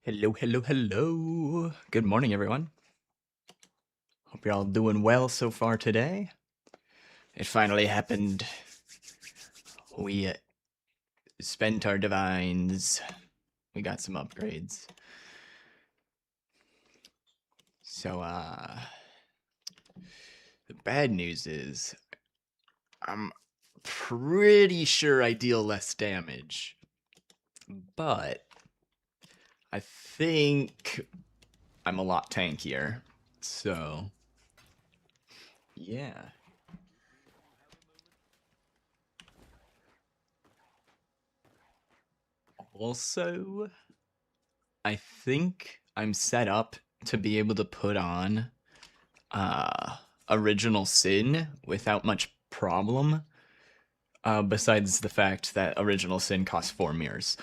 Hello, hello, hello. Good morning, everyone. Hope you're all doing well so far today. It finally happened. We spent our divines. We got some upgrades. So, the bad news is I'm pretty sure I deal less damage. But I think I'm a lot tankier. So, yeah. Also, I think I'm set up to be able to put on Original Sin without much problem. Besides the fact that Original Sin costs 4 mirrors.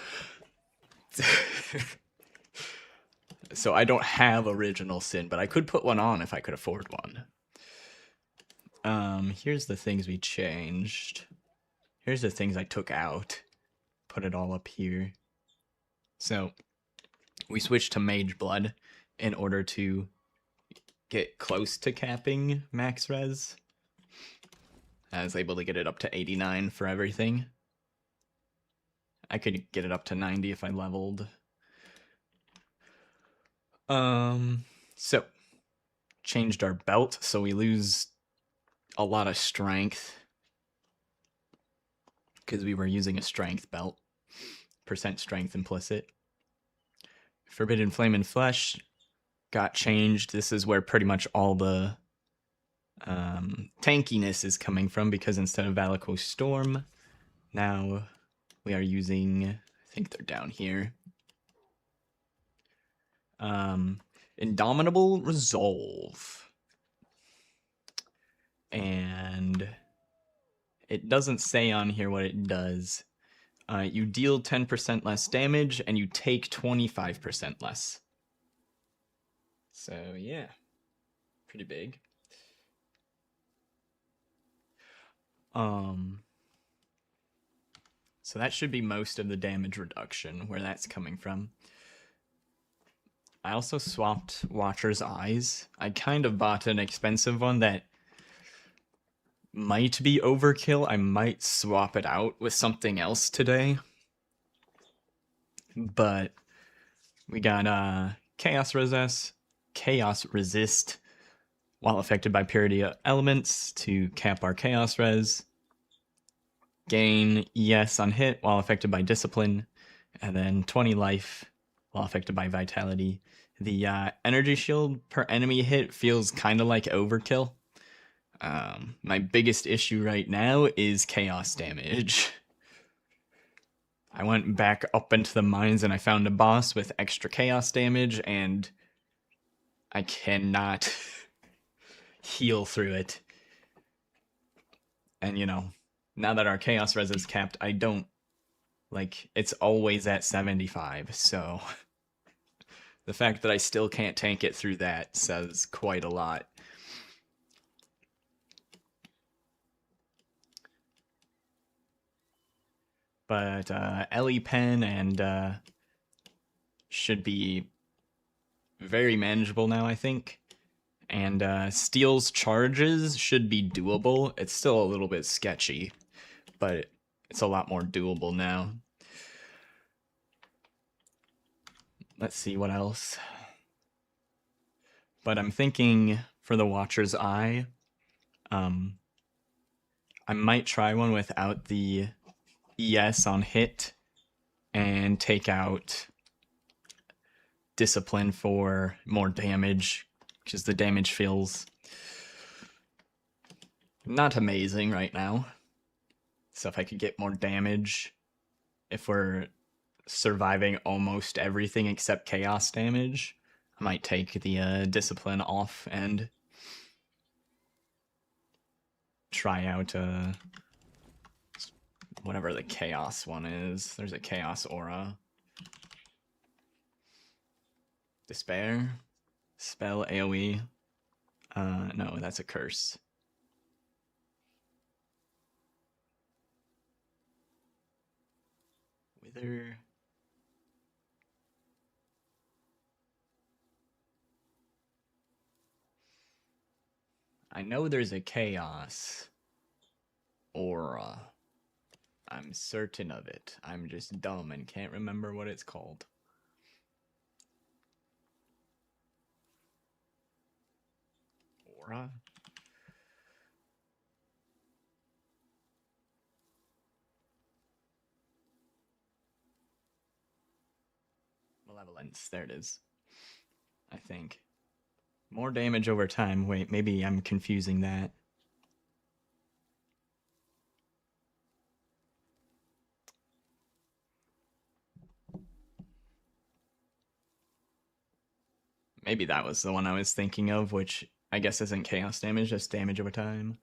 So I don't have Original Sin, but I could put one on if I could afford one. Here's the things we changed. Here's the things I took out. Put it all up here. So we switched to Mage Blood in order to get close to capping max res. I was able to get it up to 89 for everything. I could get it up to 90 if I leveled. So changed our belt, so we lose a lot of strength because we were using a strength belt. Percent strength implicit. Forbidden Flame and Flesh got changed. This is where pretty much all the tankiness is coming from, because instead of Valakos Storm, now we are using, I think they're down here, Indomitable Resolve. And it doesn't say on here what it does. You deal 10% less damage, and you take 25% less. So, yeah. Pretty big. So that should be most of the damage reduction, where that's coming from. I also swapped Watcher's Eyes. I kind of bought an expensive one that might be overkill. I might swap it out with something else today. But we got Chaos Resist while affected by Purity elements to cap our Chaos Res. Gain ES on hit while affected by Discipline. And then 20 life while affected by Vitality. The energy shield per enemy hit feels kind of like overkill. My biggest issue right now is chaos damage. I went back up into the mines and I found a boss with extra chaos damage, and I cannot heal through it. And, you know, now that our chaos res is capped, I don't, like, it's always at 75, so the fact that I still can't tank it through that says quite a lot. But Ellie Pen and should be very manageable now, I think. And Steel's charges should be doable. It's still a little bit sketchy, but it's a lot more doable now. Let's see what else. But I'm thinking for the Watcher's Eye, I might try one without the ES on hit and take out Discipline for more damage, because the damage feels not amazing right now. So if I could get more damage, if we're surviving almost everything except chaos damage, I might take the Discipline off and try out whatever the chaos one is. There's a chaos aura. Despair? Spell AoE? No, that's a curse. Wither. I know there's a chaos aura. I'm certain of it. I'm just dumb and can't remember what it's called. Aura? Malevolence. There it is. I think. More damage over time. Wait, maybe I'm confusing that. Maybe that was the one I was thinking of, which I guess isn't chaos damage, just damage over time.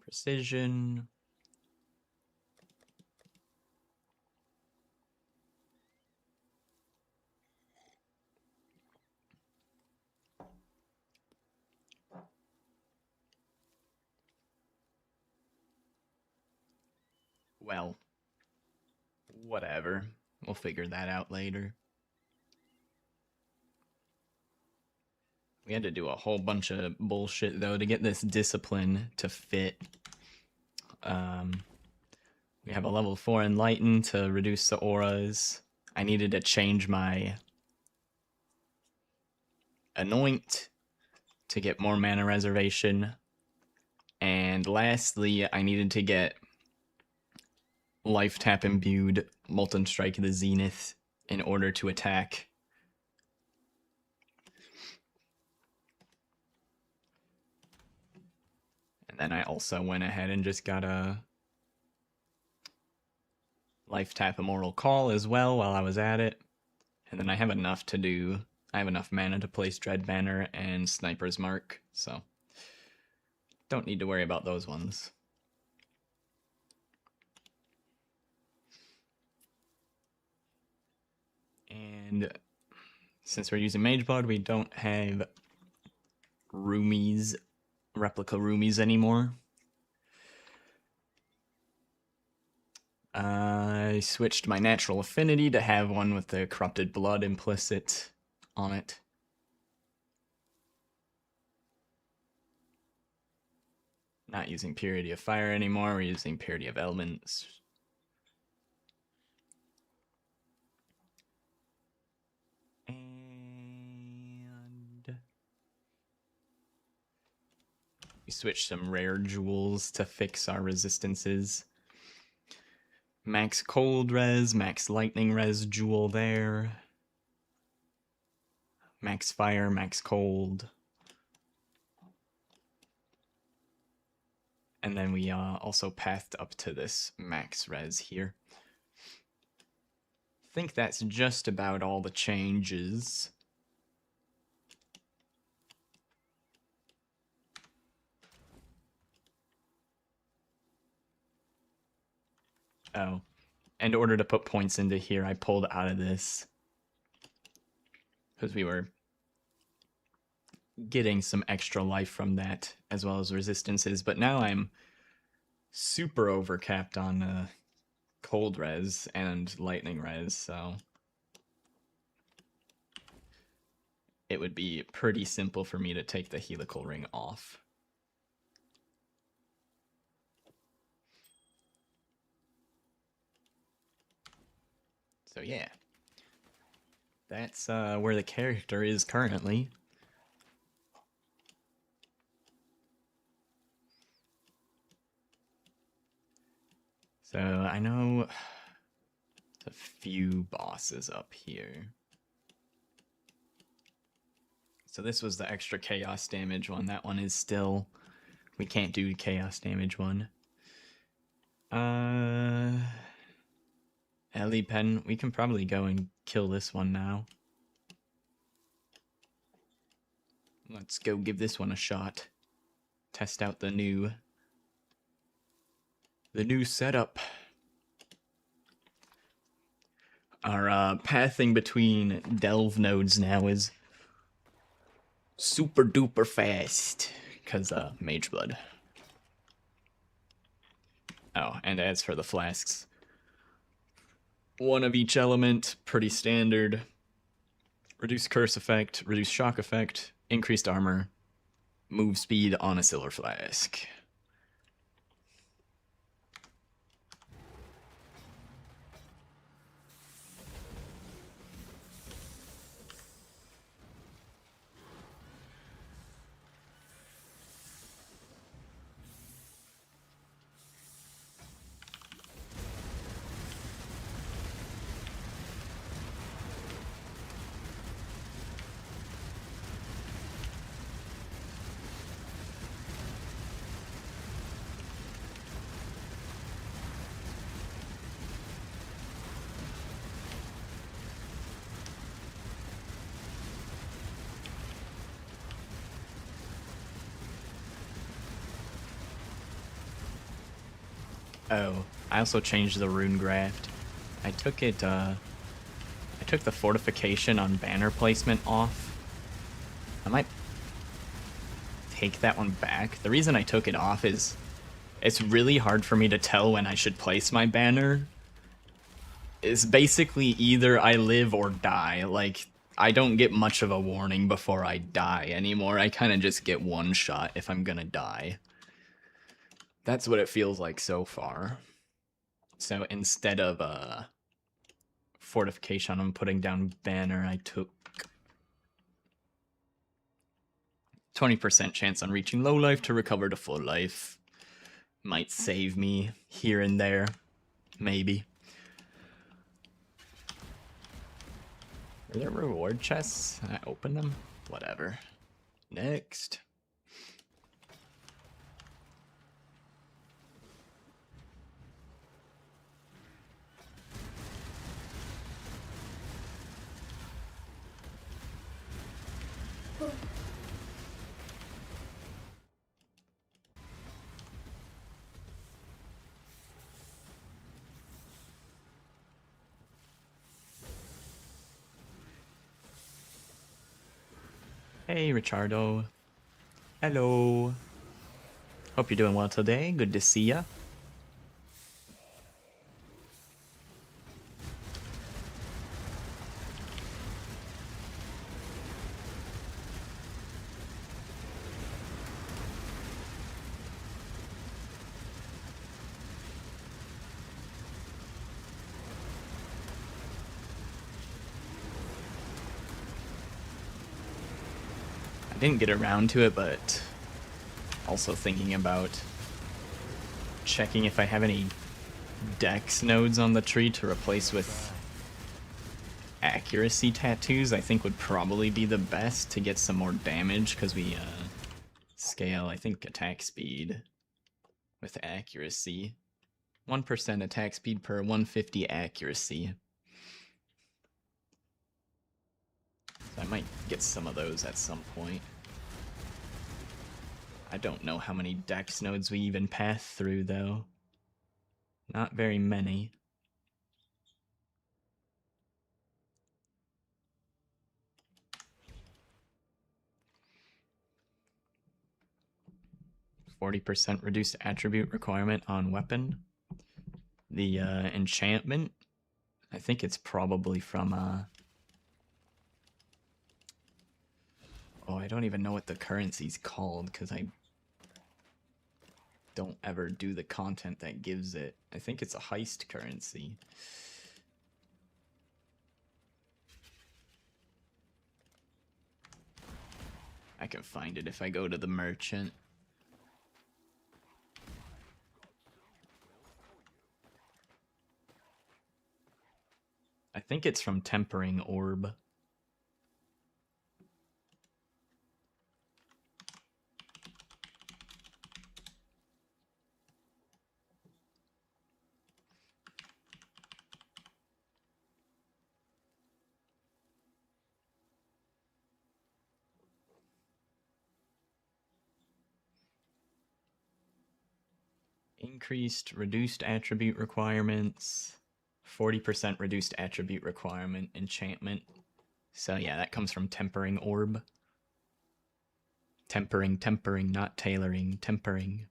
Precision. Well, whatever. We'll figure that out later. We had to do a whole bunch of bullshit, though, to get this discipline to fit. We have a level 4 Enlighten to reduce the auras. I needed to change my Anoint to get more mana reservation. And lastly, I needed to get Life Tap Imbued Molten Strike of the Zenith in order to attack. And then I also went ahead and just got a Life Tap Immortal Call as well while I was at it. And then I have enough to do... I have enough mana to place Dread Banner and Sniper's Mark, so don't need to worry about those ones. And since we're using Mageblood, we don't have Roomies, replica Roomies anymore. I switched my natural affinity to have one with the corrupted blood implicit on it. Not using Purity of Fire anymore, we're using Purity of Elements. And we switched some rare jewels to fix our resistances. Max cold res, max lightning res jewel there. Max fire, max cold. And then we also pathed up to this max res here. I think that's just about all the changes. Oh, in order to put points into here, I pulled out of this because we were getting some extra life from that as well as resistances, but now I'm super overcapped on cold res and lightning res, so it would be pretty simple for me to take the helical ring off. So yeah, that's where the character is currently. So I know a few bosses up here. So this was the extra chaos damage one. That one is still... We can't do chaos damage one. Ellie Pen, we can probably go and kill this one now. Let's go give this one a shot. Test out the new setup. Our pathing between delve nodes now is super duper fast because Mageblood. Oh, and as for the flasks, one of each element, pretty standard. Reduced curse effect, reduced shock effect, increased armor, move speed on a silver flask. Oh, I also changed the rune graft. I took the fortification on banner placement off. I might take that one back. The reason I took it off is it's really hard for me to tell when I should place my banner. It's basically either I live or die. Like, I don't get much of a warning before I die anymore. I kind of just get one shot if I'm gonna die. That's what it feels like so far. So instead of fortification, I'm putting down banner. I took 20% chance on reaching low life to recover to full life. Might save me here and there. Maybe. Are there reward chests? I open them? Whatever. Next. Hey, Richardo. Hello. Hope you're doing well today. Good to see ya. I didn't get around to it, but also thinking about checking if I have any dex nodes on the tree to replace with accuracy tattoos. I think would probably be the best to get some more damage, because we scale, I think, attack speed with accuracy. 1% attack speed per 150 accuracy. So I might get some of those at some point. I don't know how many dex nodes we even pass through, though. Not very many. %40 reduced attribute requirement on weapon. The enchantment, I think it's probably from oh, I don't even know what the currency's called, because I don't ever do the content that gives it. I think it's a heist currency. I can find it if I go to the merchant. I think it's from Tempering Orb. Increased reduced attribute requirements. 40% reduced attribute requirement enchantment. So yeah, that comes from Tempering Orb. Tempering, not tailoring, tempering.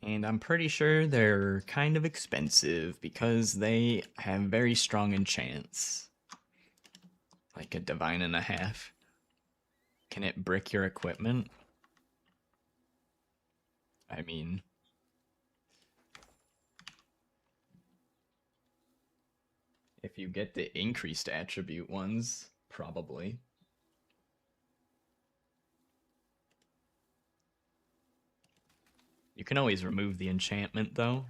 And I'm pretty sure they're kind of expensive because they have very strong enchants. Like a divine and a half. Can it brick your equipment? I mean, if you get the increased attribute ones, probably. You can always remove the enchantment, though.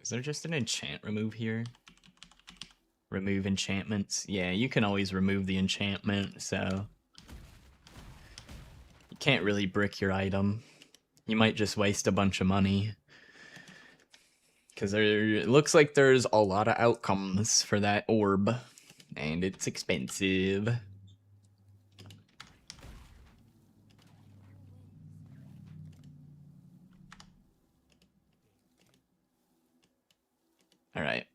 Is there just an enchant remove here? Remove enchantments? Yeah, you can always remove the enchantment, so... You can't really brick your item. You might just waste a bunch of money. Because it looks like there's a lot of outcomes for that orb. And it's expensive. Alright.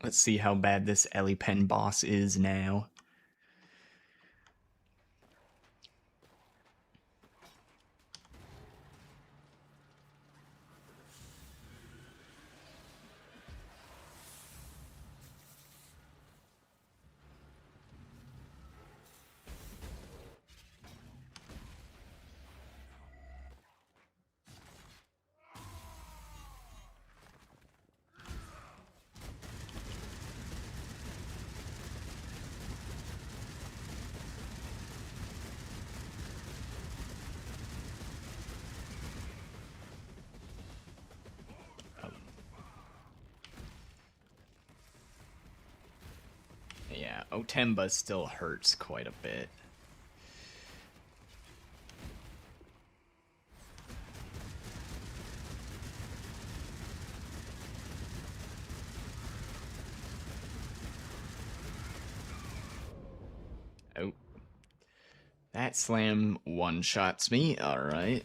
Let's see how bad this Ellie Pen boss is now. Yeah, Otemba still hurts quite a bit. Oh. That slam one-shots me, alright.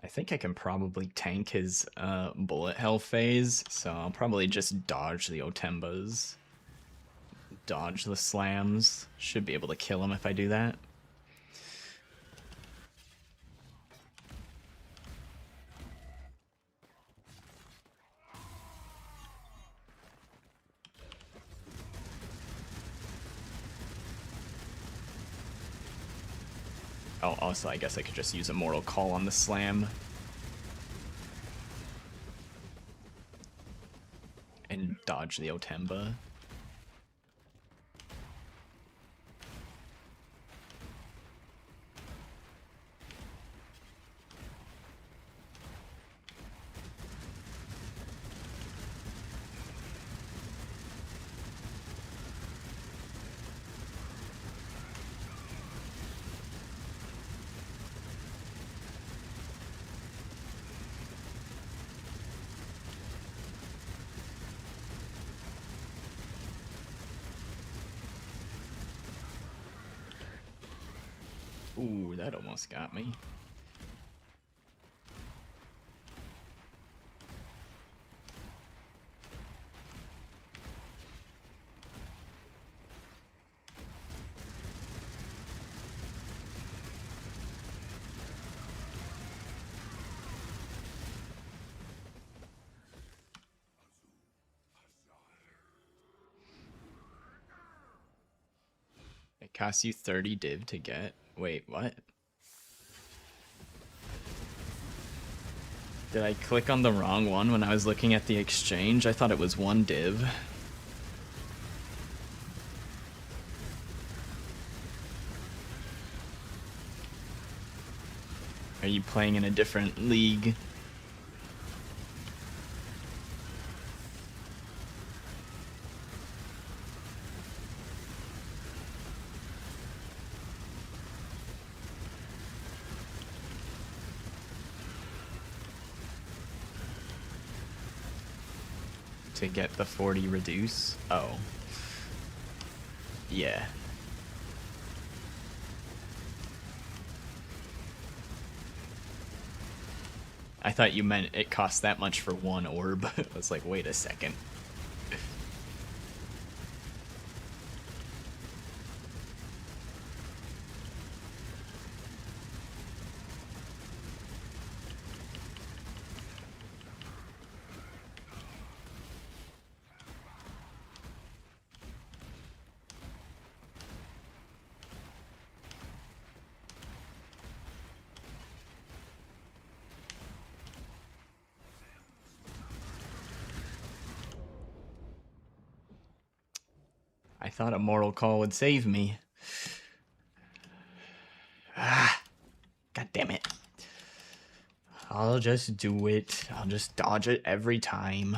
I think I can probably tank his bullet hell phase, so I'll probably just dodge the Otembas. Dodge the slams. Should be able to kill him if I do that. Oh, also, I guess I could just use Immortal Call on the slam. And dodge the Otemba. Ooh, that almost got me. It costs you 30 div to get. Wait, what? Did I click on the wrong one when I was looking at the exchange? I thought it was 1 div. Are you playing in a different league? To get the 40 reduce? Oh. Yeah. I thought you meant it cost that much for one orb. I was like, wait a second. I thought a mortal call would save me. Ah, God damn it. I'll just do it. I'll just dodge it every time.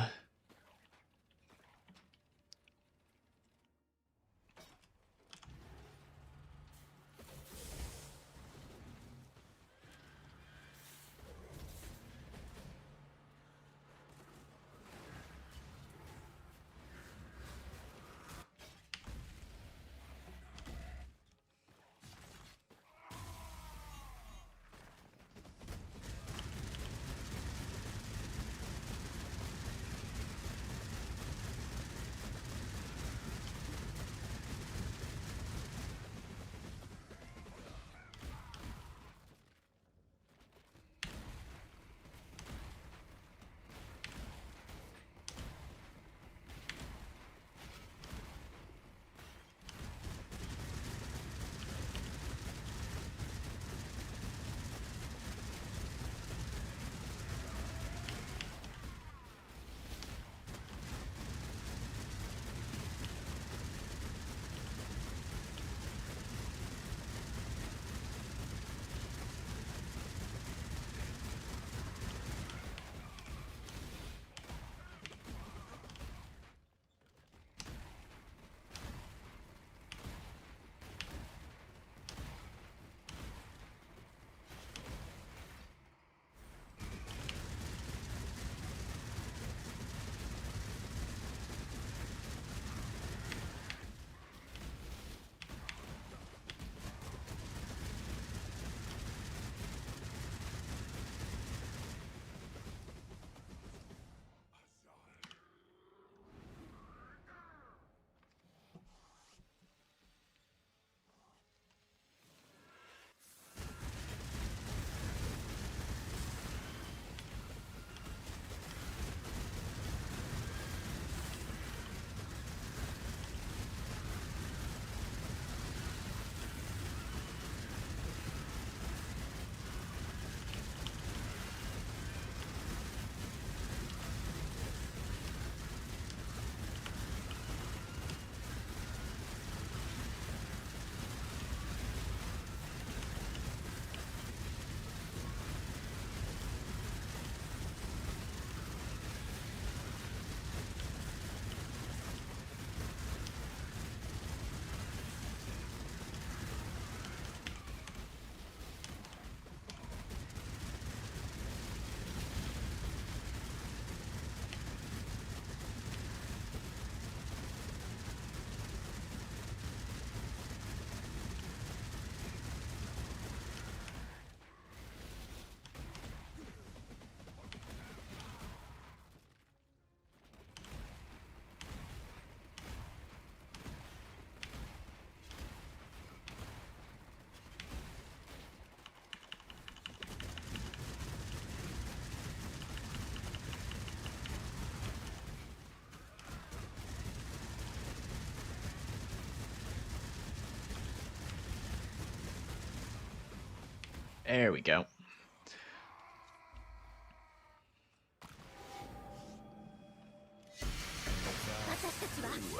There we go.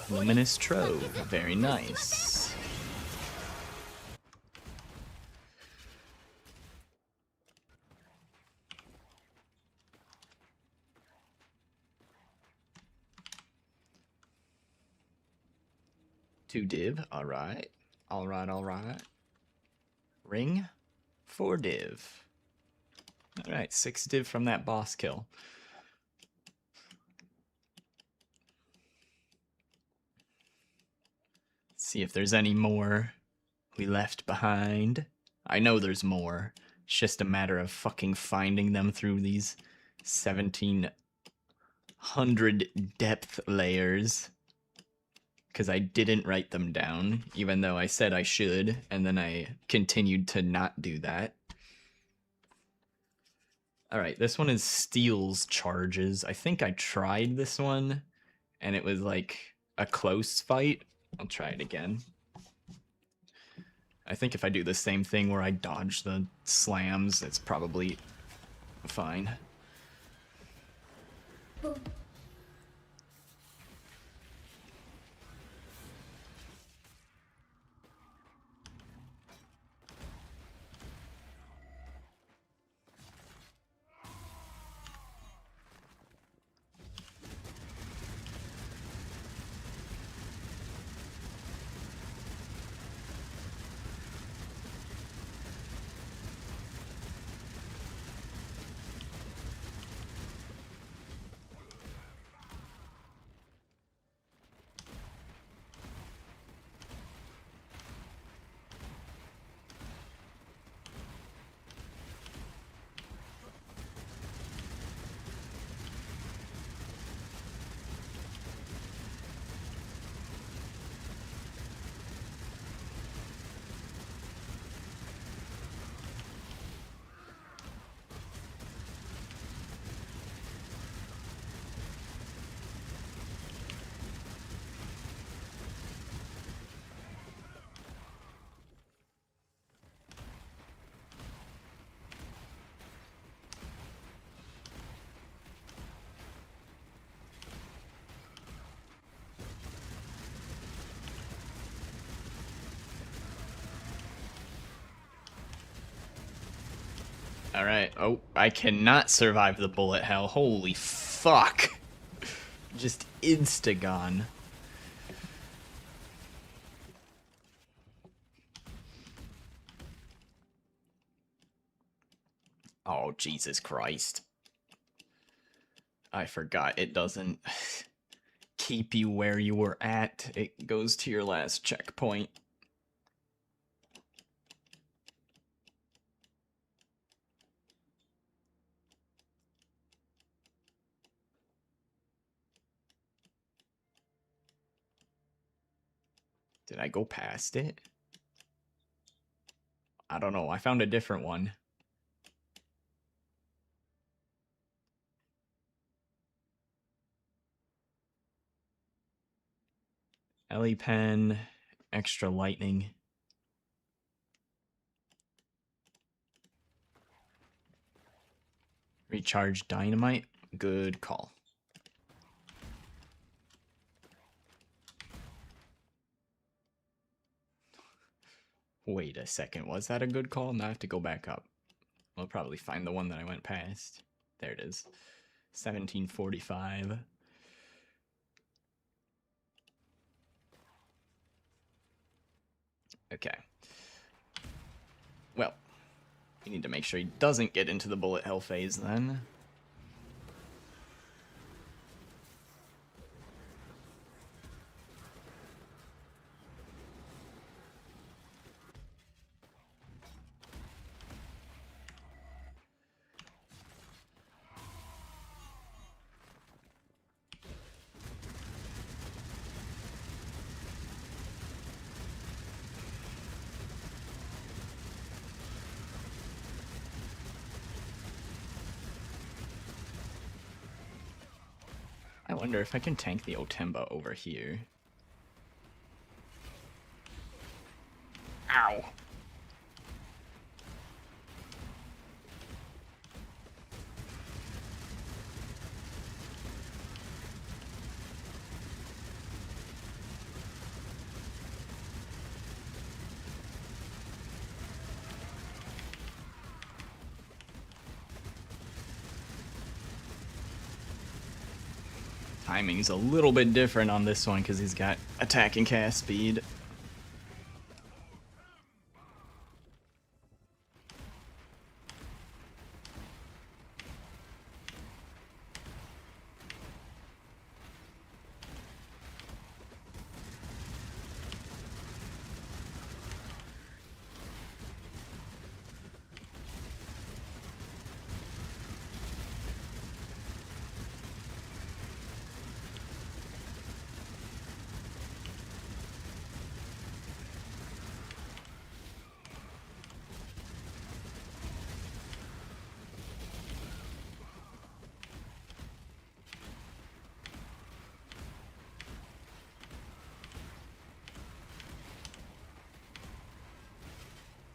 Luminous Trove. Very nice. Two div. Alright. Alright. Ring. 4 div. Alright, 6 div from that boss kill. See if there's any more we left behind. I know there's more. It's just a matter of fucking finding them through these 1700 depth layers. Because I didn't write them down, even though I said I should, and then I continued to not do that. Alright, this one is Steel's Charges. I think I tried this one, and it was like a close fight. I'll try it again. I think if I do the same thing where I dodge the slams, it's probably fine. Boom. Alright. Oh, I cannot survive the bullet hell. Holy fuck. Just insta-gone. Oh, Jesus Christ. I forgot it doesn't keep you where you were at. It goes to your last checkpoint. Did I go past it? I don't know. I found a different one. Ellie pen, extra lightning. Recharge dynamite. Good call. Wait a second. Was that a good call? Now I have to go back up. I'll probably find the one that I went past. There it is. 1745. Okay. Well, we need to make sure he doesn't get into the bullet hell phase then. I wonder if I can tank the Otemba over here. Ow! Timing's a little bit different on this one because he's got attack and cast speed.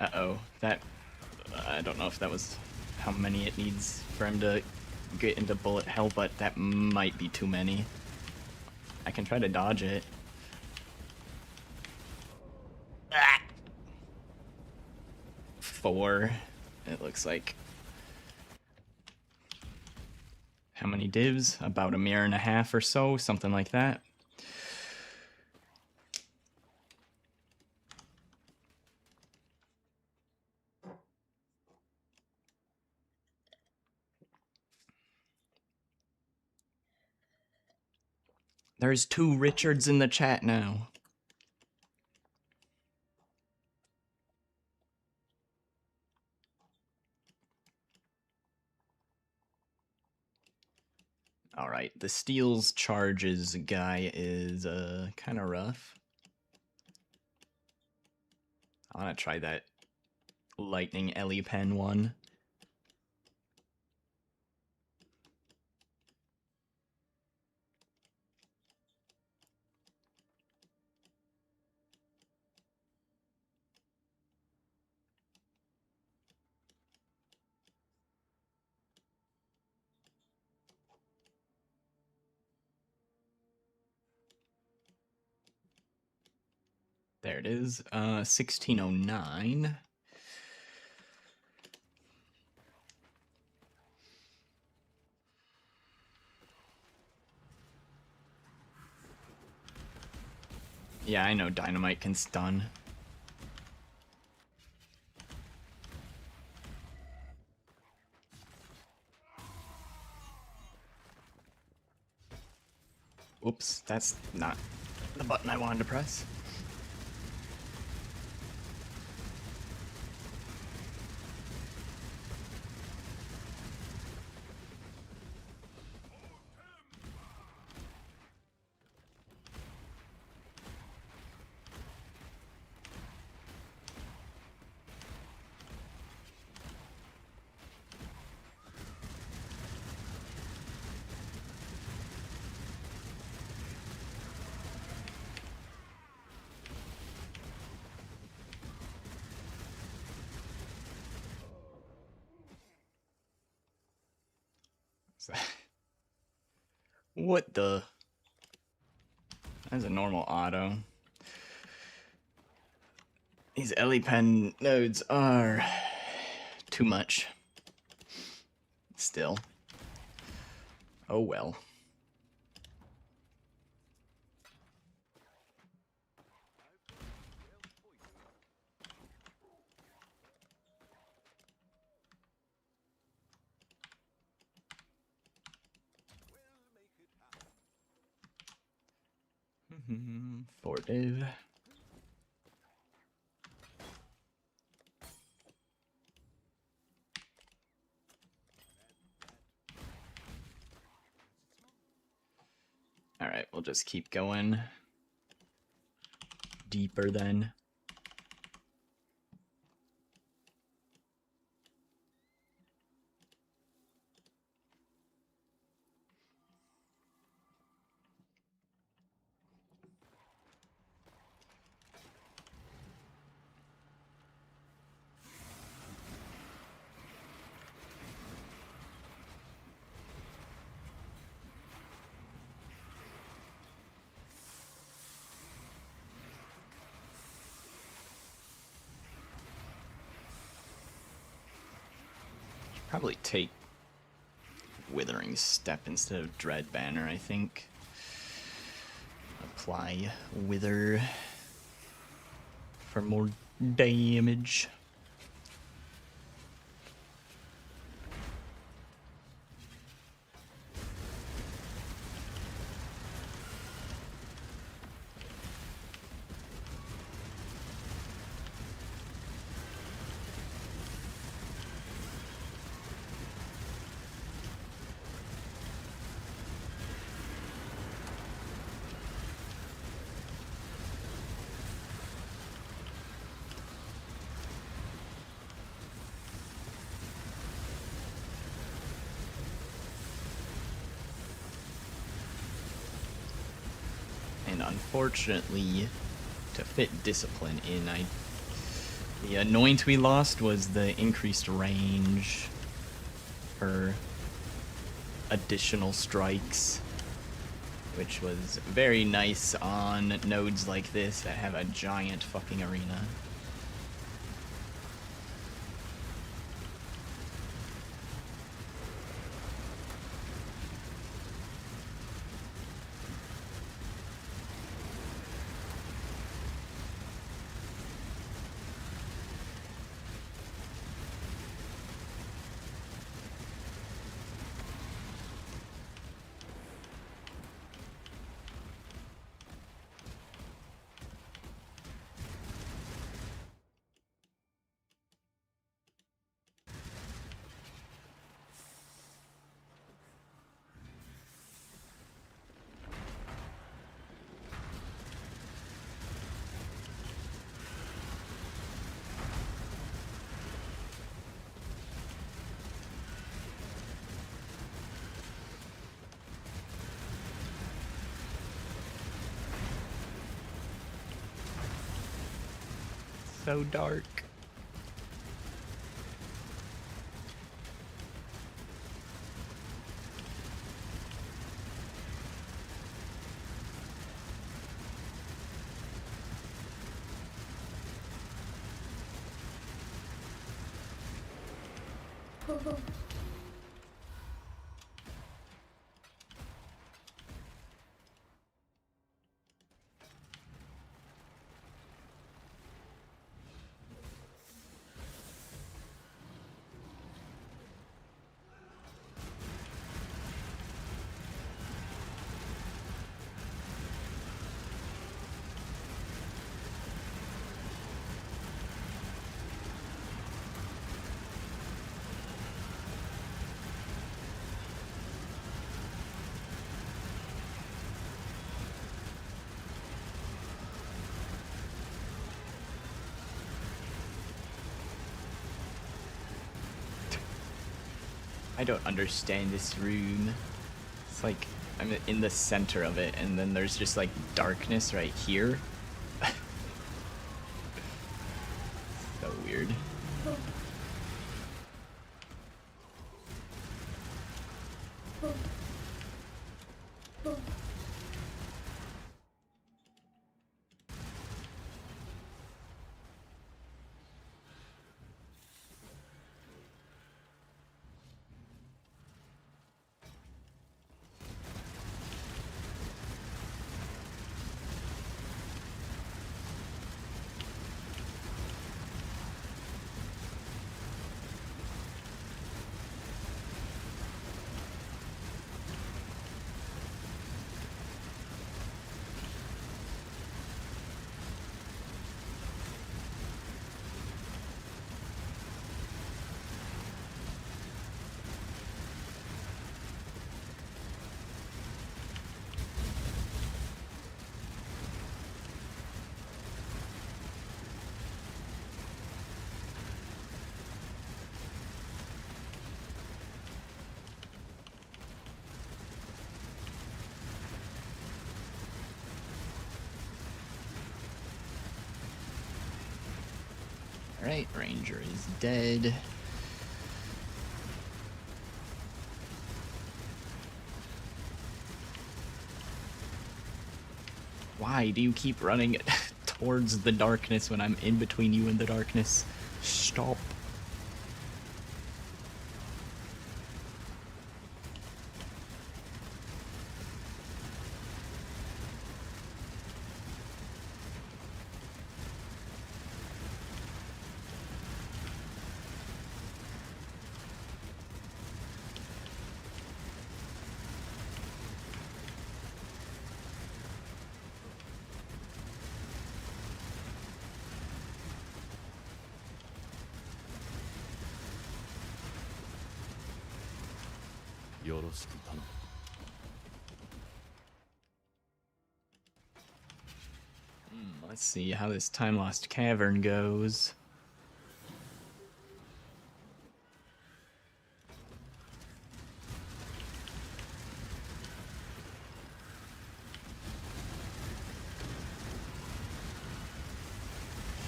Uh-oh. That... I don't know if that was how many it needs for him to get into bullet hell, but that might be too many. I can try to dodge it. Ah! 4, it looks like. How many divs? About a mirror and a half or so, something like that. There's 2 Richards in the chat now. Alright, the Steel's Charges guy is kind of rough. I want to try that Lightning Ellie Pen one. There it is, 1609. Yeah, I know Dynamite can stun. Oops, that's not the button I wanted to press. What the? That's a normal auto. These Ellie Pen nodes are too much. Still. Oh well. For div. Alright, we'll just keep going deeper then. Probably take Withering Step instead of Dread Banner, I think. Apply Wither for more damage. And unfortunately, to fit Discipline in, I The anoint we lost was the increased range for additional strikes, which was very nice on nodes like this that have a giant fucking arena. So dark. I don't understand this room. It's like I'm in the center of it, and then there's just like darkness right here. So weird. Alright, Ranger is dead. Why do you keep running towards the darkness when I'm in between you and the darkness? Stop. Let's see how this time lost cavern goes.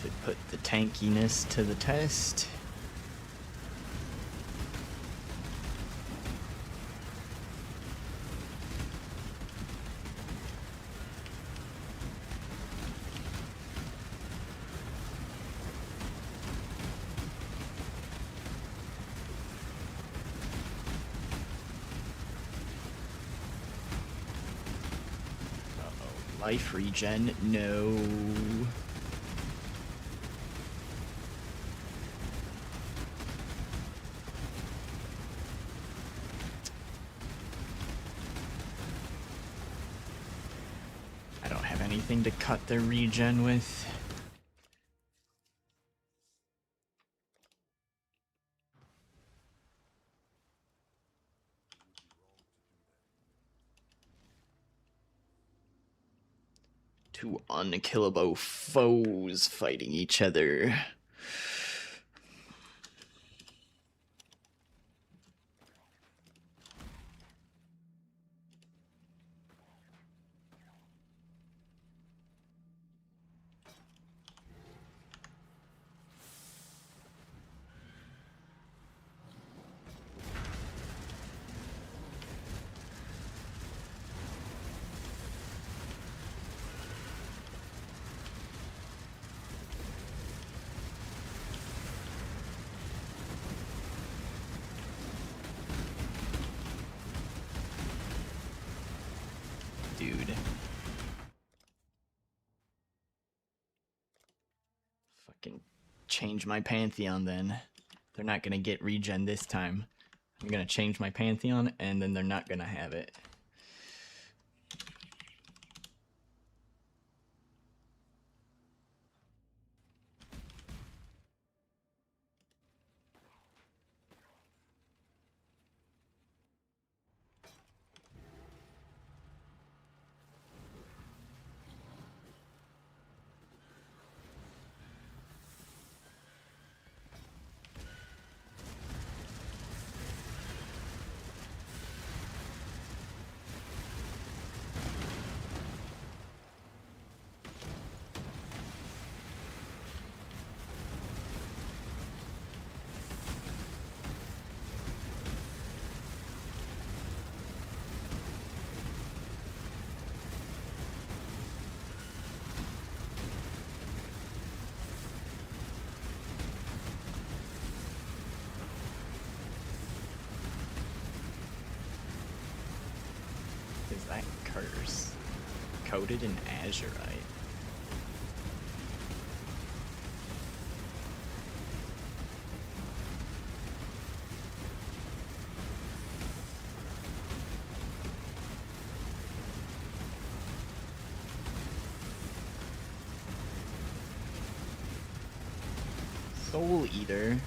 Could put the tankiness to the test. Life regen, no. I don't have anything to cut their regen with. Two unkillable foes fighting each other. Dude. Fucking change my Pantheon then. They're not gonna get regen this time. I'm gonna change my Pantheon and then they're not gonna have it. Is that curse coated in azurite? Soul Eater.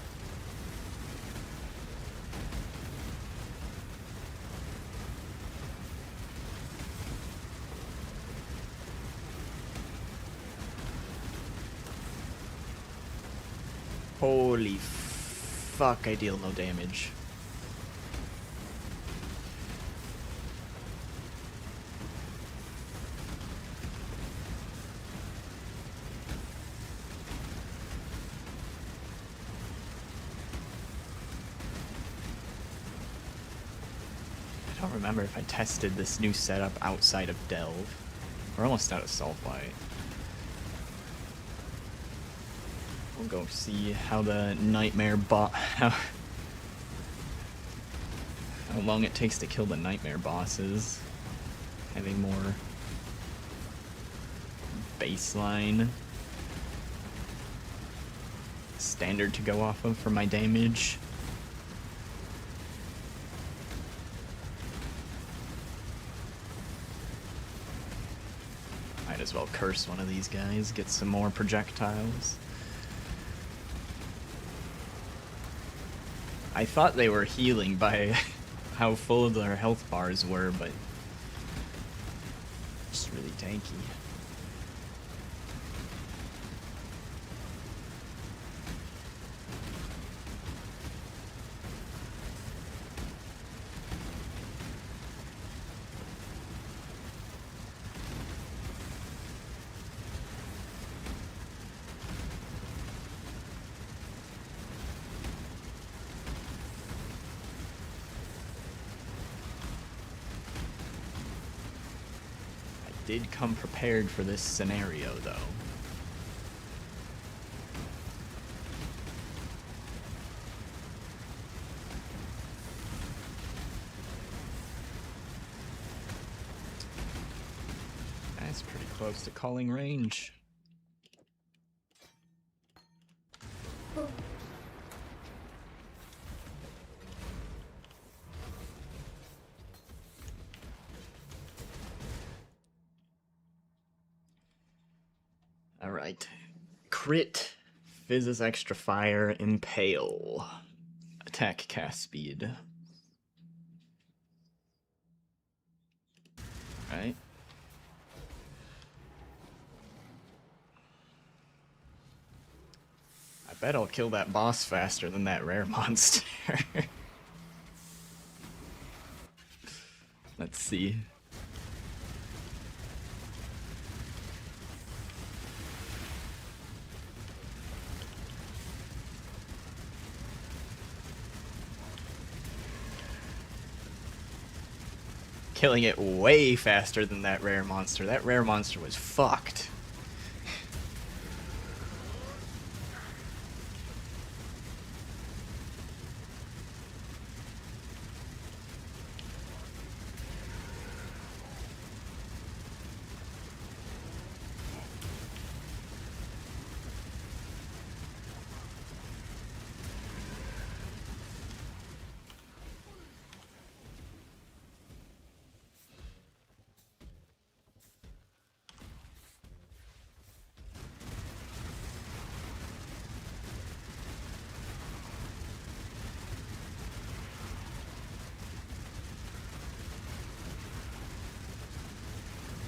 Holy fuck, I deal no damage. I don't remember if I tested this new setup outside of Delve. We're almost out of Sulfite. We'll go see how the Nightmare how long it takes to kill the Nightmare bosses. Having more baseline standard to go off of for my damage. Might as well curse one of these guys, get some more projectiles. I thought they were healing by how full their health bars were, but just really tanky. did come prepared for this scenario, though. That's pretty close to calling range. Alright. Crit, Fizzes extra fire, impale. Attack cast speed. Right. I bet I'll kill that boss faster than that rare monster. Let's see. Killing it way faster than that rare monster. That rare monster was fucked.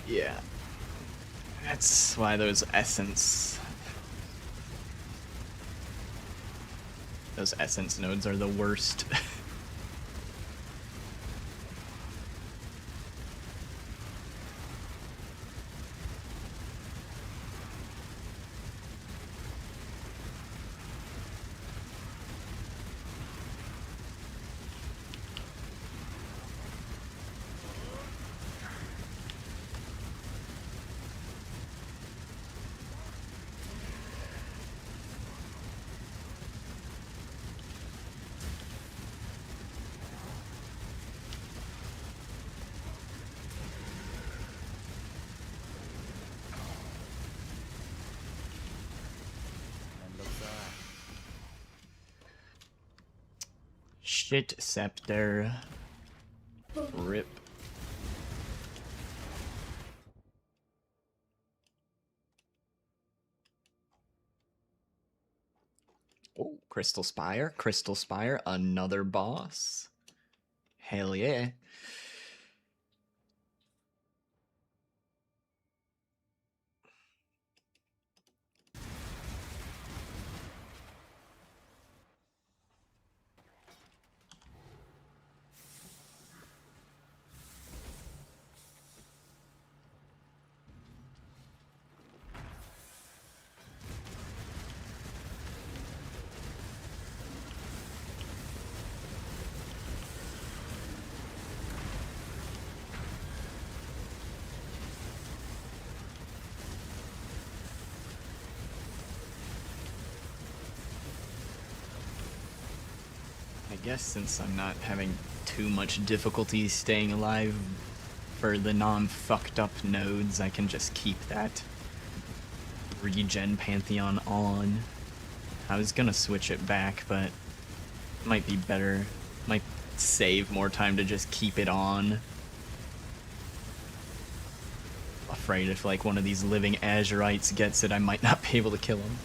Yeah. That's why those essence nodes are the worst. Shit scepter. Rip. Oh, Crystal Spire. Crystal Spire, another boss. Hell yeah. I guess since I'm not having too much difficulty staying alive for the non-fucked up nodes, I can just keep that regen Pantheon on. I was gonna switch it back, but it might be better. Might save more time to just keep it on. Afraid if like one of these living Azurites gets it, I might not be able to kill him.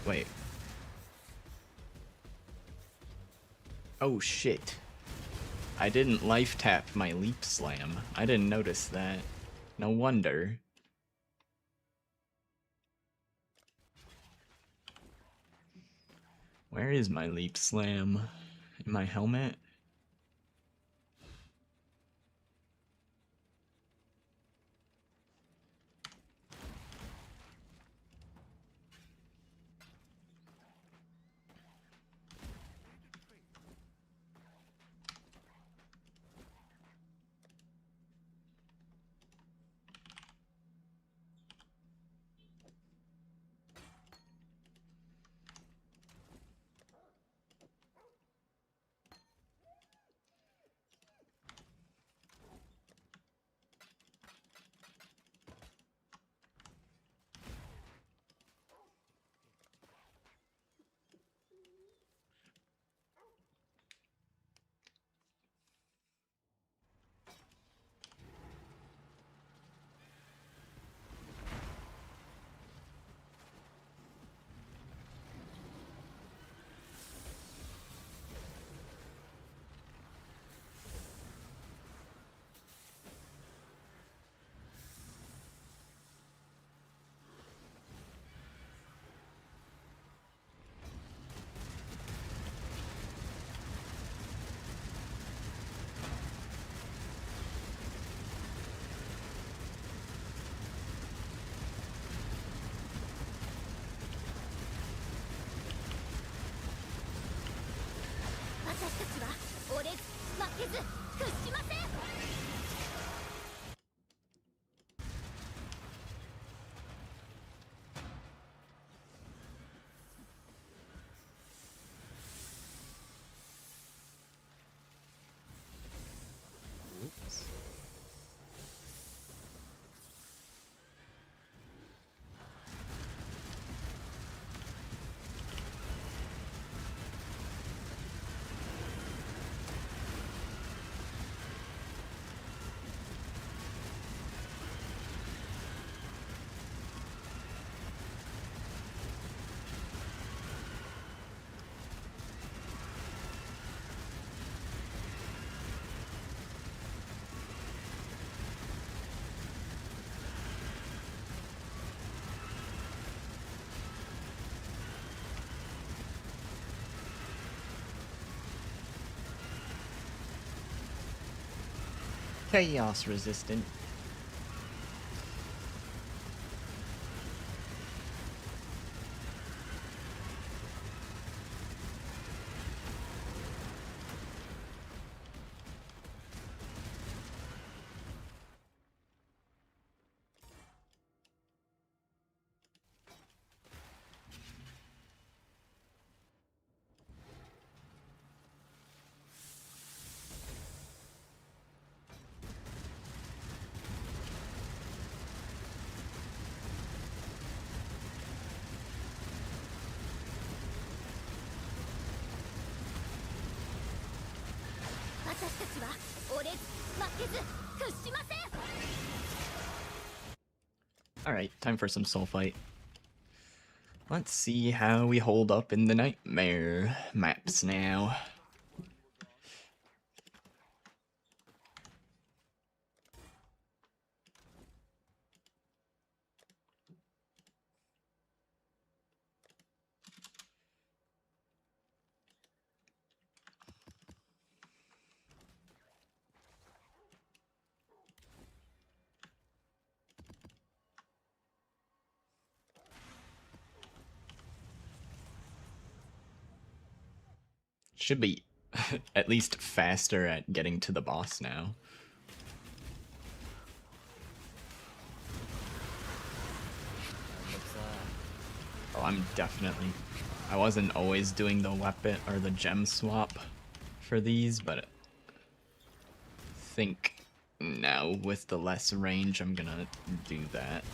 Wait. Oh shit. I didn't life tap my leap slam. I didn't notice that. No wonder. Where is my leap slam? In my helmet? Oops. Chaos resistant. Alright, time for some soul fight. Let's see how we hold up in the nightmare maps now. Should be at least faster at getting to the boss now. Oh, I'm definitely... I wasn't always doing the weapon or the gem swap for these, but I think now with the less range I'm gonna do that.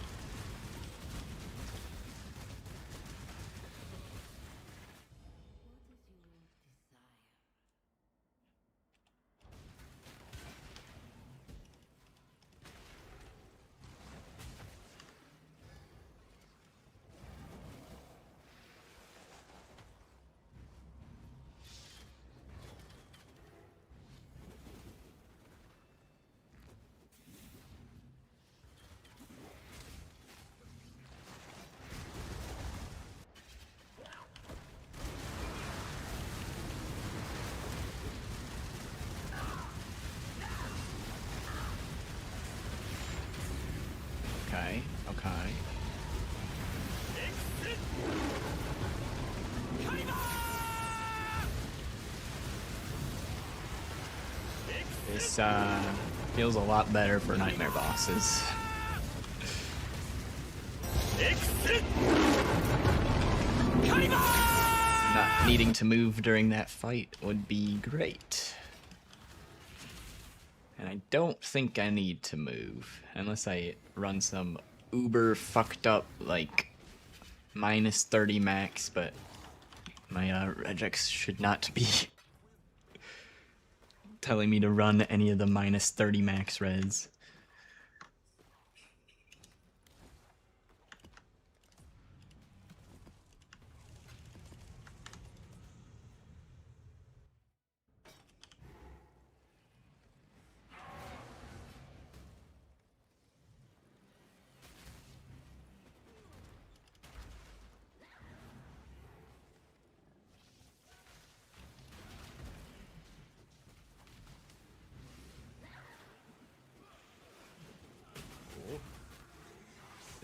Okay, okay. This feels a lot better for nightmare bosses. Not needing to move during that fight would be great. And I don't think I need to move, unless I run some uber fucked up, like, minus 30 max, but my regex should not be telling me to run any of the minus 30 max res.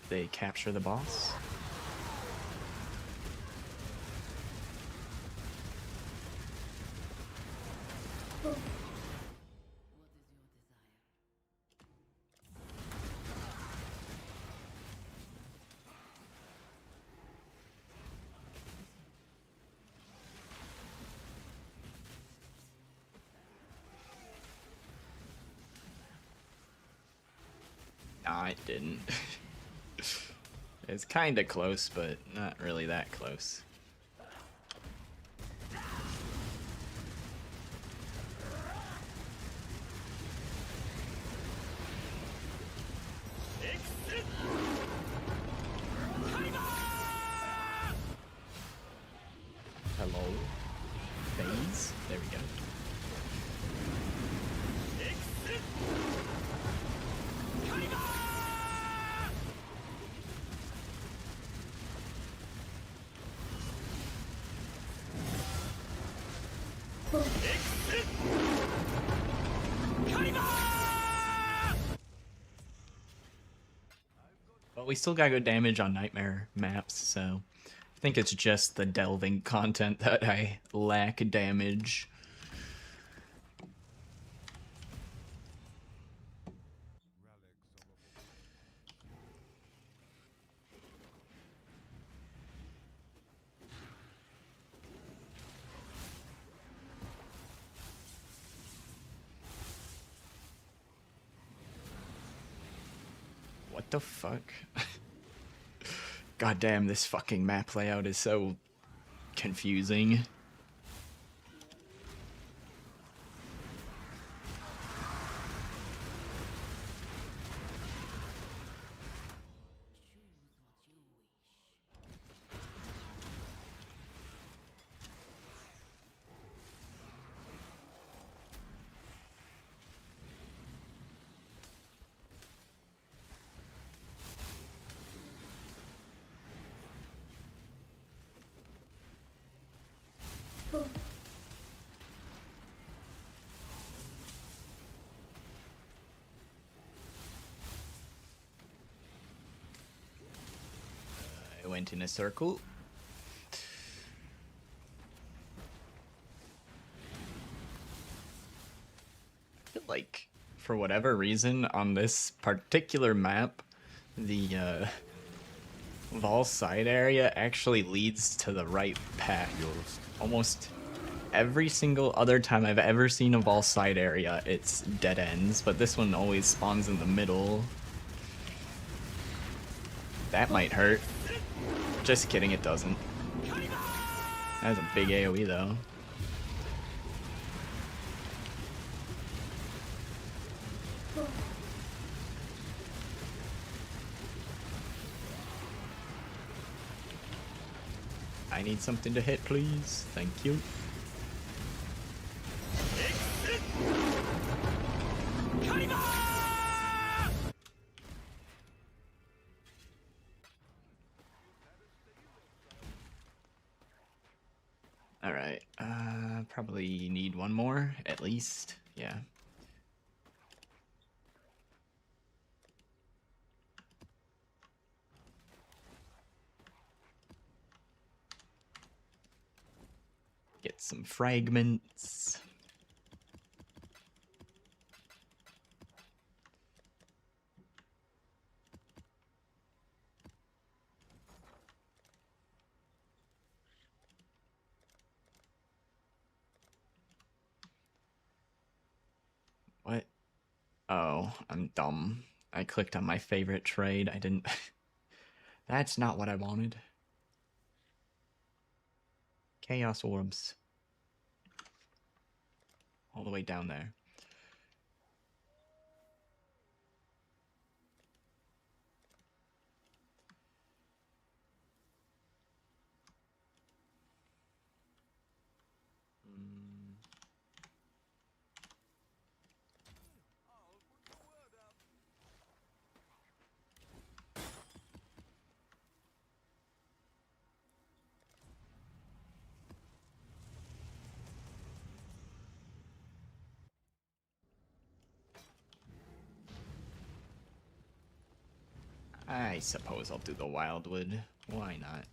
Did they capture the boss? Nah, it didn't. It's kinda close, but not really that close. Hello? Phase? There we go. But we still got good damage on nightmare maps, so I think it's just the delving content that I lack damage. What the fuck? God damn, this fucking map layout is so confusing. I went in a circle. I feel like, for whatever reason, on this particular map, the Vol side area actually leads to the right path. Almost every single other time I've ever seen a Vol side area, it's dead ends, but this one always spawns in the middle. That might hurt. Just kidding, it doesn't. That was a big AoE though. I need something to hit, please. Thank you. Alright, probably need one more, at least. Yeah. Get some fragments. What? Oh, I'm dumb. I clicked on my favorite trade. I didn't... That's not what I wanted. Chaos orbs. All the way down there. I suppose I'll do the wildwood. Why not?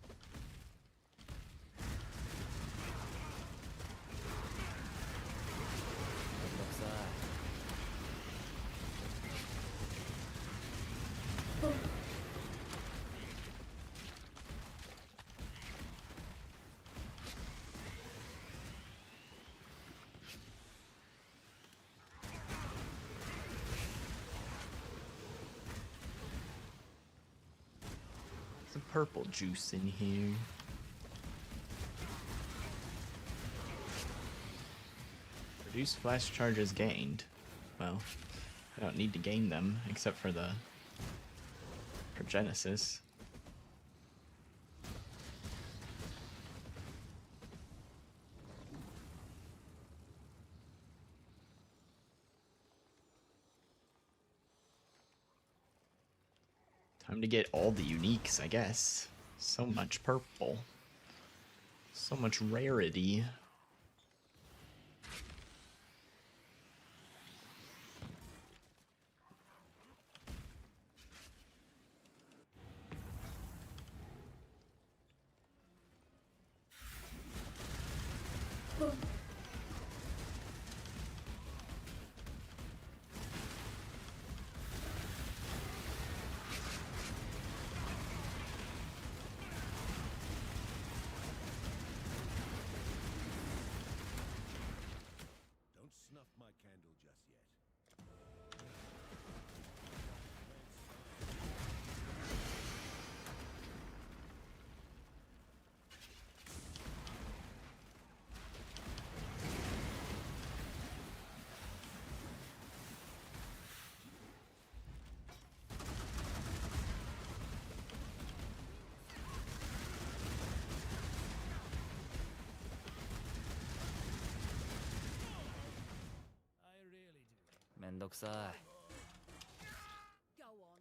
Some purple juice in here. Reduce flash charges gained. Well, I don't need to gain them except for the Genesis. Time to get all the uniques, I guess. So much purple. So much rarity. Snuff my candle just yet. Go on.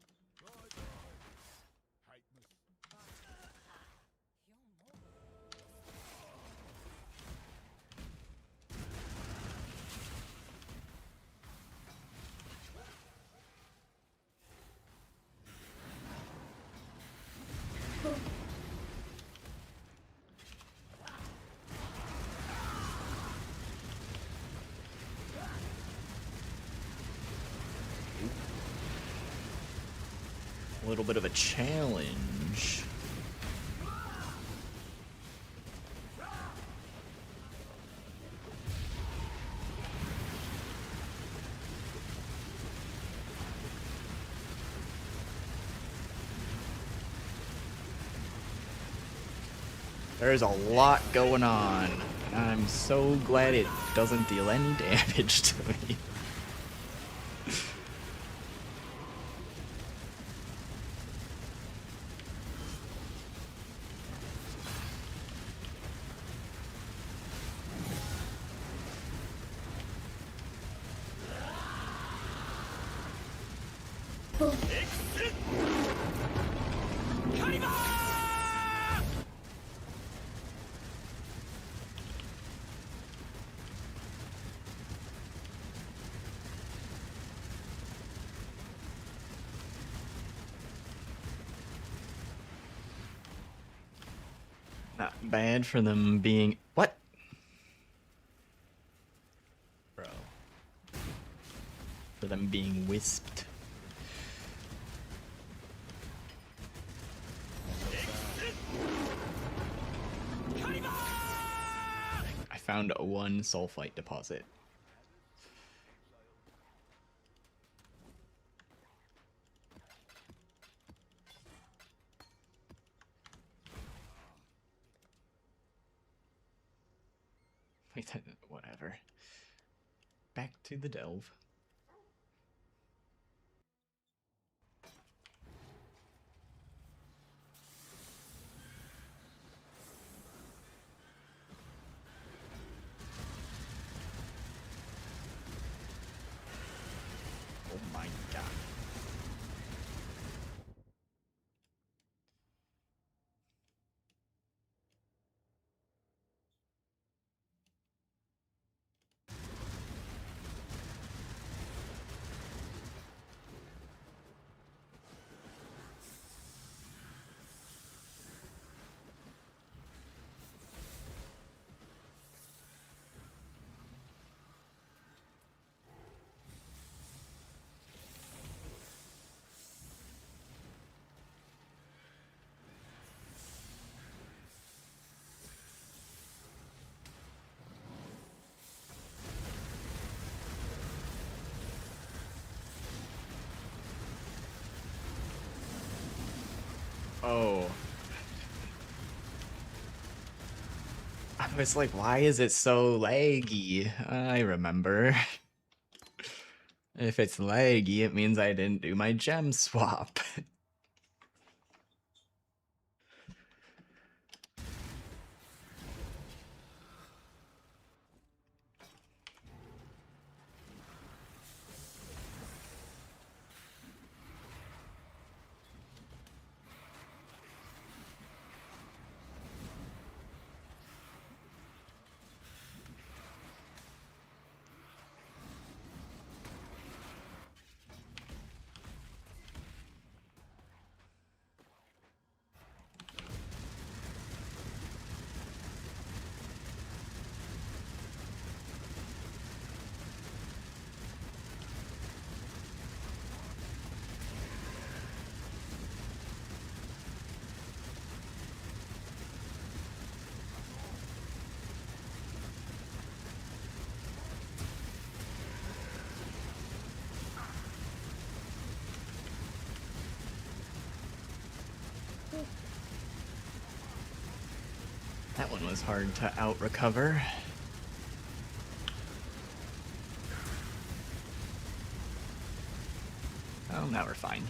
A little bit of a challenge. There's a lot going on. I'm so glad it doesn't deal any damage to me. Not bad for them being... What? wisped. I found a 1 sulfite deposit. Wait, whatever. Back to the delve. Oh my god. Oh. I was like, why is it so laggy? I remember. If it's laggy, it means I didn't do my gem swap. That one was hard to out-recover. Oh, now we're fine.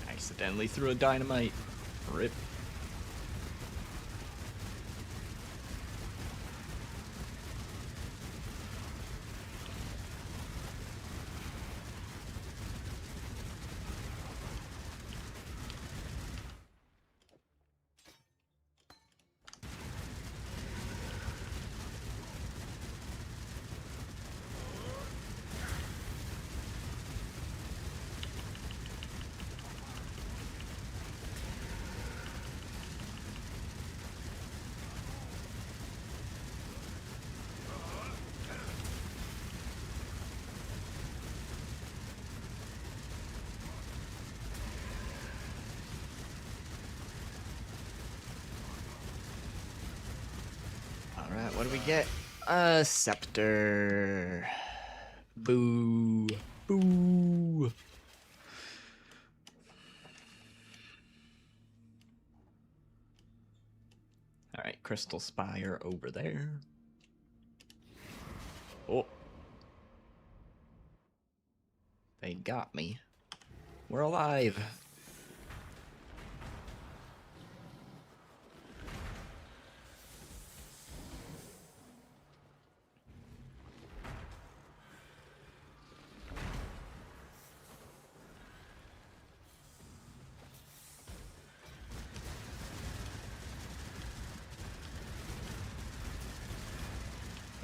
Accidentally threw a dynamite. Rip. Alright, what do we get? A scepter. Boo. Boo. Alright, Crystal Spire over there. Oh. They got me. We're alive.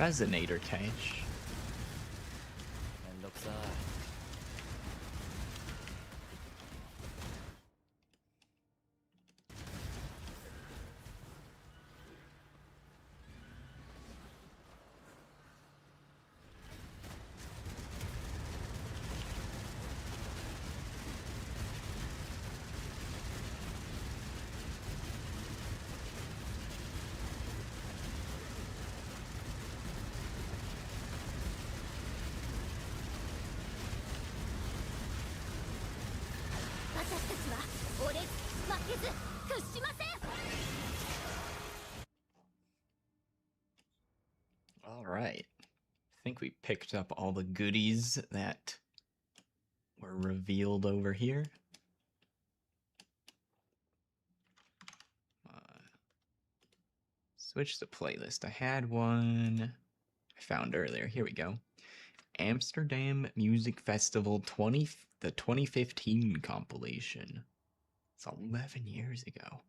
Resonator cache. All right. I think we picked up all the goodies that were revealed over here. Switch the playlist. I had one I found earlier. Here we go. Amsterdam Music Festival 2015 compilation. It's 11 years ago.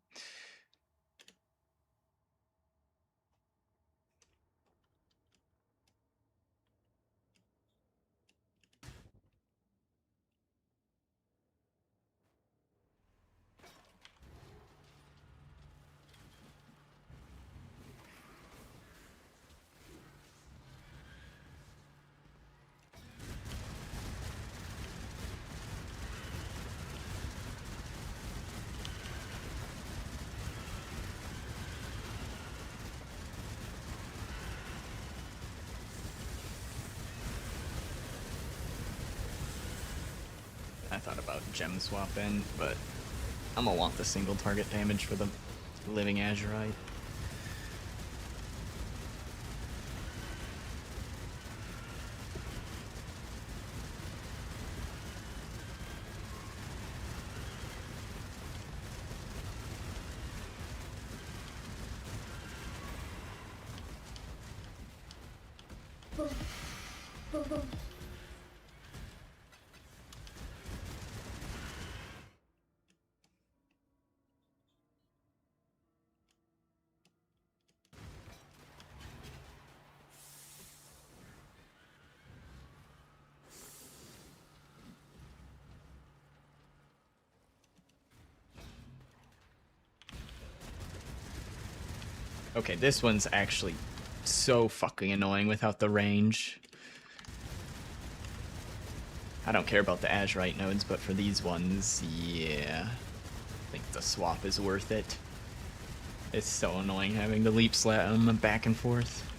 I thought about gem swapping, but I'm gonna want the single target damage for the living Azurite. Okay, this one's actually so fucking annoying without the range. I don't care about the Azurite nodes, but for these ones, yeah. I think the swap is worth it. It's so annoying having to leap slat them back and forth.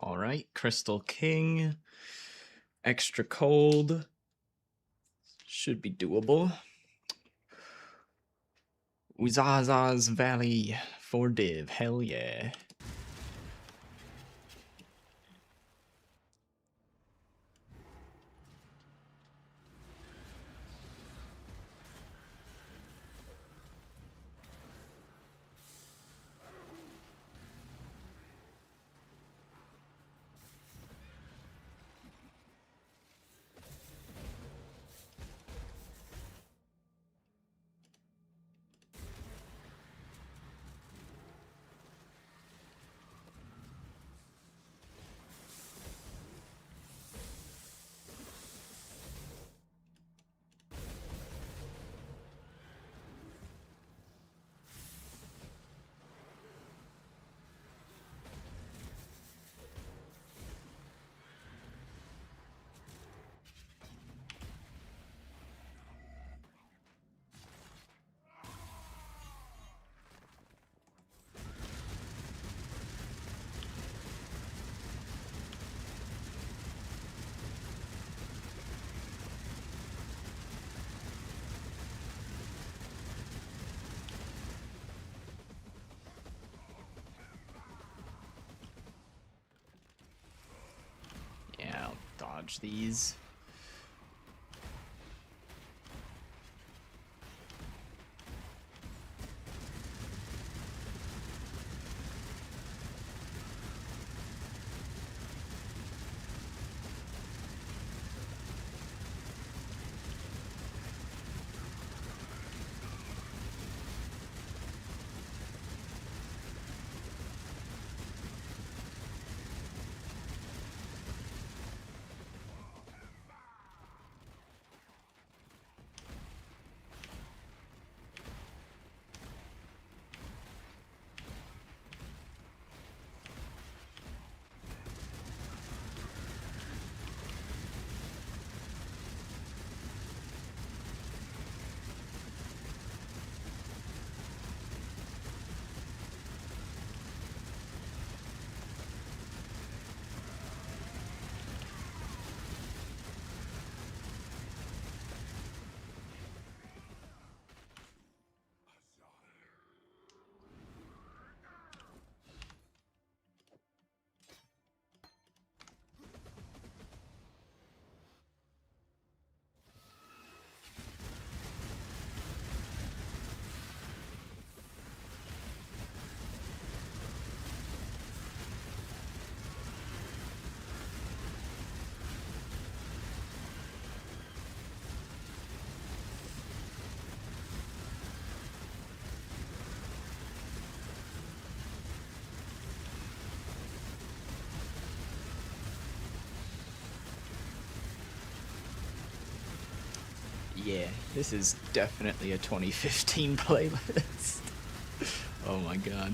Alright, Crystal King. Extra cold. Should be doable. Uzazaz Valley for div. Hell yeah. dodge these. Yeah, this is definitely a 2015 playlist. Oh my god.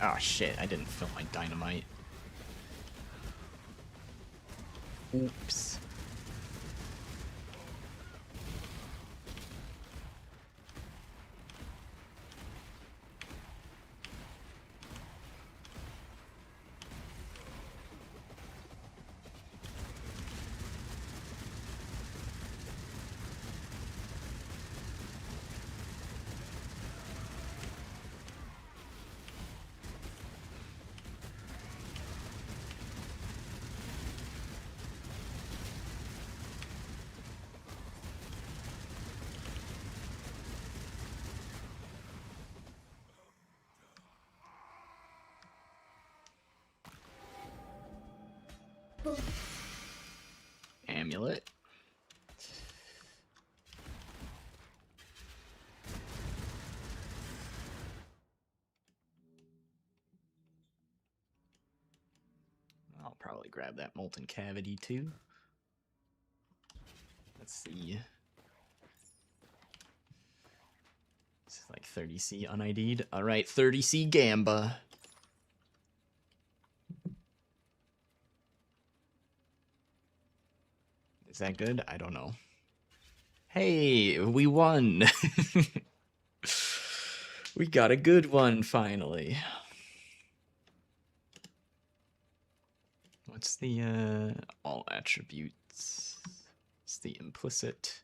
Oh shit, I didn't fill my dynamite. Oops. Amulet. I'll probably grab that molten cavity too. Let's see. It's like 30C un-ID'd. Alright, 30C Gamba. Is that good? I don't know. Hey, we won! We got a good one, finally. What's the, all attributes? It's the implicit.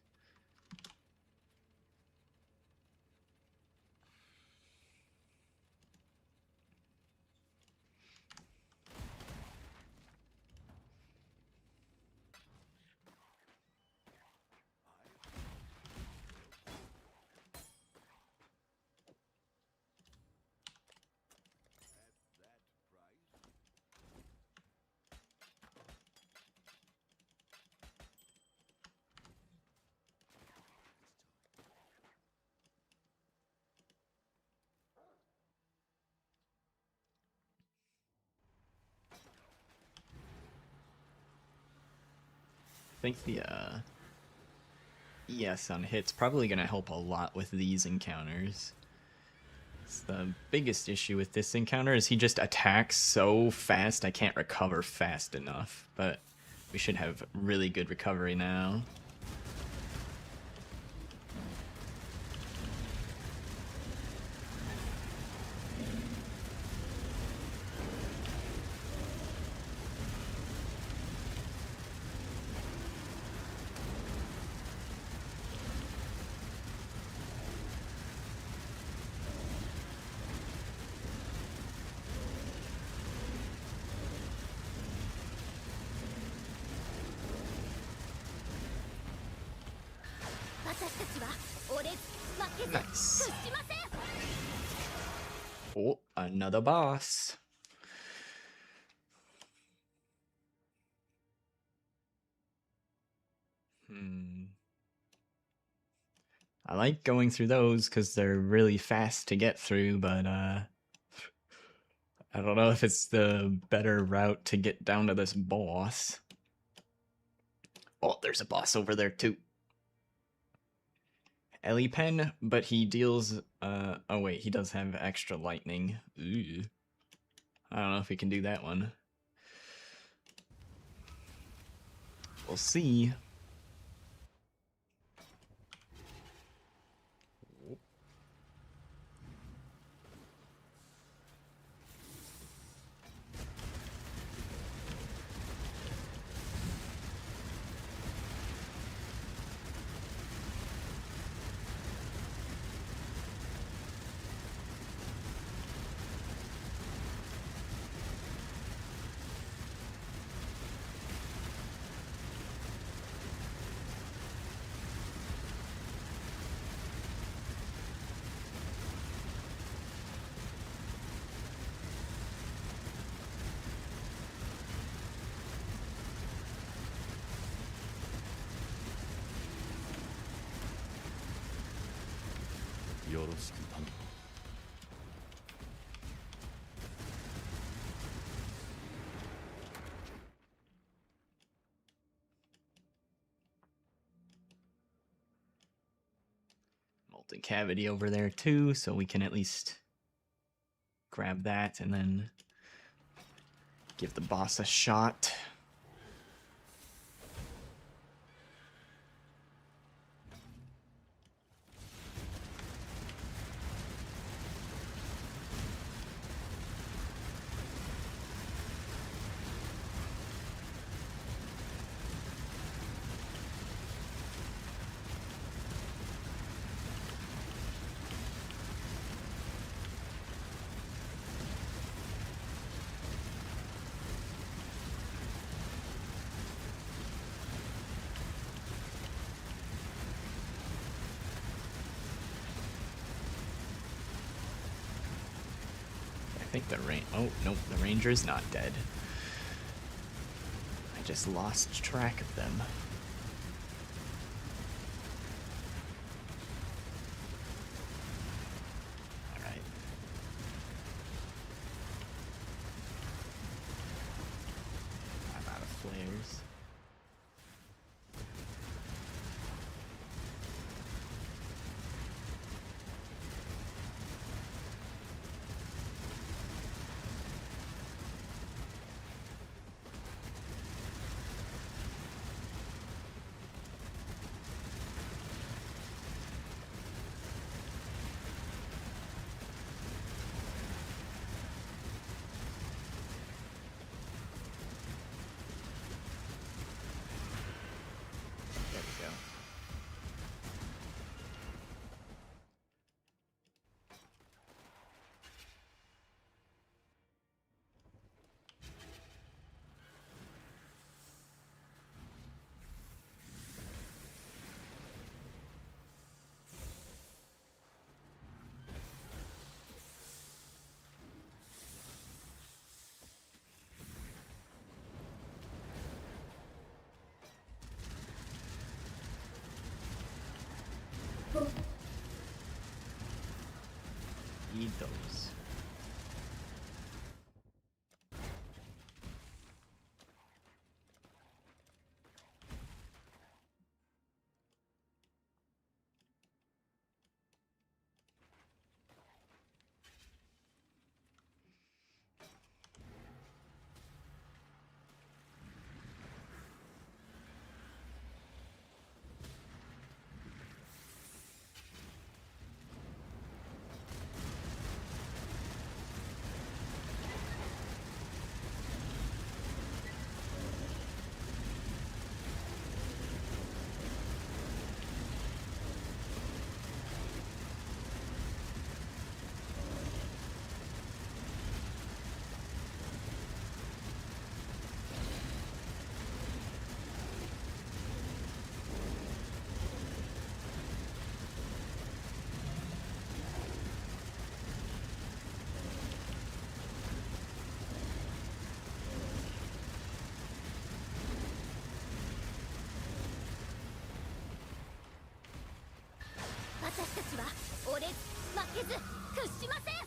think the ES on hit's probably going to help a lot with these encounters. The biggest issue with this encounter is he just attacks so fast I can't recover fast enough, but we should have really good recovery now. Nice. Oh, another boss. I like going through those because they're really fast to get through, but I don't know if it's the better route to get down to this boss. Oh, there's a boss over there too. Ellie Pen, but he deals, oh wait, he does have extra lightning. Ooh. I don't know if he can do that one. We'll see. Molten cavity over there too, so we can at least grab that and then give the boss a shot. I think oh nope, the ranger's not dead. I just lost track of them. Alright. I'm out of flares. There we go. Need those. れず負けず屈しません。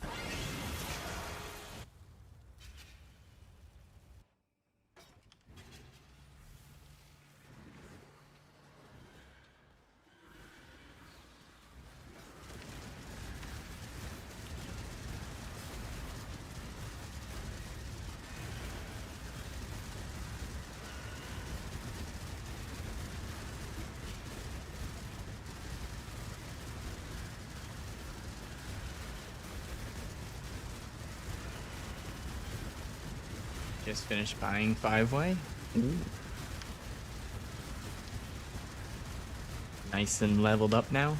Just finished buying 5-way. Nice and leveled up now.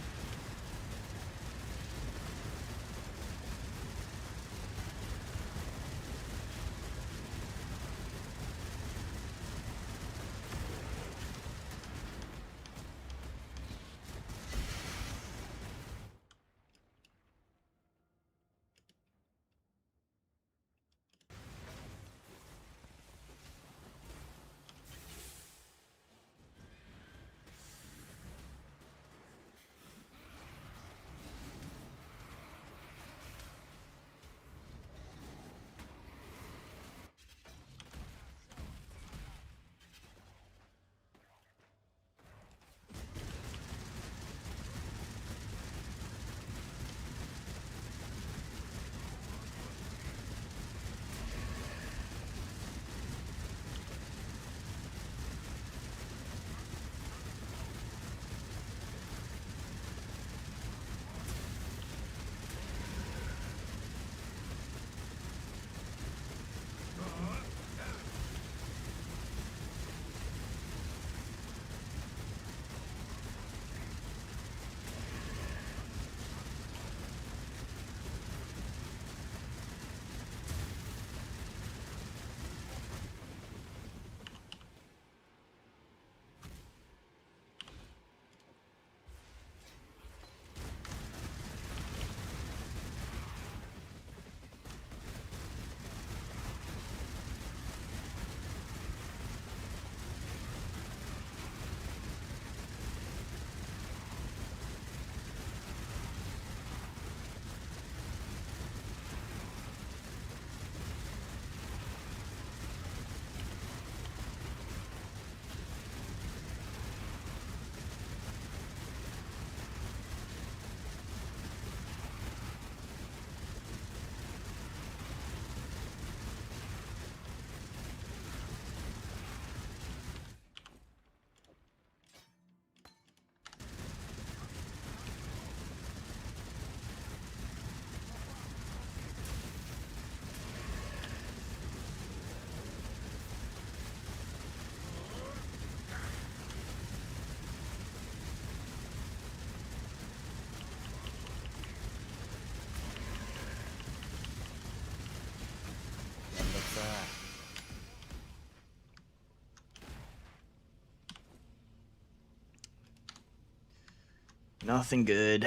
Nothing good.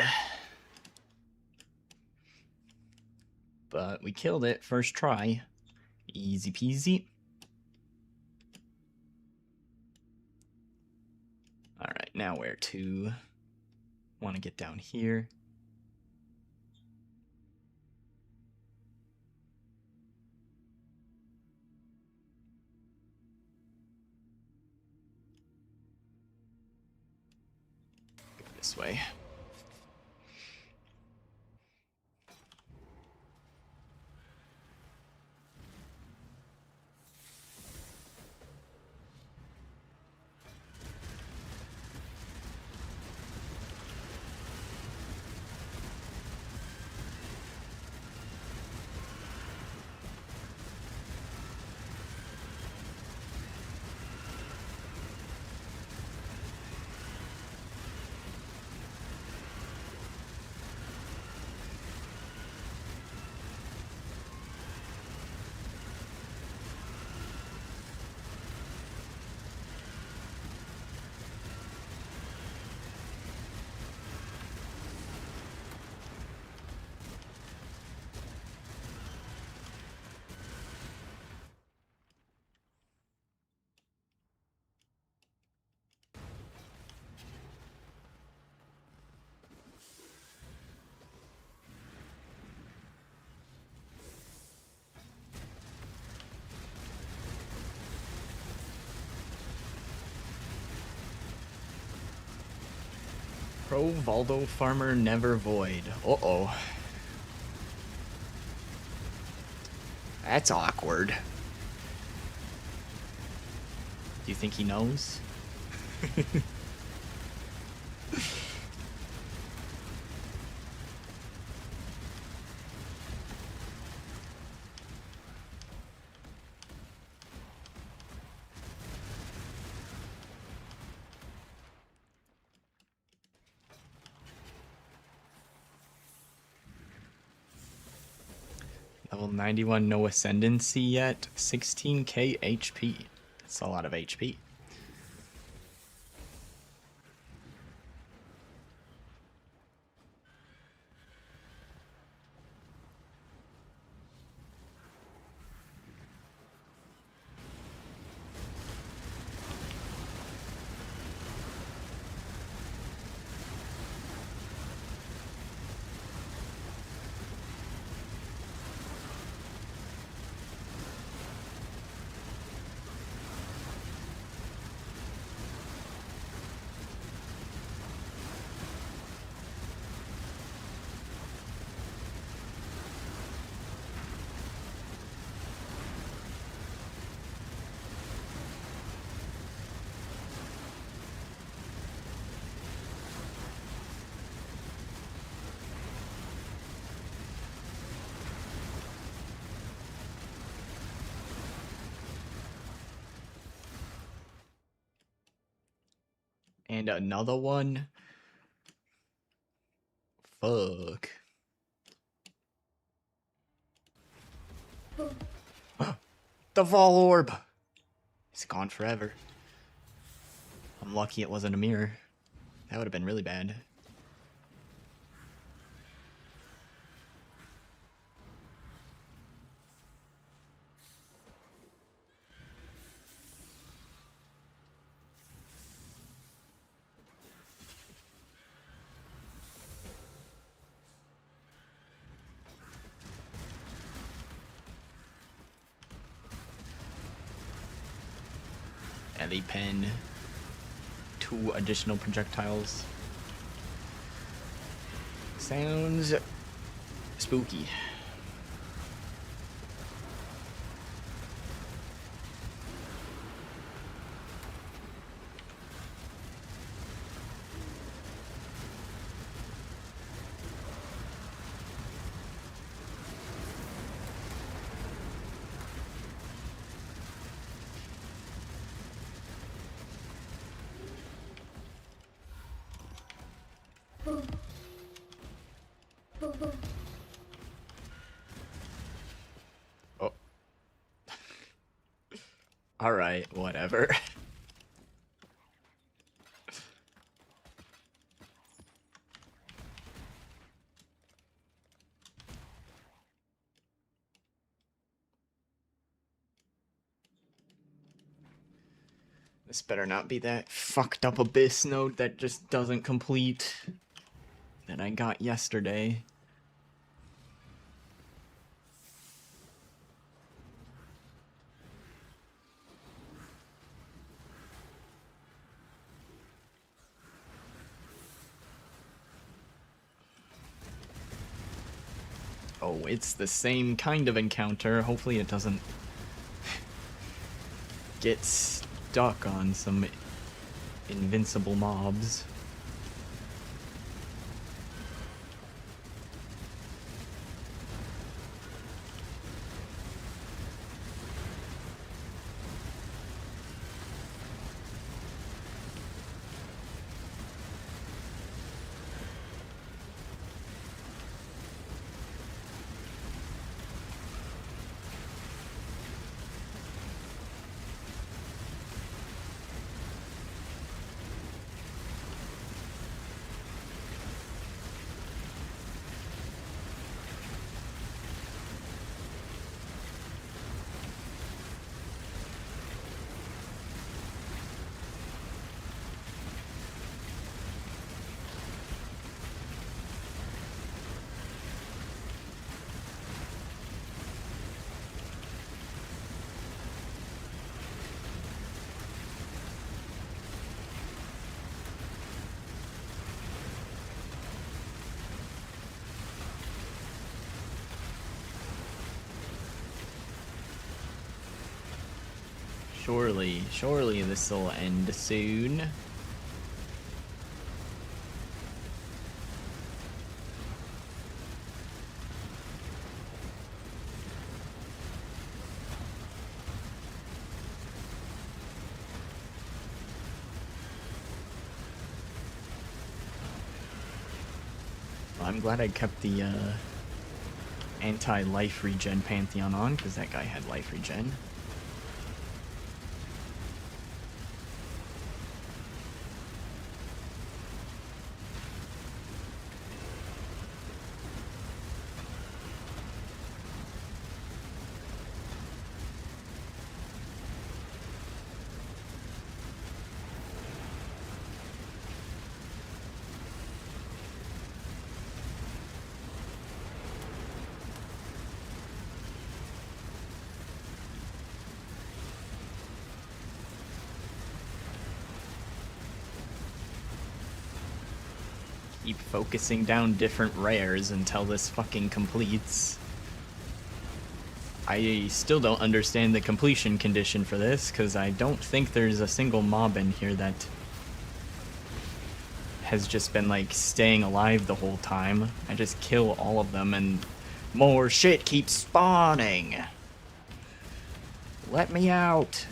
But we killed it first try. Easy peasy. Alright, now where to? Want to get down here. Go this way. Pro Valdo Farmer Never Void. Uh-oh. That's awkward. Do you think he knows? Level 91, no ascendancy yet. 16k HP. That's a lot of HP. And another one. Fuck. The Vol Orb! It's gone forever. I'm lucky it wasn't a mirror. That would have been really bad. Ellie Pen. 2 additional projectiles. Sounds spooky. Oh. Alright, whatever. This better not be that fucked up abyss node that just doesn't complete that I got yesterday. Oh, it's the same kind of encounter. Hopefully it doesn't get stuck on some invincible mobs. Surely this will end soon. Well, I'm glad I kept the anti-life regen Pantheon on, because that guy had life regen. Keep focusing down different rares until this fucking completes. I still don't understand the completion condition for this, because I don't think there's a single mob in here that has just been, like, staying alive the whole time. I just kill all of them and more shit keeps spawning. Let me out.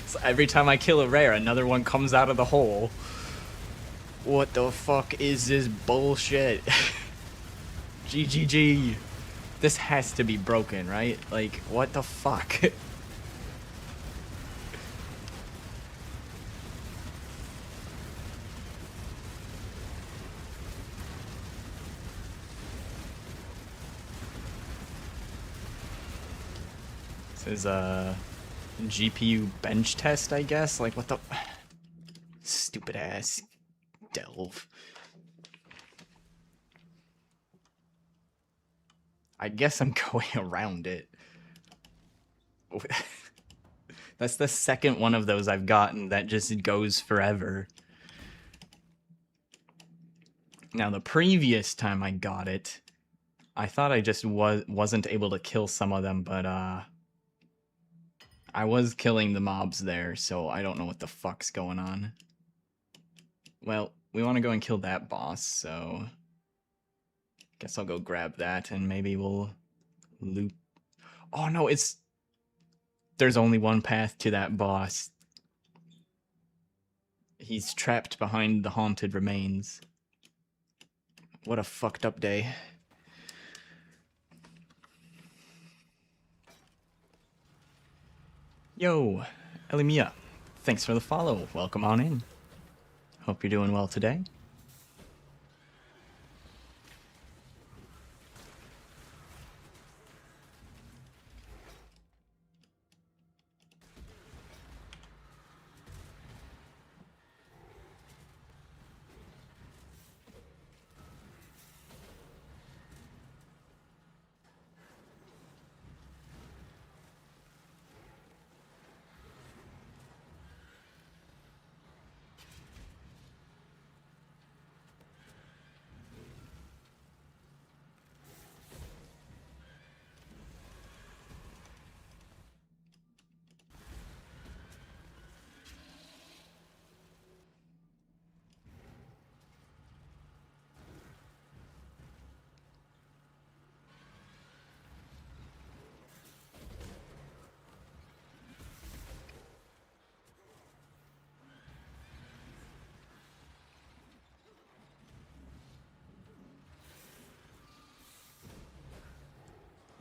So every time I kill a rare, another one comes out of the hole. What the fuck is this bullshit? GGG. This has to be broken, right? Like, what the fuck? This is a GPU bench test, I guess? Like, what the... Stupid ass delve. I guess I'm going around it. That's the second one of those I've gotten that just goes forever. Now, the previous time I got it, I thought I just wasn't able to kill some of them, but I was killing the mobs there, so I don't know what the fuck's going on. Well, we want to go and kill that boss, so guess I'll go grab that and maybe we'll loop. Oh no, there's only one path to that boss. He's trapped behind the haunted remains. What a fucked up day. Yo, Elimia, thanks for the follow. Welcome on in. Hope you're doing well today.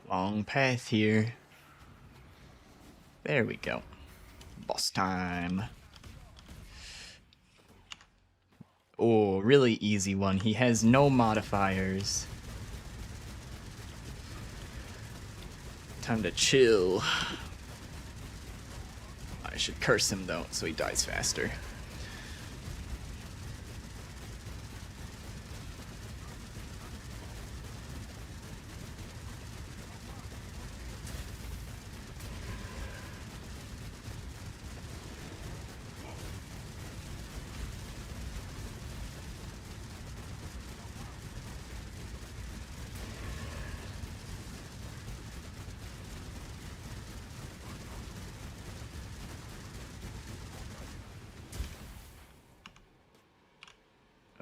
Long path here. There we go. Boss time. Oh, really easy one. He has no modifiers. Time to chill. I should curse him though, so he dies faster.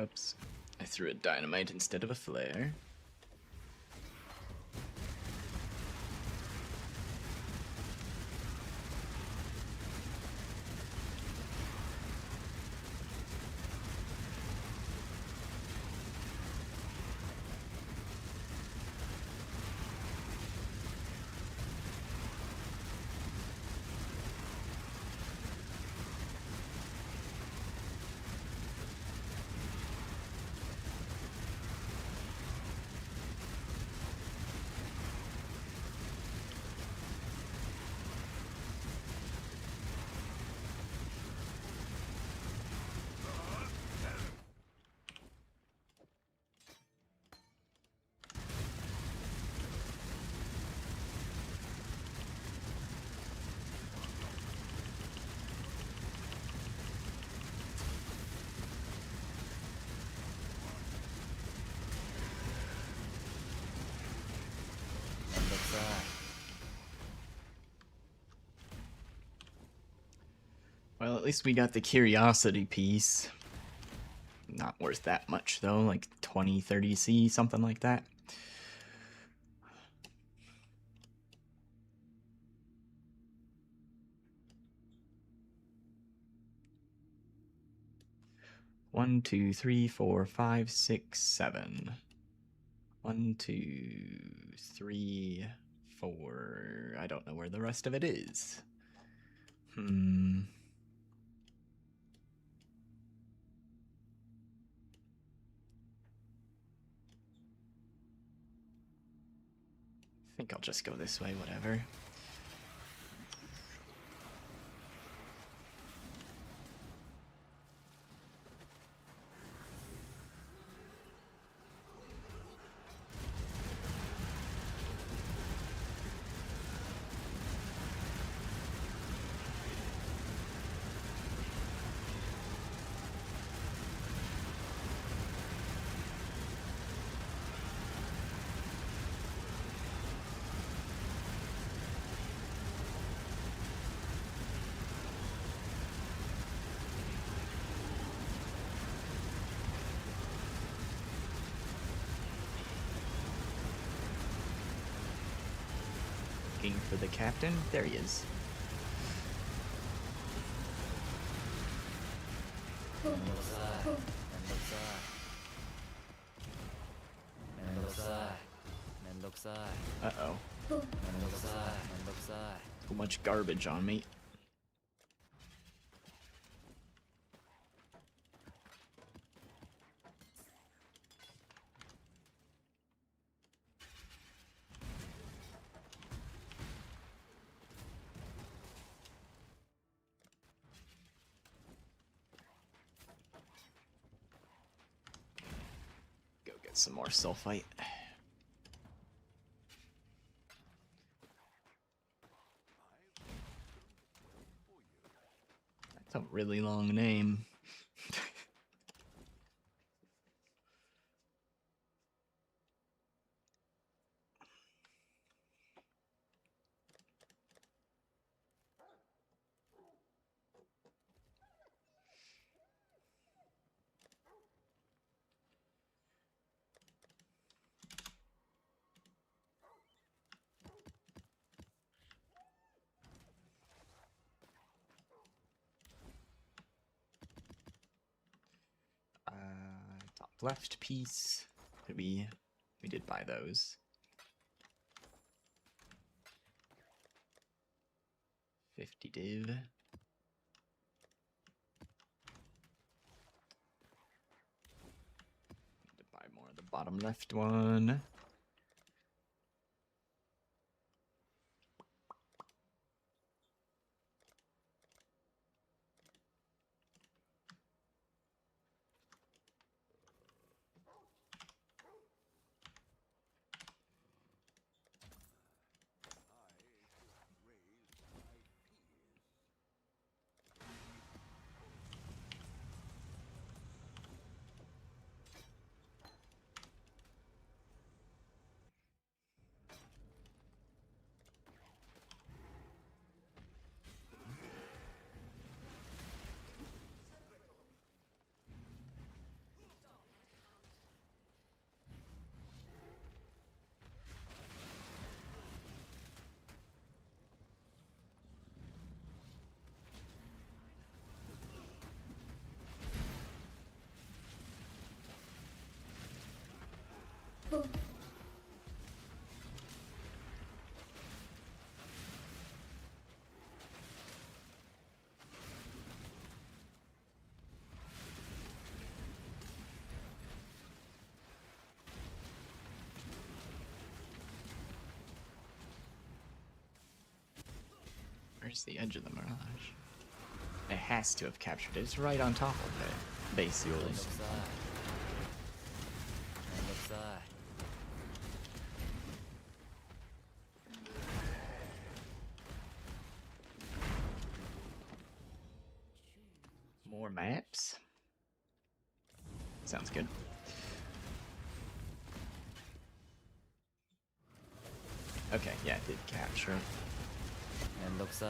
Oops. I threw a dynamite instead of a flare. Well, at least we got the curiosity piece. Not worth that much though, like 20, 30 C, something like that. One, two, three, four, five, six, seven. 1, 2, 3, 4. I don't know where the rest of it is. I think I'll just go this way, whatever. Looking for the captain. There he is. Uh-oh. Too much garbage on me. Go get some more sulfite. That's a really long name. Top left piece. We did buy those. 50 div. Bottom left one. Where's the edge of the Mirage? It has to have captured it. It's right on top of it, basically. More maps? Sounds good. Okay, yeah, it did capture it. And looks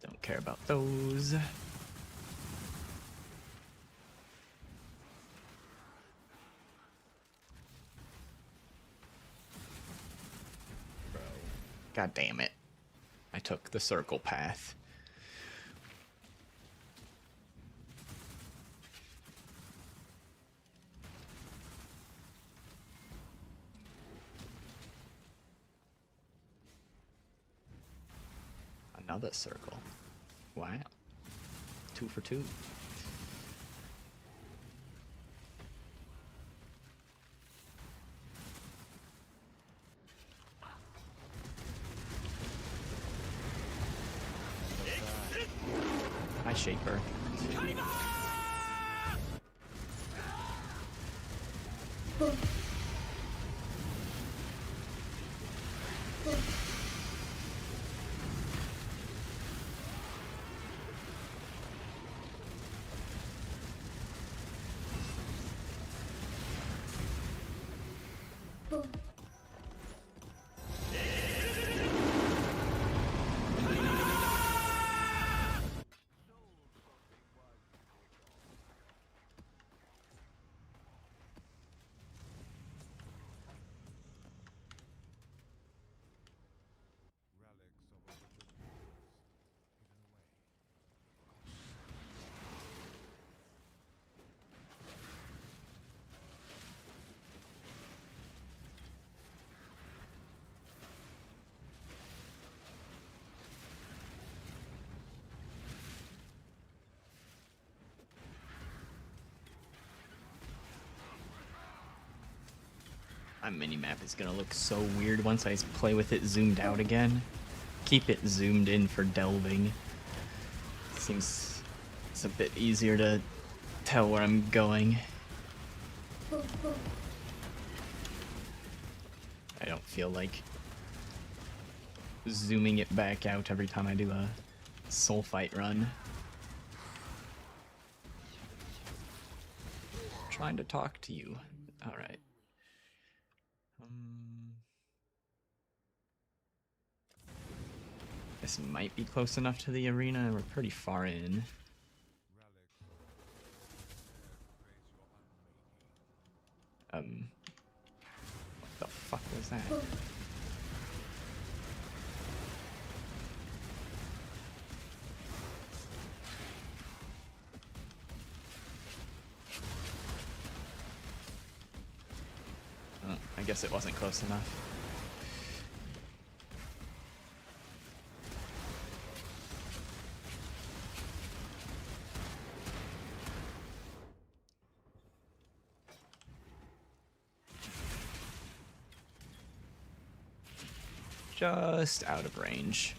Don't care about those. Bro. God damn it. I took the circle path. Another circle. Wow. 2 for 2. Hi, Shaper. My minimap is gonna look so weird once I play with it zoomed out again. Keep it zoomed in for delving. Seems it's a bit easier to tell where I'm going. I don't feel like zooming it back out every time I do a soul fight run. Trying to talk to you. Alright. This might be close enough to the arena. We're pretty far in. What the fuck was that? Oh, I guess it wasn't close enough. Just out of range.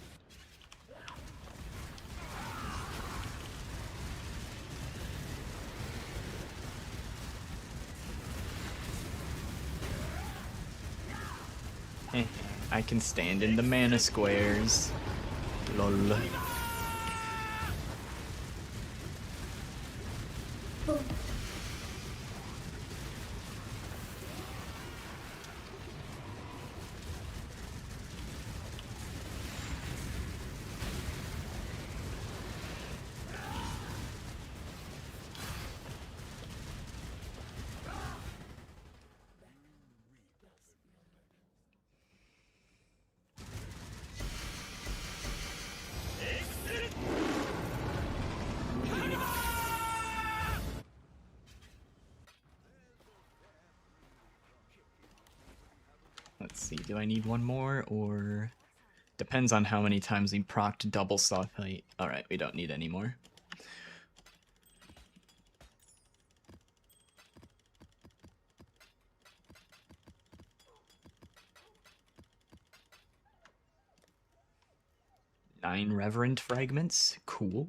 I can stand in the mana squares. Lol. Let's see, do I need one more, or... Depends on how many times we procced double saw fight. Alright, we don't need any more. Nine Reverent Fragments, cool.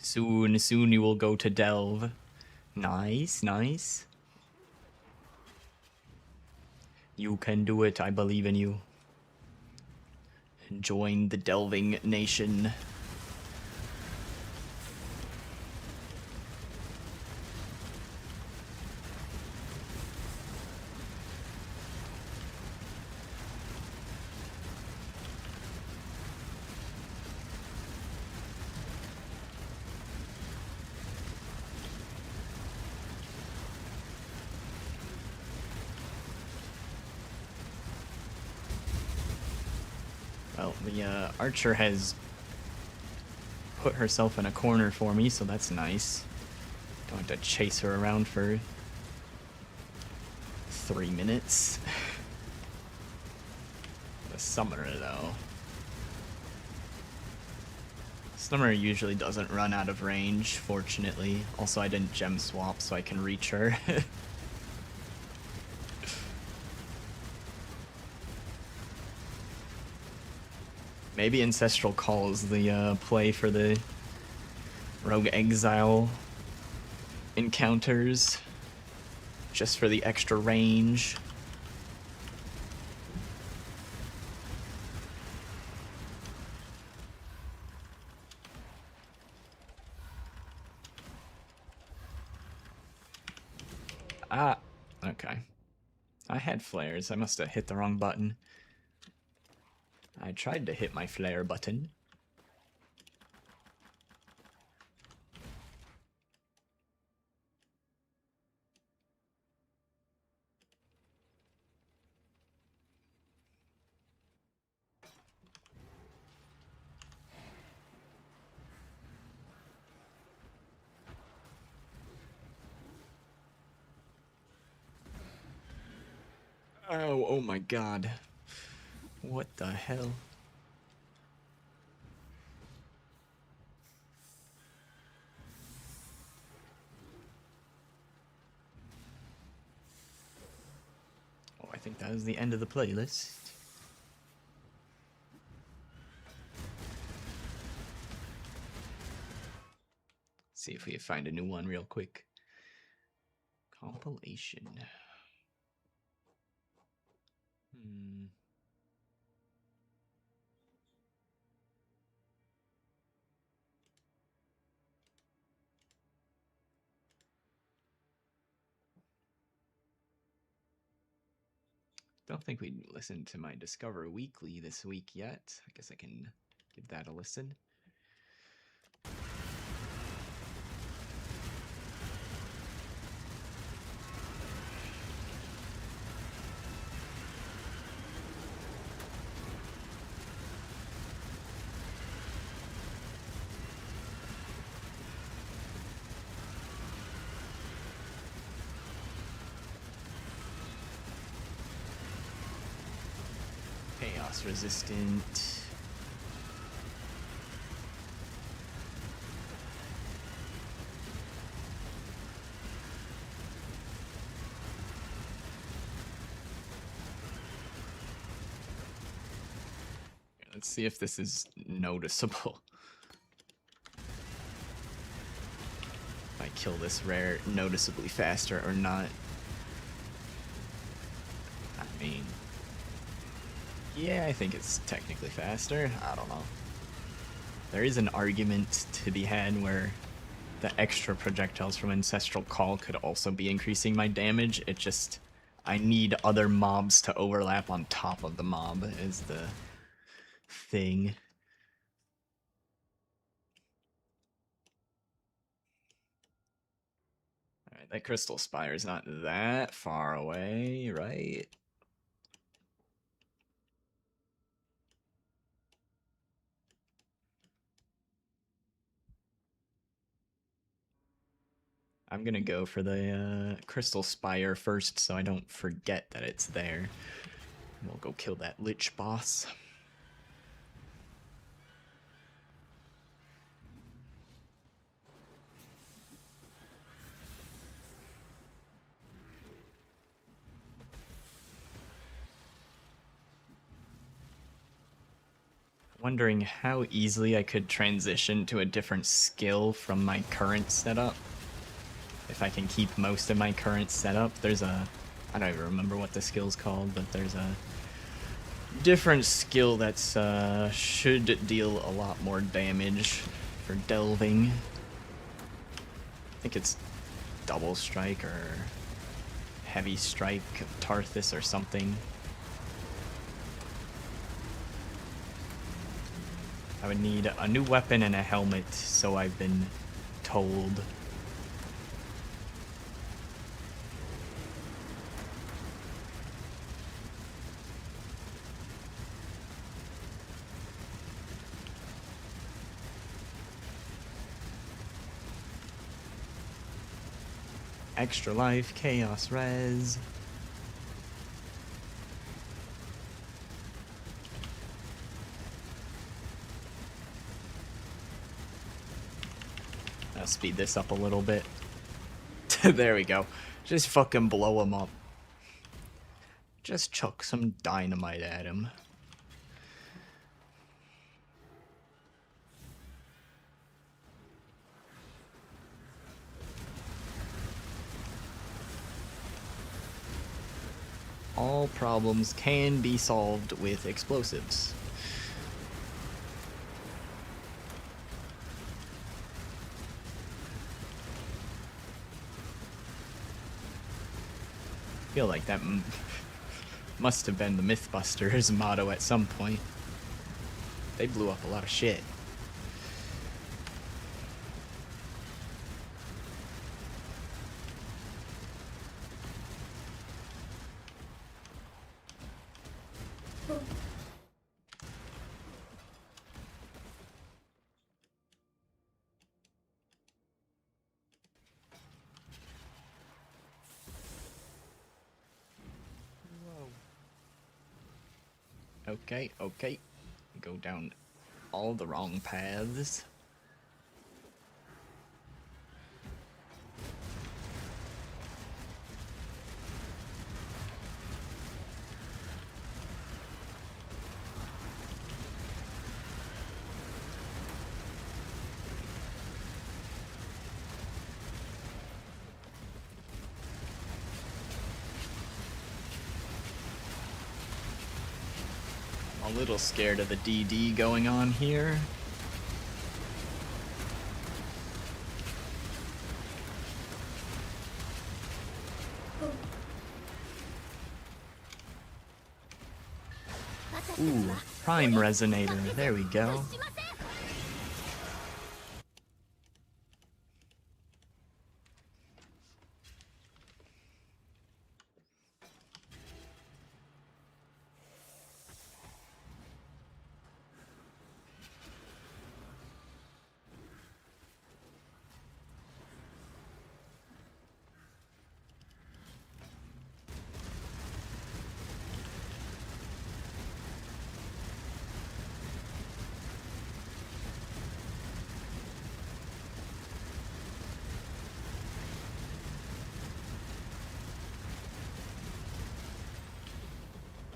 Soon you will go to delve. Nice, nice. You can do it, I believe in you. Join the delving nation. Well, the archer has put herself in a corner for me, so that's nice. Don't have to chase her around for 3 minutes. The summoner, though. Summoner usually doesn't run out of range, fortunately. Also, I didn't gem swap, so I can reach her. Maybe Ancestral Call is the play for the Rogue Exile encounters, just for the extra range. Ah, okay. I had flares. I must have hit the wrong button. I tried to hit my flare button. Oh my god. What the hell? Oh, I think that was the end of the playlist. See if we can find a new one real quick. Compilation. Don't think we listened to my Discover Weekly this week yet. I guess I can give that a listen. Chaos resistant. Let's see if this is noticeable. If I kill this rare noticeably faster or not. I mean, yeah, I think it's technically faster. I don't know. There is an argument to be had where the extra projectiles from Ancestral Call could also be increasing my damage. It just, I need other mobs to overlap on top of the mob is the thing. Alright, that Crystal Spire is not that far away, right? I'm gonna go for the Crystal Spire first so I don't forget that it's there. We'll go kill that Lich boss. Wondering how easily I could transition to a different skill from my current setup. If I can keep most of my current setup, there's a... I don't even remember what the skill's called, but there's a different skill that's should deal a lot more damage for delving. I think it's double strike or heavy strike of Tarthus or something. I would need a new weapon and a helmet, so I've been told. Extra life, chaos res. I'll speed this up a little bit. There we go. Just fucking blow him up. Just chuck some dynamite at him. All problems can be solved with explosives. I feel like that must have been the Mythbusters motto at some point. They blew up a lot of shit. Okay, okay. Go down all the wrong paths. I'm a little scared of the DD going on here. Ooh, Prime Resonator. There we go.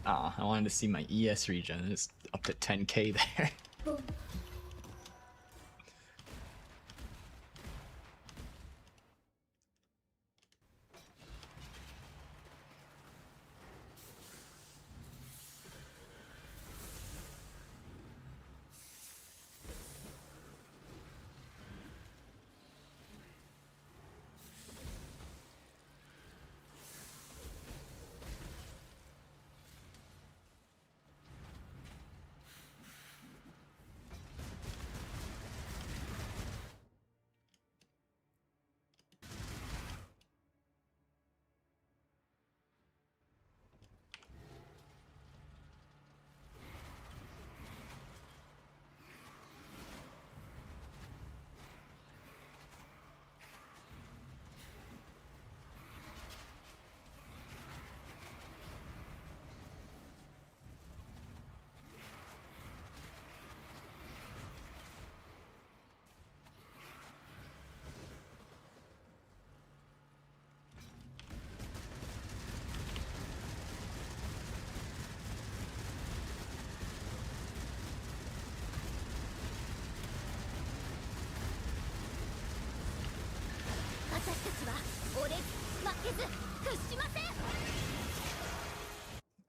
Ah, I wanted to see my ES regen. It's up to 10k there.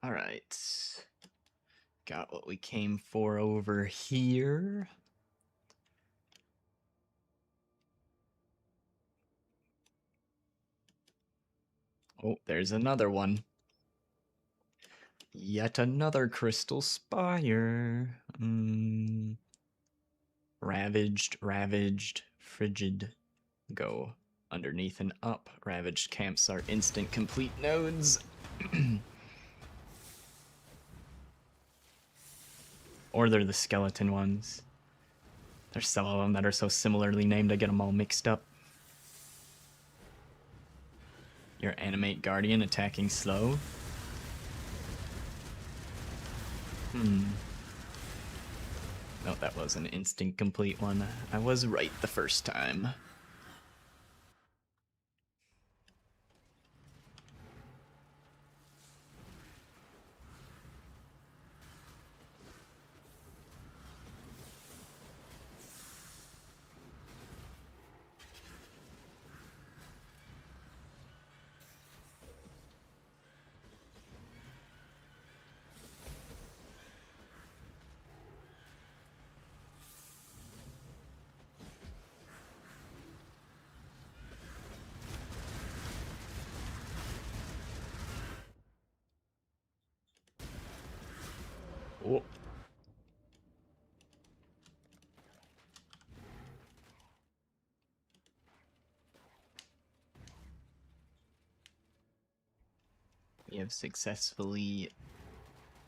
Alright. Got what we came for over here. Oh, there's another one. Yet another crystal spire. Ravaged, frigid. Go underneath and up. Ravaged camps are instant complete nodes. Or they're the skeleton ones. There's some of them that are so similarly named I get them all mixed up. Your animate guardian attacking slow. No, that was an instant complete one. I was right the first time. Oh. We have successfully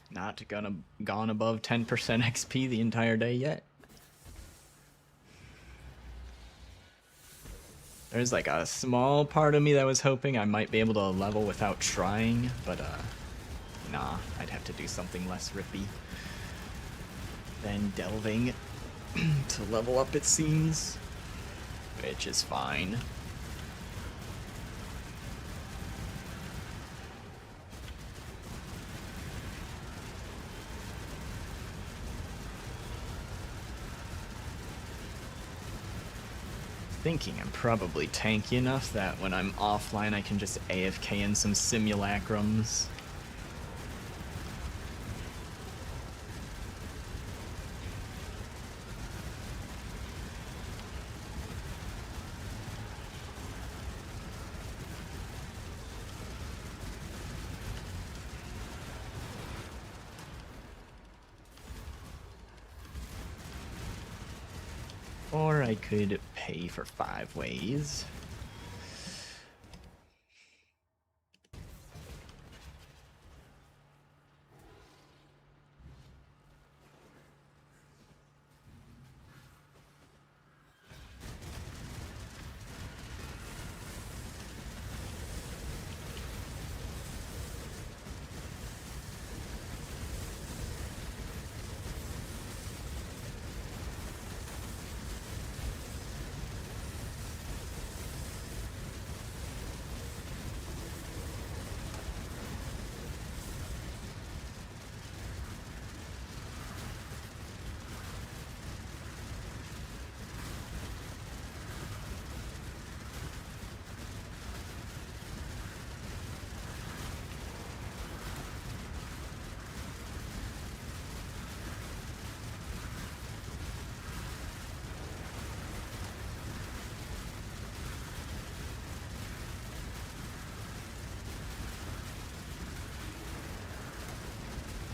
not gone above 10% XP the entire day yet. There's like a small part of me that was hoping I might be able to level without trying, but nah, I'd have to do something less rippy than delving to level up, it seems, which is fine. Thinking I'm probably tanky enough that when I'm offline I can just AFK in some simulacrums. Or I could pay for 5 ways.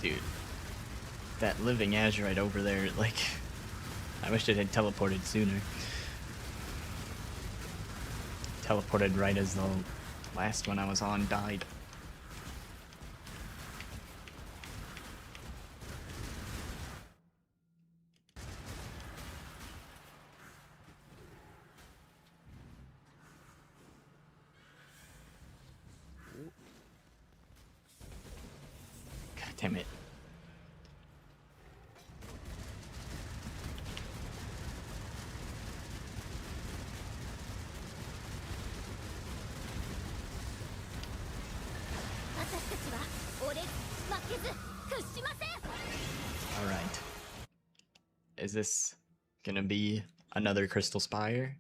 Dude, that living azurite over there, like, I wish it had teleported sooner. Teleported right as the last one I was on died. God damn it. Alright. Is this gonna be another Crystal Spire?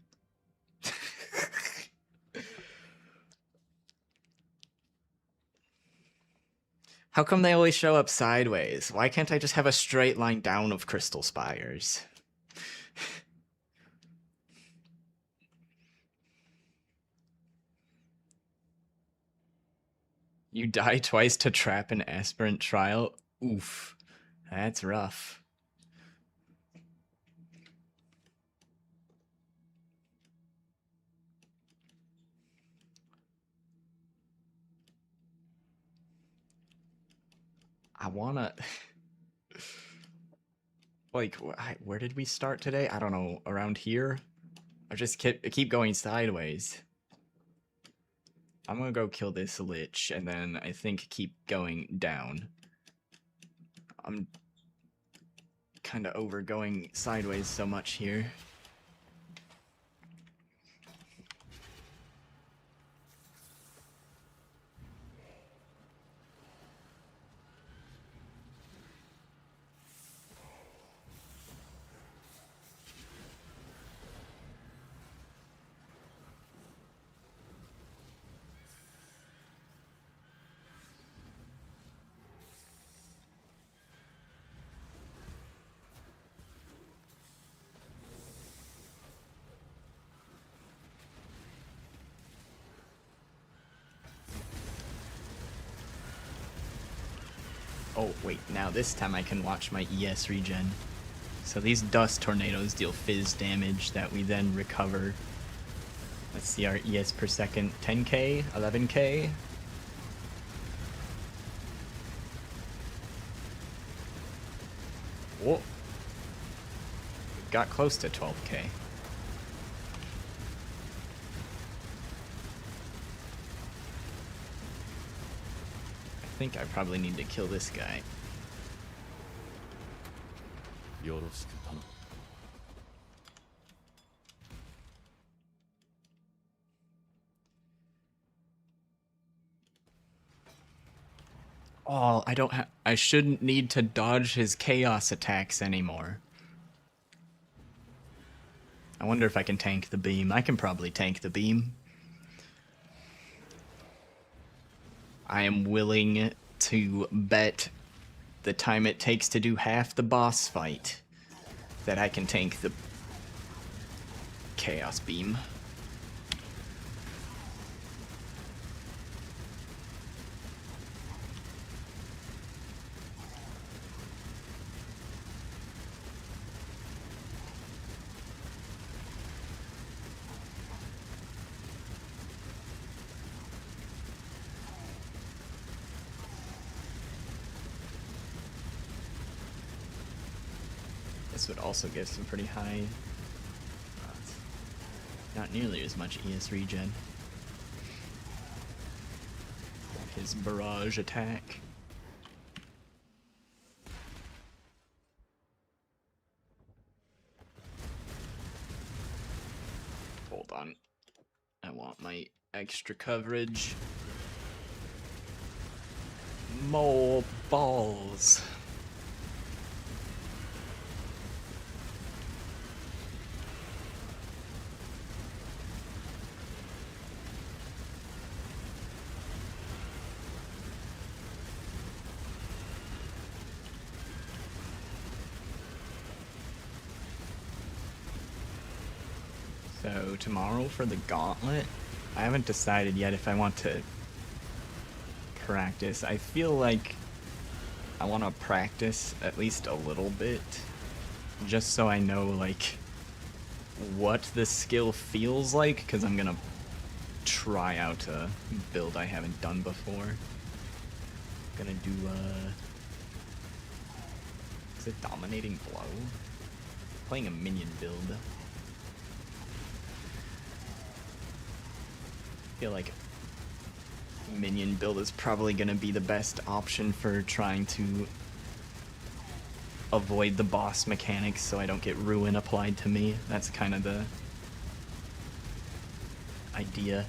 How come they always show up sideways? Why can't I just have a straight line down of Crystal Spires? You die twice to trap an aspirant trial? Oof. That's rough. I wanna... like, where did we start today? I don't know. Around here? I just keep going sideways. I'm gonna go kill this lich, and then I think keep going down. I'm kind of over going sideways so much here. Oh, wait, now this time I can watch my ES regen. So these dust tornadoes deal fizz damage that we then recover. Let's see our ES per second. 10k? 11k? Whoa. Got close to 12k. I think I probably need to kill this guy. よろしく頼む。Oh, I shouldn't need to dodge his chaos attacks anymore. I wonder if I can tank the beam. I can probably tank the beam. I am willing to bet the time it takes to do half the boss fight that I can tank the chaos beam. This would also give some pretty high, not nearly as much ES regen. His barrage attack. Hold on. I want my extra coverage. More balls. So tomorrow for the gauntlet, I haven't decided yet if I want to practice. I feel like I want to practice at least a little bit, just so I know like what the skill feels like, because I'm gonna try out a build I haven't done before. Gonna do is it dominating blow? Playing a minion build. I feel like minion build is probably going to be the best option for trying to avoid the boss mechanics so I don't get ruin applied to me. That's kind of the idea.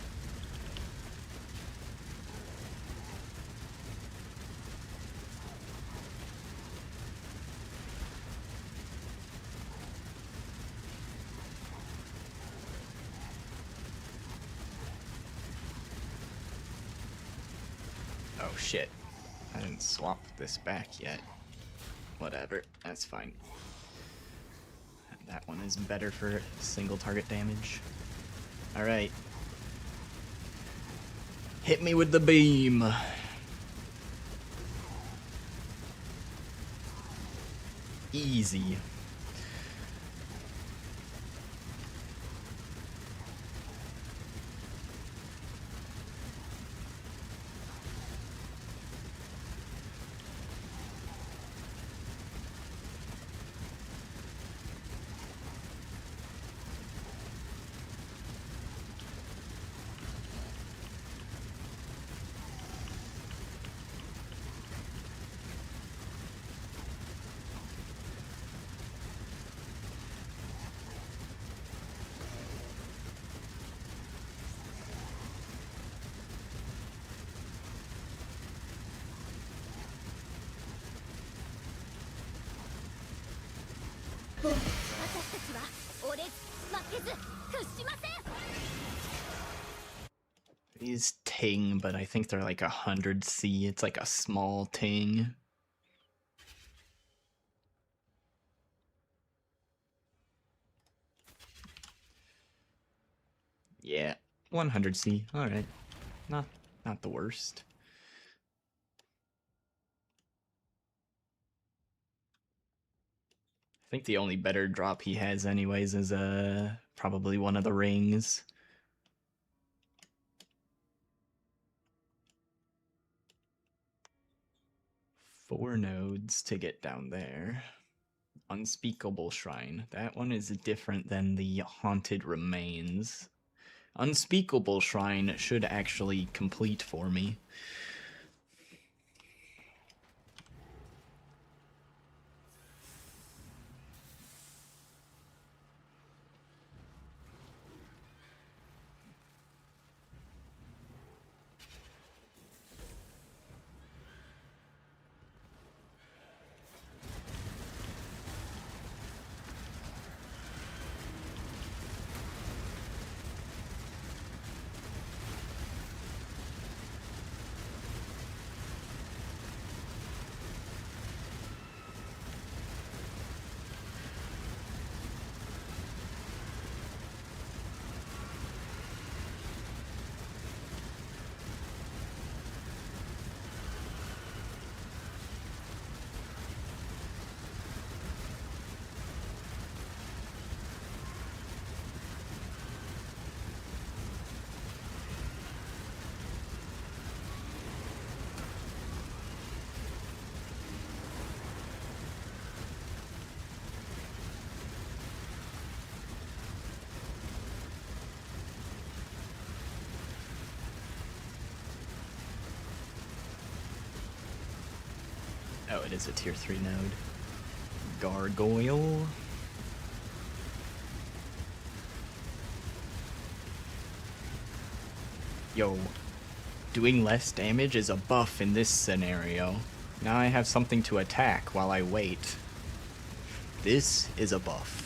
Oh shit, I didn't swap this back yet. Whatever, that's fine. That one is better for single target damage. Alright. Hit me with the beam. Easy. These ting, but I think they're like 100C. It's like a small ting. Yeah, 100C. All right, not the worst. I think the only better drop he has, anyways, is probably one of the rings. Four nodes to get down there. Unspeakable Shrine. That one is different than the Haunted Remains. Unspeakable Shrine should actually complete for me. Oh, it is a tier 3 node. Gargoyle. Yo, doing less damage is a buff in this scenario. Now I have something to attack while I wait. This is a buff.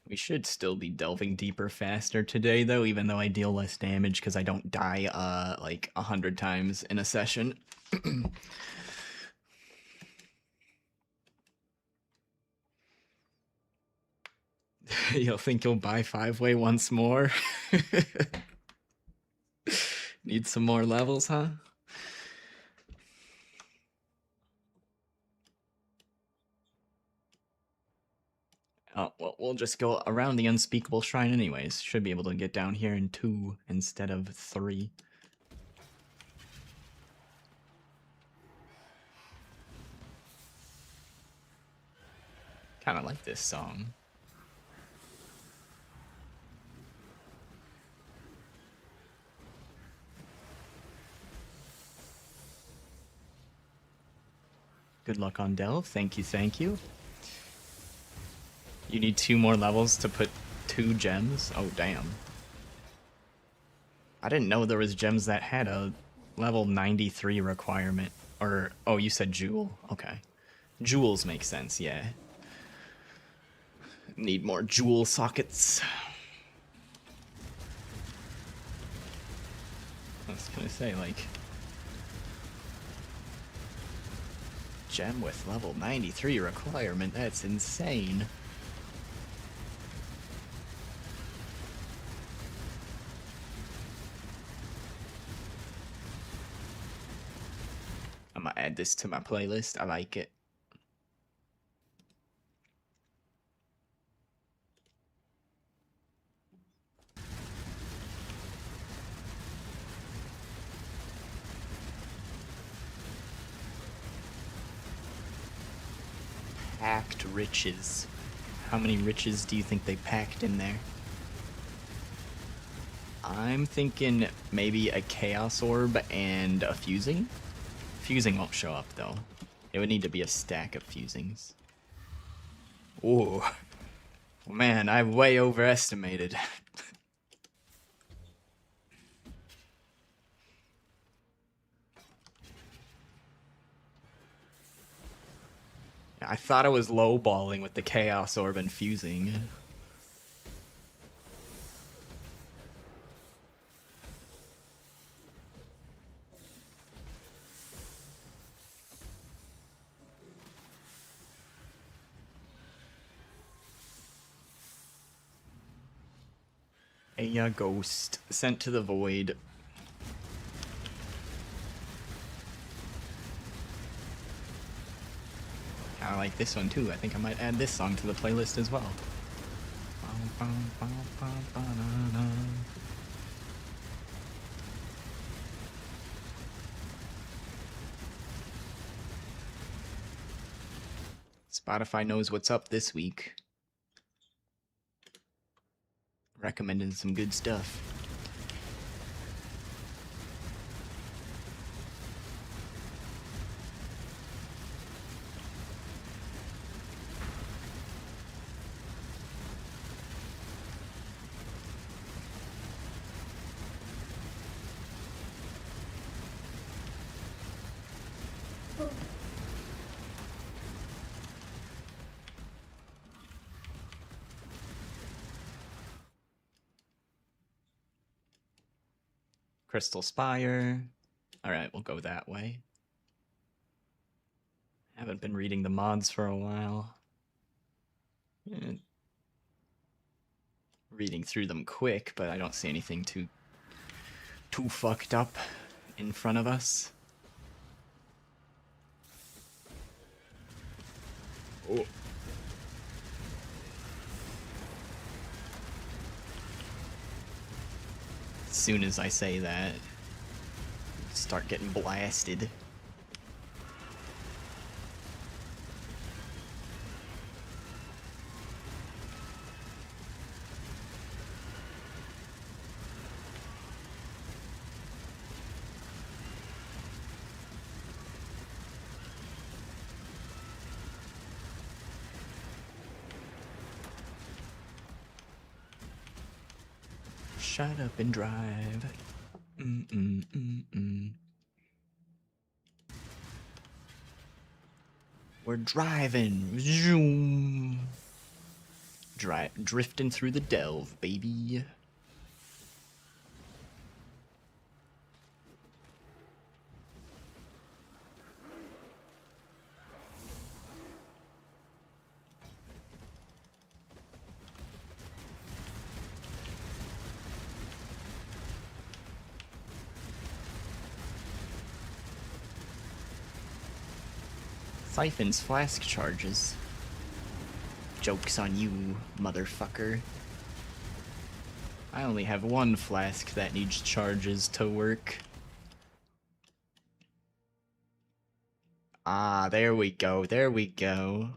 We should still be delving deeper faster today, though, even though I deal less damage because I don't die, like 100 times in a session. You'll think you'll buy 5-way once more? Need some more levels, huh? Oh, well, we'll just go around the Unspeakable Shrine anyways. Should be able to get down here in 2 instead of 3. Kinda like this song. Good luck on Delve. Thank you, thank you. You need 2 more levels to put 2 gems? Oh, damn. I didn't know there was gems that had a level 93 requirement. Or, oh, you said jewel? Okay. Jewels make sense, yeah. Need more jewel sockets. I was gonna say, like... Gem with level 93 requirement, that's insane. I'm gonna add this to my playlist, I like it. Packed riches. How many riches do you think they packed in there? I'm thinking maybe a Chaos Orb and a Fusing. Fusing won't show up though. It would need to be a stack of Fusings. Ooh. Man, I way overestimated. I thought I was lowballing with the Chaos Orb and Fusing. A ghost sent to the void. like this one too. I think I might add this song to the playlist as well. Spotify knows what's up this week. Recommending some good stuff. Crystal Spire. Alright, we'll go that way. Haven't been reading the mods for a while. Reading through them quick, but I don't see anything too fucked up in front of us. Oh. As soon as I say that, start getting blasted. Shut up and drive. We're driving. Zoom. Drifting through the delve, baby. Siphon's flask charges. Joke's on you, motherfucker. I only have one flask that needs charges to work. Ah, there we go, there we go.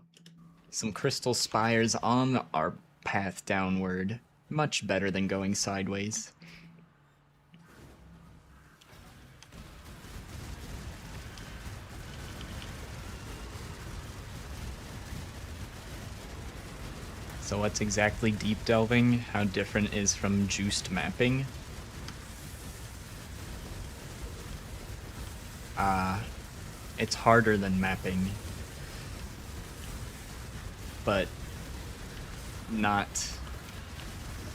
Some crystal spires on our path downward. Much better than going sideways. So what's exactly deep delving? How different is from juiced mapping? It's harder than mapping, but not...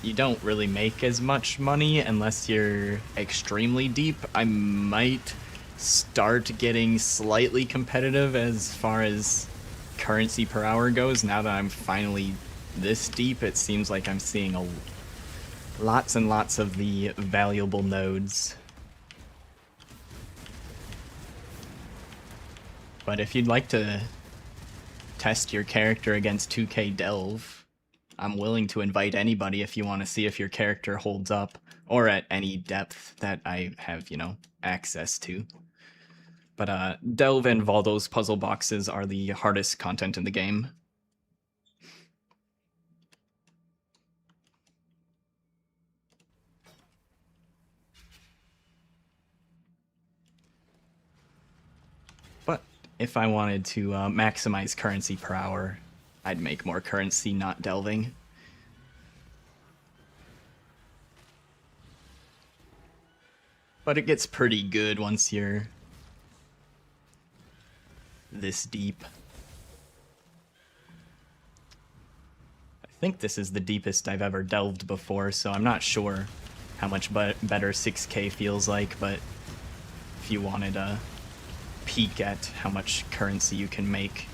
You don't really make as much money unless you're extremely deep. I might start getting slightly competitive as far as currency per hour goes now that I'm finally this deep. It seems like I'm seeing lots and lots of the valuable nodes. But if you'd like to test your character against 2K Delve, I'm willing to invite anybody if you want to see if your character holds up, or at any depth that I have, you know, access to. But Delve and Valdo's puzzle boxes are the hardest content in the game. But if I wanted to maximize currency per hour, I'd make more currency not delving. But it gets pretty good once you're this deep. I think this is the deepest I've ever delved before, so I'm not sure how much better 6K feels like, but if you wanted a peek at how much currency you can make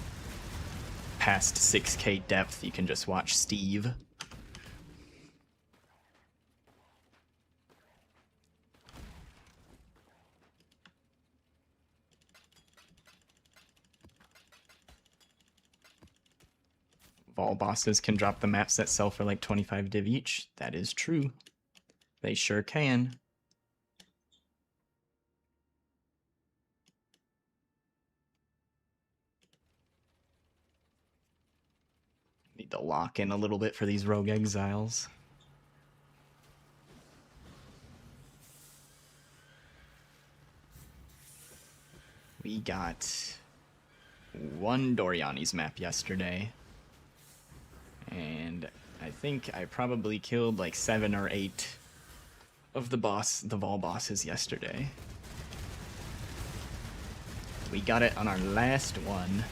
past 6K depth, you can just watch Steve. Vol bosses can drop the map set sell for like 25 div each. That is true. They sure can. Need to lock in a little bit for these rogue exiles. We got one Doriani's map yesterday. And I think I probably killed like 7 or 8 of the Vol bosses yesterday. We got it on our last one.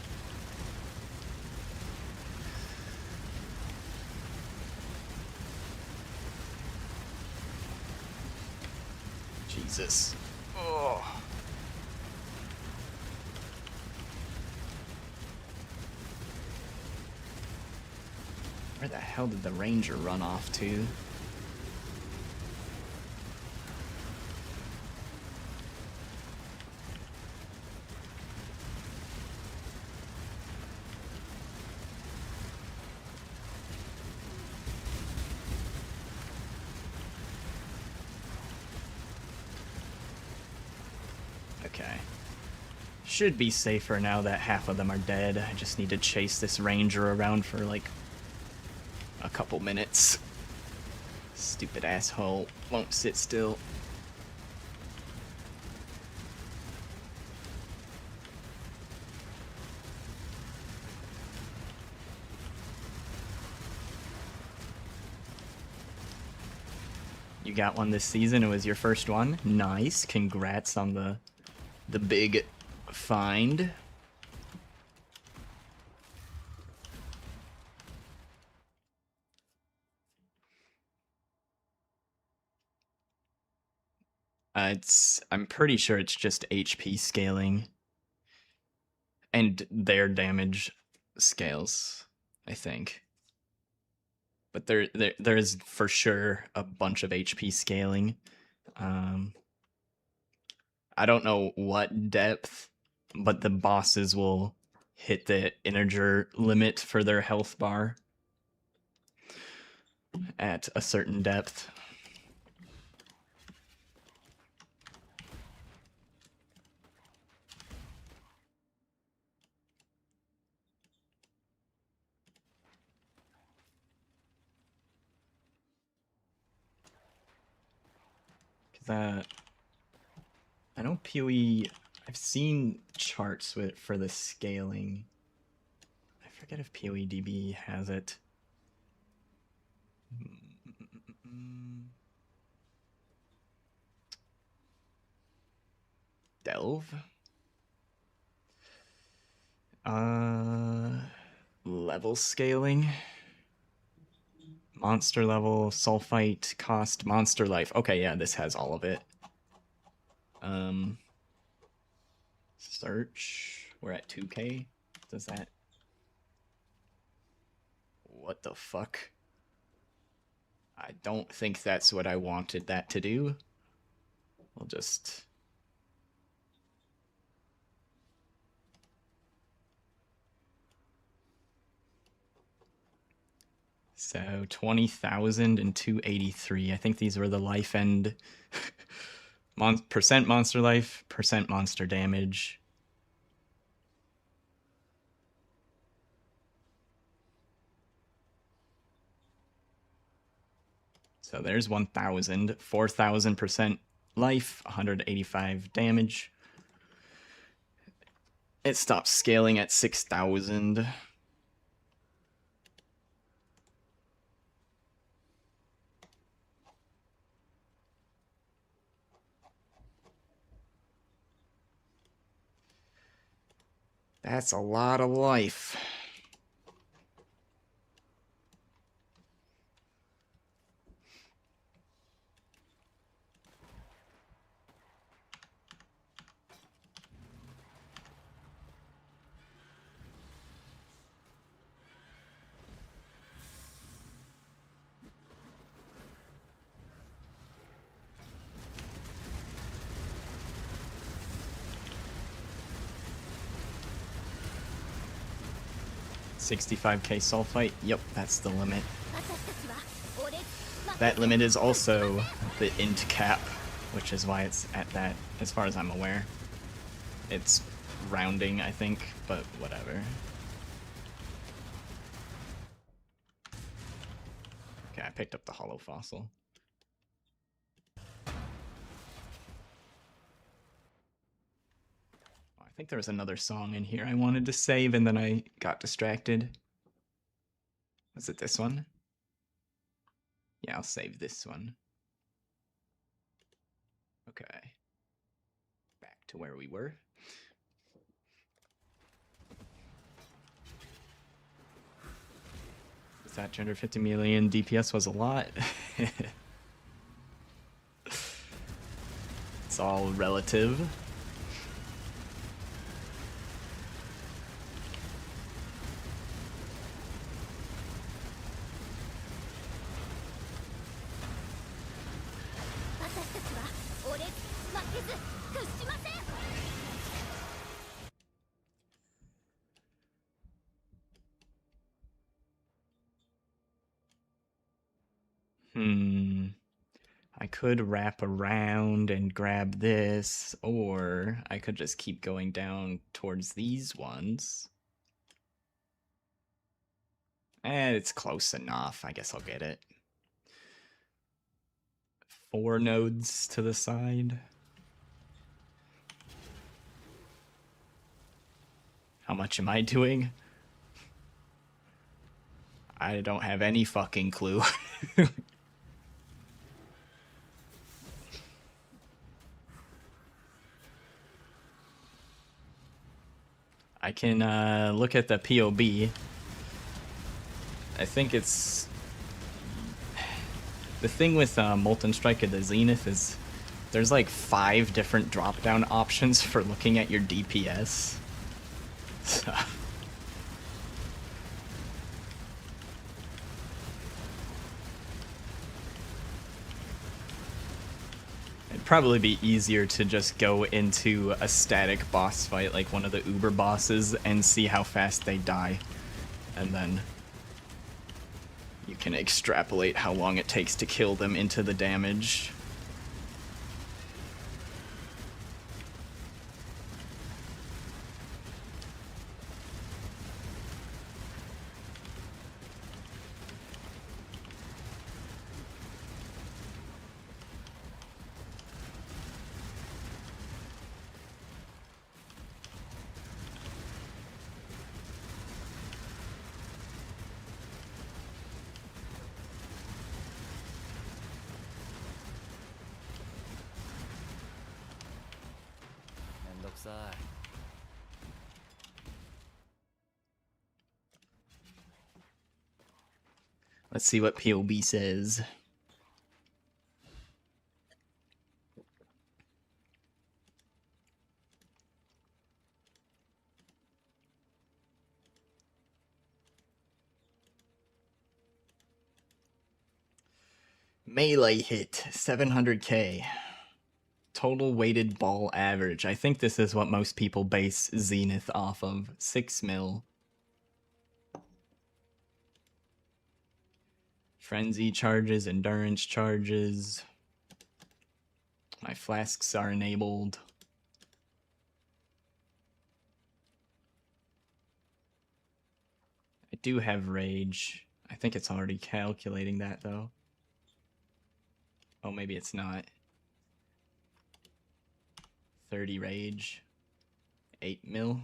Jesus. Oh. Where the hell did the ranger run off to? Okay. Should be safer now that half of them are dead. I just need to chase this ranger around for like a couple minutes. Stupid asshole won't sit still. You got one this season. It was your first one. Nice. Congrats on the big find. I'm pretty sure it's just HP scaling and their damage scales, I think. But there is for sure a bunch of HP scaling. I don't know what depth, but the bosses will hit the integer limit for their health bar at a certain depth. I know PoE, I've seen charts for the scaling. I forget if PoEDB has it. Delve? Level scaling. Monster level, sulfite, cost, monster life. Okay, yeah, this has all of it. Search. We're at 2K. Does that... What the fuck? I don't think that's what I wanted that to do. We'll just... So 20,000 and 283. I think these were the life end percent monster life, percent monster damage. So there's 1,000, 4,000% life, 185 damage. It stops scaling at 6,000. That's a lot of life. 65k sulfite. Yep, that's the limit. 私たちは俺負け That limit is also the int cap, which is why it's at that, as far as I'm aware. It's rounding, I think, but whatever. Okay, I picked up the hollow fossil. I think there was another song in here I wanted to save, and then I got distracted. Was it this one? Yeah, I'll save this one. Okay. Back to where we were. Is that 250 million DPS was a lot? It's all relative. I could wrap around and grab this, or I could just keep going down towards these ones. It's close enough. I guess I'll get it. 4 nodes to the side. How much am I doing? I don't have any fucking clue. I can look at the POB. I think it's... The thing with Molten Strike of the Zenith is there's like 5 different drop-down options for looking at your DPS. So... It'd probably be easier to just go into a static boss fight like one of the Uber bosses and see how fast they die. And then you can extrapolate how long it takes to kill them into the damage. Let's see what POB says. Melee hit, 700k. Total weighted ball average. I think this is what most people base Zenith off of. 6 mil. Frenzy charges, endurance charges. My flasks are enabled. I do have rage. I think it's already calculating that though. Oh, maybe it's not. 30 rage. 8 mil.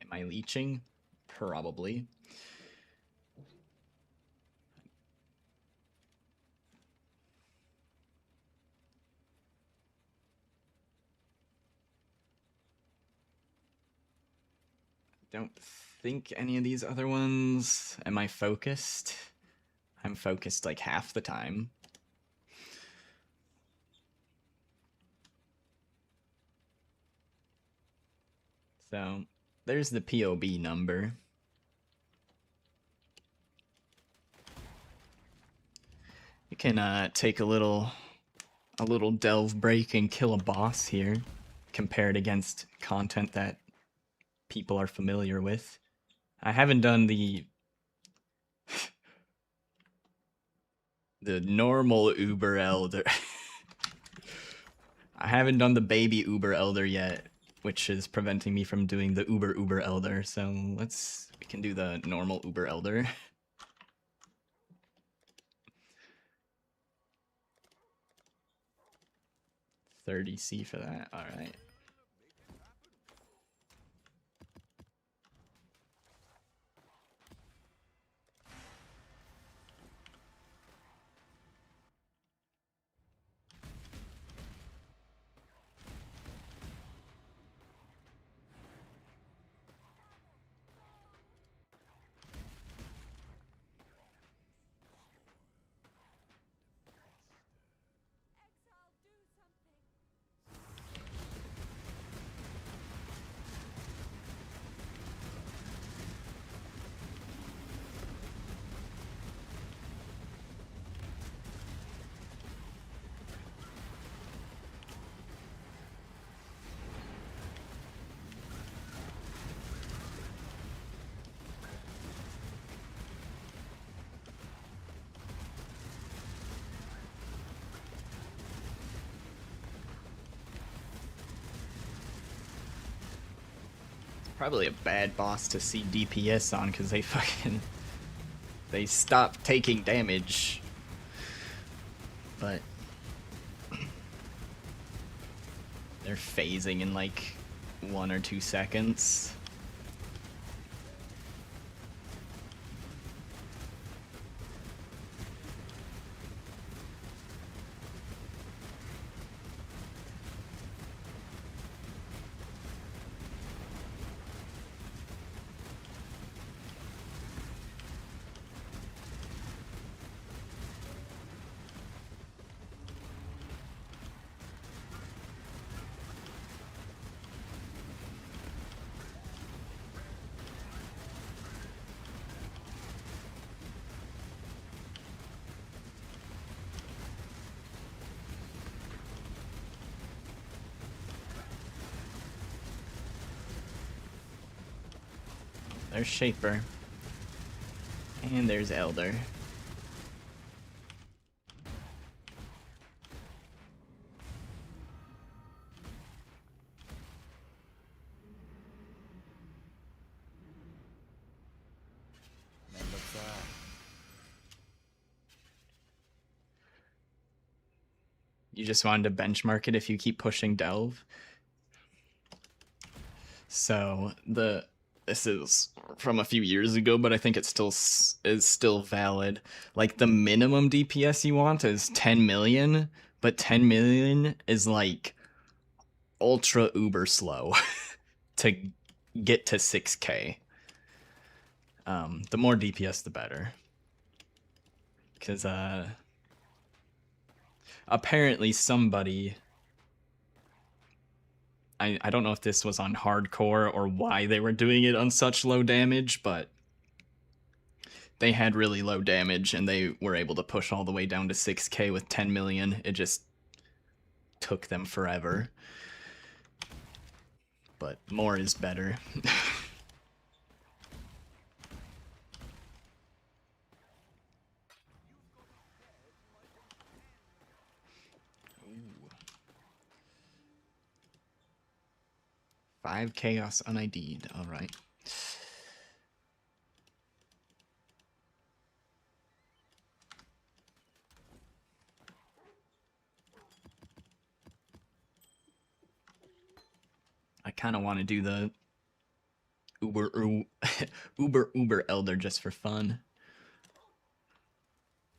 Am I leeching? Probably. Don't think any of these other ones. Am I focused? I'm focused like half the time. So there's the POB number. You can take a little delve break and kill a boss here, compared against content that people are familiar with. I haven't done the normal Uber Elder. I haven't done the baby Uber Elder yet, which is preventing me from doing the Uber Elder. So we can do the normal Uber Elder. $30C for that. All right. Probably a bad boss to see DPS on because they stop taking damage. But they're phasing in like 1 or 2 seconds. There's Shaper. And there's Elder. You just wanted to benchmark it if you keep pushing Delve. So this is from a few years ago, but I think it still is still valid. Like the minimum DPS you want is 10 million, but 10 million is like ultra uber slow to get to 6k. The more DPS the better. Because apparently somebody, I don't know if this was on hardcore or why they were doing it on such low damage, but they had really low damage and they were able to push all the way down to 6k with 10 million. It just took them forever. But more is better. Ooh. 5 chaos unID'd. All right. I kind of want to do the Uber Elder just for fun.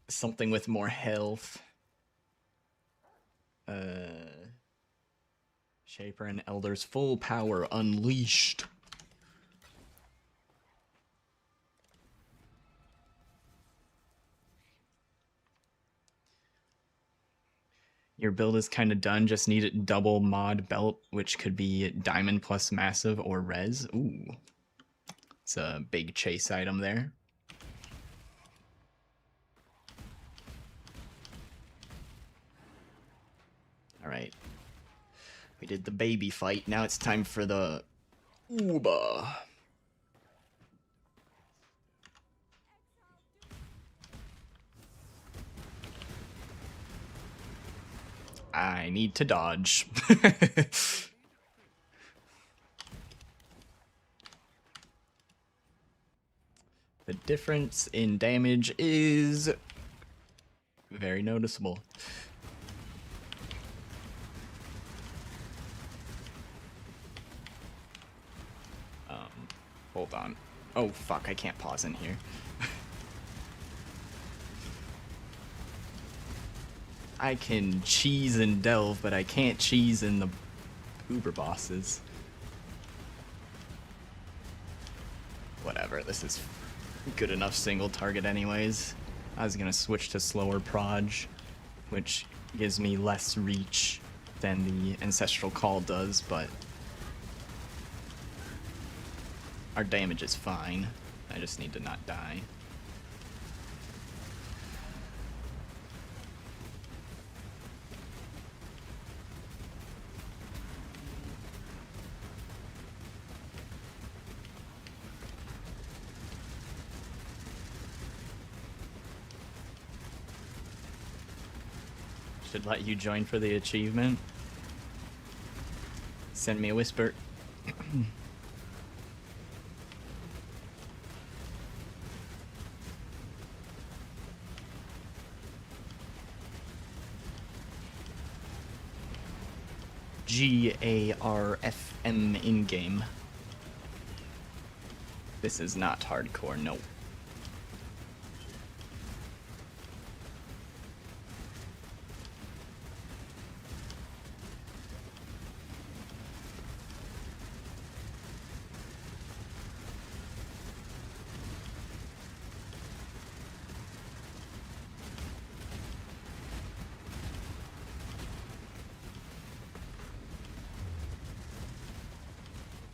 Something with more health. Shaper and Elder's full power unleashed. Your build is kind of done, just need it double mod belt, which could be diamond plus massive or res. Ooh. It's a big chase item there. Alright. We did the baby fight, now it's time for the Uba. I need to dodge. The difference in damage is very noticeable. Hold on. Oh fuck, I can't pause in here. I can cheese and delve, but I can't cheese in the uber bosses. Whatever, this is good enough single target anyways. I was gonna switch to slower proj, which gives me less reach than the Ancestral Call does, but our damage is fine. I just need to not die. Should let you join for the achievement. Send me a whisper. GARFM in-game. This is not hardcore, no.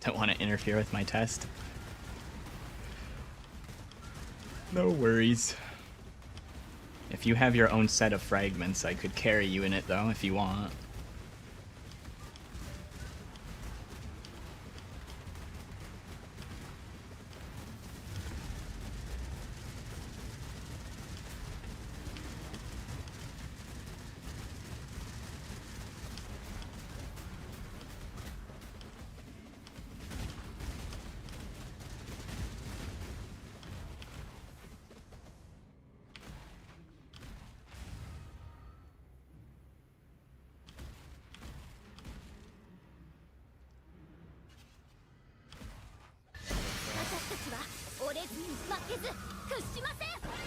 Don't want to interfere with my test. No worries. If you have your own set of fragments, I could carry you in it though, if you want.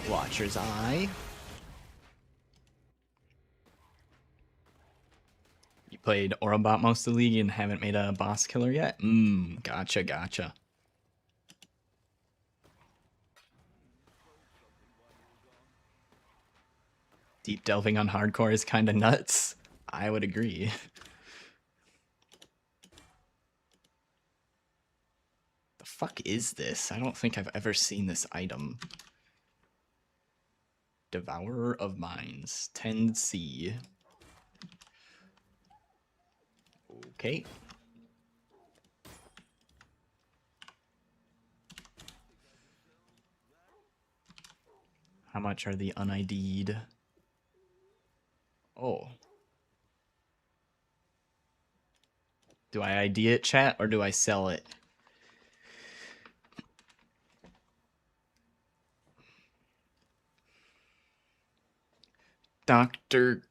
Watcher's Eye. You played Orobot most of the league and haven't made a boss killer yet? Gotcha, gotcha. Deep delving on hardcore is kinda nuts. I would agree. The fuck is this? I don't think I've ever seen this item. Devourer of Minds, 10C. Okay. How much are the un-ID'd? Oh. Do I ID it, chat, or do I sell it? Dr.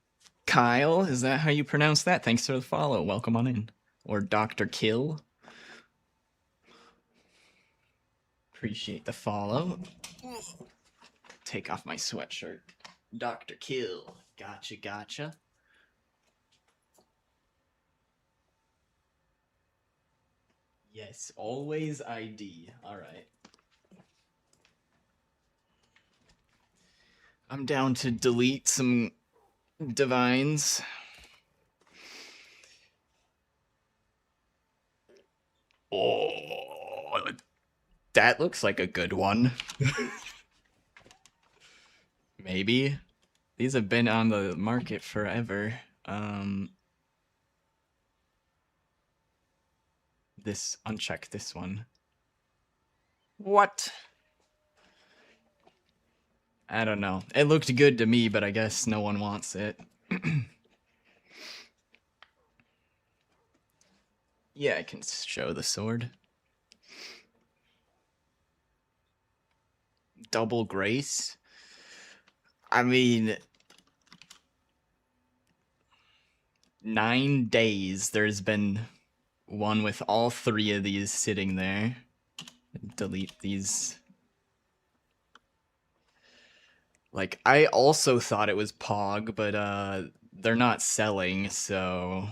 Kyle, is that how you pronounce that? Thanks for the follow. Welcome on in. Or Dr. Kill. Appreciate the follow. Take off my sweatshirt. Dr. Kill. Gotcha, gotcha. Yes, always ID. Alright. I'm down to delete some divines. Oh, that looks like a good one. Maybe. These have been on the market forever. Uncheck this one. What? I don't know. It looked good to me, but I guess no one wants it. Yeah, I can show the sword. Double grace. I mean, 9 days there's been one with all 3 of these sitting there. Delete these. Like, I also thought it was Pog, but they're not selling, so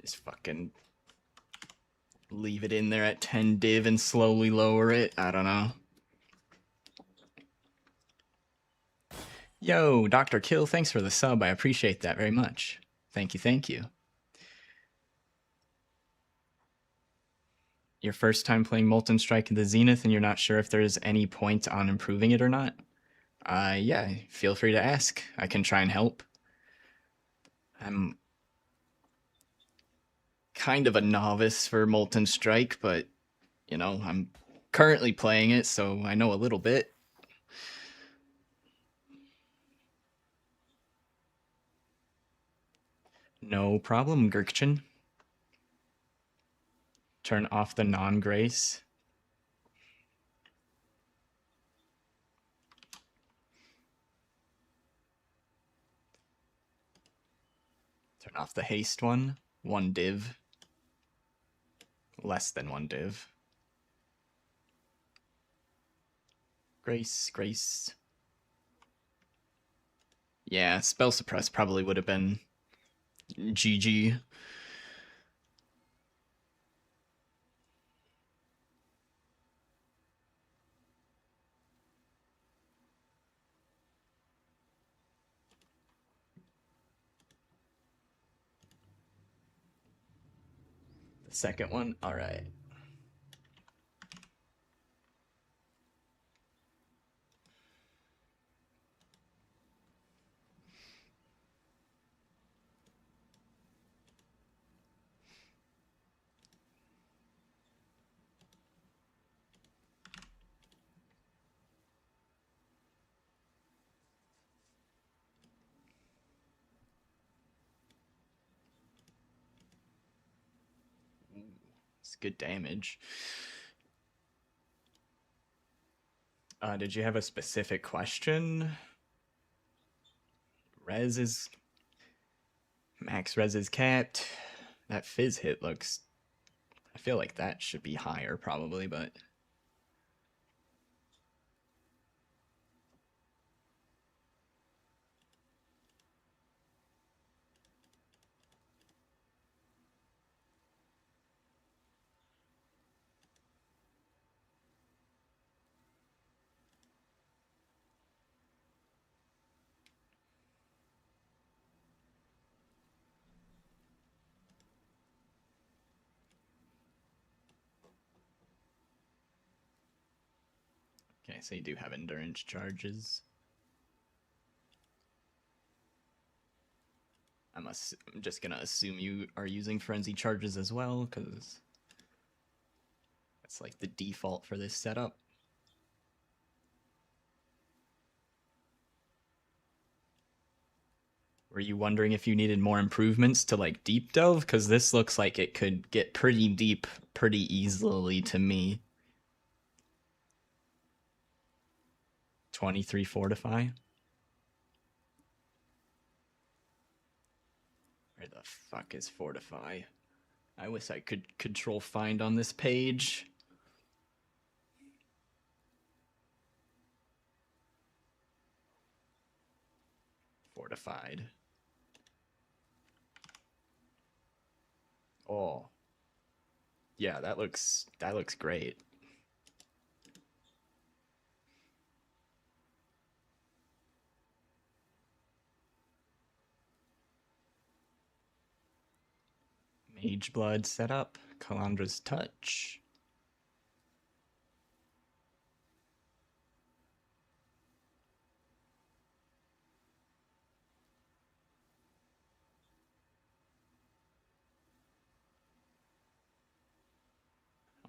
just fucking leave it in there at 10 div and slowly lower it. I don't know. Yo, Dr. Kill, thanks for the sub. I appreciate that very much. Thank you, thank you. Your first time playing Molten Strike in the Zenith and you're not sure if there's any point on improving it or not? Yeah, feel free to ask. I can try and help. I'm kind of a novice for Molten Strike, but, you know, I'm currently playing it, so I know a little bit. No problem, Gurkchin. Turn off the non-grace. Turn off the haste one. 1 div. Less than 1 div. Grace, grace. Yeah, spell suppress probably would have been GG. The second one, all right. It's good damage. Did you have a specific question? Res is... Max res is capped. That fizz hit looks... I feel like that should be higher probably, but... Okay, so you do have endurance charges. I'm just gonna assume you are using frenzy charges as well, because that's like the default for this setup. Were you wondering if you needed more improvements to like deep delve? Because this looks like it could get pretty deep pretty easily to me. 23 fortify. Where the fuck is fortify? I wish I could control find on this page. Fortified. Oh. Yeah, that looks great. Mage blood setup. Kalandra's touch.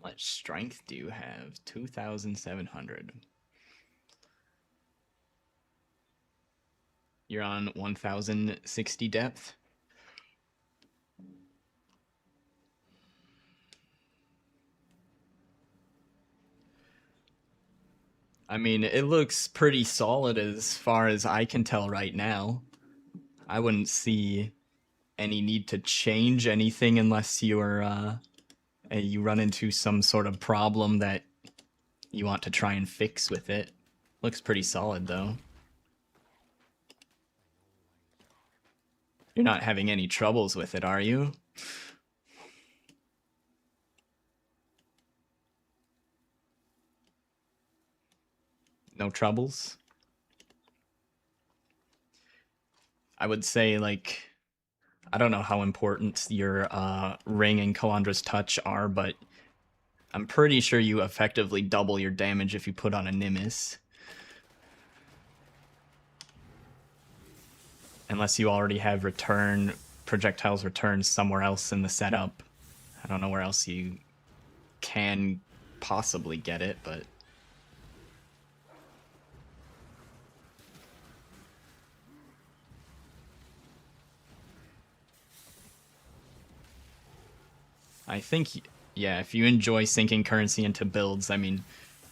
much strength do you have? 2,700. You're on 1,060 depth. I mean, it looks pretty solid as far as I can tell right now. I wouldn't see any need to change anything unless you're you run into some sort of problem that you want to try and fix with it. Looks pretty solid though. You're not having any troubles with it, are you? No troubles? I would say, like, I don't know how important your ring and Calandra's touch are, but I'm pretty sure you effectively double your damage if you put on a Nimbus. Unless you already have projectiles return somewhere else in the setup. I don't know where else you can possibly get it, but... I think, yeah, if you enjoy sinking currency into builds, I mean,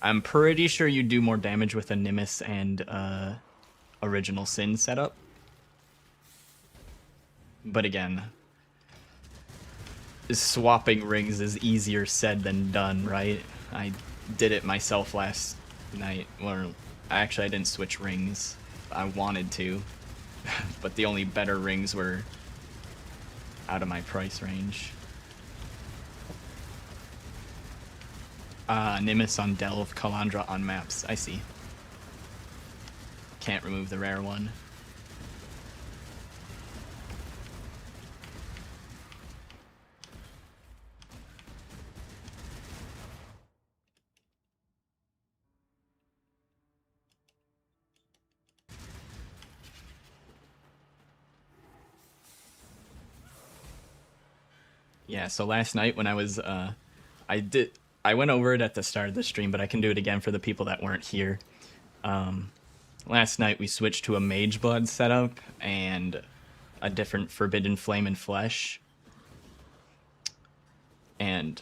I'm pretty sure you do more damage with a Nimbus and Original Sin setup. But again, swapping rings is easier said than done, right? I did it myself last night. Well, actually, I didn't switch rings. I wanted to, but the only better rings were out of my price range. Nimbus on Delve, Calandra on maps. I see. Can't remove the rare one. Yeah, so last night when I was, I went over it at the start of the stream, but I can do it again for the people that weren't here. Last night we switched to a Mage Blood setup and a different Forbidden Flame and Flesh. And,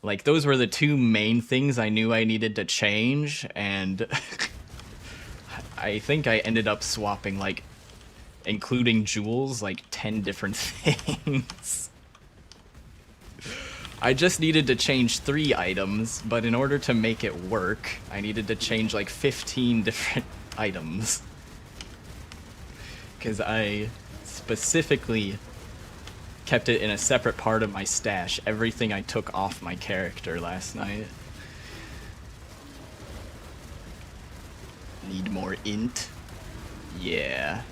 like, those were the two main things I knew I needed to change, and I think I ended up swapping, like, including jewels, like 10 different things. I just needed to change 3 items, but in order to make it work, I needed to change like 15 different items. Because I specifically kept it in a separate part of my stash, everything I took off my character last night. Need more int? Yeah.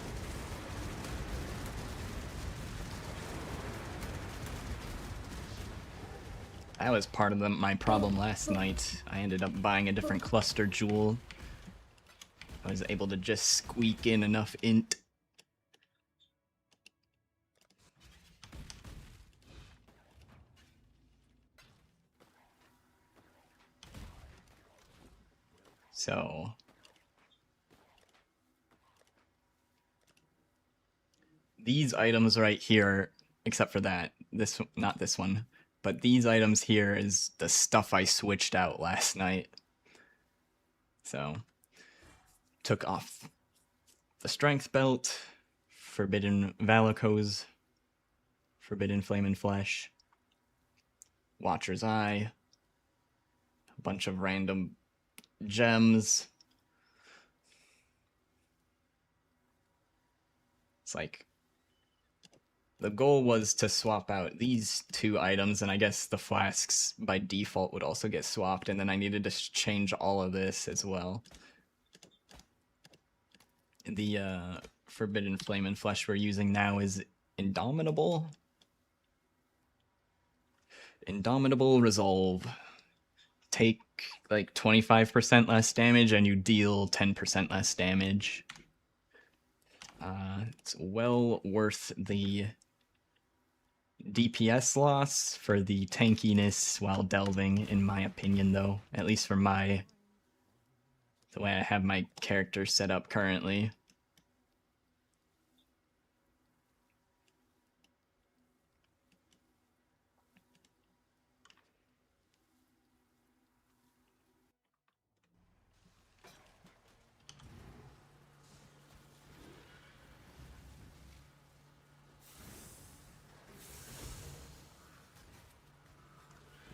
That was part of my problem last night. I ended up buying a different cluster jewel. I was able to just squeak in enough int. So... these items right here, except for that, not this one, but these items here is the stuff I switched out last night. So, took off the Strength Belt, Forbidden Valakos, Forbidden Flame and Flesh, Watcher's Eye, a bunch of random gems. It's like, the goal was to swap out these 2 items, and I guess the flasks by default would also get swapped, and then I needed to change all of this as well. The Forbidden Flame and Flesh we're using now is Indomitable. Indomitable Resolve. Take like 25% less damage, and you deal 10% less damage. It's well worth the DPS loss for the tankiness while delving, in my opinion, though. At least for the way I have my character set up currently.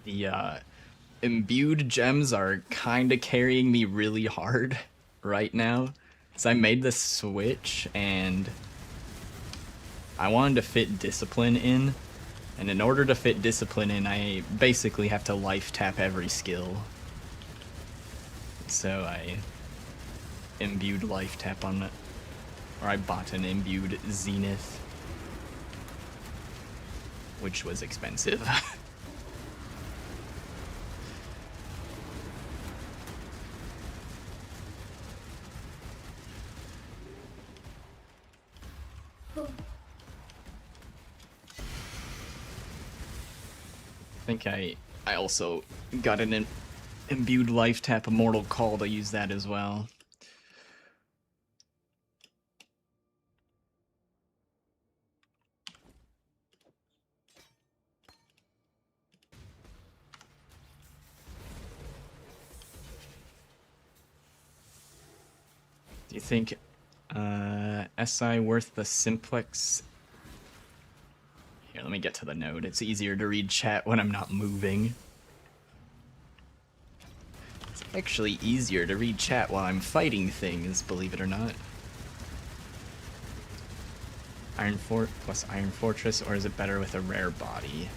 The imbued gems are kind of carrying me really hard right now. So I made this switch and I wanted to fit discipline in. And in order to fit discipline in, I basically have to life tap every skill. So I imbued life tap on it. Or I bought an imbued zenith. Which was expensive. I think I also got an imbued life tap immortal call to use that as well. Do you think SI worth the simplex? Here, let me get to the node. It's easier to read chat when I'm not moving. It's actually easier to read chat while I'm fighting things, believe it or not. Iron Fort plus Iron Fortress, or is it better with a rare body?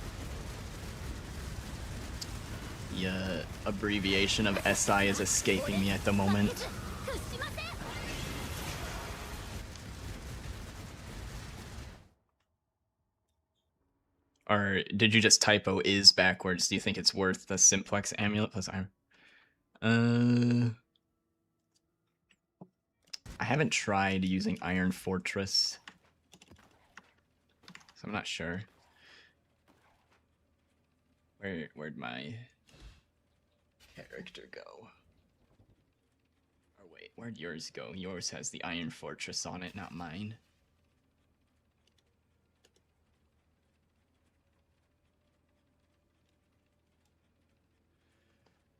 The abbreviation of SI is escaping me at the moment. Or did you just typo is backwards? Do you think it's worth the simplex amulet plus iron? I haven't tried using Iron Fortress, so I'm not sure. Where'd my character go? Or wait, where'd yours go? Yours has the Iron Fortress on it, not mine.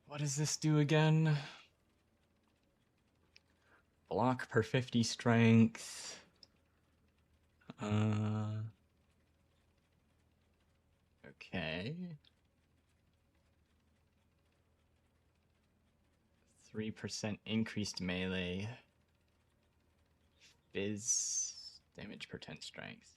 What does this do again? Block per 50 strength. Okay. 3% increased melee. Fizz damage per 10 strength.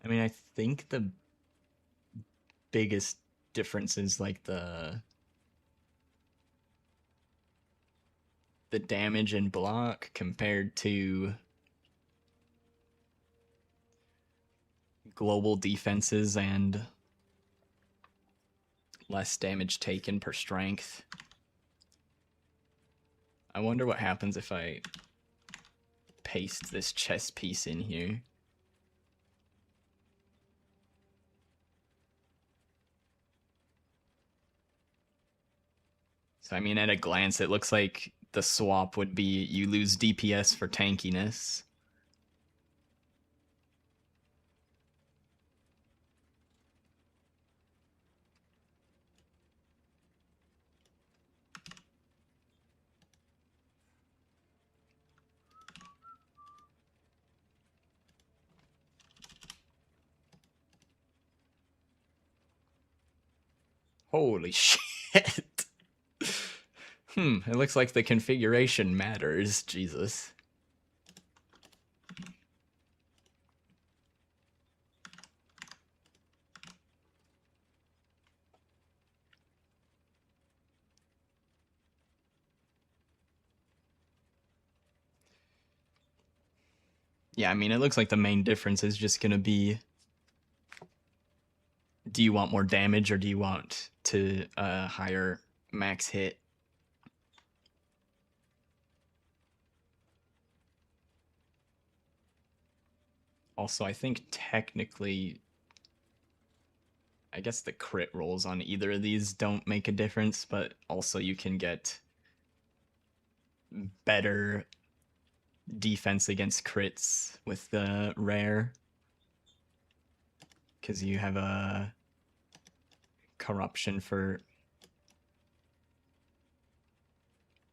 I mean, I think the biggest difference is like the damage and block compared to global defenses and less damage taken per strength. I wonder what happens if I paste this chess piece in here. So I mean, at a glance, it looks like the swap would be you lose DPS for tankiness. Holy shit. It looks like the configuration matters. Jesus. Yeah, I mean, it looks like the main difference is just going to be, do you want more damage or do you want to higher max hit? Also, I think technically, I guess the crit rolls on either of these don't make a difference, but also you can get better defense against crits with the rare, because you have a corruption for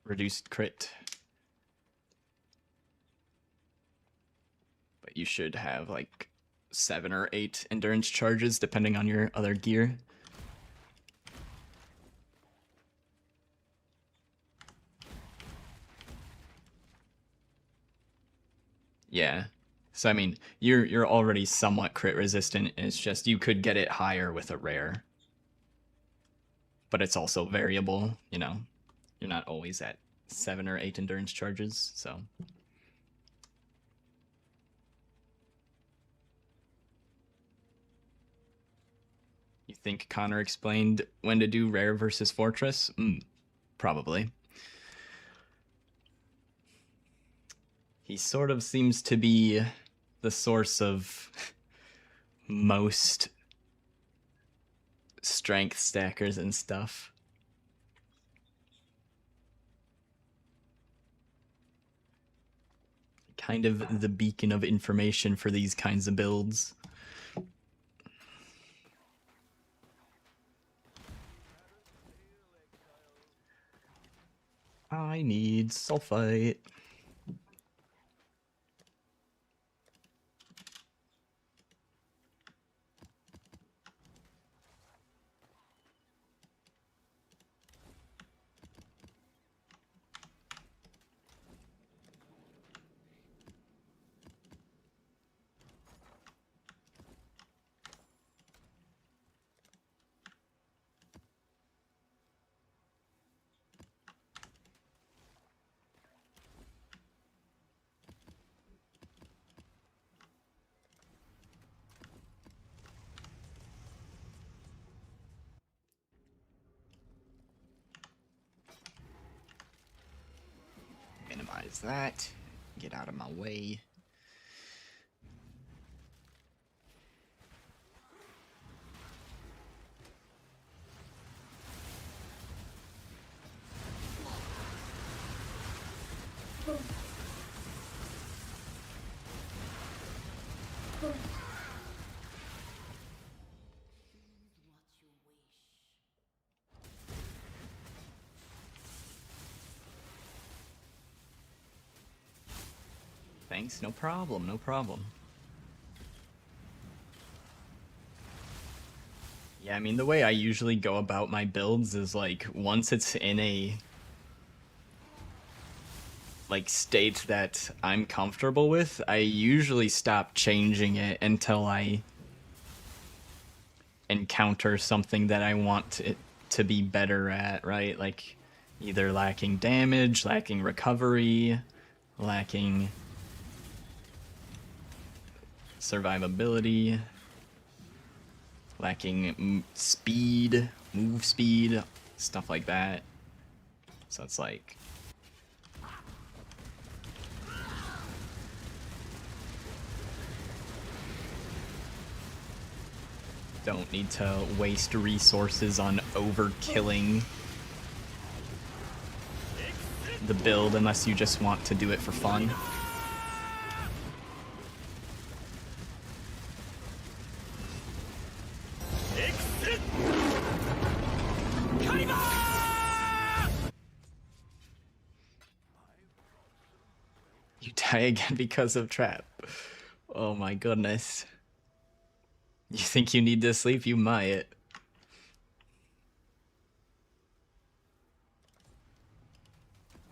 reduced crit. But you should have like 7 or 8 endurance charges depending on your other gear. Yeah. So I mean, you're already somewhat crit resistant. It's just you could get it higher with a rare. But it's also variable, you know. You're not always at 7 or 8 endurance charges, so. You think Connor explained when to do rare versus fortress? Probably. He sort of seems to be the source of most strength stackers and stuff. Kind of the beacon of information for these kinds of builds. I need sulfite. Minimize that. Get out of my way. Thanks, no problem, no problem. Yeah, I mean, the way I usually go about my builds is like, once it's in a like state that I'm comfortable with, I usually stop changing it until I encounter something that I want it to be better at, right? Like either lacking damage, lacking recovery, lacking survivability, lacking speed, move speed, stuff like that. So it's like, don't need to waste resources on overkilling the build unless you just want to do it for fun. You die again because of trap. Oh my goodness. You think you need to sleep? You might.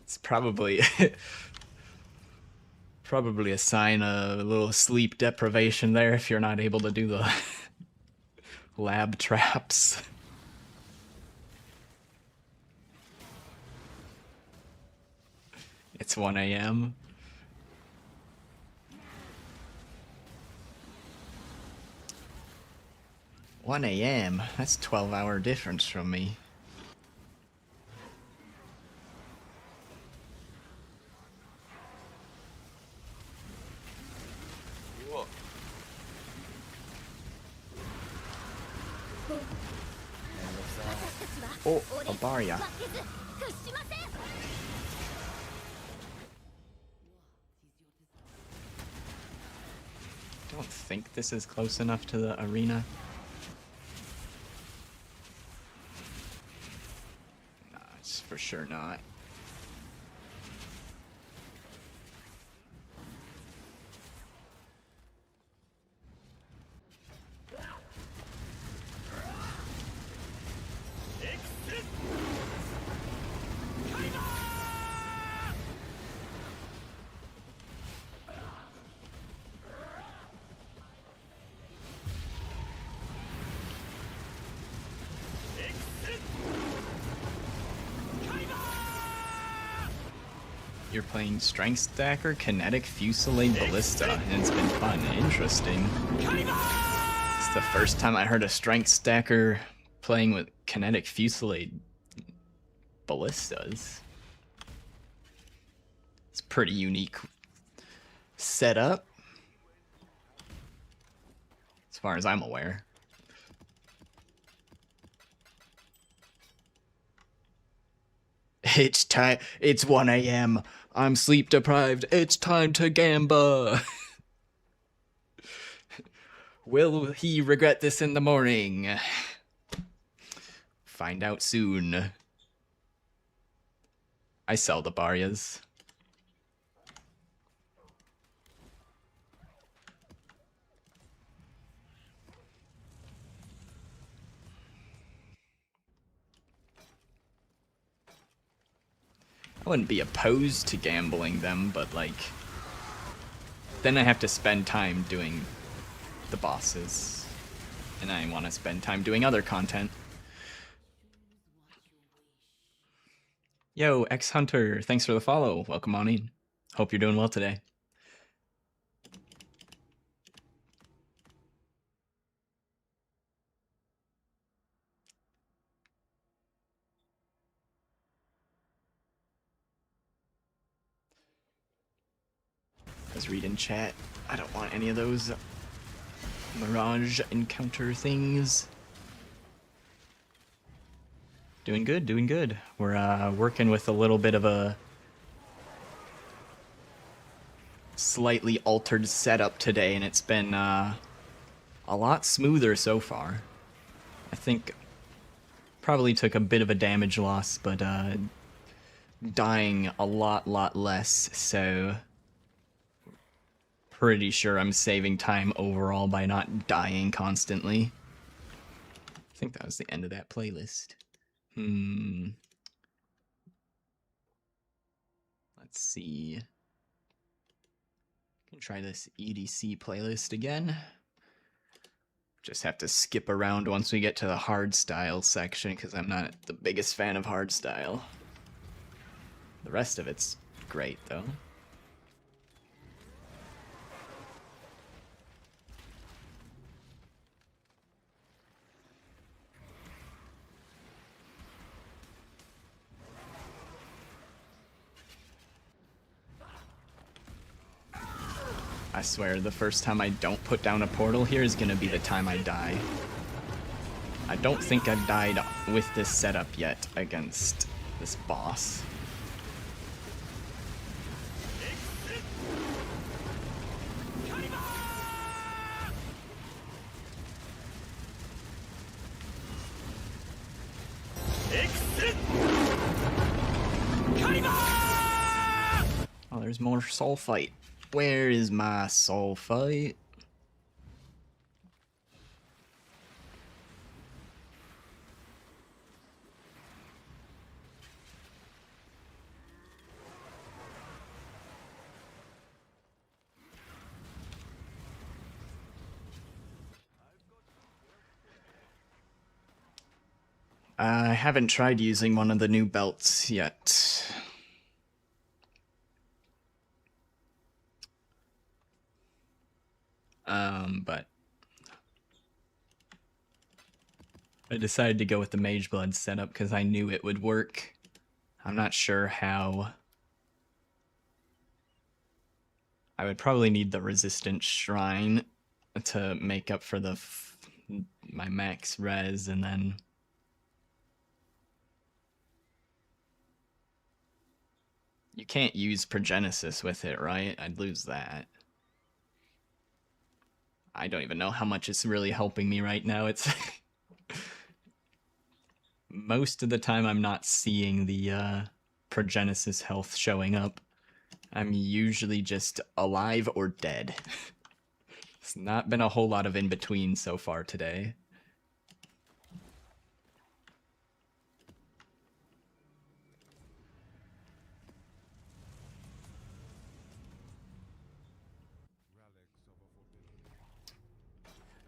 It's probably probably a sign of a little sleep deprivation there if you're not able to do the lab traps. It's 1 a.m. 1 a.m. That's 12-hour difference from me. And looks 私たちは Oh, 俺たち Abaria. 負けず屈しません。 Don't think this is close enough to the arena. Nah, it's for sure not. You're playing Strength Stacker, Kinetic Fusillade Ballista, and it's been fun. Interesting. It's the first time I heard a Strength Stacker playing with Kinetic Fusillade Ballistas. It's a pretty unique setup, as far as I'm aware. It's time. It's 1 a.m. I'm sleep deprived. It's time to gamba. Will he regret this in the morning? Find out soon. I sell the Barias. I wouldn't be opposed to gambling them, but like, then I have to spend time doing the bosses, and I want to spend time doing other content. Yo, X-Hunter, thanks for the follow. Welcome on in. Hope you're doing well today. I was reading chat. I don't want any of those Mirage encounter things. Doing good, doing good. We're working with a little bit of a slightly altered setup today, and it's been a lot smoother so far. I think probably took a bit of a damage loss, but dying a lot less, so pretty sure I'm saving time overall by not dying constantly. I think that was the end of that playlist. Let's see. Can try this EDC playlist again. Just have to skip around once we get to the hardstyle section, because I'm not the biggest fan of hardstyle. The rest of it's great, though. I swear, the first time I don't put down a portal here is gonna be the time I die. I don't think I've died with this setup yet against this boss. Oh, there's more sulfite. Where is my sulfite? I haven't tried using one of the new belts yet. But I decided to go with the Mage Blood setup because I knew it would work. I'm not sure how. I would probably need the Resistant Shrine to make up for my max res, and then you can't use Progenesis with it, right? I'd lose that. I don't even know how much it's really helping me right now. It's most of the time I'm not seeing the Progenesis health showing up. I'm usually just alive or dead. It's not been a whole lot of in between so far today.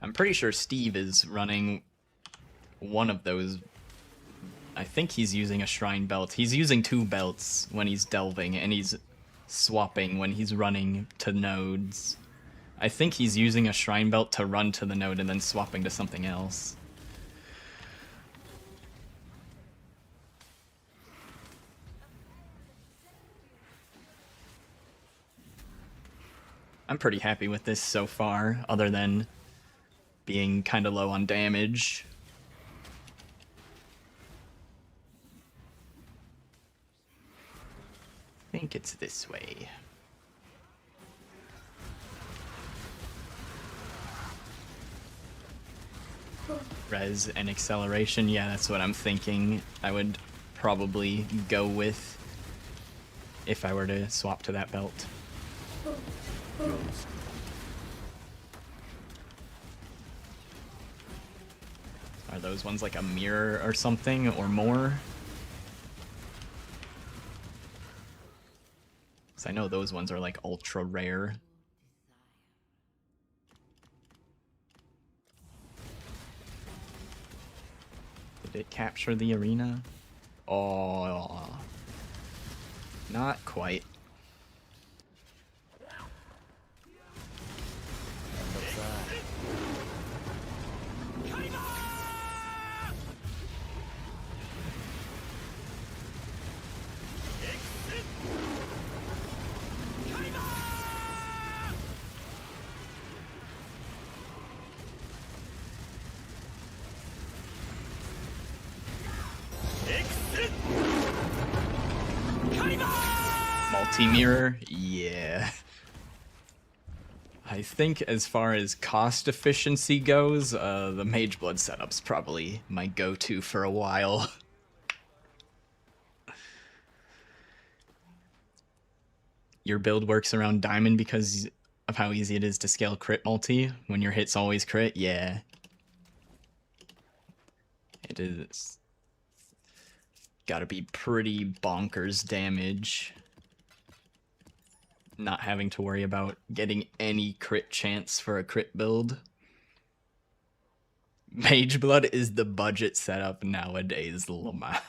I'm pretty sure Steve is running one of those. I think he's using a shrine belt. He's using 2 belts when he's delving, and he's swapping when he's running to nodes. I think he's using a shrine belt to run to the node and then swapping to something else. I'm pretty happy with this so far, other than being kind of low on damage. I think it's this way. Res and acceleration, yeah, that's what I'm thinking I would probably go with if I were to swap to that belt. Are those ones like a mirror or something, or more? Because I know those ones are like ultra rare. Did it capture the arena? Oh, not quite. Multi-mirror? Yeah. I think as far as cost efficiency goes, the Mage Blood setup's probably my go-to for a while. Your build works around Diamond because of how easy it is to scale crit multi when your hits always crit? Yeah. It is. Gotta be pretty bonkers damage. Not having to worry about getting any crit chance for a crit build. Mage Blood is the budget setup nowadays, Lamau.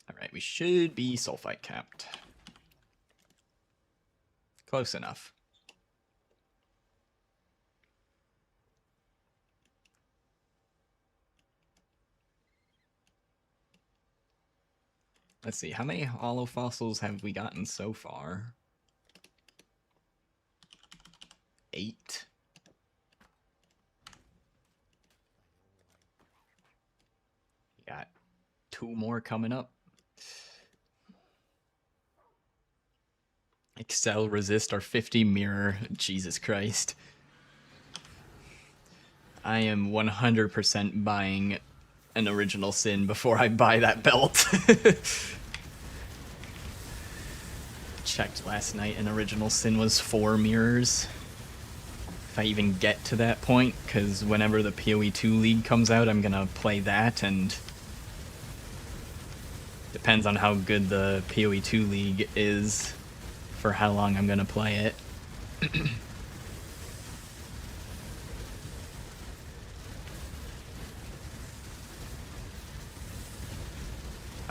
Alright, we should be sulfite capped. Close enough. Let's see, how many hollow fossils have we gotten so far? 8. Got 2 more coming up. Excel, resist, or 50 mirror. Jesus Christ. I am 100% buying an original sin before I buy that belt. Checked last night, and original sin was 4 mirrors. If I even get to that point, because whenever the PoE 2 League comes out, I'm gonna play that, and depends on how good the PoE 2 League is for how long I'm gonna play it.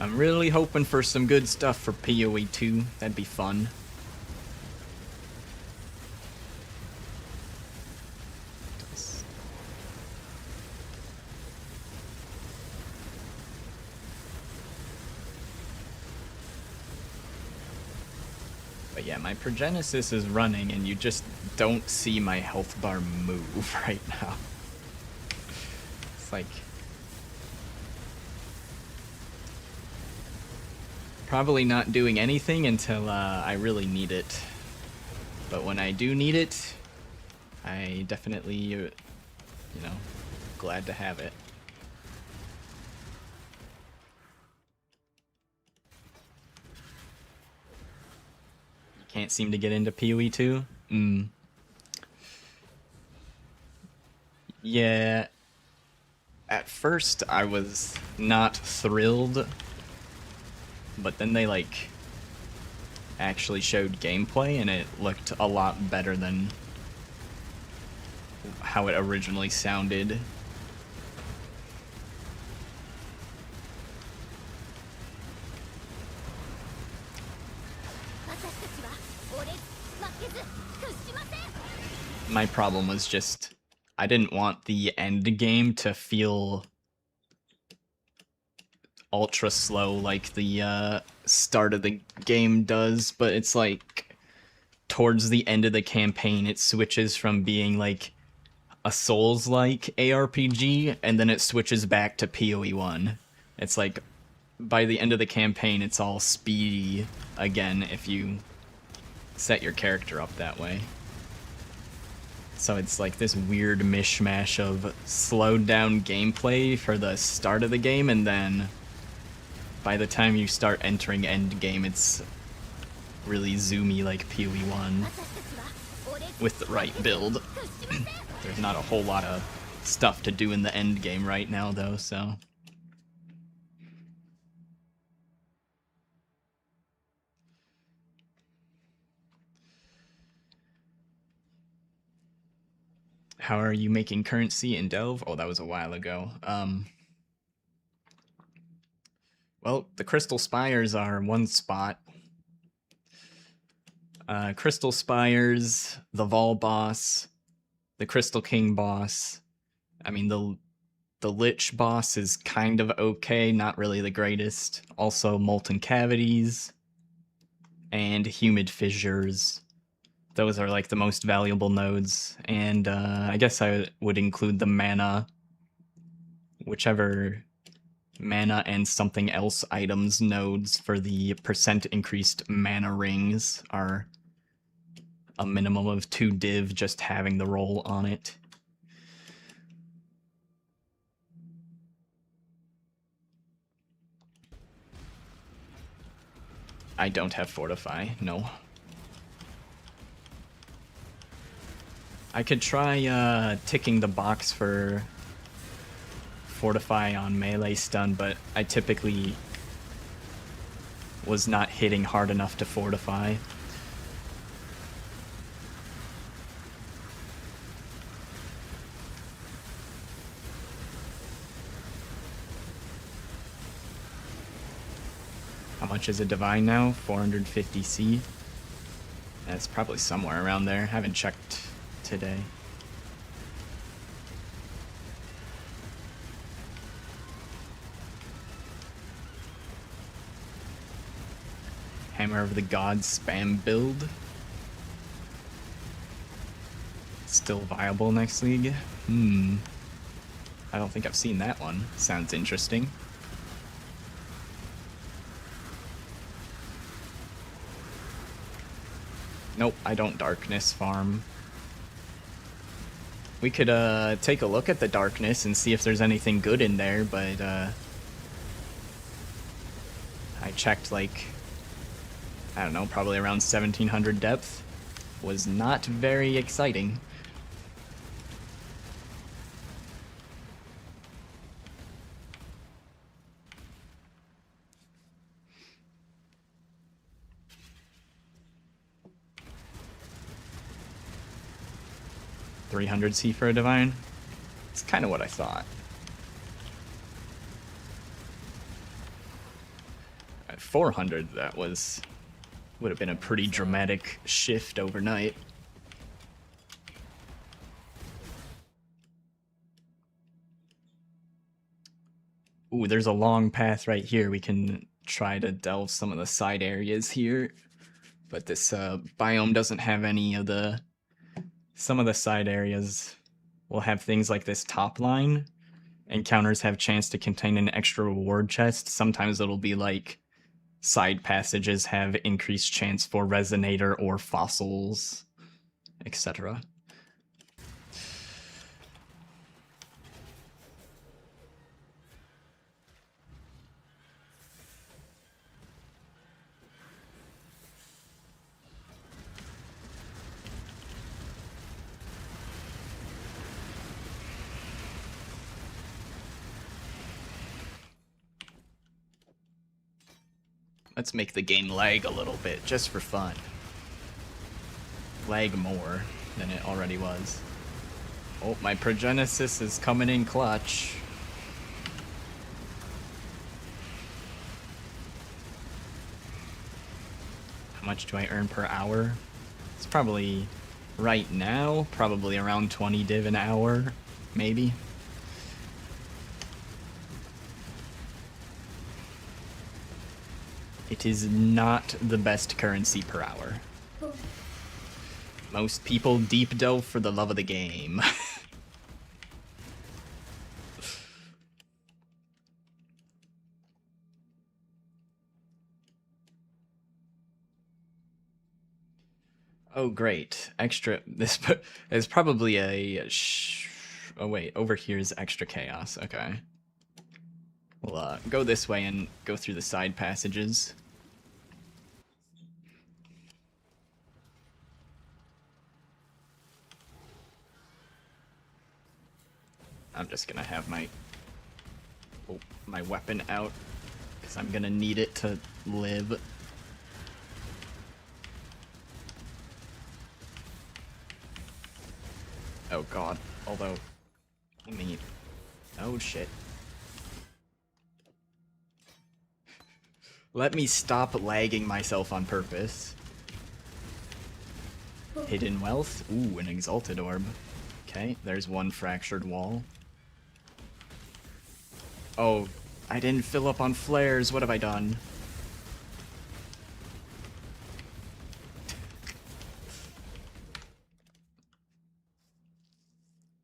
I'm really hoping for some good stuff for PoE 2. That'd be fun. But yeah, my Progenesis is running and you just don't see my health bar move right now. It's like... probably not doing anything until I really need it. But when I do need it, I definitely, you know, glad to have it. You can't seem to get into PoE 2? Yeah. At first, I was not thrilled. But then they, like, actually showed gameplay, and it looked a lot better than how it originally sounded. My problem was just, I didn't want the end game to feel ultra slow like the start of the game does, but it's like towards the end of the campaign it switches from being like a Souls-like ARPG and then it switches back to PoE 1. It's like by the end of the campaign it's all speedy again if you set your character up that way. So it's like this weird mishmash of slowed down gameplay for the start of the game, and then by the time you start entering Endgame, it's really zoomy like PoE 1 with the right build. There's not a whole lot of stuff to do in the Endgame right now, though, so... How are you making currency in Delve? Oh, that was a while ago. Well, the Crystal Spires are one spot. Crystal Spires, the Vol boss, the Crystal King boss. I mean, the Lich boss is kind of okay, not really the greatest. Also, Molten Cavities and Humid Fissures. Those are like the most valuable nodes. And I guess I would include the mana, whichever mana and something else items nodes for the percent increased mana rings are a minimum of 2 div just having the roll on it. I don't have Fortify, no. I could try ticking the box for Fortify on melee stun, but I typically was not hitting hard enough to Fortify. How much is a Divine now? 450C? That's probably somewhere around there. I haven't checked today. Hammer of the Gods spam build. Still viable next league? I don't think I've seen that one. Sounds interesting. Nope, I don't Darkness farm. We could take a look at the Darkness and see if there's anything good in there, but I checked like, I don't know, probably around 1700 depth. Was not very exciting. $300C for a Divine? It's kind of what I thought. At 400, that would have been a pretty dramatic shift overnight. Ooh, there's a long path right here. We can try to delve some of the side areas here. But this biome doesn't have any of the... Some of the side areas will have things like this top line. Encounters have chance to contain an extra reward chest. Sometimes it'll be like side passages have increased chance for resonator or fossils, etc. Let's make the game lag a little bit, just for fun. Lag more than it already was. Oh, my Progenesis is coming in clutch. How much do I earn per hour? It's probably, right now, probably around 20 div an hour, maybe. It is not the best currency per hour. Most people deep delve for the love of the game. Oh, great. Extra... This is probably a... Oh, wait. Over here is extra chaos. Okay. We'll go this way and go through the side passages. I'm just gonna have my weapon out, because I'm gonna need it to live. Oh god, although, I mean, oh shit. Let me stop lagging myself on purpose. Hidden wealth? Ooh, an exalted orb. Okay, there's one fractured wall. Oh, I didn't fill up on flares. What have I done?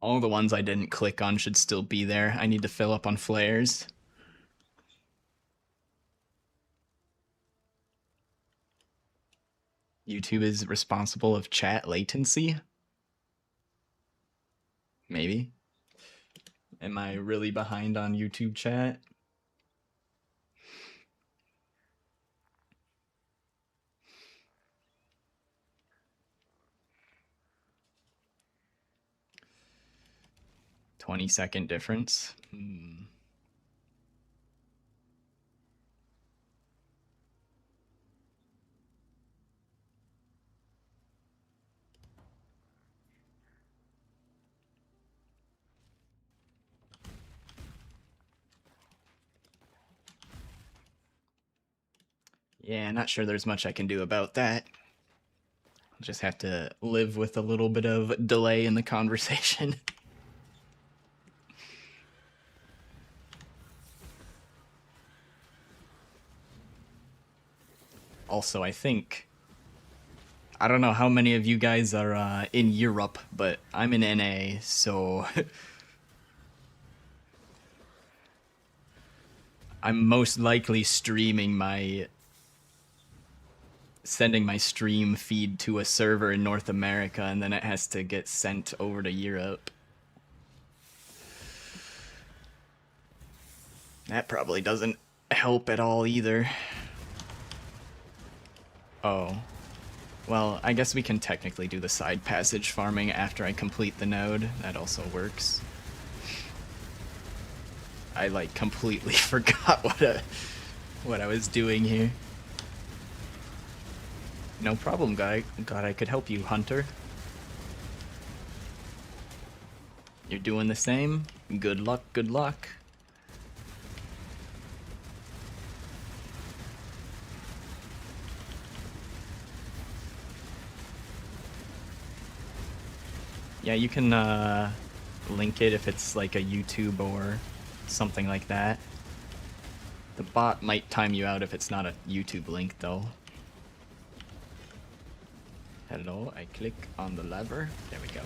All the ones I didn't click on should still be there. I need to fill up on flares. YouTube is responsible of chat latency? Maybe. Am I really behind on YouTube chat? $20-second difference. Yeah, not sure there's much I can do about that. I'll just have to live with a little bit of delay in the conversation. Also, I think... I don't know how many of you guys are in Europe, but I'm in NA, so... I'm most likely streaming sending my stream feed to a server in North America, and then it has to get sent over to Europe. That probably doesn't help at all either. Oh. Well, I guess we can technically do the side passage farming after I complete the node. That also works. I, like, completely forgot what I was doing here. No problem, guy. God, I could help you, Hunter. You're doing the same? Good luck, good luck. Yeah, you can link it if it's like a YouTube or something like that. The bot might time you out if it's not a YouTube link, though. Hello, I click on the lever. There we go.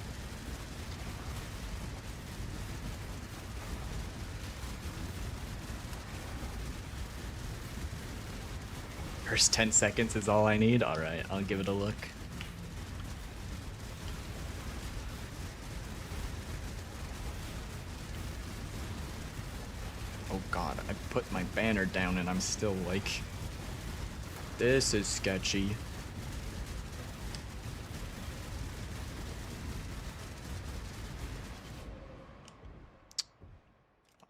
First 10 seconds is all I need? Alright, I'll give it a look. Oh god, I put my banner down and I'm still like... This is sketchy.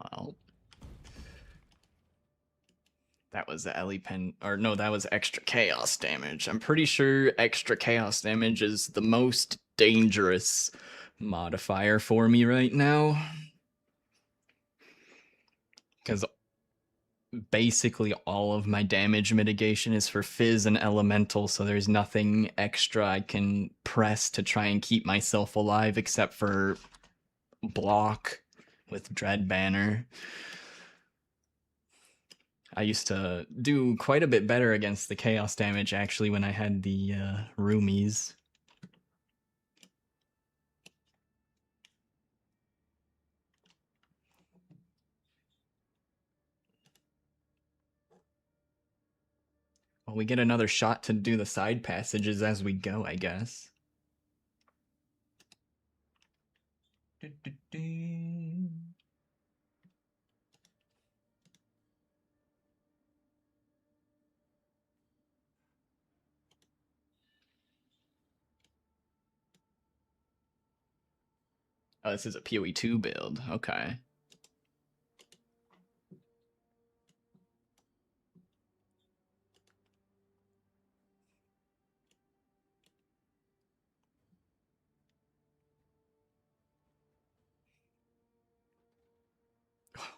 Well... That was the Ellie pen, or no, that was extra chaos damage. I'm pretty sure extra chaos damage is the most dangerous modifier for me right now. Because basically all of my damage mitigation is for Fizz and Elemental, so there's nothing extra I can press to try and keep myself alive except for block with Dread Banner. I used to do quite a bit better against the chaos damage actually when I had the roomies. Well, we get another shot to do the side passages as we go, I guess. Oh, this is a PoE 2 build. Okay.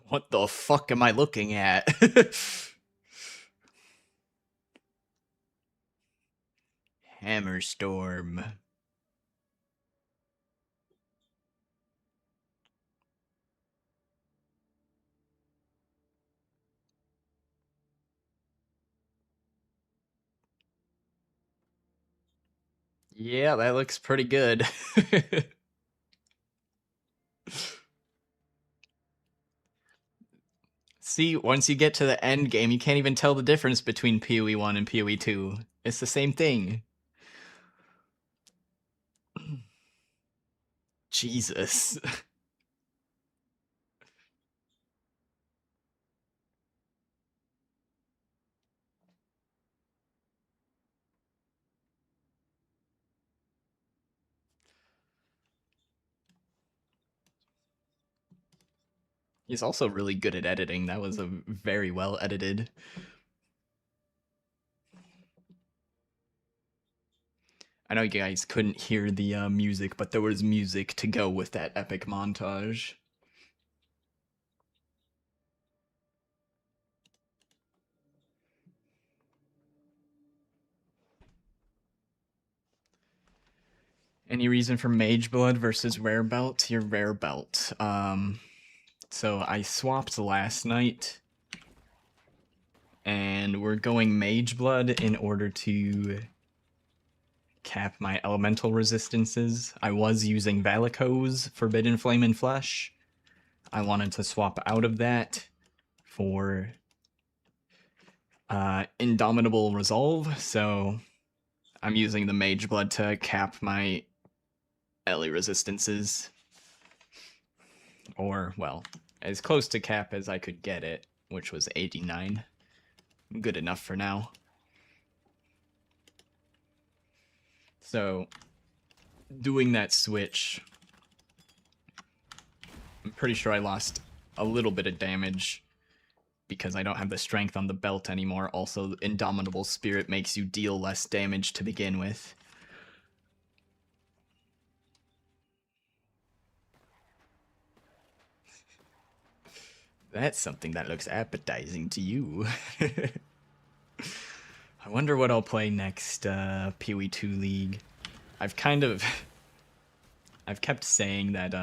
What the fuck am I looking at? Hammerstorm. Yeah, that looks pretty good. See, once you get to the end game, you can't even tell the difference between PoE 1 and PoE 2. It's the same thing. Jesus. He's also really good at editing. That was a very well edited. I know you guys couldn't hear the music, but there was music to go with that epic montage. Any reason for Mage Blood versus Rare Belt? Your Rare Belt. So I swapped last night, and we're going Mage Blood in order to cap my elemental resistances. I was using Valakos, Forbidden Flame and Flesh. I wanted to swap out of that for Indomitable Resolve, so I'm using the Mage Blood to cap my Ellie resistances. Or, well, as close to cap as I could get it, which was 89. Good enough for now. So, doing that switch, I'm pretty sure I lost a little bit of damage because I don't have the strength on the belt anymore. Also, Indomitable Spirit makes you deal less damage to begin with. That's something that looks appetizing to you. I wonder what I'll play next PoE 2 League. I've kind of... I've kept saying that,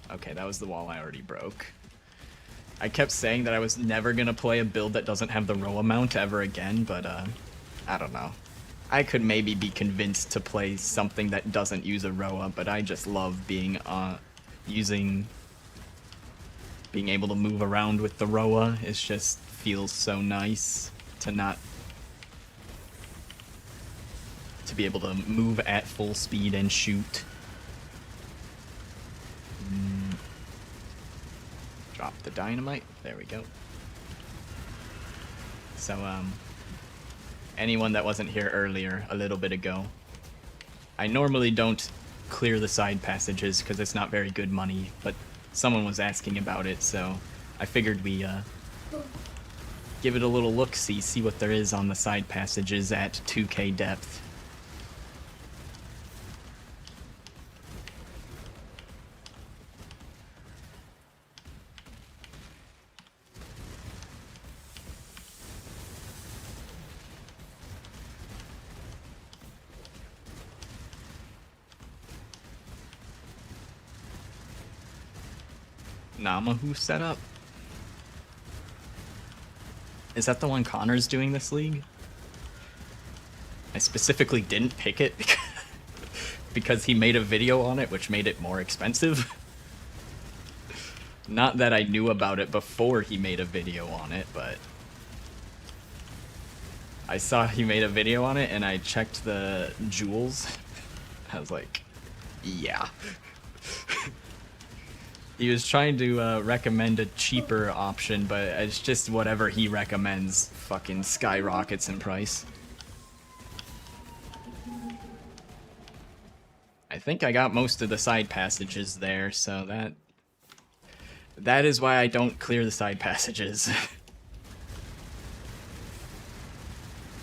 okay, that was the wall I already broke. I kept saying that I was never gonna play a build that doesn't have the Roa mount ever again, but, I don't know. I could maybe be convinced to play something that doesn't use a Roa, but I just love being, being able to move around with the Roa. It just feels so nice to be able to move at full speed and shoot. Drop the dynamite. There we go. So, anyone that wasn't here earlier, a little bit ago, I normally don't clear the side passages because it's not very good money, but someone was asking about it, so I figured we, give it a little look-see, see what there is on the side passages at 2k depth. Namahu setup? Is that the one Connor's doing this league? I specifically didn't pick it because he made a video on it, which made it more expensive. Not that I knew about it before he made a video on it, but I saw he made a video on it and I checked the jewels. I was like, yeah. He was trying to recommend a cheaper option, but it's just whatever he recommends fucking skyrockets in price. I think I got most of the side passages there, so that is why I don't clear the side passages.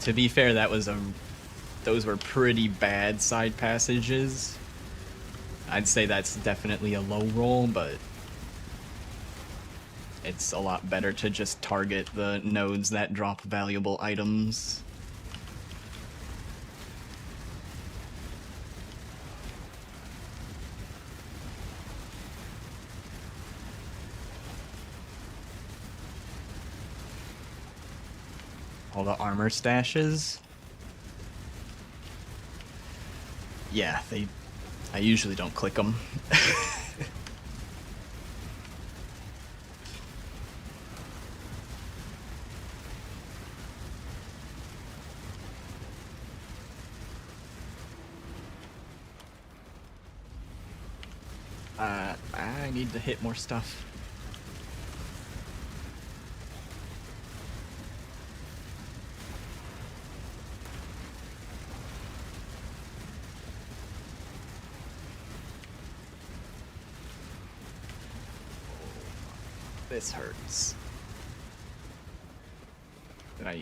To be fair, those were pretty bad side passages. I'd say that's definitely a low roll, but it's a lot better to just target the nodes that drop valuable items. All the armor stashes. Yeah, I usually don't click them. I need to hit more stuff. This hurts. There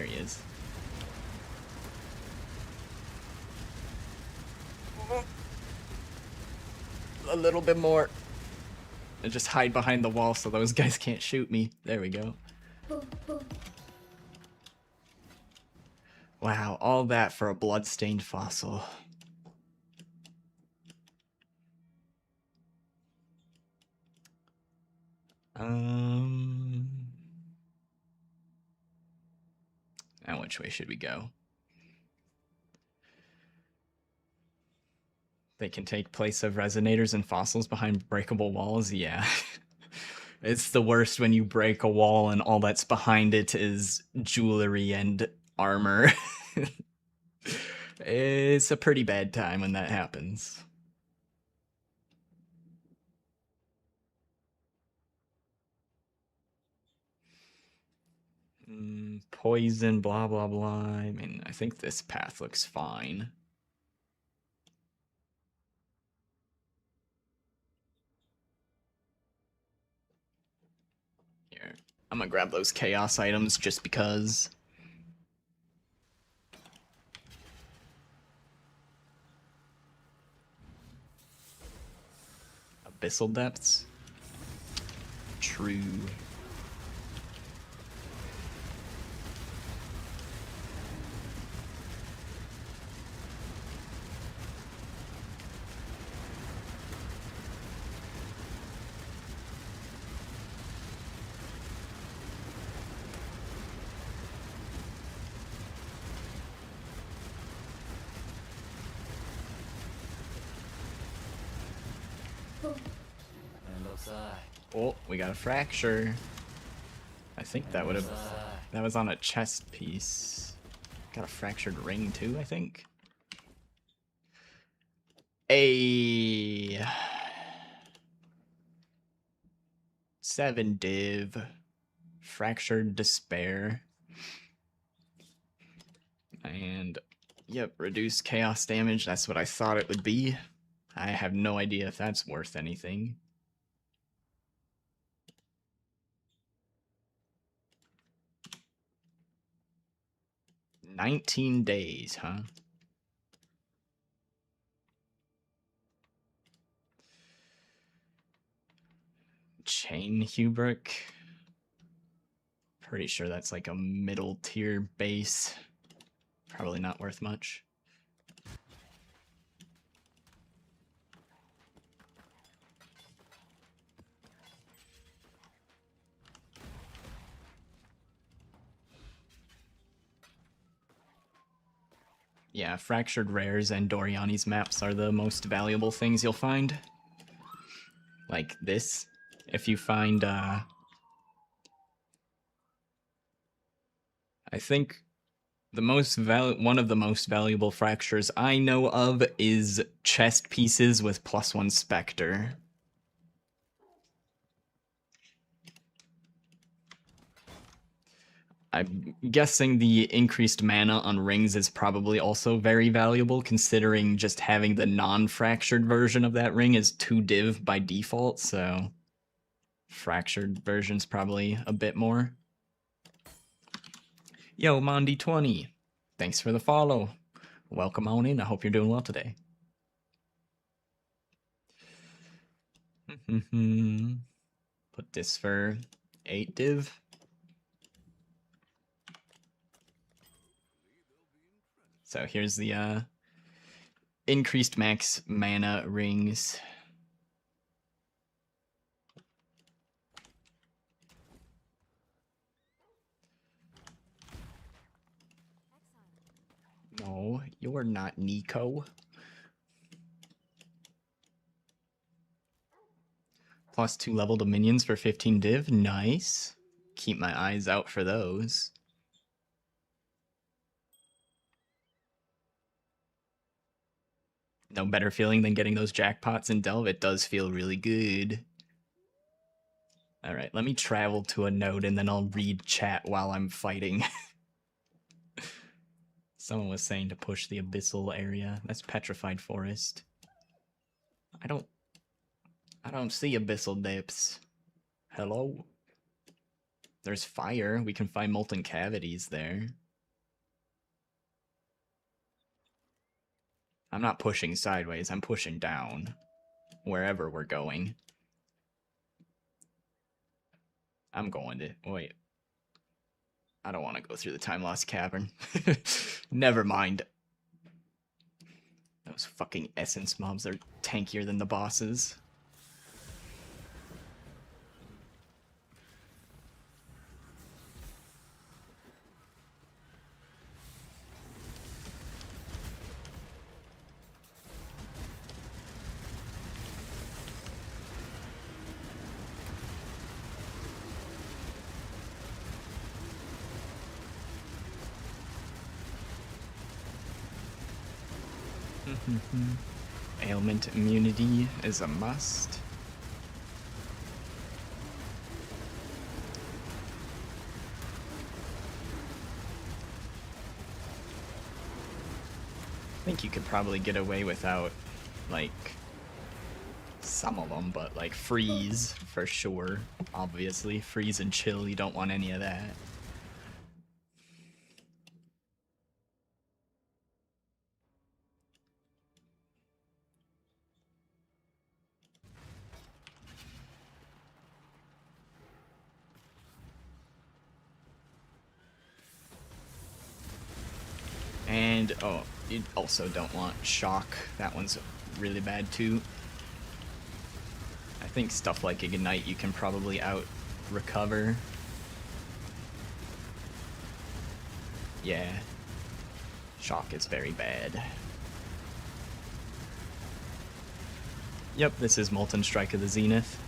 he is. A little bit more. And just hide behind the wall so those guys can't shoot me. There we go. Wow, all that for a bloodstained fossil. Now which way should we go? They can take place of resonators and fossils behind breakable walls? Yeah. It's the worst when you break a wall and all that's behind it is jewelry and armor. It's a pretty bad time when that happens. Poison, blah, blah, blah. I mean, I think this path looks fine. Here, I'm gonna grab those chaos items just because. Abyssal depths? True. めんどくさ Oh, we got a fracture. I think that would have... That was on a chest piece. Got a fractured ring too, I think. A 7 div. Fractured despair. And yep, reduce chaos damage. That's what I thought it would be. I have no idea if that's worth anything. "19 days, huh? Chain Hubrick. Pretty sure that's like a middle tier base. Probably not worth much. Yeah, Fractured Rares and Doriani's maps are the most valuable things you'll find. Like this. If you find, I think one of the most valuable fractures I know of is chest pieces with +1 Spectre. I'm guessing the increased mana on rings is probably also very valuable, considering just having the non-fractured version of that ring is 2 div by default, so fractured version's probably a bit more. Yo, Mondi20, thanks for the follow. Welcome on in, I hope you're doing well today. Put this for 8 div. So here's the increased max mana rings. No, you're not Nico. +2 level to minions for 15 div. Nice. Keep my eyes out for those. No better feeling than getting those jackpots in Delve. It does feel really good. Alright, let me travel to a node and then I'll read chat while I'm fighting. Someone was saying to push the abyssal area. That's petrified forest. I don't see abyssal dips. Hello? There's fire. We can find molten cavities there. I'm not pushing sideways. I'm pushing down. Wherever we're going. I'm going to... Wait. I don't want to go through the time lost cavern. Never mind. Those fucking essence mobs are tankier than the bosses. Ailment immunity is a must. I think you could probably get away without, like, some of them, but, like, freeze, for sure. Obviously. Freeze and chill, you don't want any of that. And, oh, you also don't want shock. That one's really bad too. I think stuff like Ignite you can probably out-recover. Yeah. Shock is very bad. Yep, this is Molten Strike of the Zenith.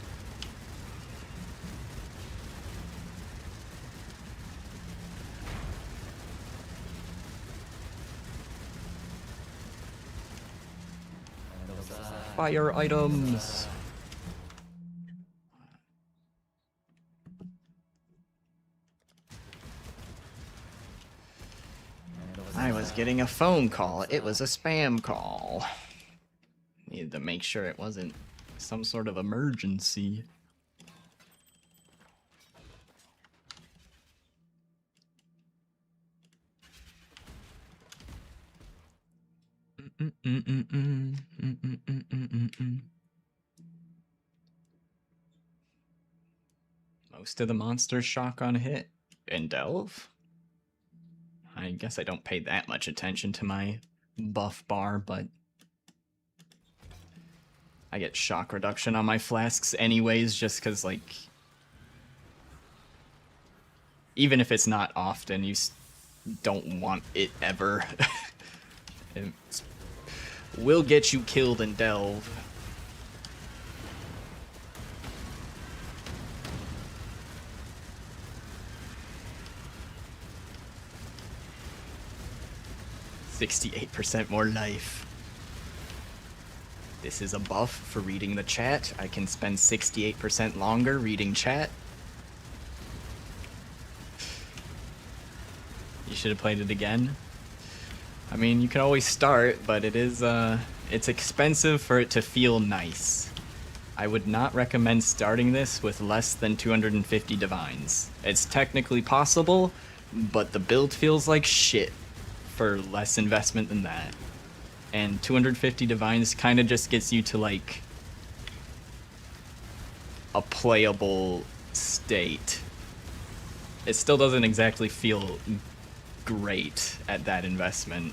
Fire items! I was getting a phone call. It was a spam call. Needed to make sure it wasn't some sort of emergency. Most of the monsters shock on hit. And delve? I guess I don't pay that much attention to my buff bar, but I get shock reduction on my flasks anyways, just because, like, even if it's not often, you don't want it ever. It will get you killed in delve. %68 more life. This is a buff for reading the chat. I can spend 68% longer reading chat. You should have played it again. I mean, you can always start, but it is, it's expensive for it to feel nice. I would not recommend starting this with less than 250 divines. It's technically possible, but the build feels like shit for less investment than that. And 250 divines kind of just gets you to, like, a playable state. It still doesn't exactly feel great at that investment.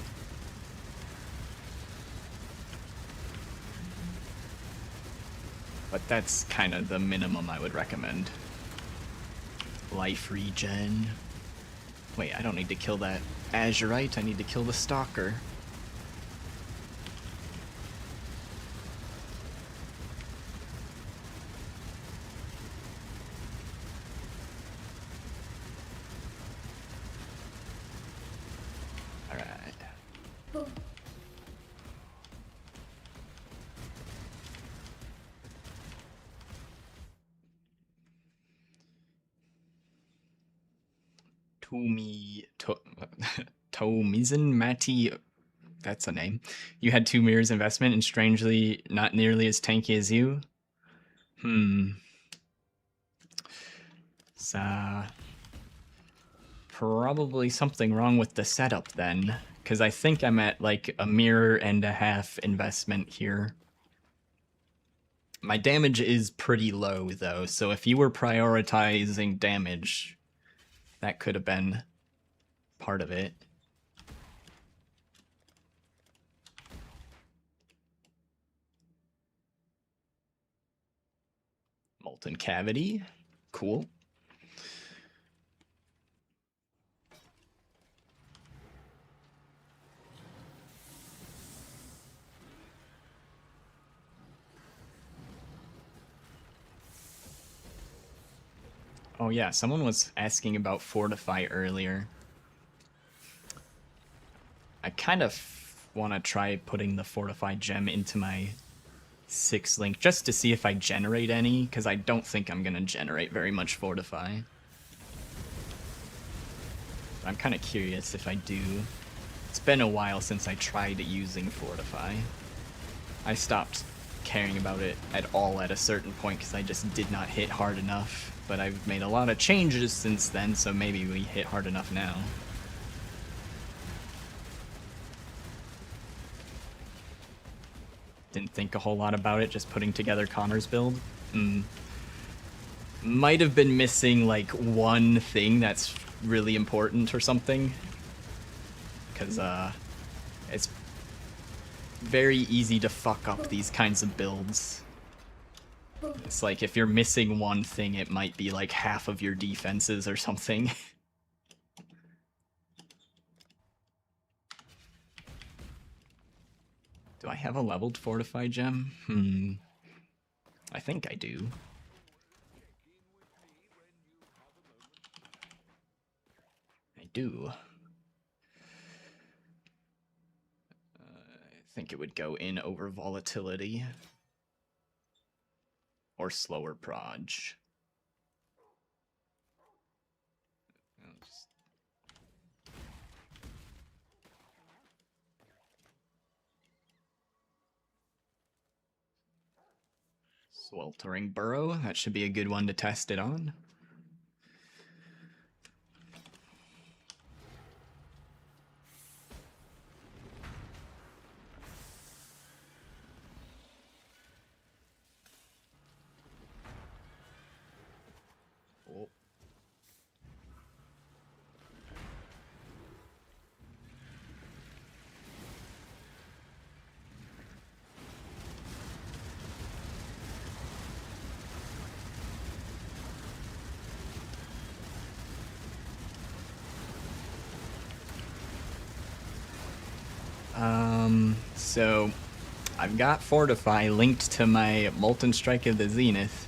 But that's kind of the minimum I would recommend. Life regen. Wait, I don't need to kill that Azurite, I need to kill the Stalker. Tomizan Mati, that's a name. You had 2 mirrors investment and strangely not nearly as tanky as you. So probably something wrong with the setup then, because I think I'm at like a mirror and a half investment here. My damage is pretty low though, so if you were prioritizing damage, that could have been part of it. Molten Cavity, cool. Oh yeah, someone was asking about Fortify earlier. I kind of want to try putting the Fortify gem into my 6 link just to see if I generate any, because I don't think I'm going to generate very much Fortify. But I'm kind of curious if I do. It's been a while since I tried using Fortify. I stopped caring about it at all at a certain point because I just did not hit hard enough. But I've made a lot of changes since then, so maybe we hit hard enough now. Didn't think a whole lot about it, just putting together Connor's build. Might have been missing like one thing that's really important or something. Because it's very easy to fuck up these kinds of builds. It's like if you're missing one thing, it might be like half of your defenses or something. Do I have a leveled Fortify gem? I think I do. I do. I think it would go in over volatility. Or slower proj. Sweltering Burrow, that should be a good one to test it on. Oh. So I've got Fortify linked to my Molten Strike of the Zenith.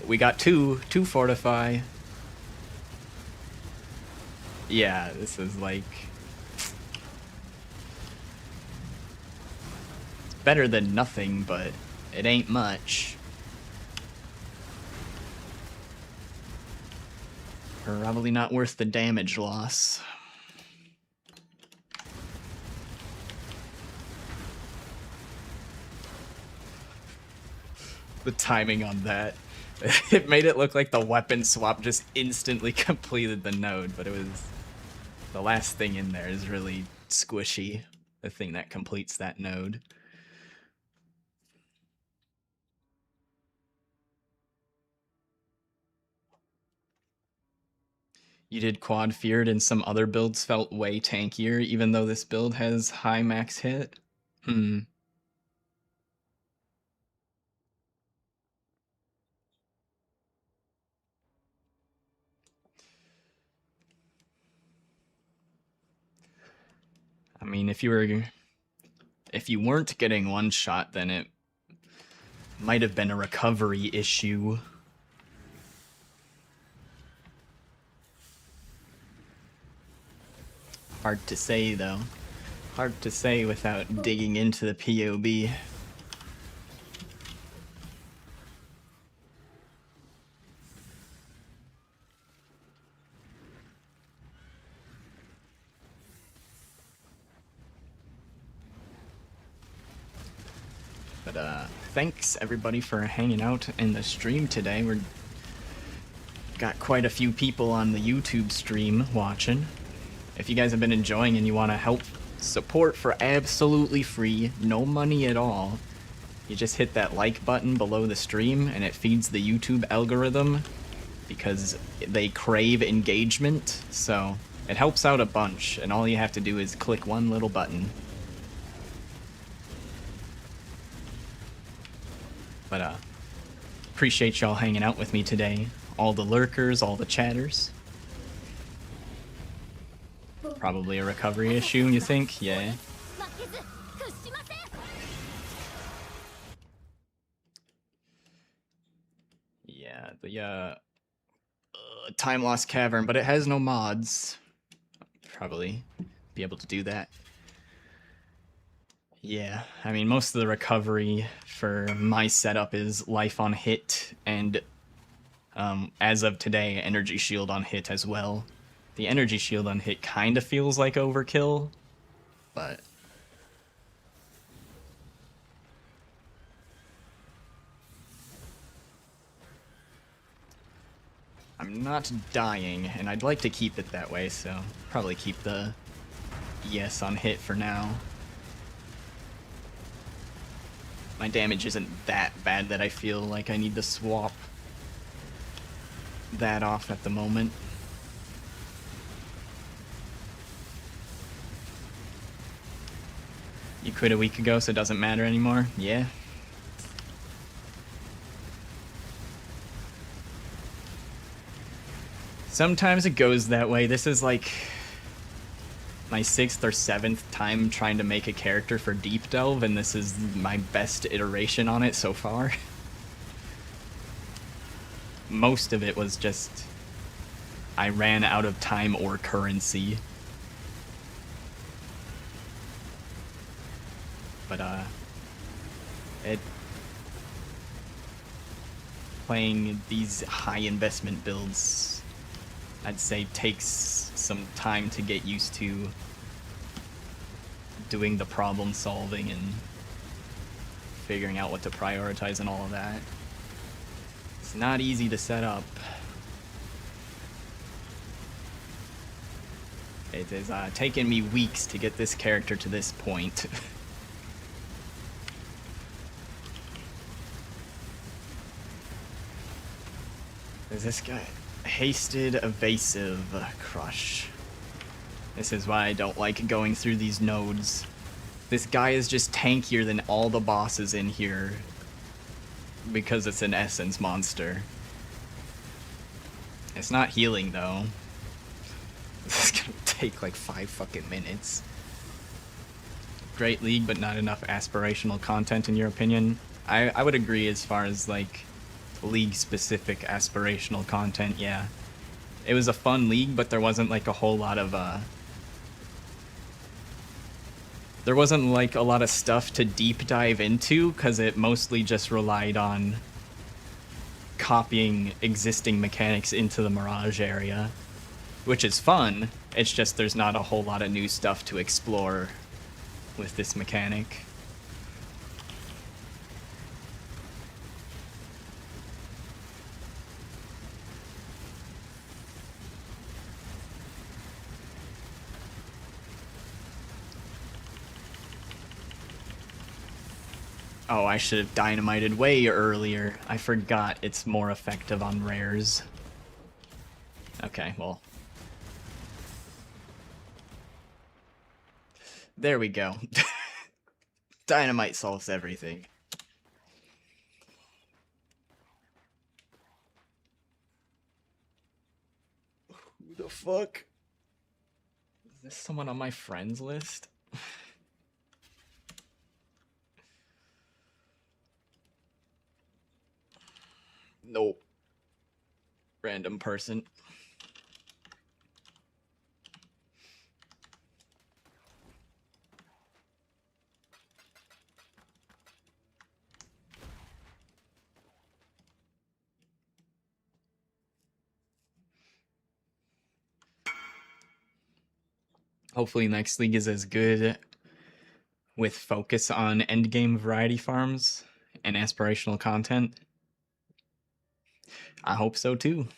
We got two Fortify. Yeah, this is like... It's better than nothing, but it ain't much. Probably not worth the damage loss. The timing on that. It made it look like the weapon swap just instantly completed the node, but it was... The last thing in there is really squishy. The thing that completes that node. You did quad feared and some other builds felt way tankier, even though this build has high max hit? I mean, if you weren't getting one shot, then it might have been a recovery issue. Hard to say, though. Hard to say without digging into the POB. But thanks everybody for hanging out in the stream today. We're got quite a few people on the YouTube stream watching. If you guys have been enjoying and you want to help support for absolutely free, no money at all, you just hit that like button below the stream and it feeds the YouTube algorithm because they crave engagement. So it helps out a bunch, and all you have to do is click one little button. But appreciate y'all hanging out with me today. All the lurkers, all the chatters. Probably a recovery issue, you think? Yeah. Yeah, the Time Lost Cavern, but it has no mods. Probably be able to do that. Yeah, I mean, most of the recovery for my setup is life on hit, and as of today, energy shield on hit as well. The energy shield on hit kind of feels like overkill, but... I'm not dying, and I'd like to keep it that way, so probably keep the yes on hit for now. My damage isn't that bad that I feel like I need to swap that off at the moment. You quit a week ago, so it doesn't matter anymore? Yeah. Sometimes it goes that way. This is like my 6th or 7th time trying to make a character for Deep Delve, and this is my best iteration on it so far. Most of it was just I ran out of time or currency. But playing these high investment builds, I'd say, takes some time to get used to doing the problem solving and figuring out what to prioritize and all of that. It's not easy to set up. It has taken me weeks to get this character to this point. There's this guy. Hasted Evasive Crush. This is why I don't like going through these nodes. This guy is just tankier than all the bosses in here because it's an essence monster. It's not healing though. This is gonna take like 5 fucking minutes. Great league, but not enough aspirational content in your opinion? I would agree as far as like league-specific aspirational content, yeah. It was a fun league, but there wasn't like a whole lot of there wasn't like a lot of stuff to deep dive into, because it mostly just relied on copying existing mechanics into the Mirage area, which is fun. It's just there's not a whole lot of new stuff to explore with this mechanic. Oh, I should have dynamited way earlier. I forgot it's more effective on rares. Okay, well. There we go. Dynamite solves everything. Who the fuck? Is this someone on my friends list? Nope. Random person. Hopefully next league is as good with focus on endgame variety farms and aspirational content. I hope so too.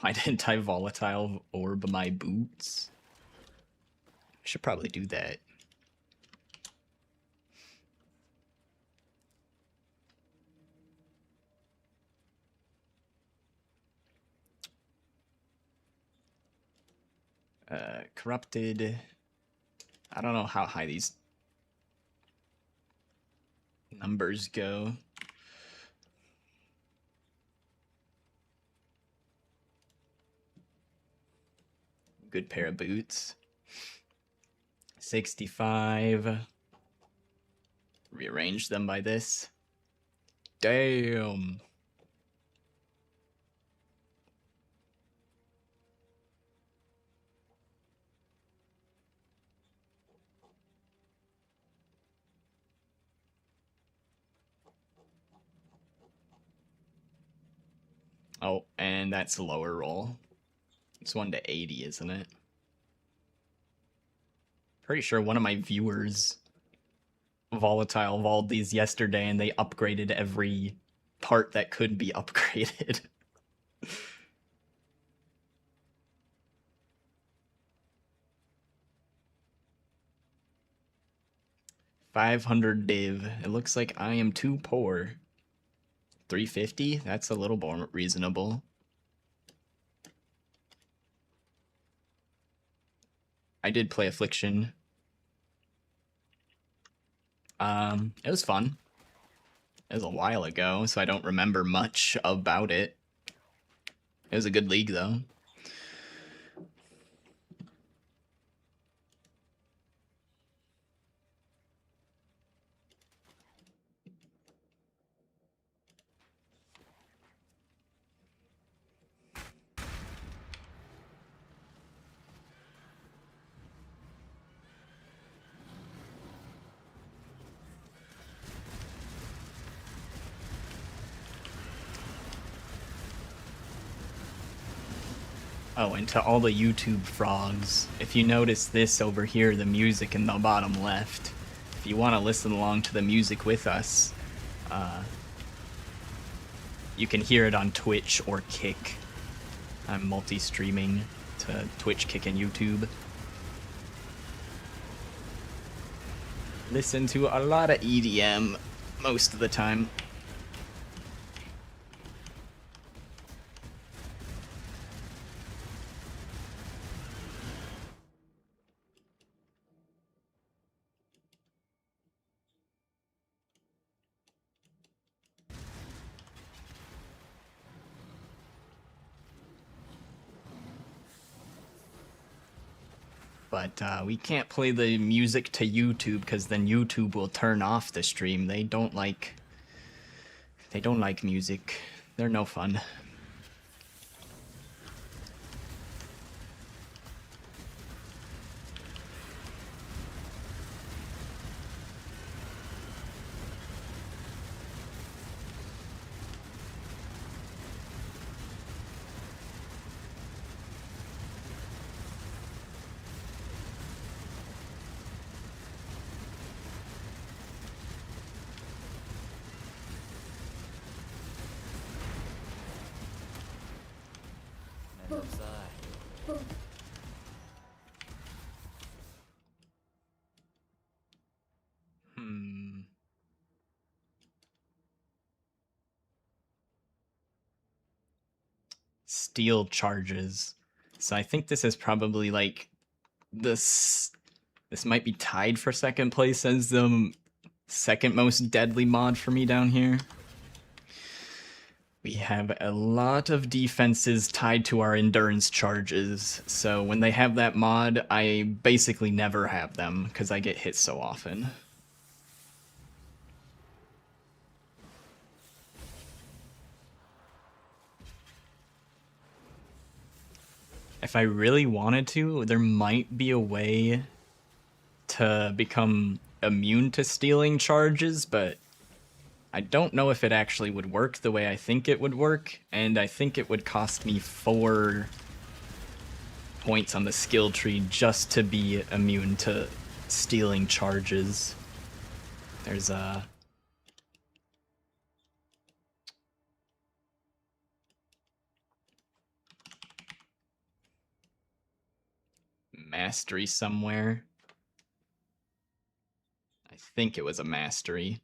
Why didn't I volatile orb my boots? I should probably do that. Corrupted. I don't know how high these numbers go. Good pair of boots. 65. Rearrange them by this. Damn. Oh, and that's a lower roll. It's 1 to 80, isn't it? Pretty sure one of my viewers volatile volled these yesterday and they upgraded every part that could be upgraded. 500 div. It looks like I am too poor. 350? That's a little more reasonable. I did play Affliction. It was fun. It was a while ago, so I don't remember much about it. It was a good league, though. Oh, and to all the YouTube frogs, if you notice this over here, the music in the bottom left, if you want to listen along to the music with us, you can hear it on Twitch or Kick. I'm multi-streaming to Twitch, Kick, and YouTube. Listen to a lot of EDM most of the time. But we can't play the music to YouTube because then YouTube will turn off the stream. They don't like music. They're no fun. Steel charges. So I think this is probably like this might be tied for second place as the second most deadly mod for me down here. We have a lot of defenses tied to our endurance charges, so when they have that mod, I basically never have them because I get hit so often. If I really wanted to, there might be a way to become immune to stealing charges, but I don't know if it actually would work the way I think it would work, and I think it would cost me 4 points on the skill tree just to be immune to stealing charges. There's a mastery somewhere. I think it was a mastery.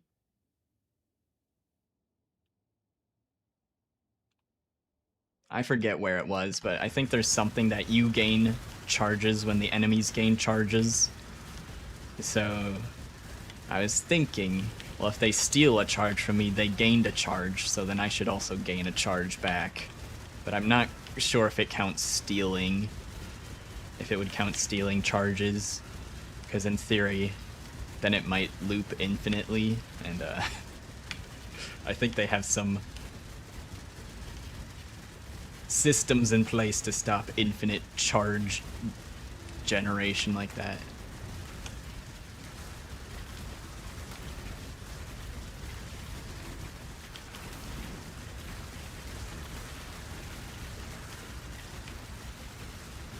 I forget where it was, but I think there's something that you gain charges when the enemies gain charges. So I was thinking, well, if they steal a charge from me, they gained a charge, so then I should also gain a charge back. But I'm not sure if it counts stealing, if it would count stealing charges, because in theory, then it might loop infinitely, and I think they have some systems in place to stop infinite charge generation like that.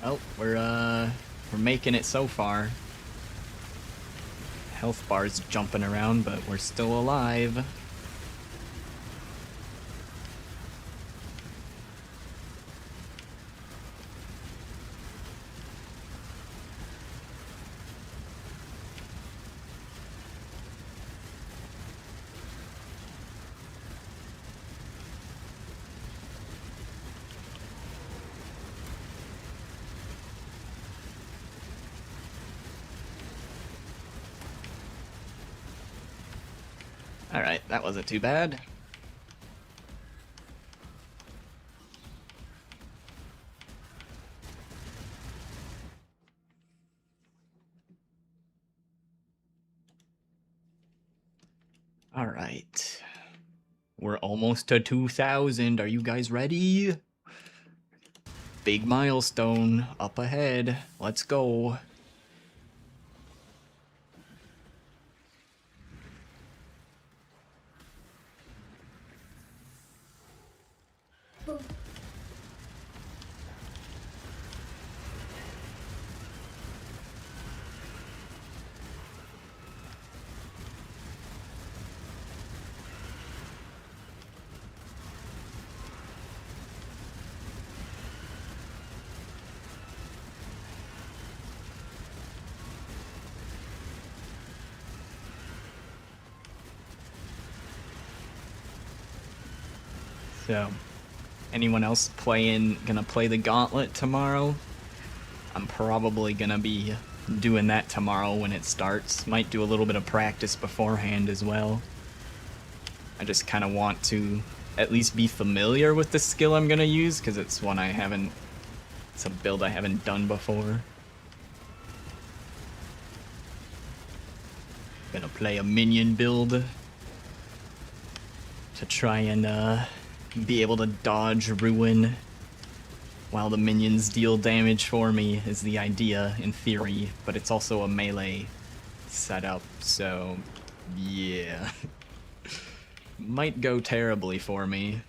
Oh, we're making it so far. Health bar's jumping around, but we're still alive. Alright, that wasn't too bad. All right. We're almost to 2,000. Are you guys ready? Big milestone up ahead. Let's go. So, anyone else gonna play the gauntlet tomorrow? I'm probably gonna be doing that tomorrow when it starts. Might do a little bit of practice beforehand as well. I just kind of want to at least be familiar with the skill I'm gonna use, because it's one it's a build I haven't done before. Gonna play a minion build to try and be able to dodge ruin while the minions deal damage for me is the idea in theory, but it's also a melee setup, so yeah. Might go terribly for me.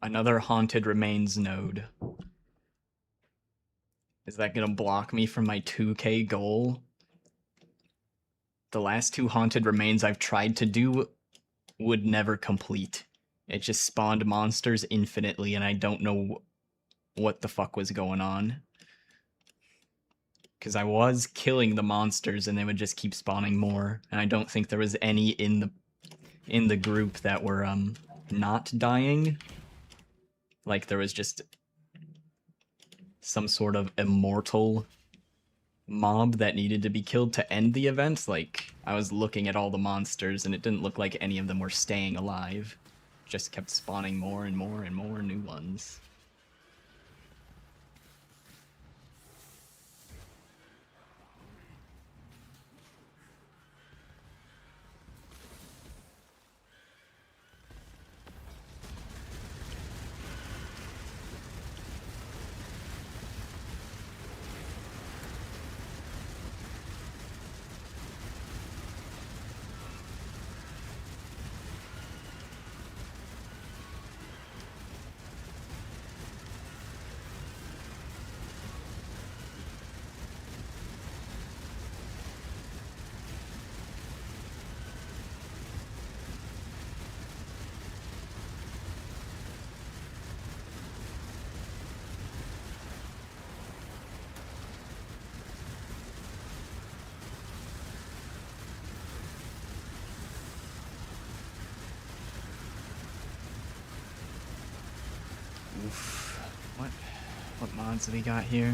Another Haunted Remains node. Is that gonna block me from my 2K goal? The last 2 Haunted Remains I've tried to do would never complete. It just spawned monsters infinitely and I don't know what the fuck was going on. Because I was killing the monsters and they would just keep spawning more. And I don't think there was any in the group that were not dying. Like there was just some sort of immortal mob that needed to be killed to end the event. Like I was looking at all the monsters and it didn't look like any of them were staying alive. Just kept spawning more and more and more new ones. Oof. What mods have we got here?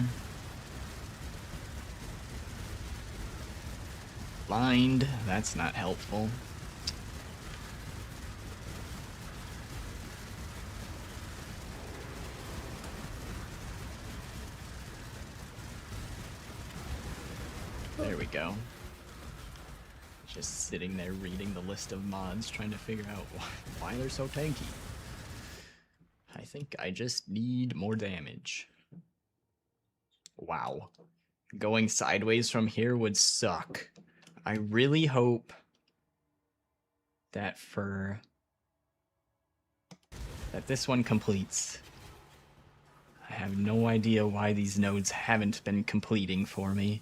Blind, that's not helpful. There we go. Just sitting there reading the list of mods, trying to figure out why they're so tanky. I think I just need more damage. Wow. Going sideways from here would suck. I really hope that that this one completes. I have no idea why these nodes haven't been completing for me.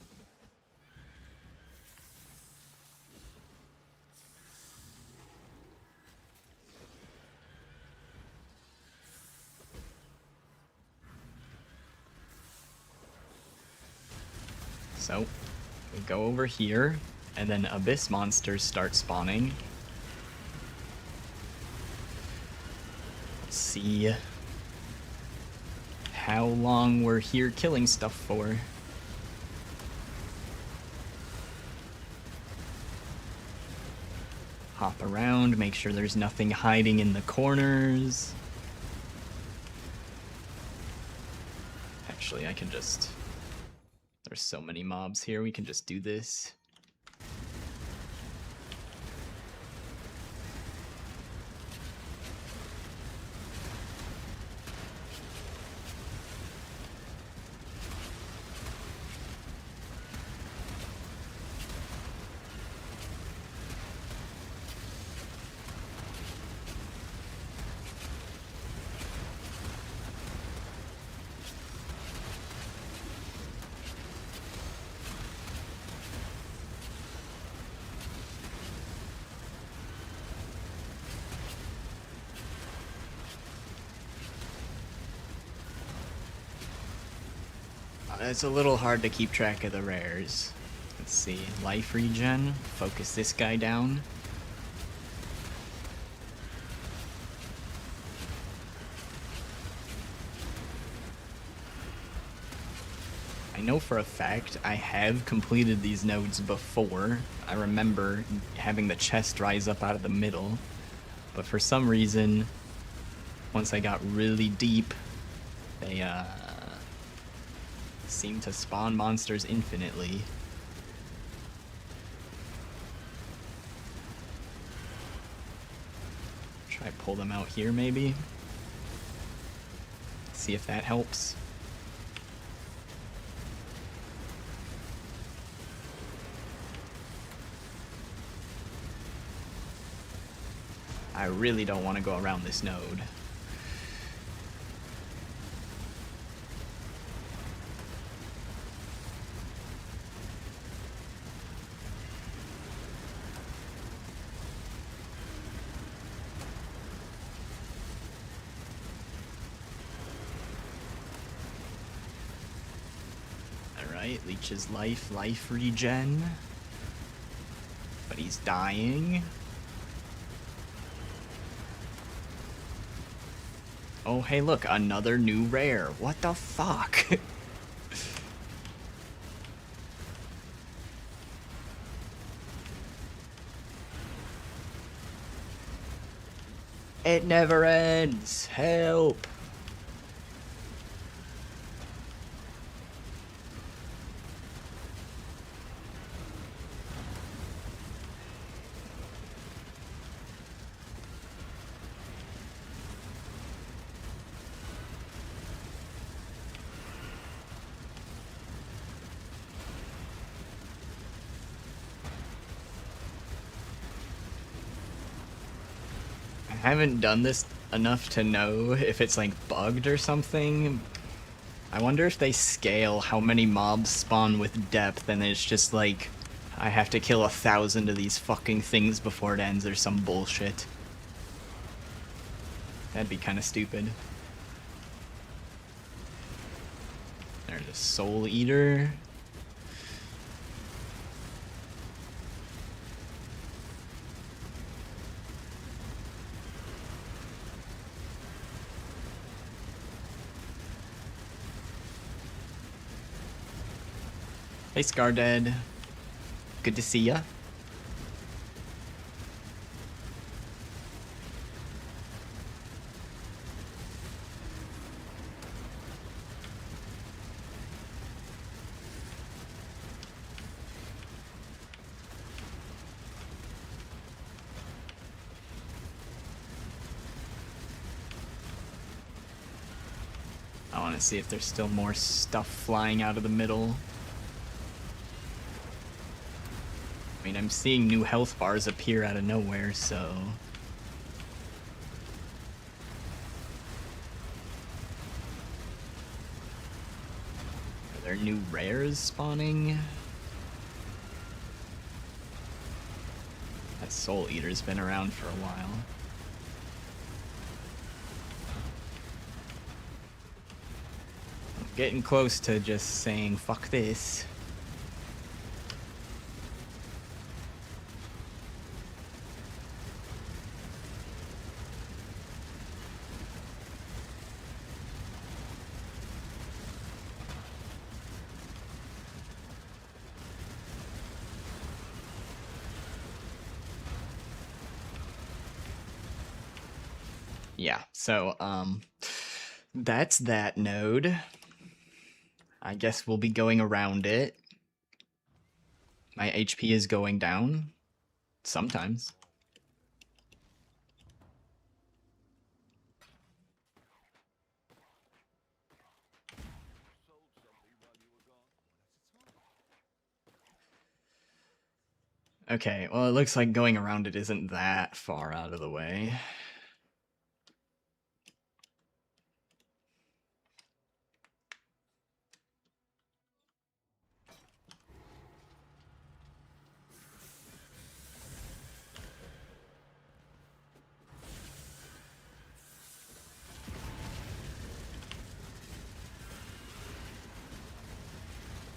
So, we go over here, and then Abyss monsters start spawning. Let's see how long we're here killing stuff for. Hop around, make sure there's nothing hiding in the corners. Actually, I can just... There's so many mobs here, we can just do this. It's a little hard to keep track of the rares. Let's see, life regen, focus this guy down. I know for a fact I have completed these nodes before. I remember having the chest rise up out of the middle, but for some reason, once I got really deep, they seem to spawn monsters infinitely. Try pull them out here maybe. See if that helps. I really don't want to go around this node. Alright, leeches life regen. But he's dying. Oh, hey, look, another new rare. What the fuck? It never ends. Help. I haven't done this enough to know if it's like bugged or something. I wonder if they scale how many mobs spawn with depth and it's just like I have to kill 1,000 of these fucking things before it ends or some bullshit. That'd be kind of stupid. There's a soul eater. Hey, Scardead. Good to see ya. I want to see if there's still more stuff flying out of the middle. I mean, I'm seeing new health bars appear out of nowhere, so... Are there new rares spawning? That Soul Eater's been around for a while. I'm getting close to just saying, fuck this. So, that's that node. I guess we'll be going around it. My HP is going down. Sometimes. Okay, well, it looks like going around it isn't that far out of the way.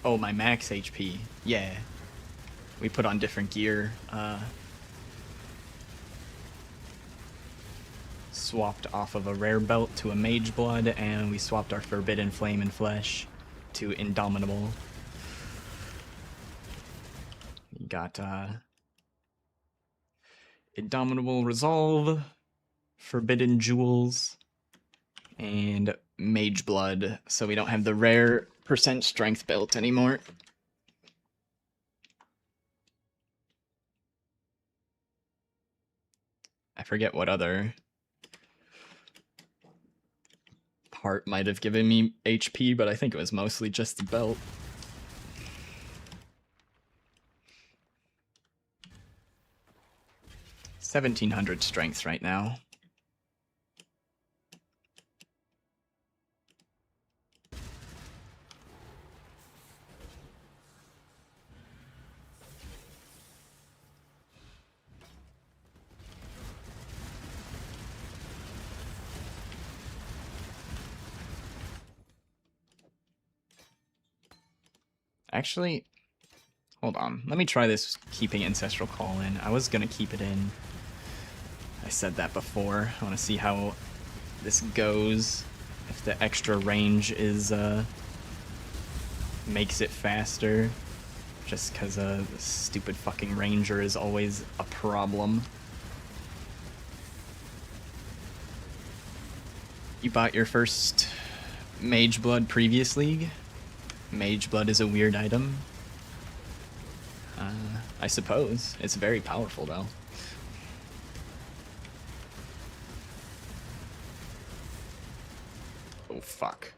Oh, my max HP. Yeah. We put on different gear. Swapped off of a rare belt to a mage blood, and we swapped our forbidden flame and flesh to indomitable. We got indomitable resolve, forbidden jewels, and mage blood, so we don't have the rare percent strength belt anymore. I forget what other part might have given me HP, but I think it was mostly just the belt. $1,700 strength right now. Actually, hold on. Let me try this keeping Ancestral Call in. I was gonna keep it in. I said that before. I want to see how this goes. If the extra range is makes it faster. Just because the stupid fucking ranger is always a problem. You bought your first Mage Blood previous league? Mage Blood is a weird item. I suppose. It's very powerful, though. Oh, fuck.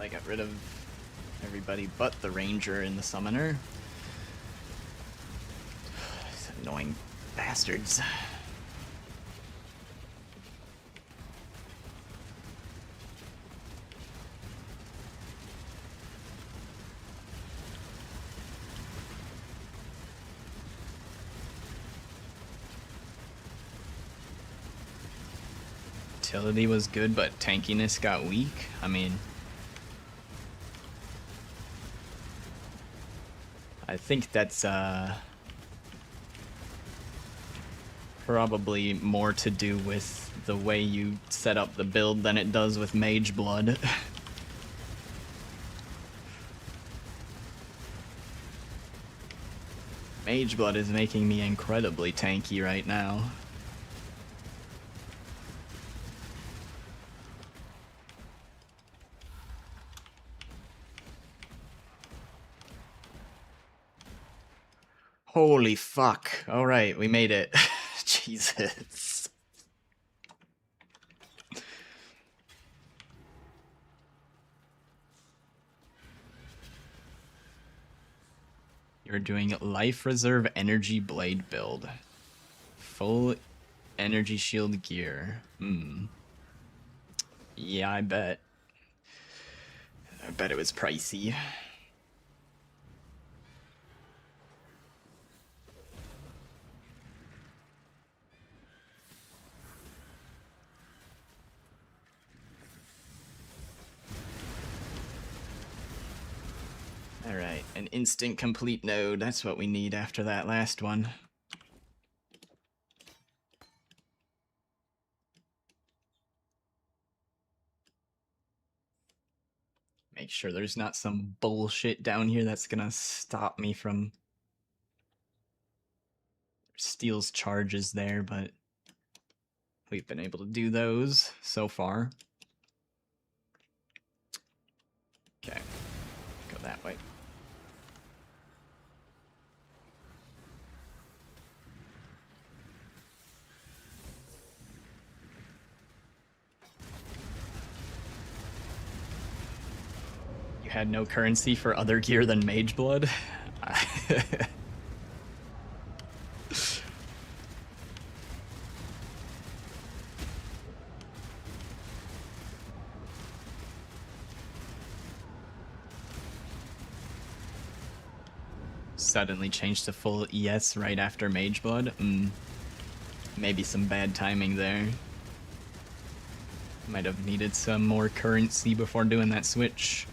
I got rid of everybody but the ranger and the summoner. These annoying bastards. Utility was good, but tankiness got weak. I mean, I think that's probably more to do with the way you set up the build than it does with Mage Blood. Mage Blood is making me incredibly tanky right now. Holy fuck. Alright, we made it. Jesus. You're doing life reserve energy blade build. Full energy shield gear. Yeah, I bet. I bet it was pricey. Alright, an instant complete node. That's what we need after that last one. Make sure there's not some bullshit down here that's gonna stop me from... Steals charges there, but we've been able to do those so far. Okay, go that way. You had no currency for other gear than Mage Blood? Suddenly changed to full ES right after Mage Blood? Maybe some bad timing there. Might have needed some more currency before doing that switch.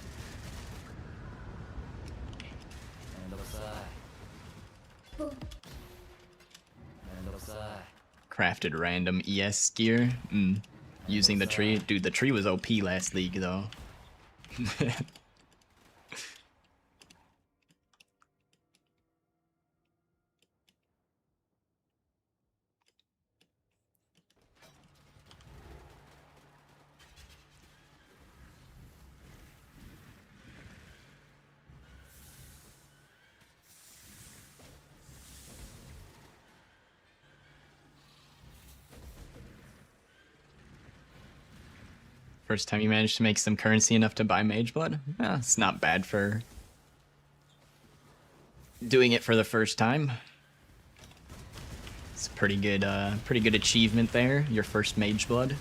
Crafted random ES gear. Using the tree. Dude, the tree was OP last league, though. First time you managed to make some currency enough to buy Mage Blood? It's not bad for doing it for the first time. It's a pretty good achievement there, your first Mage Blood.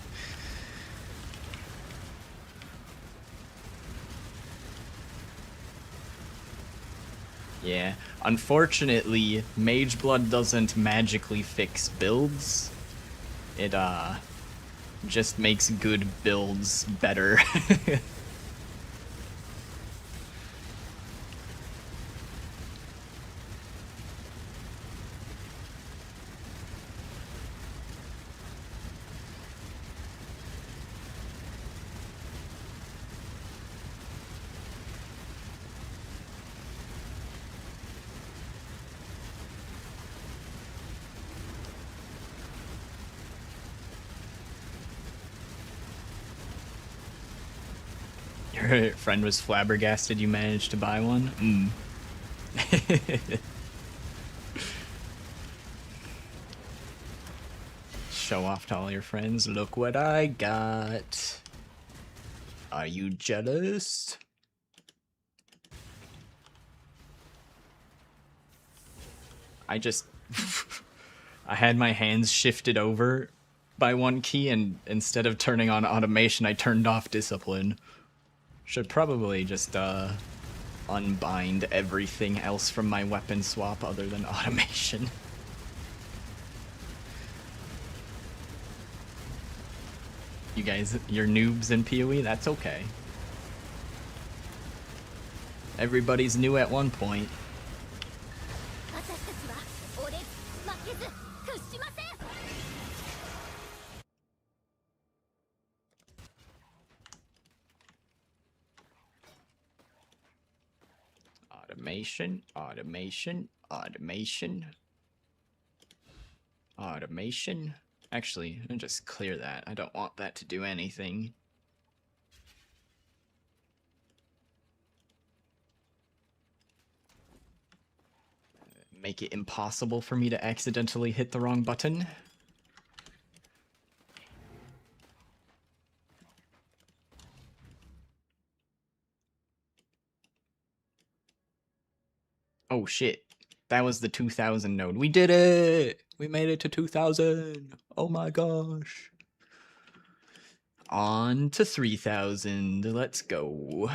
Yeah, unfortunately, Mage Blood doesn't magically fix builds. It, just makes good builds better. Your friend was flabbergasted you managed to buy one? Show off to all your friends. Look what I got. Are you jealous? I just... I had my hands shifted over by one key, and instead of turning on automation, I turned off discipline. Should probably just unbind everything else from my weapon swap other than automation. You guys, you're noobs in PoE? That's okay. Everybody's new at one point. Automation, automation, automation, automation. Actually, let me just clear that. I don't want that to do anything. make it impossible for me to accidentally hit the wrong button. Oh shit. That was the 2000 node. We did it! We made it to 2000! Oh my gosh. On to 3000. Let's go.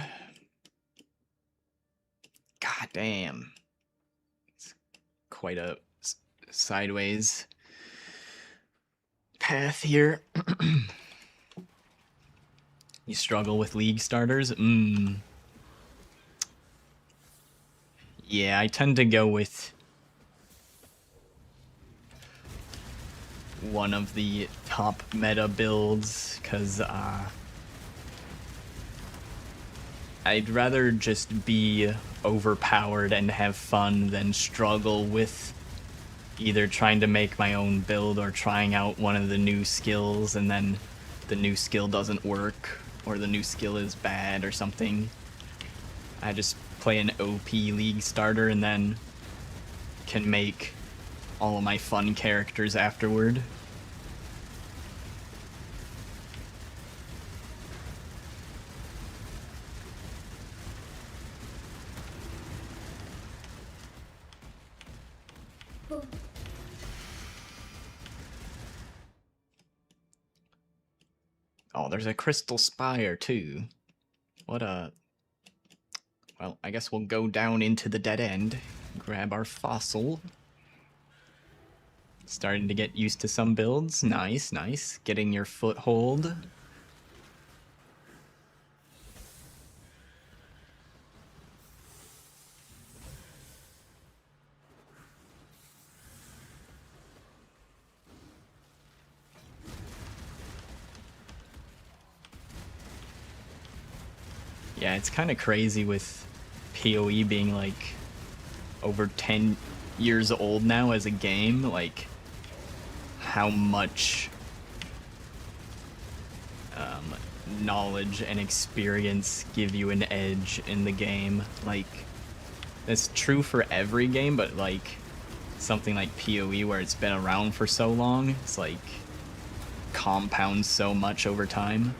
God damn. It's quite a sideways path here. You struggle with league starters? Yeah, I tend to go with one of the top meta builds, because I'd rather just be overpowered and have fun than struggle with either trying to make my own build or trying out one of the new skills and then the new skill doesn't work or the new skill is bad or something. I just play an OP league starter and then can make all of my fun characters afterward. Oh, there's a crystal spire too. What a... Well, I guess we'll go down into the dead end, grab our fossil. Starting to get used to some builds. Nice, nice. Getting your foothold. Yeah, it's kind of crazy with PoE being like over 10 years old now as a game, like how much knowledge and experience give you an edge in the game. Like, that's true for every game, but like something like PoE where it's been around for so long, it's like compounds so much over time.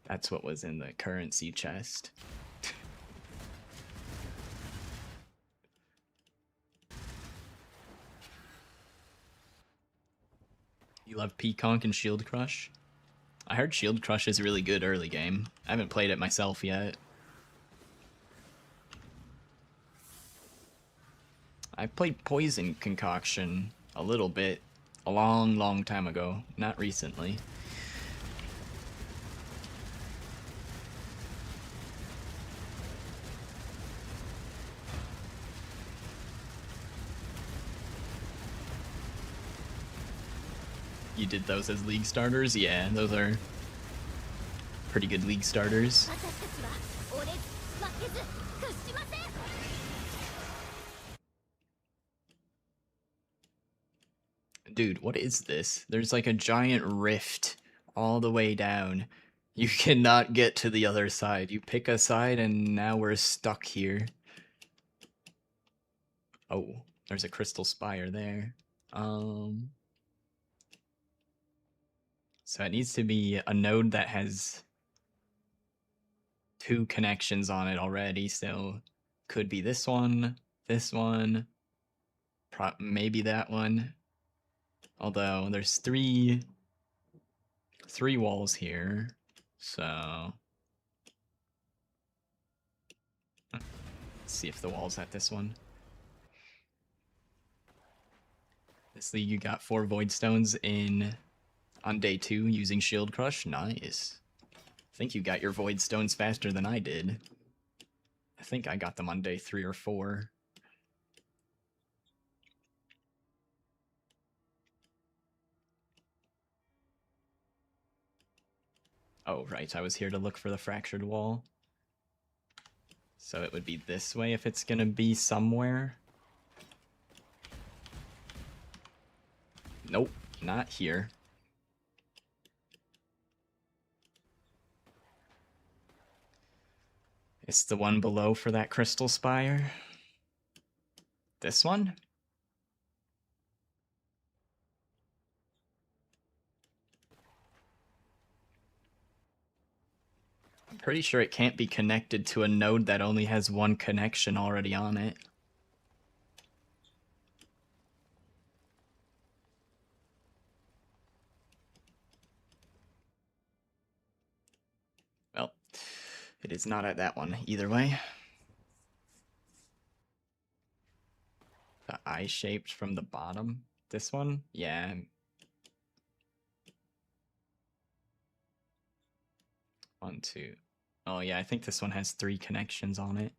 That's what was in the currency chest. You love Peaconk and Shield Crush? I heard Shield Crush is really good early game. I haven't played it myself yet. I played Poison Concoction a little bit, a long time ago, not recently. You did those as league starters? Yeah, those are pretty good league starters. Dude, what is this? There's like a giant rift all the way down. You cannot get to the other side. You pick a side and now we're stuck here. Oh, there's a crystal spire there. So it needs to be a node that has 2 connections on it already, so could be this one, maybe that one. Although there's three walls here, so let's see if the wall's at this one. This league you got 4 void stones on day 2 using Shield Crush. Nice. I think you got your void stones faster than I did. I think I got them on day 3 or 4. Oh, right, I was here to look for the fractured wall. So it would be this way if it's gonna be somewhere. Nope, not here. It's the one below for that crystal spire. This one? I'm pretty sure it can't be connected to a node that only has one connection already on it. Well, it is not at that one either way. The eye shaped from the bottom. This one? Yeah. One, two. Oh yeah, I think this one has 3 connections on it.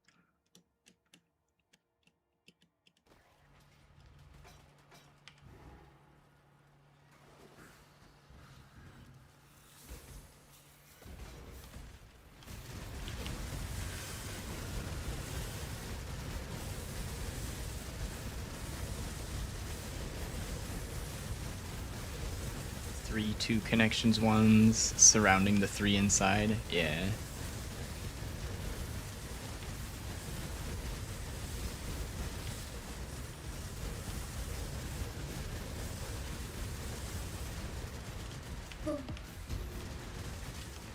Three 2 connections ones surrounding the 3 inside. Yeah.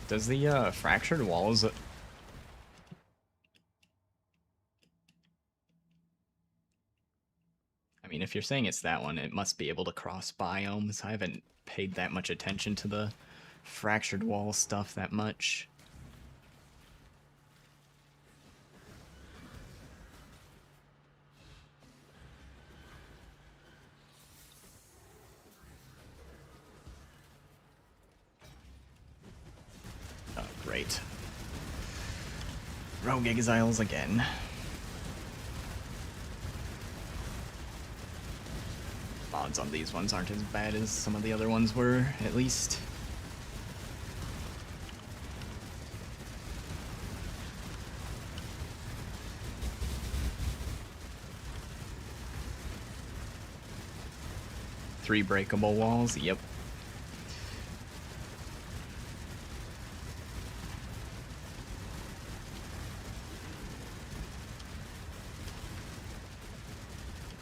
Does the fractured walls... I mean, if you're saying it's that one, it must be able to cross biomes. I haven't paid that much attention to the fractured wall stuff that much. Oh, great. Rogue Exiles again. Mods on these ones aren't as bad as some of the other ones were, at least. Three breakable walls, yep.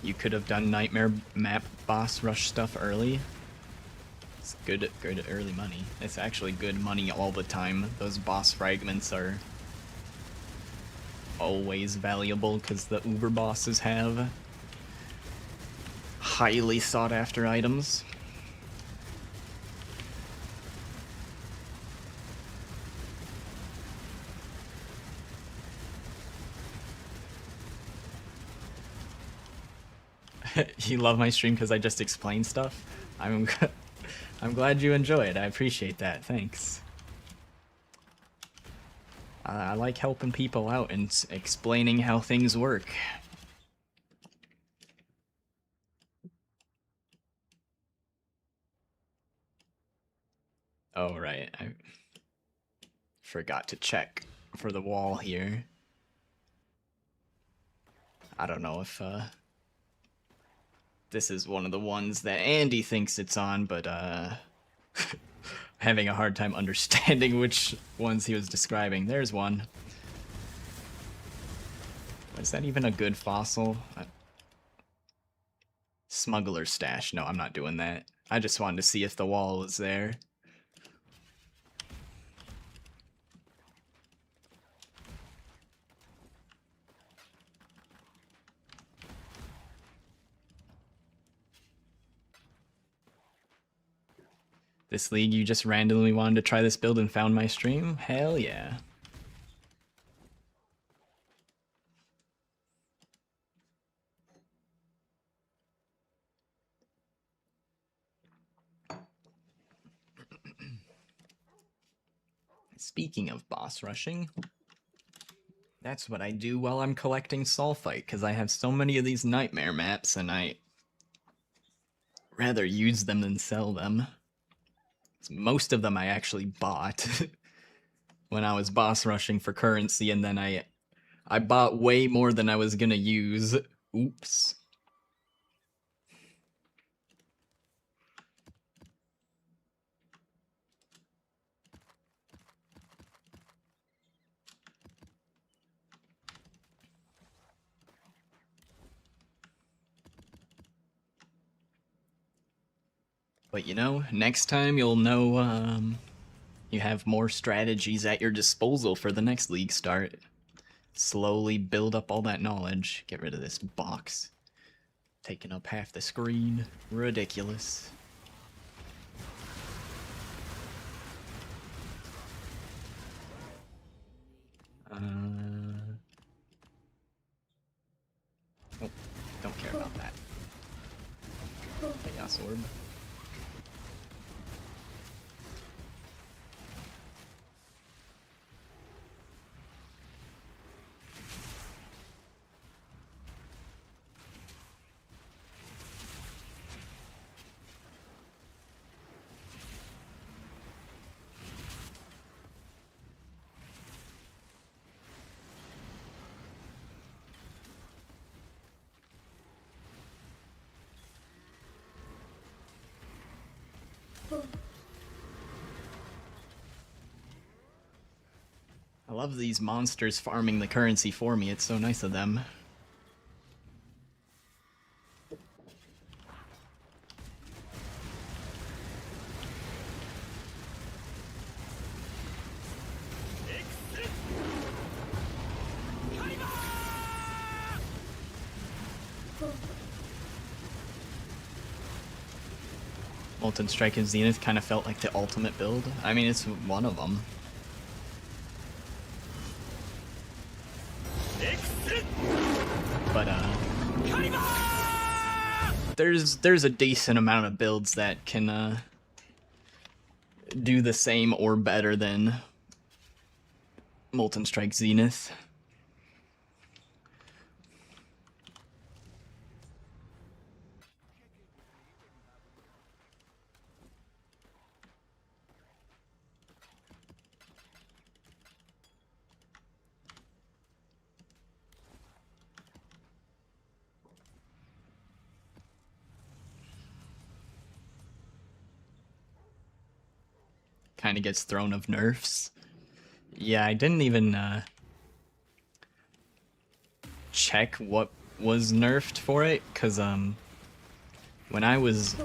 You could have done Nightmare map boss rush stuff early. It's good early money. It's actually good money all the time. Those boss fragments are always valuable because the uber bosses have highly sought after items. You love my stream because I just explain stuff? I'm glad you enjoy it. I appreciate that. Thanks. I like helping people out and explaining how things work. Oh, right. I forgot to check for the wall here. I don't know if this is one of the ones that Andy thinks it's on, but having a hard time understanding which ones he was describing. There's one. Is that even a good fossil? Smuggler's stash. No, I'm not doing that. I just wanted to see if the wall was there. This league, you just randomly wanted to try this build and found my stream? Hell yeah. Speaking of boss rushing, that's what I do while I'm collecting sulfite, because I have so many of these nightmare maps and I rather use them than sell them. Most of them I actually bought when I was boss rushing for currency, and then I bought way more than I was gonna use. Oops. But you know, next time you'll know you have more strategies at your disposal for the next league start. Slowly build up all that knowledge. Get rid of this box. Taking up half the screen. Ridiculous. Oh, don't care about that. Chaos Orb. I love these monsters farming the currency for me. It's so nice of them. Molten Strike and Zenith kind of felt like the ultimate build. I mean, it's one of them. But there's a decent amount of builds that can do the same or better than Molten Strike Zenith. Kind of gets thrown of nerfs. Yeah, I didn't even check what was nerfed for it, because when I was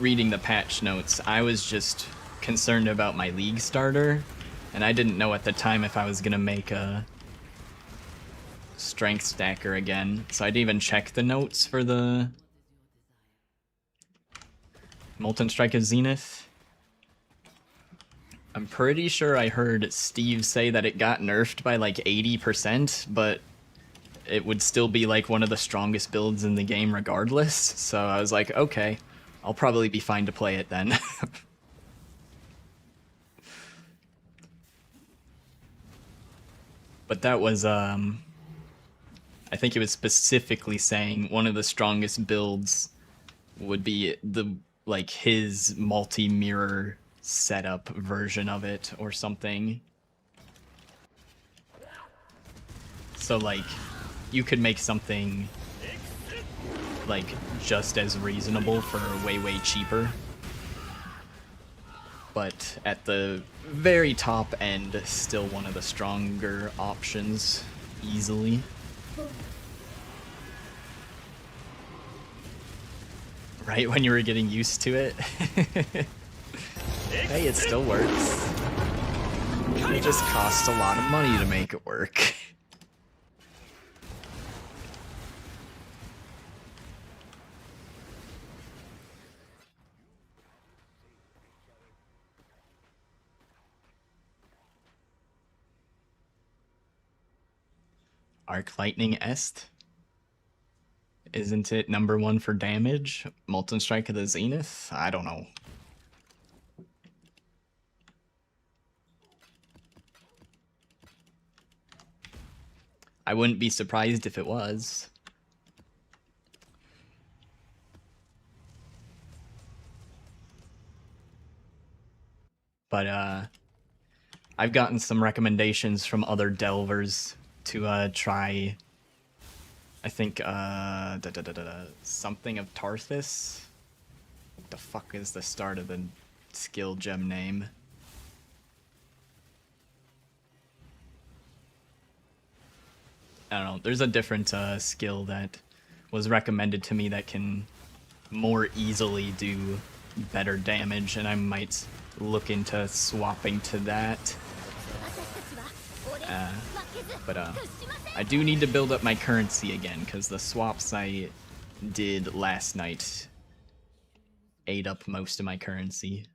reading the patch notes, I was just concerned about my league starter, and I didn't know at the time if I was gonna make a strength stacker again, so I didn't even check the notes for the Molten Strike of Zenith. I'm pretty sure I heard Steve say that it got nerfed by like 80%, but it would still be like one of the strongest builds in the game regardless. So I was like, okay, I'll probably be fine to play it then. But that was, I think it was specifically saying one of the strongest builds would be the, like, his multi-mirror setup version of it or something. So like you could make something like just as reasonable for way cheaper, but at the very top end still one of the stronger options easily. Right when you were getting used to it. Hey, it still works. It just costs a lot of money to make it work. Arc Lightning Est? Isn't it #1 for damage? Molten Strike of the Zenith? I don't know. I wouldn't be surprised if it was. But I've gotten some recommendations from other delvers to try, I think, something of Tarthus. What the fuck is the start of the skill gem name? I don't know. There's a different skill that was recommended to me that can more easily do better damage, and I might look into swapping to that. 私たちは俺負けず But 屈しません I do need to build up my currency again, because the swaps I did last night ate up most of my currency.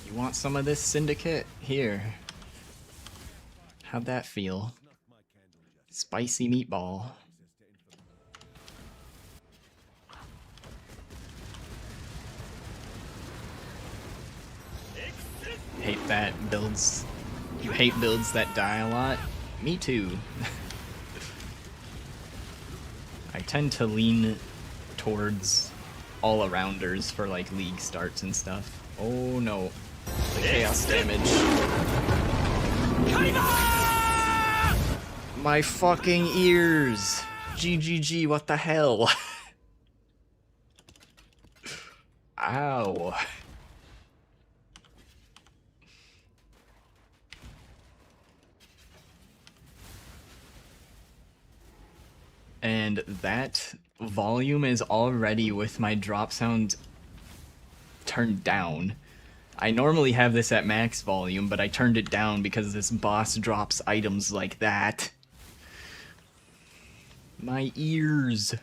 You want some of this, Syndicate? Here. How'd that feel? Spicy meatball. Hate that builds. You hate builds that die a lot? Me too. I tend to lean towards all-arounders for like league starts and stuff. Oh no. The chaos damage. My fucking ears! GGG, what the hell? Ow. And that volume is already with my drop sound turned down. I normally have this at max volume, but I turned it down because this boss drops items like that. My ears.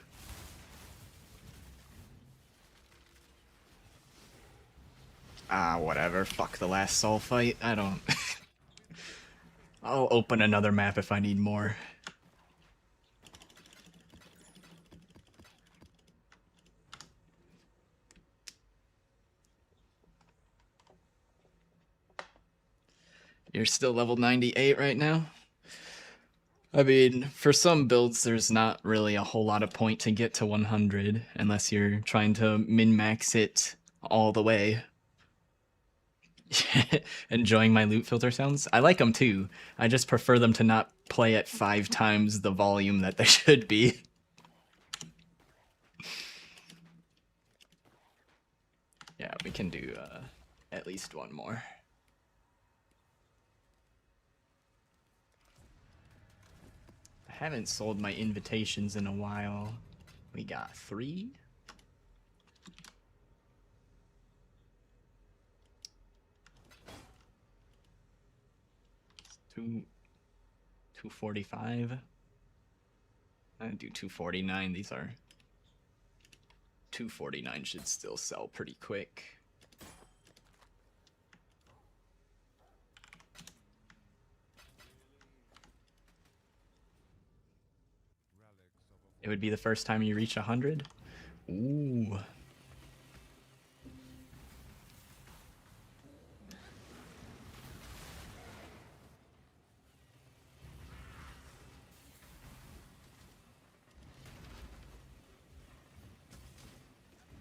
Ah, whatever. Fuck the last soul fight. I don't... I'll open another map if I need more. You're still level 98 right now? I mean, for some builds, there's not really a whole lot of point to get to 100, unless you're trying to min-max it all the way. Enjoying my loot filter sounds? I like them too. I just prefer them to not play at 5 times the volume that they should be. Yeah, we can do at least one more. I haven't sold my invitations in a while. We got 3. Two, 245. I do 249. These are 249 should still sell pretty quick. It would be the first time you reach 100? Ooh.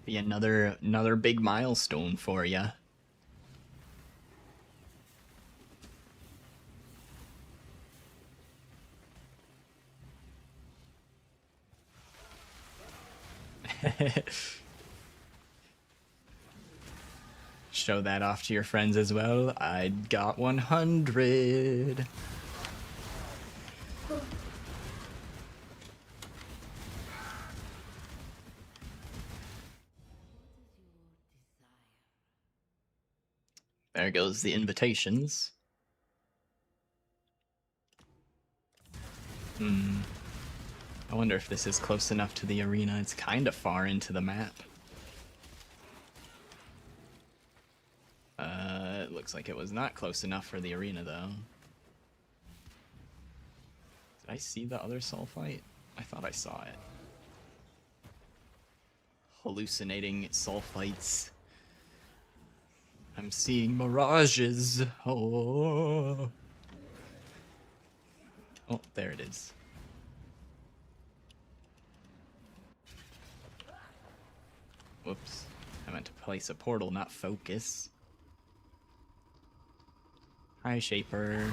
Be another big milestone for ya. Show that off to your friends as well. I got 100. There goes the invitations. I wonder if this is close enough to the arena. It's kind of far into the map. It looks like it was not close enough for the arena, though. Did I see the other soul fight? I thought I saw it. Hallucinating soul fights. I'm seeing mirages. Oh, oh, there it is. Whoops. I meant to place a portal, not focus. Hi, Shaper.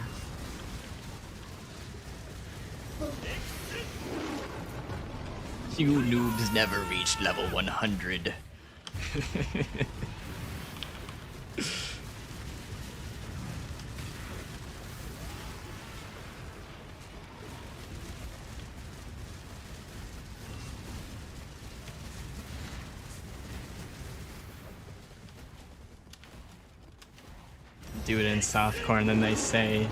You noobs never reached level 100. Do it in softcore, and then they say,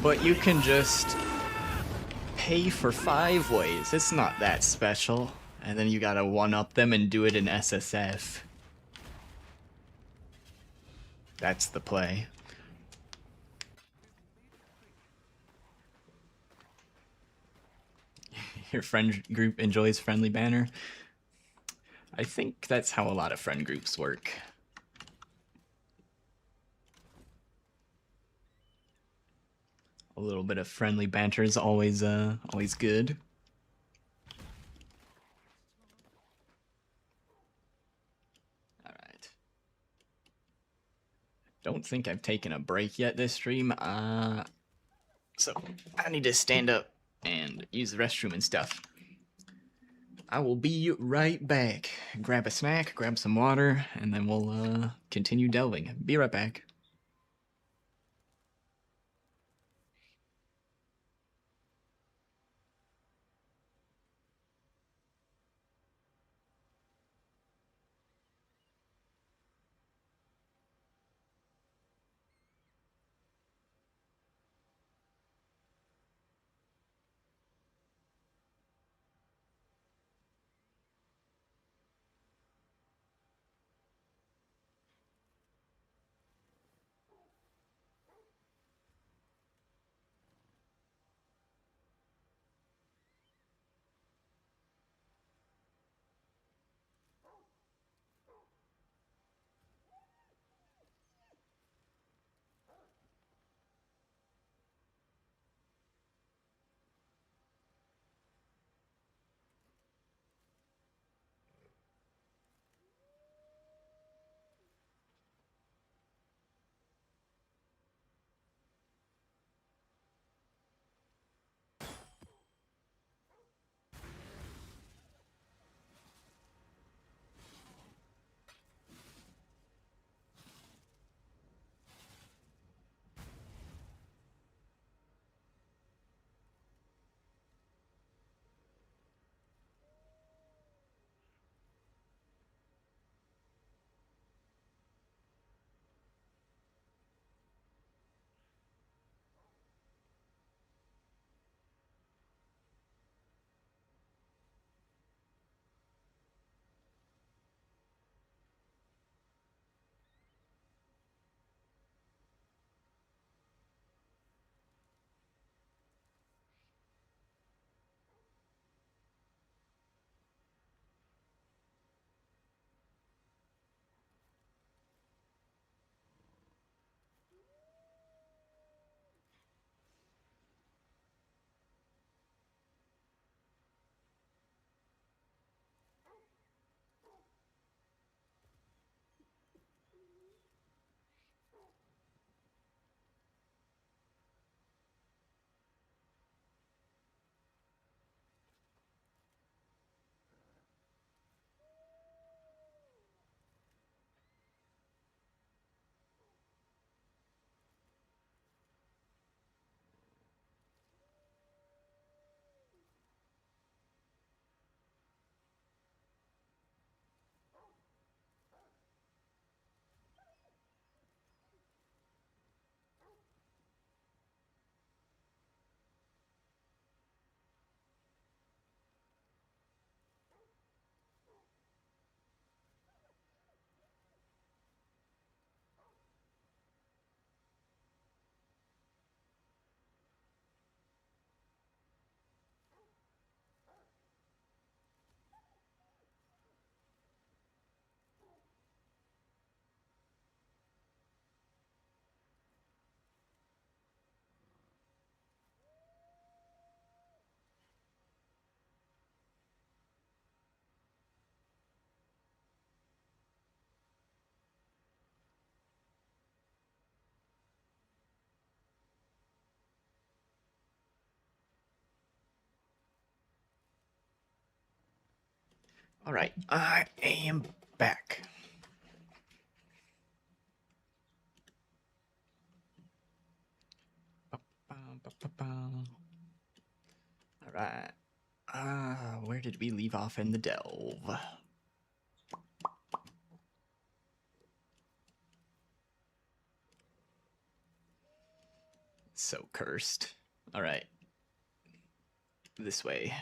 but you can just pay for 5 ways. It's not that special. And then you gotta one-up them and do it in SSF. That's the play. Your friend group enjoys friendly banner. I think that's how a lot of friend groups work. A little bit of friendly banter is always good. All right. Don't think I've taken a break yet this stream. So I need to stand up and use the restroom and stuff. I will be right back. Grab a snack, grab some water, and then we'll continue delving. Be right back. All right, I am back. All right. Where did we leave off in the delve? So cursed. All right. This way.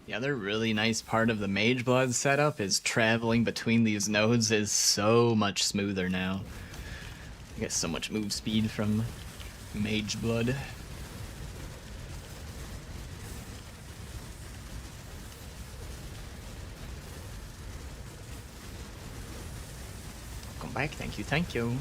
The other really nice part of the Mage Blood setup is traveling between these nodes is so much smoother now. I get so much move speed from Mage Blood. Welcome back, thank you, thank you.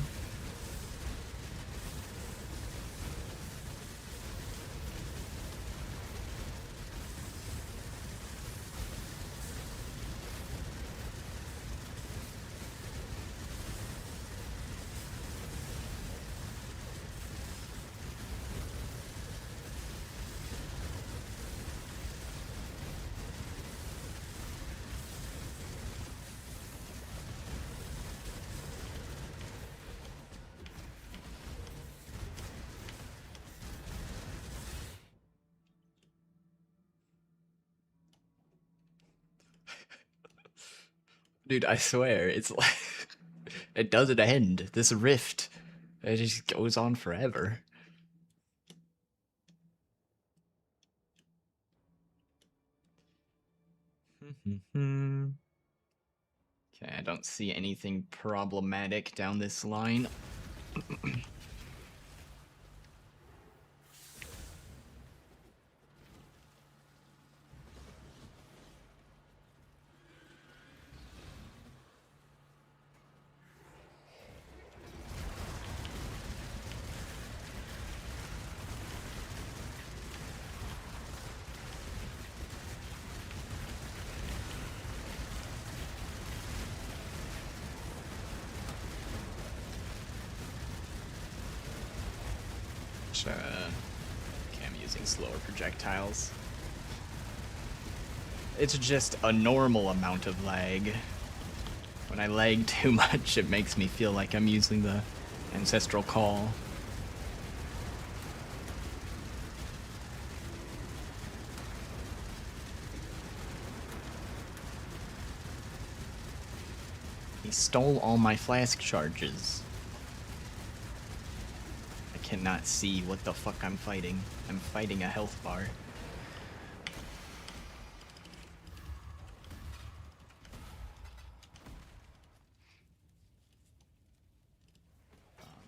Dude, I swear, it's like... it doesn't end. This rift, it just goes on forever. Okay, I don't see anything problematic down this line. Okay, I'm using slower projectiles. It's just a normal amount of lag. When I lag too much, it makes me feel like I'm using the Ancestral Call. He stole all my flask charges. I cannot see what the fuck I'm fighting. I'm fighting a health bar.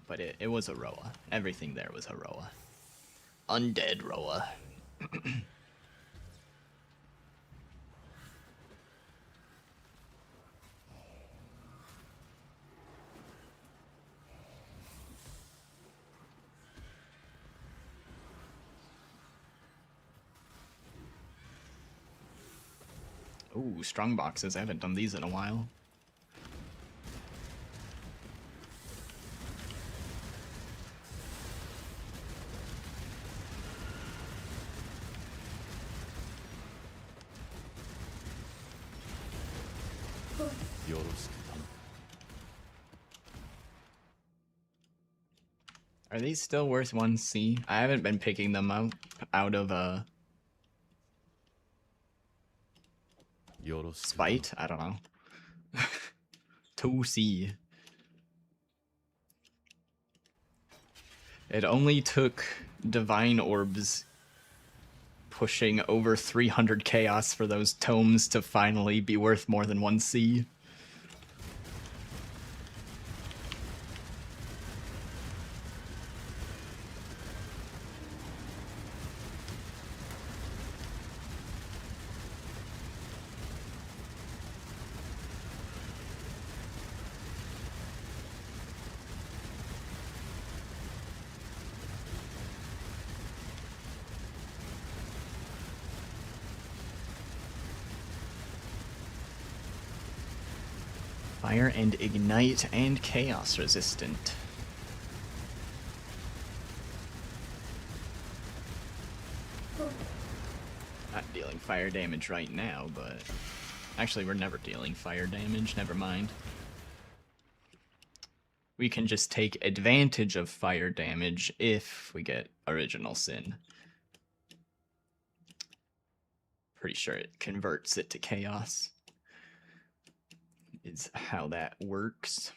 But it was a Roa. Everything there was a Roa. Undead Roa. Ooh, strong boxes. I haven't done these in a while. Are these still worth 1C? I haven't been picking them up out of spite? I don't know. 2C. It only took Divine Orbs pushing over 300 chaos for those tomes to finally be worth more than 1C. Fire and ignite and chaos resistant. Not dealing fire damage right now, but actually we're never dealing fire damage, never mind. We can just take advantage of fire damage if we get Original Sin. Pretty sure it converts it to chaos. Is how that works.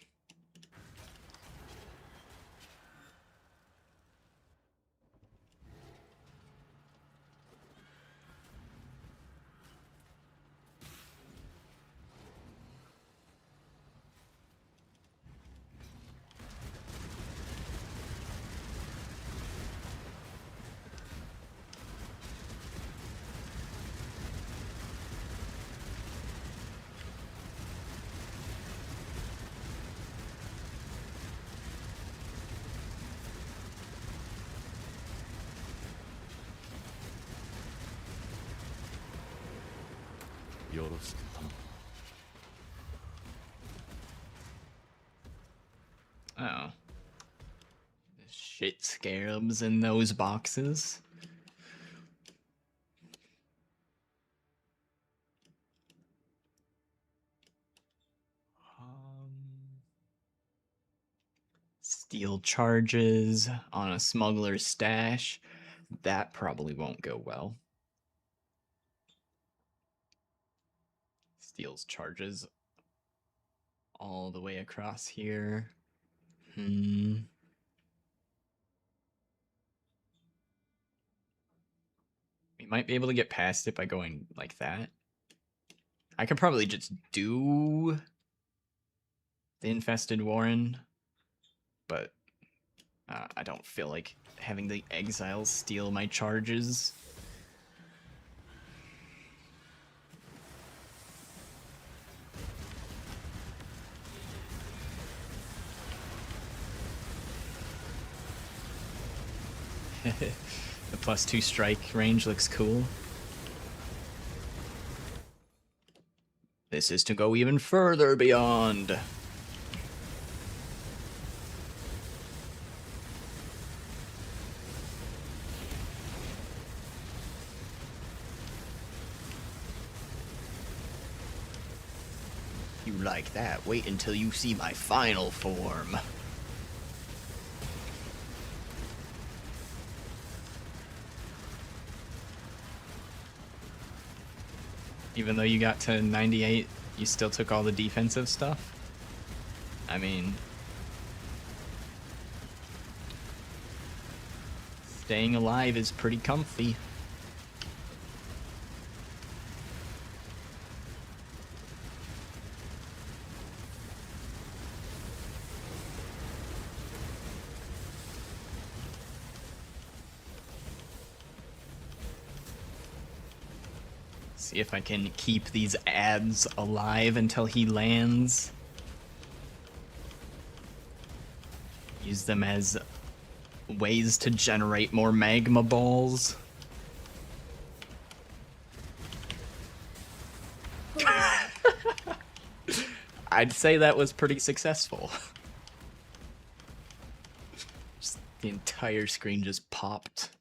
Oh. Shit scarabs in those boxes. Steel charges on a smuggler's stash. That probably won't go well. Steals charges all the way across here. We might be able to get past it by going like that. I could probably just do the Infested Warren, but I don't feel like having the Exile steal my charges. The +2 strike range looks cool. This is to go even further beyond. You like that? Wait until you see my final form. Even though you got to 98, you still took all the defensive stuff? I mean, staying alive is pretty comfy. See if I can keep these ads alive until he lands. Use them as ways to generate more magma balls. I'd say that was pretty successful. Just the entire screen just popped.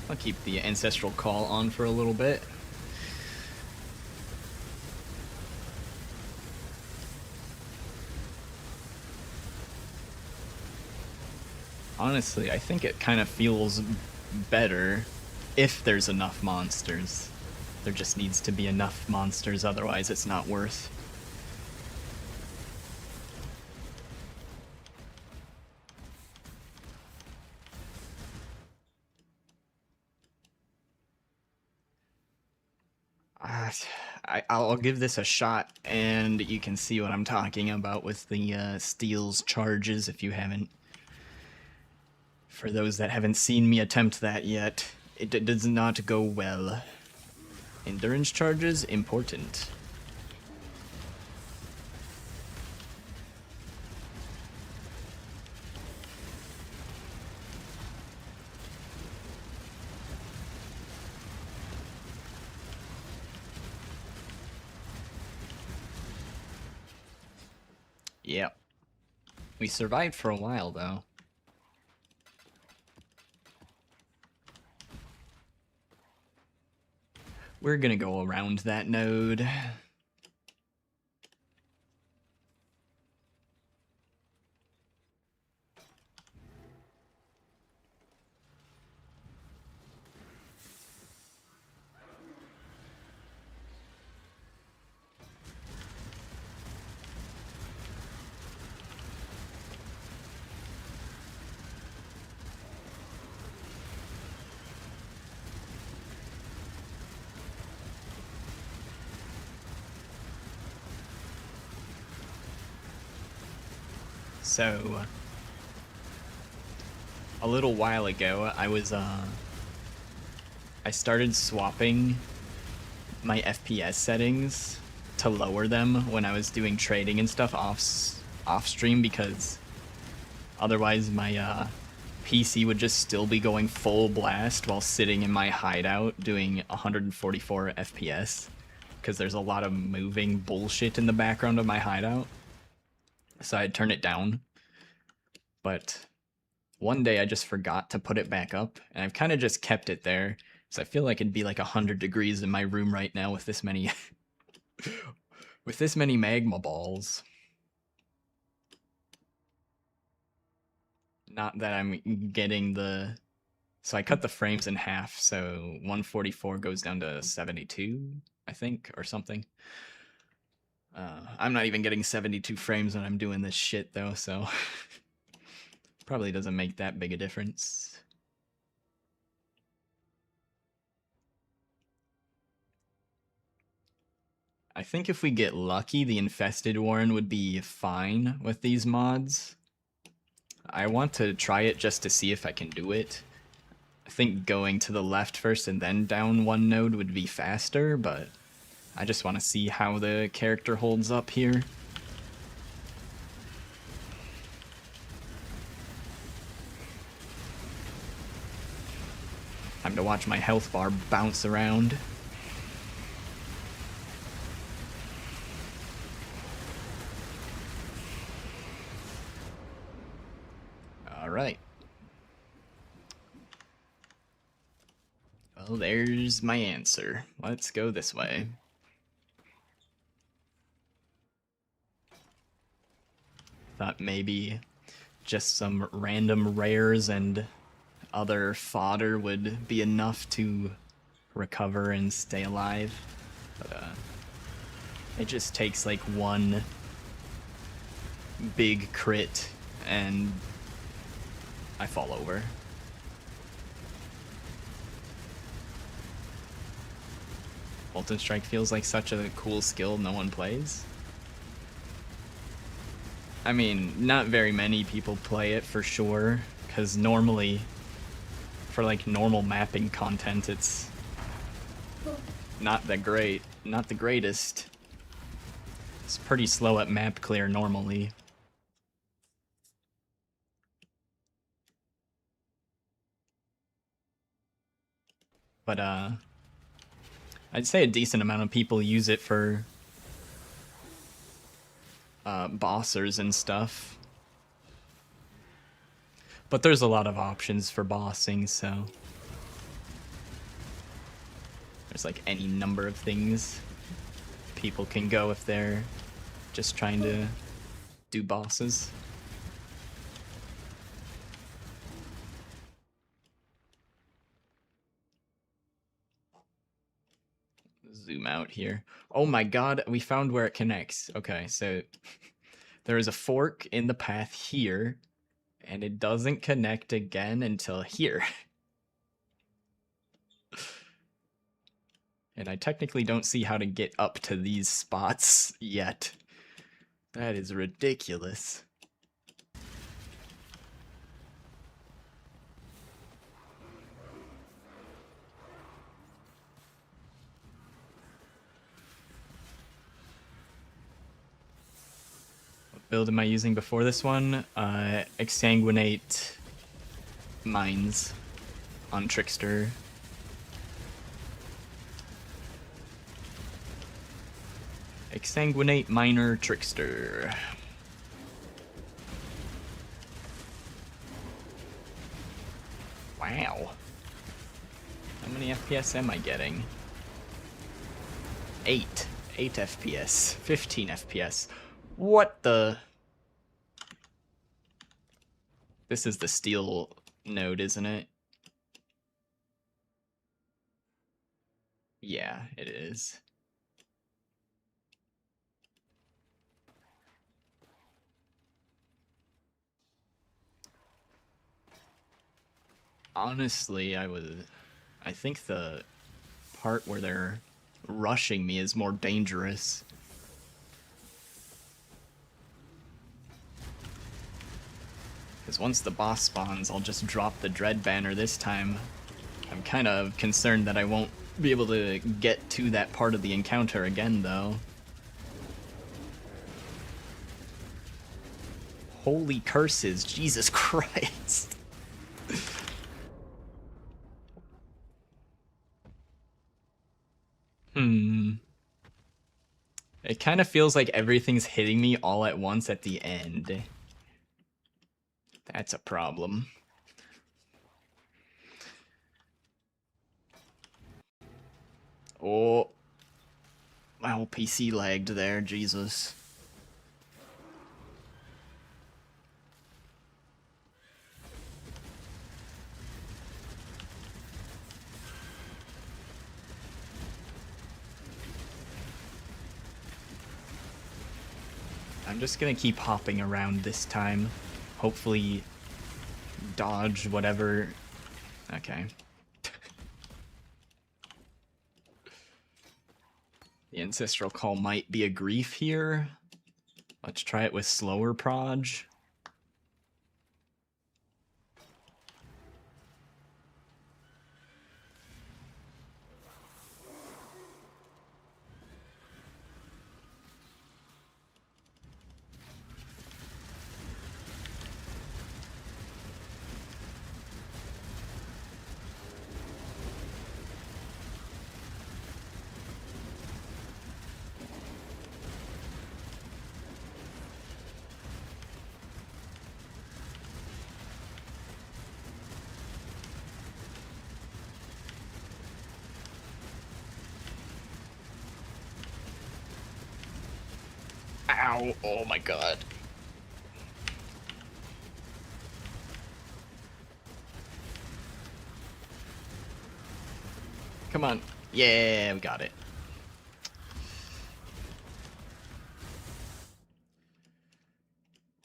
I'll keep the Ancestral Call on for a little bit. Honestly, I think it kind of feels better if there's enough monsters. There just needs to be enough monsters, otherwise it's not worth. I'll give this a shot, and you can see what I'm talking about with the Steel's charges if you haven't. For those that haven't seen me attempt that yet, it does not go well. Endurance charges, important. Yep. We survived for a while, though. We're gonna go around that node. So, a little while ago, I started swapping my FPS settings to lower them when I was doing trading and stuff off stream, because otherwise my PC would just still be going full blast while sitting in my hideout doing 144 FPS, because there's a lot of moving bullshit in the background of my hideout. So I'd turn it down. But one day I just forgot to put it back up, and I've kind of just kept it there. So I feel like it'd be like 100 degrees in my room right now with this many with this many magma balls. Not that I'm getting the... So I cut the frames in half, so 144 goes down to 72, I think, or something. I'm not even getting 72 frames when I'm doing this shit, though, so... Probably doesn't make that big a difference. I think if we get lucky, the Infested Warren would be fine with these mods. I want to try it just to see if I can do it. I think going to the left first and then down one node would be faster, but I just want to see how the character holds up here. Time to watch my health bar bounce around. Alright. Well, there's my answer. Let's go this way. Thought maybe just some random rares and other fodder would be enough to recover and stay alive. But it just takes like one big crit and I fall over. Molten Strike feels like such a cool skill no one plays. I mean, not very many people play it for sure, because normally, for like normal mapping content, it's not that great, not the greatest. It's pretty slow at map clear normally. But I'd say a decent amount of people use it for bossers and stuff. But there's a lot of options for bossing, so there's like any number of things people can go if they're just trying to do bosses. Zoom out here. Oh my god, we found where it connects. Okay, so there is a fork in the path here, and it doesn't connect again until here. And I technically don't see how to get up to these spots yet. That is ridiculous. What build am I using before this one? Exsanguinate Mines on Trickster. Exsanguinate Miner Trickster. Wow. How many FPS am I getting? 8. 8 FPS. 15 FPS. What the... This is the steel node, isn't it? Yeah, it is. Honestly, I think the part where they're rushing me is more dangerous. Because once the boss spawns, I'll just drop the Dread banner this time. I'm kind of concerned that I won't be able to get to that part of the encounter again, though. Holy curses, Jesus Christ. It kind of feels like everything's hitting me all at once at the end. That's a problem. Oh. My whole PC lagged there, Jesus. I'm just gonna keep hopping around this time. Hopefully dodge whatever. Okay. The Ancestral Call might be a grief here. Let's try it with slower proj. Ow, oh my god. Come on. Yeah, we got it.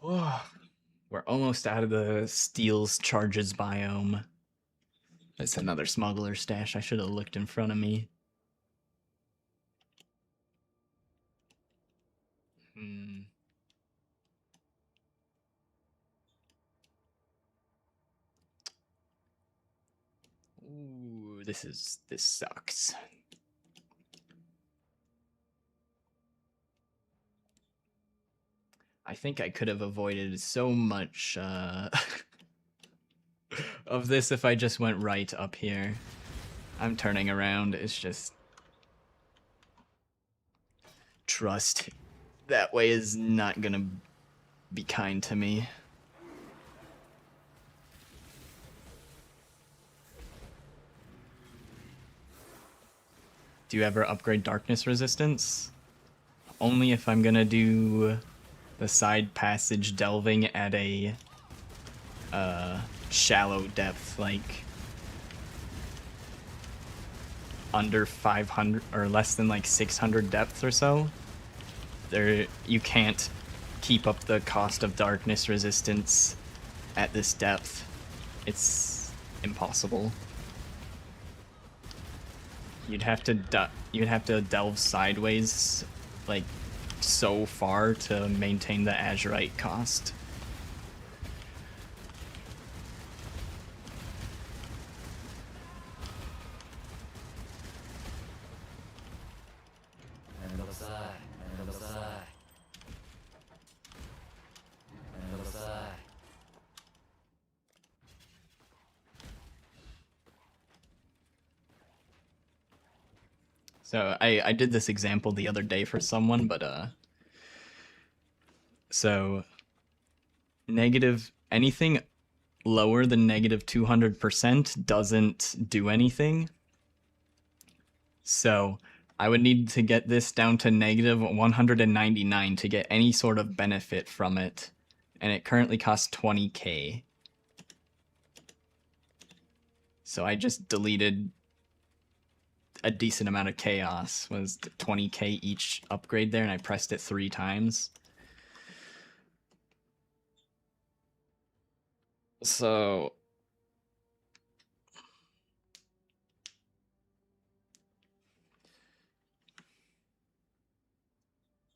Oh, we're almost out of the Steel's Charges biome. That's another smuggler stash. I should have looked in front of me. Ooh, this sucks. I think I could have avoided so much of this if I just went right up here. I'm turning around. It's just trust. That way is not gonna be kind to me. Do you ever upgrade darkness resistance? Only if I'm gonna do the side passage delving at a shallow depth, like under 500 or less than like 600 depth or so. There, you can't keep up the cost of darkness resistance at this depth. It's impossible. You'd have to delve sideways, like so far to maintain the azurite cost. So I did this example the other day for someone, but so negative anything lower than negative 200% doesn't do anything. So I would need to get this down to negative 199 to get any sort of benefit from it. And it currently costs 20k. So I just deleted a decent amount of chaos. Was 20k each upgrade there, and I pressed it 3 times. So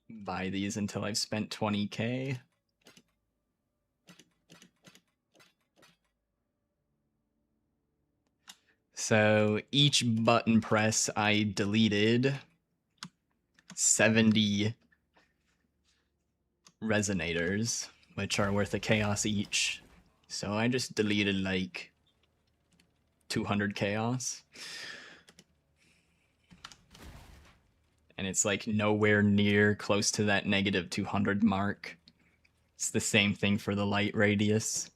buy these until I've spent 20k. So each button press I deleted 70 resonators, which are worth a chaos each. So I just deleted like 200 chaos. And it's like nowhere near close to that negative 200 mark. It's the same thing for the light radius.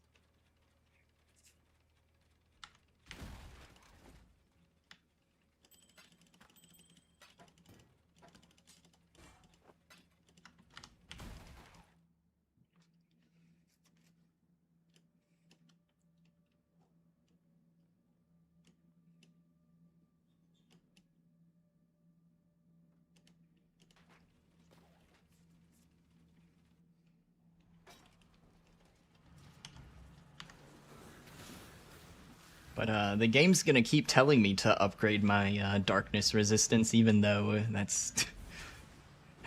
But the game's gonna keep telling me to upgrade my darkness resistance, even though that's...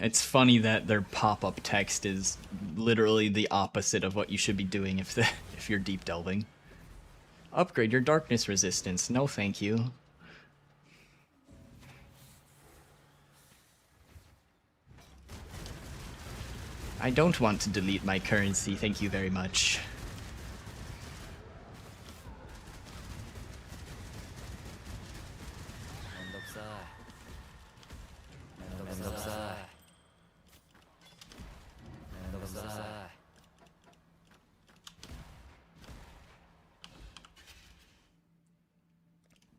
It's funny that their pop-up text is literally the opposite of what you should be doing if you're deep delving. Upgrade your darkness resistance. No, thank you. I don't want to delete my currency, thank you very much.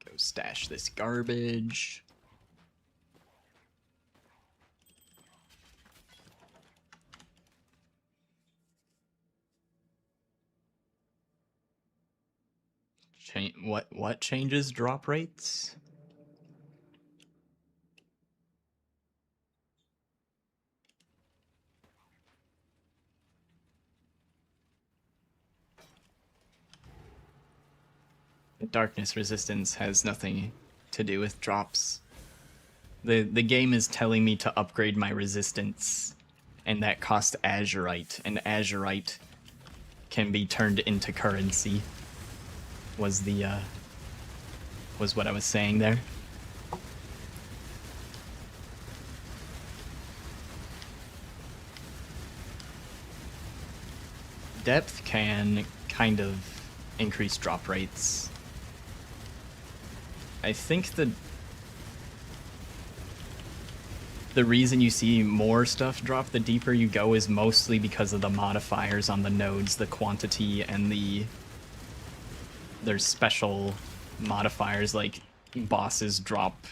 Go stash this garbage. What changes drop rates? Darkness resistance has nothing to do with drops. The game is telling me to upgrade my resistance, and that costs azurite, and azurite can be turned into currency. Was what I was saying there. Depth can kind of increase drop rates. I think the reason you see more stuff drop the deeper you go is mostly because of the modifiers on the nodes, the quantity and there's special modifiers like bosses drop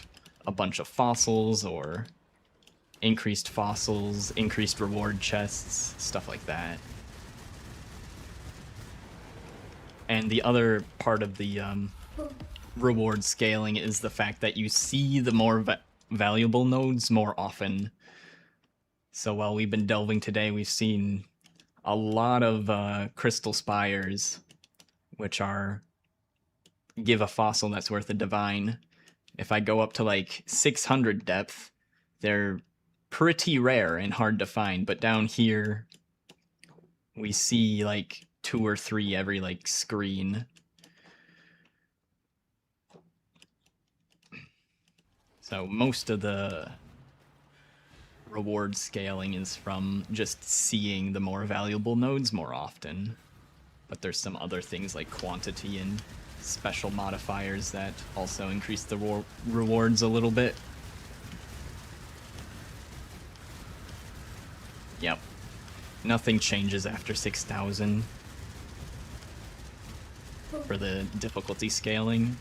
a bunch of fossils or increased fossils, increased reward chests, stuff like that. And the other part of the reward scaling is the fact that you see the more valuable nodes more often. So while we've been delving today, we've seen a lot of crystal spires, which give a fossil that's worth a divine. If I go up to like 600 depth, they're pretty rare and hard to find, but down here we see like 2 or 3 every like screen. So most of the reward scaling is from just seeing the more valuable nodes more often. But there's some other things like quantity and special modifiers that also increase the rewards a little bit. Yep. Nothing changes after 6,000. for the difficulty scaling.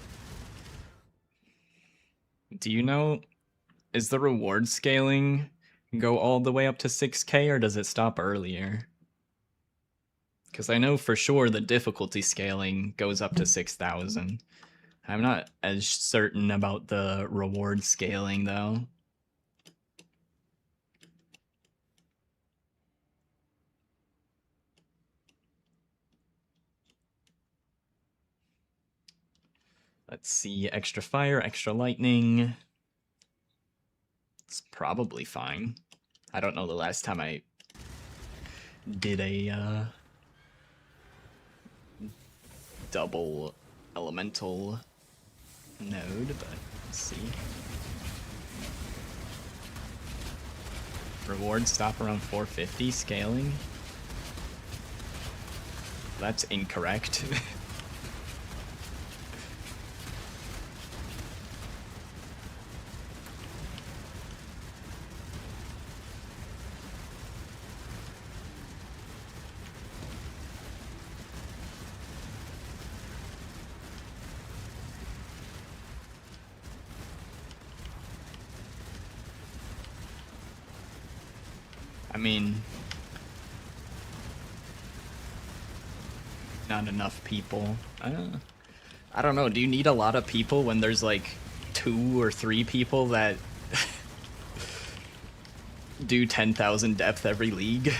Do you know, is the reward scaling go all the way up to 6K or does it stop earlier? Because I know for sure the difficulty scaling goes up to 6,000. I'm not as certain about the reward scaling though. Let's see, extra fire, extra lightning. It's probably fine. I don't know the last time I did a double elemental node, but let's see. Reward stop around 450 scaling. That's incorrect. I mean, not enough people. I don't know, do you need a lot of people when there's like 2 or 3 people that do 10,000 depth every league?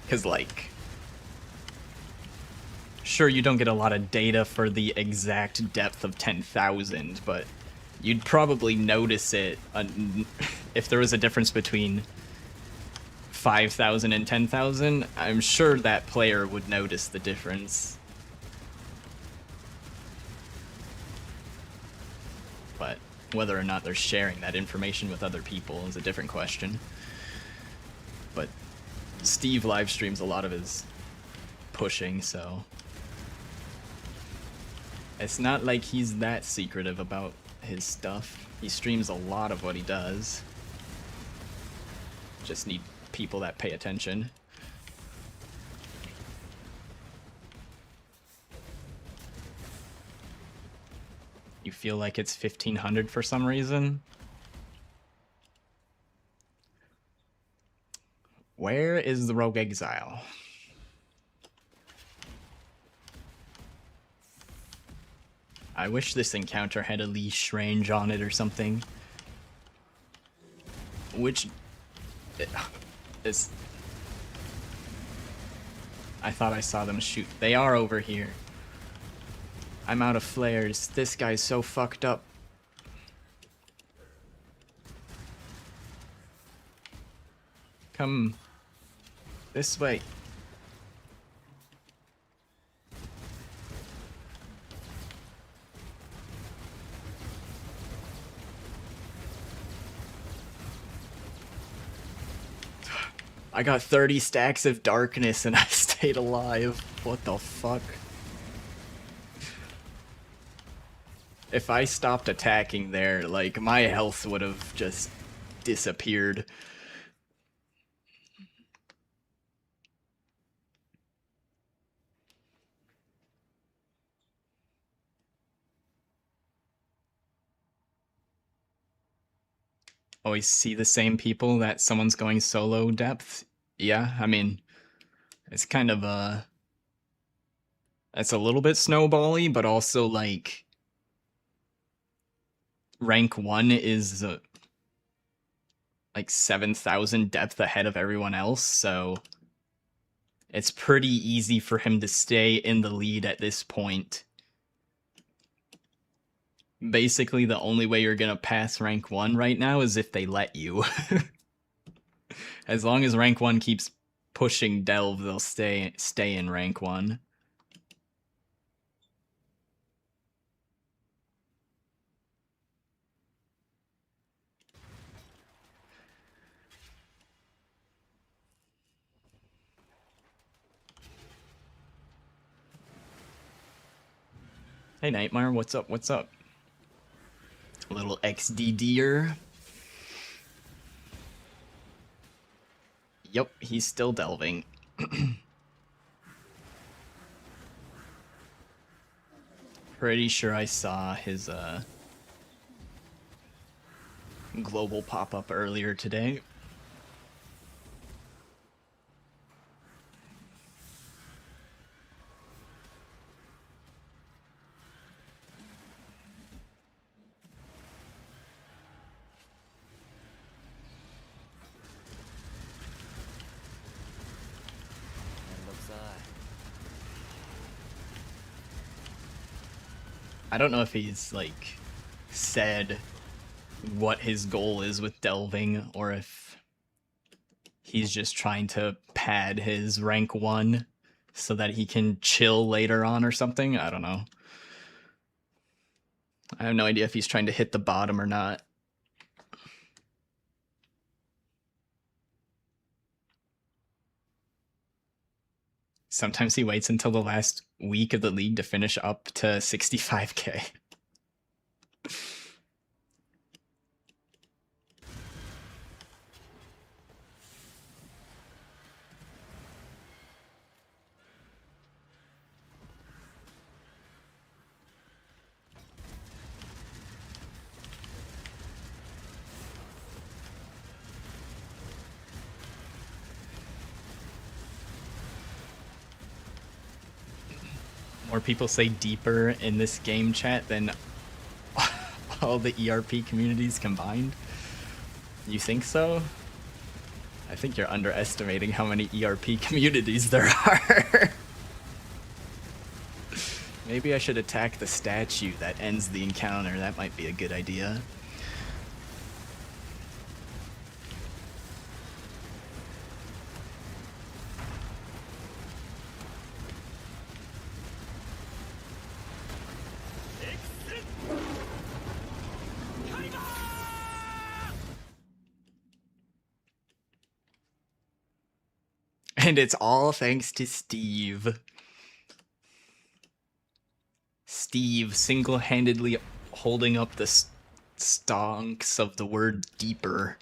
Because, like, sure, you don't get a lot of data for the exact depth of 10,000, but you'd probably notice it if there was a difference between 5,000 and 10,000. I'm sure that player would notice the difference. But whether or not they're sharing that information with other people is a different question. But Steve live streams a lot of his pushing, so it's not like he's that secretive about his stuff. He streams a lot of what he does. Just need people that pay attention. You feel like it's 1,500 for some reason? Where is the Rogue Exile? I wish this encounter had a leash range on it or something. Which is... I thought I saw them shoot. They are over here. I'm out of flares. This guy's so fucked up. Come this way. I got 30 stacks of darkness and I stayed alive. What the fuck? If I stopped attacking there, like, my health would have just disappeared. Always see the same people that someone's going solo depth. Yeah, I mean, it's kind of it's a little bit snowbally, but also like rank 1 is like 7,000 depth ahead of everyone else, so it's pretty easy for him to stay in the lead at this point. Basically, the only way you're gonna pass rank 1 right now is if they let you. As long as rank 1 keeps pushing Delve, they'll stay in rank 1. Hey Nightmare, what's up, what's up? A little XDDer. Yep, he's still delving. Pretty sure I saw his global pop up earlier today. And looks I don't know if he's like said what his goal is with delving, or if he's just trying to pad his rank 1 so that he can chill later on or something. I don't know. I have no idea if he's trying to hit the bottom or not. Sometimes he waits until the last week of the league to finish up to 65k. More people say deeper in this game chat than all the ERP communities combined. You think so? I think you're underestimating how many ERP communities there are. Maybe I should attack the statue that ends the encounter. That might be a good idea. And it's all thanks to Steve. Steve single-handedly holding up the stonks of the word deeper.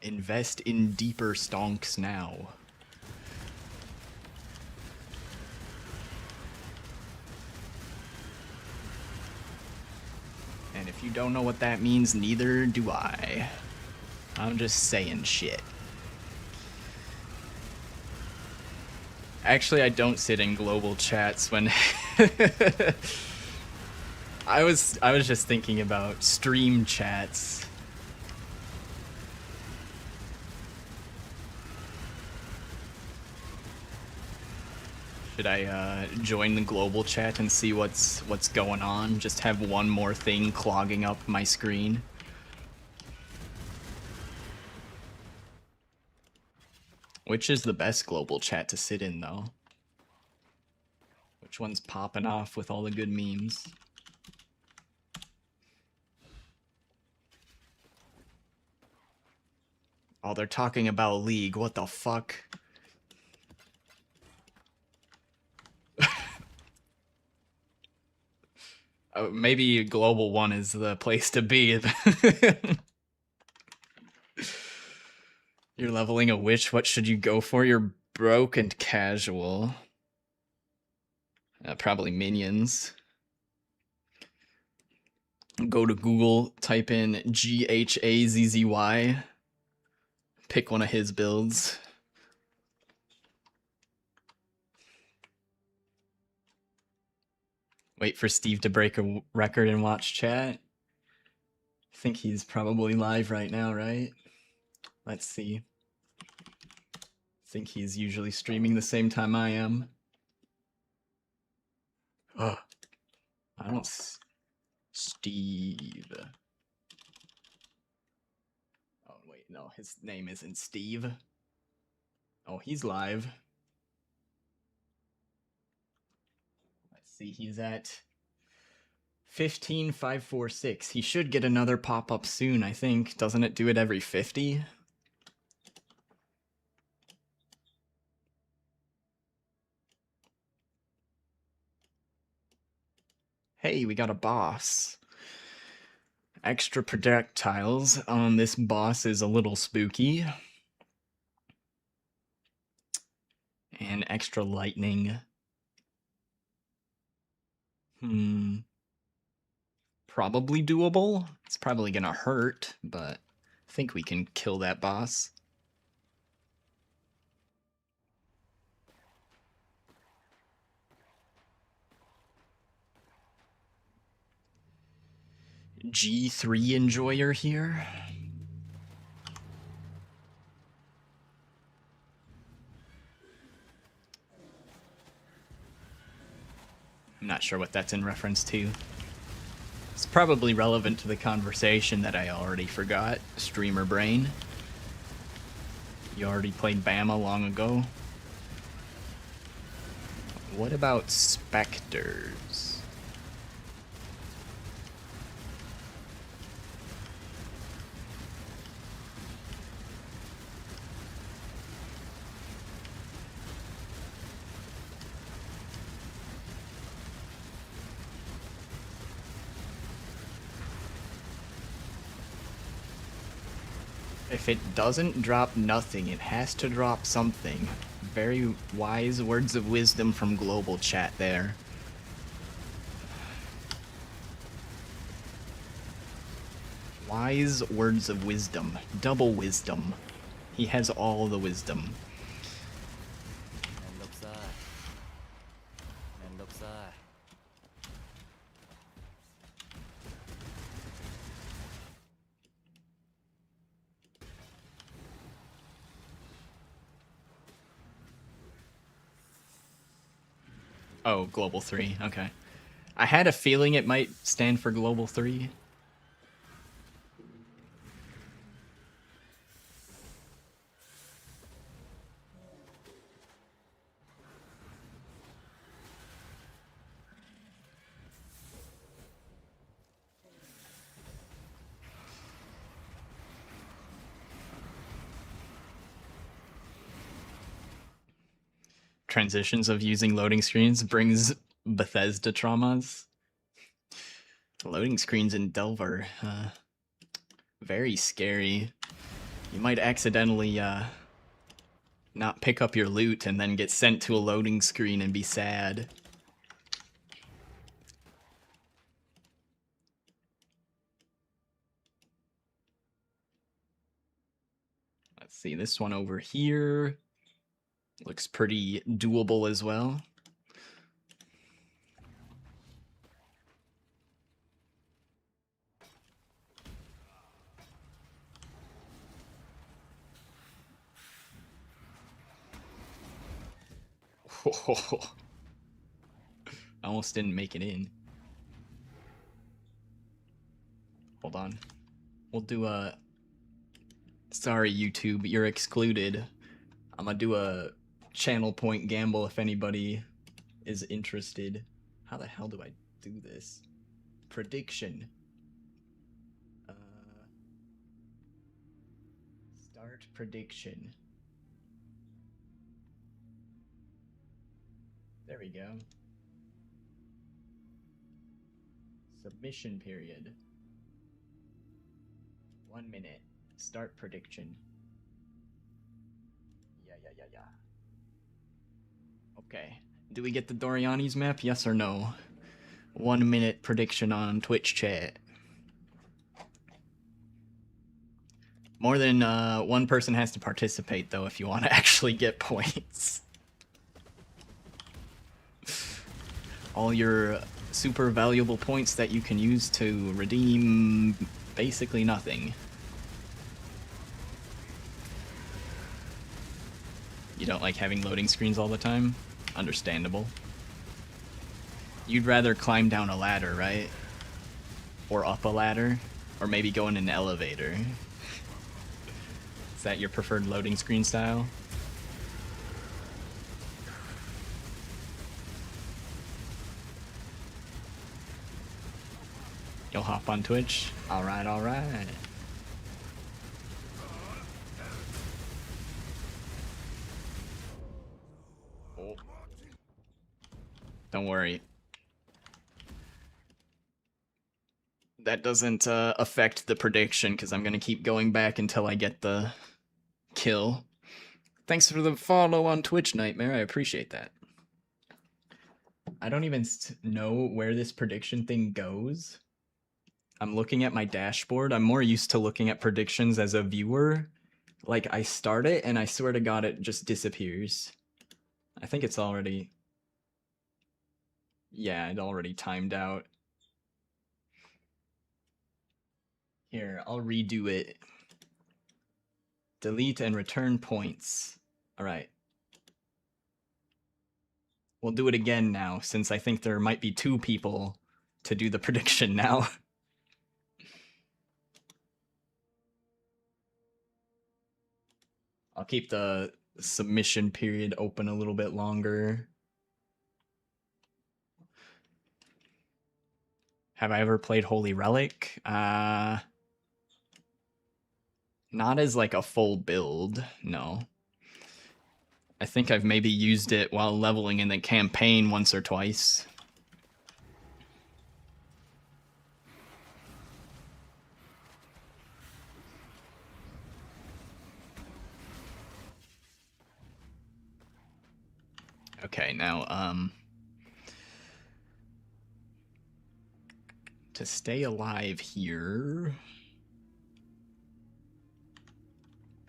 Invest in deeper stonks now. And if you don't know what that means, neither do I. I'm just saying shit. Actually, I don't sit in global chats when I was just thinking about stream chats. Should I join the global chat and see what's going on? Just have one more thing clogging up my screen. Which is the best global chat to sit in, though? Which one's popping off with all the good memes? Oh, they're talking about League. What the fuck? Oh, maybe Global 1 is the place to be. You're leveling a witch. What should you go for? You're broke and casual. Probably minions. Go to Google, type in GHAZZY. Pick one of his builds. Wait for Steve to break a record and watch chat. I think he's probably live right now, right? Let's see. I think he's usually streaming the same time I am. Oh, I don't... Steve. Oh, wait, no, his name isn't Steve. Oh, he's live. Let's see, he's at 15,546. He should get another pop-up soon, I think. Doesn't it do it every 50? Hey, we got a boss. Extra projectiles on this boss is a little spooky. And extra lightning. Probably doable. It's probably gonna hurt, but I think we can kill that boss. G3 enjoyer here. I'm not sure what that's in reference to. It's probably relevant to the conversation that I already forgot. Streamer brain. You already played Bama long ago. What about specters? If it doesn't drop nothing, it has to drop something. Very wise words of wisdom from global chat there. Wise words of wisdom. Double wisdom. He has all the wisdom. めんどくさいめんどくさい Oh, Global 3. Okay. I had a feeling it might stand for Global 3. Transitions of using loading screens brings Bethesda traumas. Loading screens in Delver. Very scary. You might accidentally not pick up your loot and then get sent to a loading screen and be sad. Let's see, this one over here looks pretty doable as well. I almost didn't make it in. Hold on. We'll do a... Sorry, YouTube, you're excluded. I'm gonna do a channel point gamble if anybody is interested. How the hell do I do this? Prediction. Start prediction. There we go. Submission period. 1 minute. Start prediction. Yeah. Okay. Do we get the Doriani's map? Yes or no? 1 minute prediction on Twitch chat. More than one person has to participate, though, if you want to actually get points. All your super valuable points that you can use to redeem basically nothing. You don't like having loading screens all the time? Understandable. You'd rather climb down a ladder, right? Or up a ladder? Or maybe go in an elevator? Is that your preferred loading screen style? You'll hop on Twitch? Alright. Oh. Don't worry. that doesn't affect the prediction because I'm gonna keep going back until I get the kill. Thanks for the follow on Twitch, Nightmare. I appreciate that. I don't even know where this prediction thing goes. I'm looking at my dashboard. I'm more used to looking at predictions as a viewer. Like, I start it, and I swear to God, it just disappears. I think it's already... Yeah, it already timed out. Here, I'll redo it. Delete and return points. Alright. We'll do it again now, since I think there might be 2 people to do the prediction now. I'll keep the submission period open a little bit longer. Have I ever played Holy Relic? Not as like a full build, no. I think I've maybe used it while leveling in the campaign once or twice. Okay, now, to stay alive here,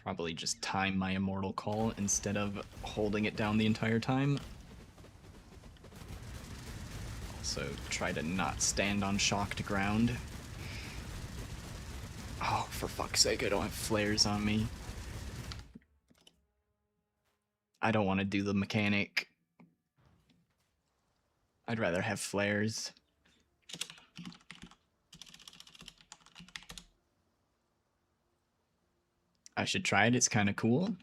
probably just time my Immortal Call instead of holding it down the entire time. Also, try to not stand on shocked ground. Oh, for fuck's sake, I don't have flares on me. I don't want to do the mechanic. I'd rather have flares. I should try it, it's kind of cool.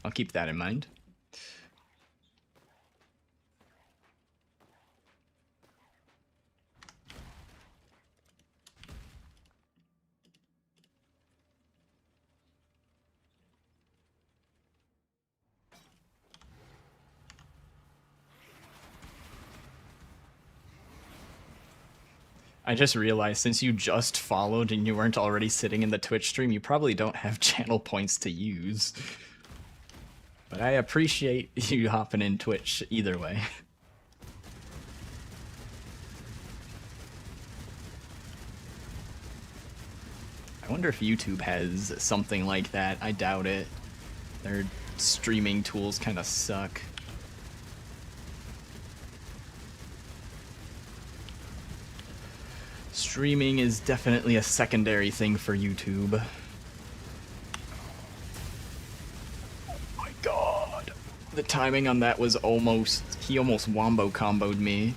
I'll keep that in mind. I just realized since you just followed and you weren't already sitting in the Twitch stream, you probably don't have channel points to use. But I appreciate you hopping in Twitch either way. I wonder if YouTube has something like that. I doubt it. Their streaming tools kind of suck. Streaming is definitely a secondary thing for YouTube. Oh my god. The timing on that was almost... He almost wombo comboed me.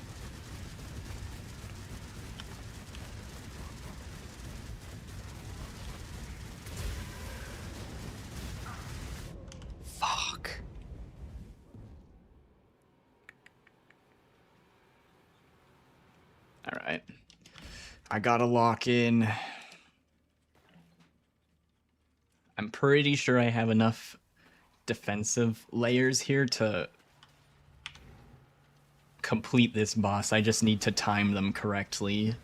Fuck. Alright. I gotta lock in. I'm pretty sure I have enough defensive layers here to complete this boss. I just need to time them correctly.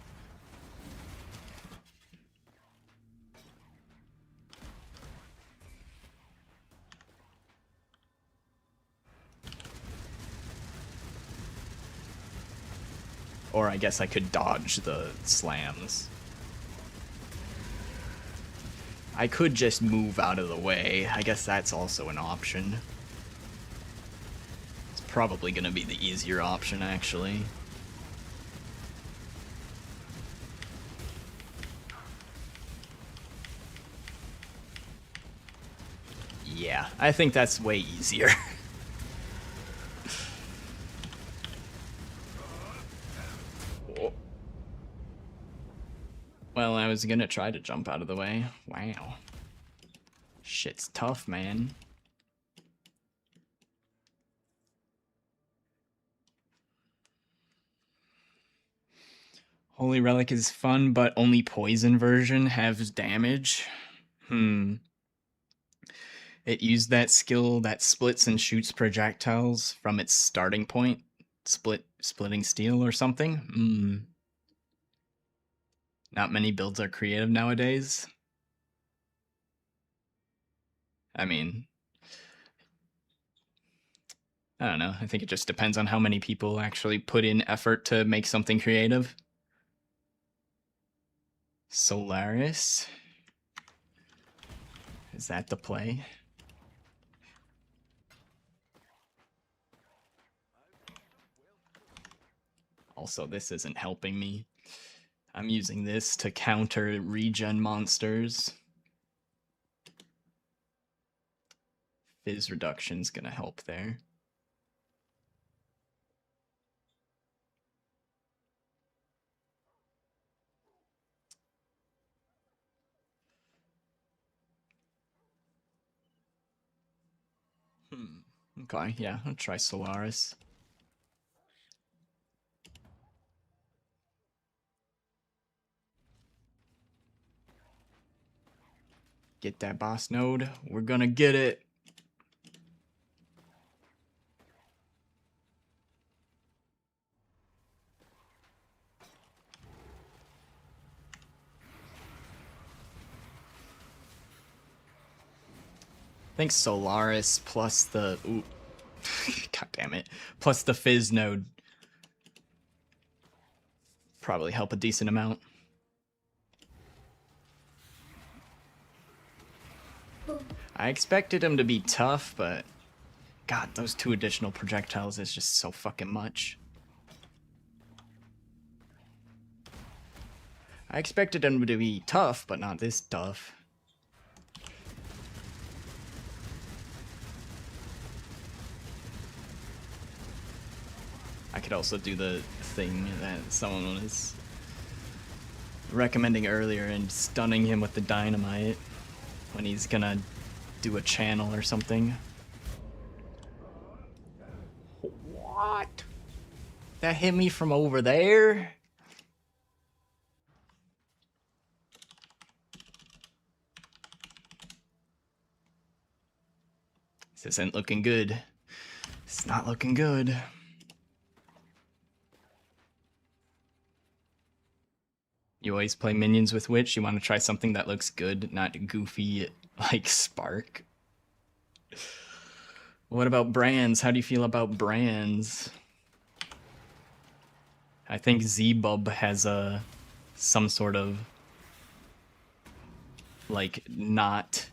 Or I guess I could dodge the slams. I could just move out of the way. I guess that's also an option. It's probably gonna be the easier option, actually. Yeah, I think that's way easier. Well, I was gonna try to jump out of the way. Wow. Shit's tough, man. Holy Relic is fun, but only poison version has damage. It used that skill that splits and shoots projectiles from its starting point. Splitting steel or something? Not many builds are creative nowadays. I mean, I don't know. I think it just depends on how many people actually put in effort to make something creative. Solaris. Is that the play? Also, this isn't helping me. I'm using this to counter regen monsters. Fizz reduction's gonna help there. Okay, yeah, I'll try Solaris. Get that boss node. We're gonna get it. I think Solaris plus the... Ooh. God damn it. Plus the Fizz node. Probably help a decent amount. I expected him to be tough, but... God, those 2 additional projectiles is just so fucking much. I expected him to be tough, but not this tough. I could also do the thing that someone was recommending earlier and stunning him with the dynamite when he's gonna do a channel or something. What? That hit me from over there? This isn't looking good. It's not looking good. You always play minions with Witch? You want to try something that looks good, not goofy like Spark? What about brands? How do you feel about brands? I think Z-Bub has some sort of like not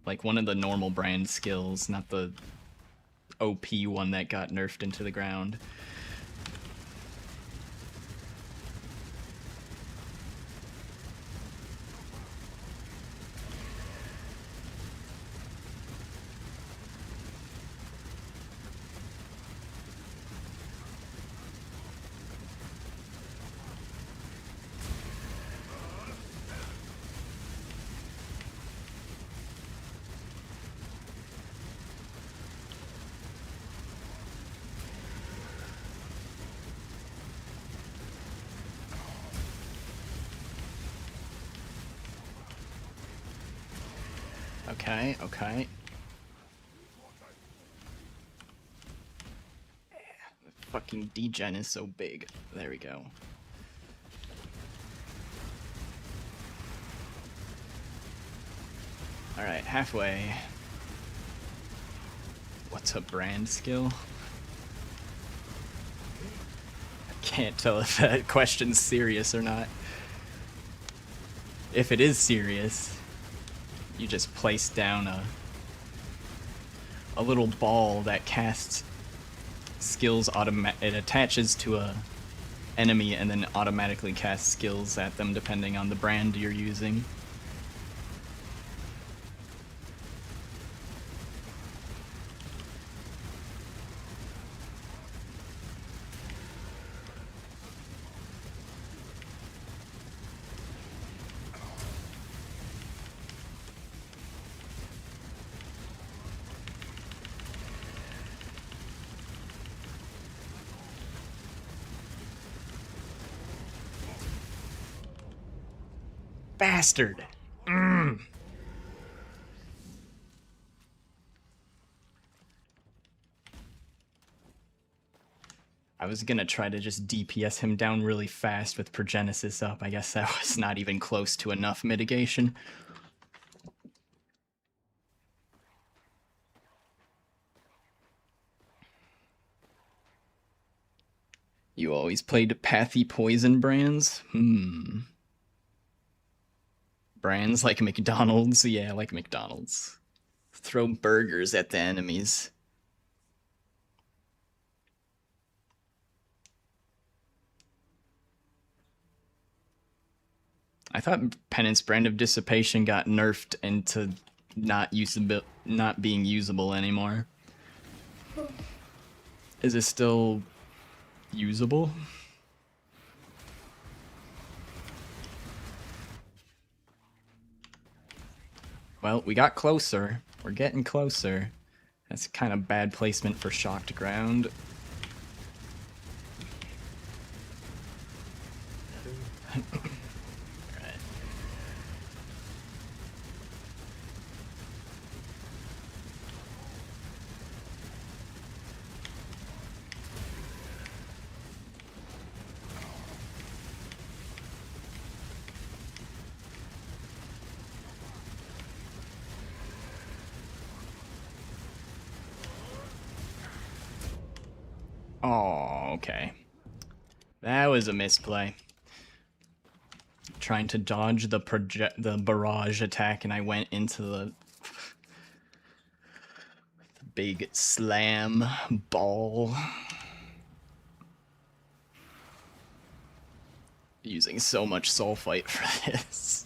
like one of the normal brand skills, not the OP one that got nerfed into the ground. Okay, okay. The fucking degen is so big. There we go. Alright, halfway. What's a brand skill? I can't tell if that question's serious or not. If it is serious, you just place down a little ball that casts skills it attaches to a enemy and then automatically casts skills at them depending on the brand you're using. Bastard. I I was gonna try to just DPS him down really fast with Progenesis up. I guess that was not even close to enough mitigation. You always played Pathy Poison brands? Brands like McDonald's? Yeah, like McDonald's. Throw burgers at the enemies. I thought Penance Brand of Dissipation got nerfed into not being usable anymore. Is it still usable? Well, we got closer. We're getting closer. That's kind of bad placement for Shocked Ground. Oh, okay. That was a misplay. Trying to dodge the barrage attack, and I went into the big slam ball. Using so much sulfite for this.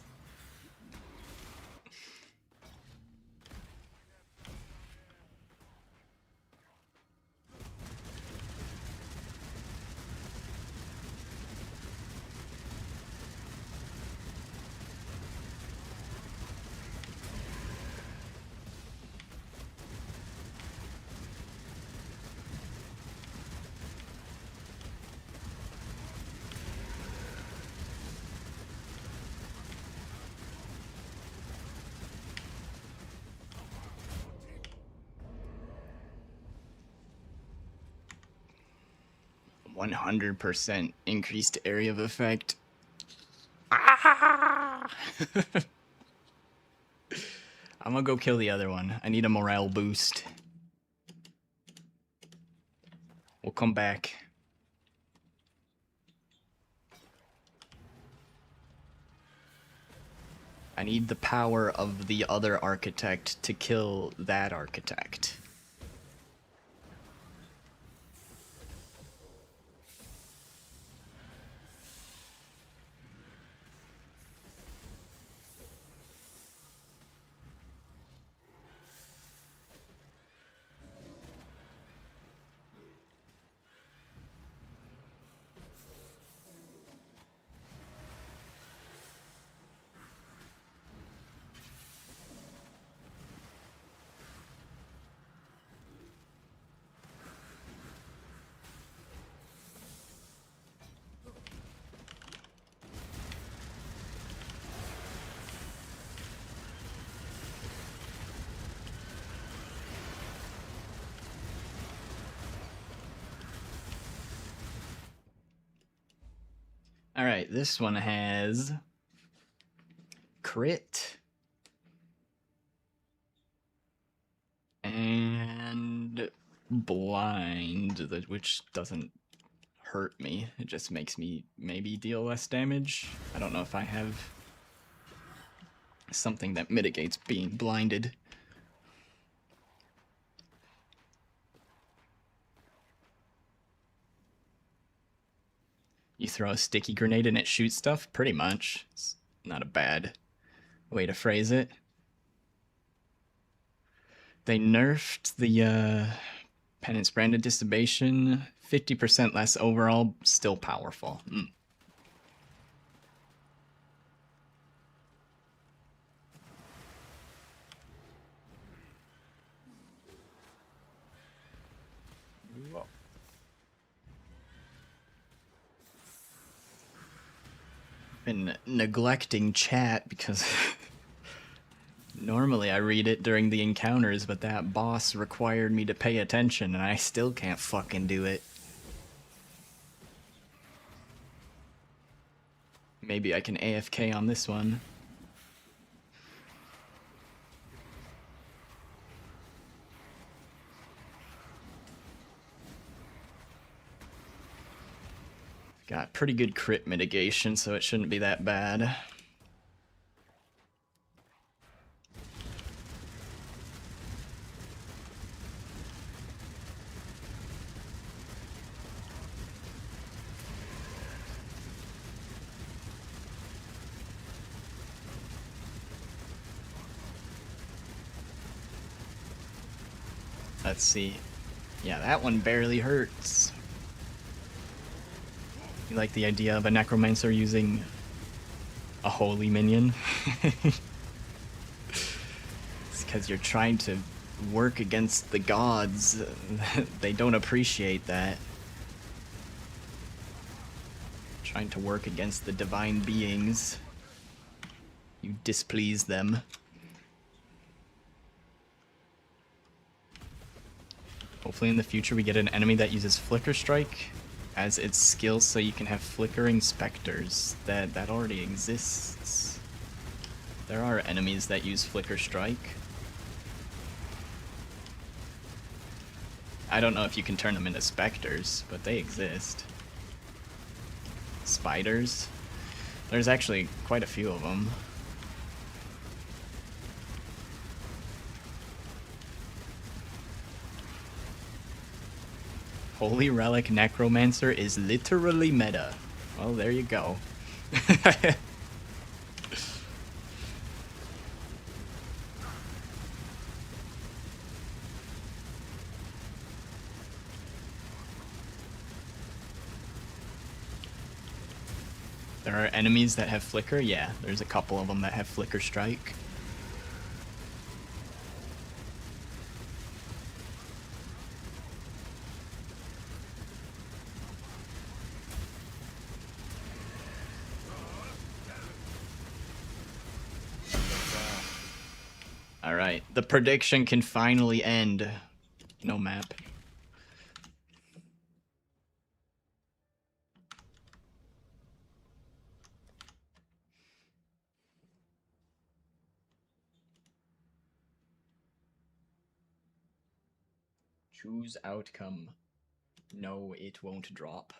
%100 increased area of effect. Ah! I'm gonna go kill the other one. I need a morale boost. We'll come back. I need the power of the other architect to kill that architect. Alright, this one has crit and blind, which doesn't hurt me. It just makes me maybe deal less damage. I don't know if I have something that mitigates being blinded. You throw a sticky grenade and it shoots stuff? Pretty much. It's not a bad way to phrase it. They nerfed the Penance Branded Dissipation. 50% less overall, still powerful. Been neglecting chat because normally I read it during the encounters, but that boss required me to pay attention and I still can't fucking do it. Maybe I can AFK on this one. Got pretty good crit mitigation, so it shouldn't be that bad. Let's see. Yeah, that one barely hurts. You like the idea of a necromancer using a holy minion? It's because you're trying to work against the gods. They don't appreciate that. Trying to work against the divine beings. You displease them. Hopefully in the future we get an enemy that uses Flicker Strike as its skill, so you can have flickering specters. That already exists. There are enemies that use Flicker Strike. I don't know if you can turn them into specters, but they exist. Spiders. There's actually quite a few of them. Holy Relic Necromancer is literally meta. Well, there you go. There are enemies that have Flicker? Yeah, there's a couple of them that have Flicker Strike. Alright, the prediction can finally end. No map. Choose outcome. No, it won't drop.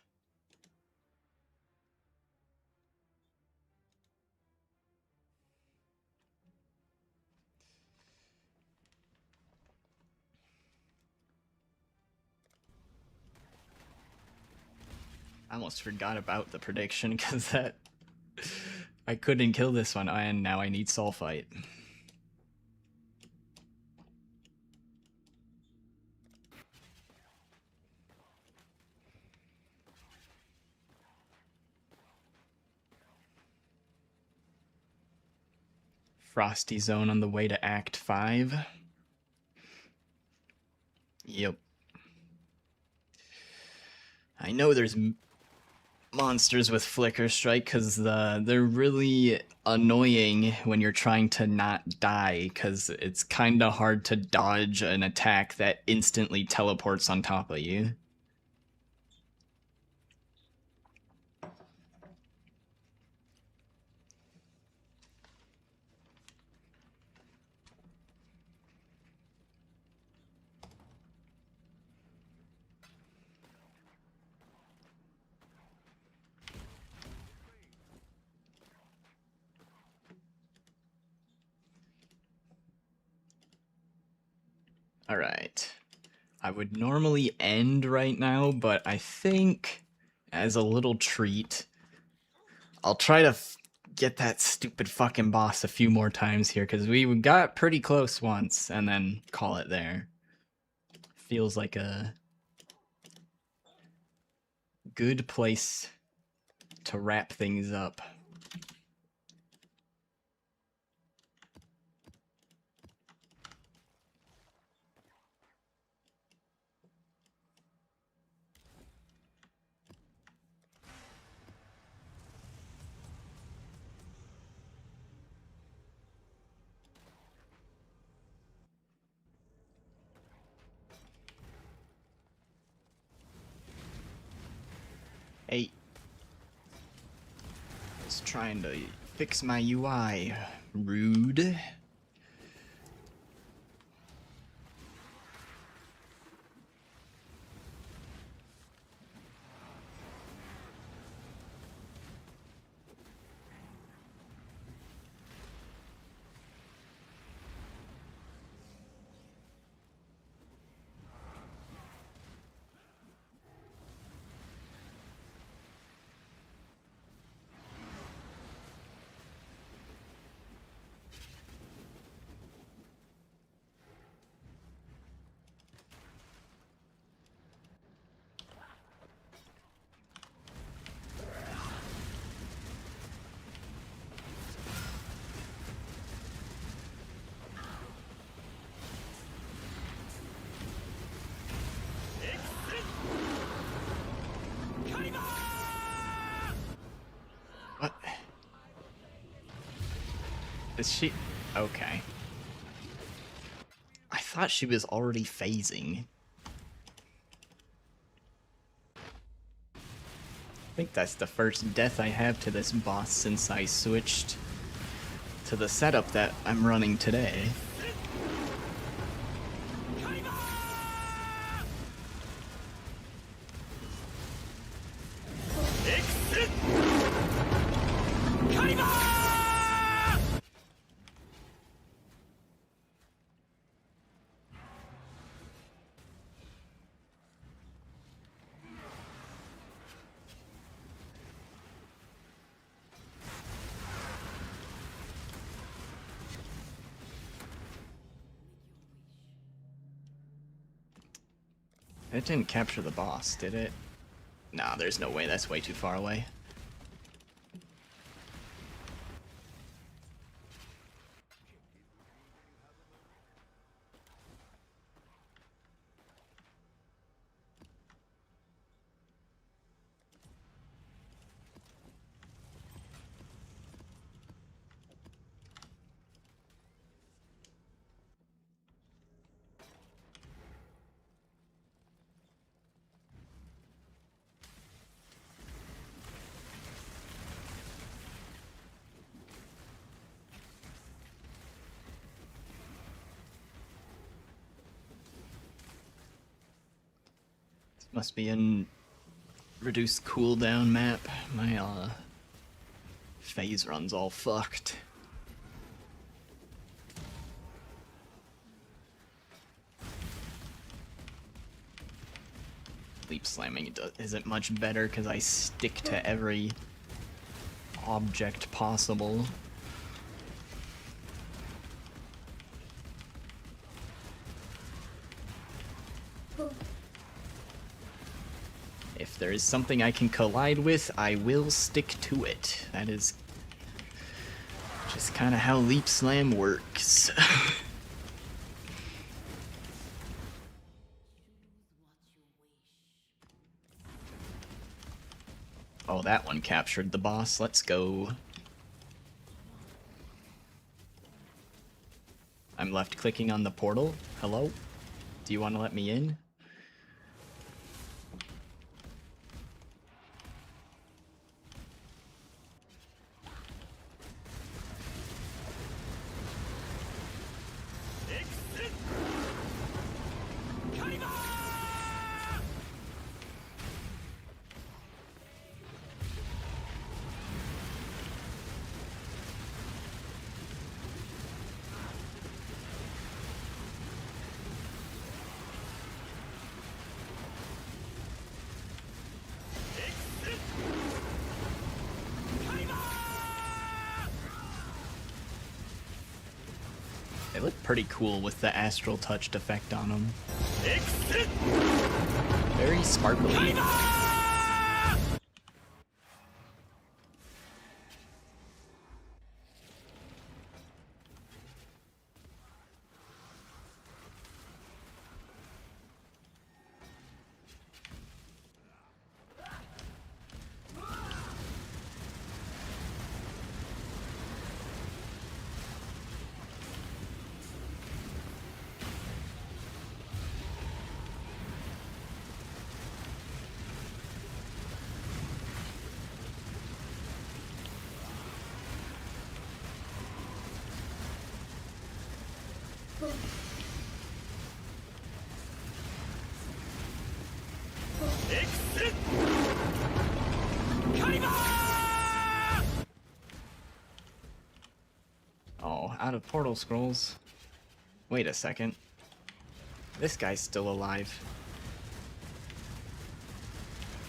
I almost forgot about the prediction because that I couldn't kill this one, and now I need Sulfite. Frosty Zone on the way to Act 5. Yep. I know there's monsters with Flicker Strike because they're really annoying when you're trying to not die, because it's kind of hard to dodge an attack that instantly teleports on top of you. Alright. I would normally end right now, but I think, as a little treat, I'll try to get that stupid fucking boss a few more times here, because we got pretty close once, and then call it there. Feels like a good place to wrap things up. Hey. Just trying to fix my UI. Rude. What? Is she... Okay. I thought she was already phasing. I think that's the first death I have to this boss since I switched to the setup that I'm running today. It didn't capture the boss, did it? Nah, there's no way, that's way too far away. Must be in reduced cooldown map. My phase run's all fucked. Leap slamming isn't much better because I stick to every object possible. If there is something I can collide with, I will stick to it. That is just kind of how Leap Slam works. Oh, that one captured the boss. Let's go. I'm left clicking on the portal. Hello? Do you want to let me in? They look pretty cool with the astral touched effect on them. Very sparkly. out of portal scrolls. Wait a second. This guy's still alive.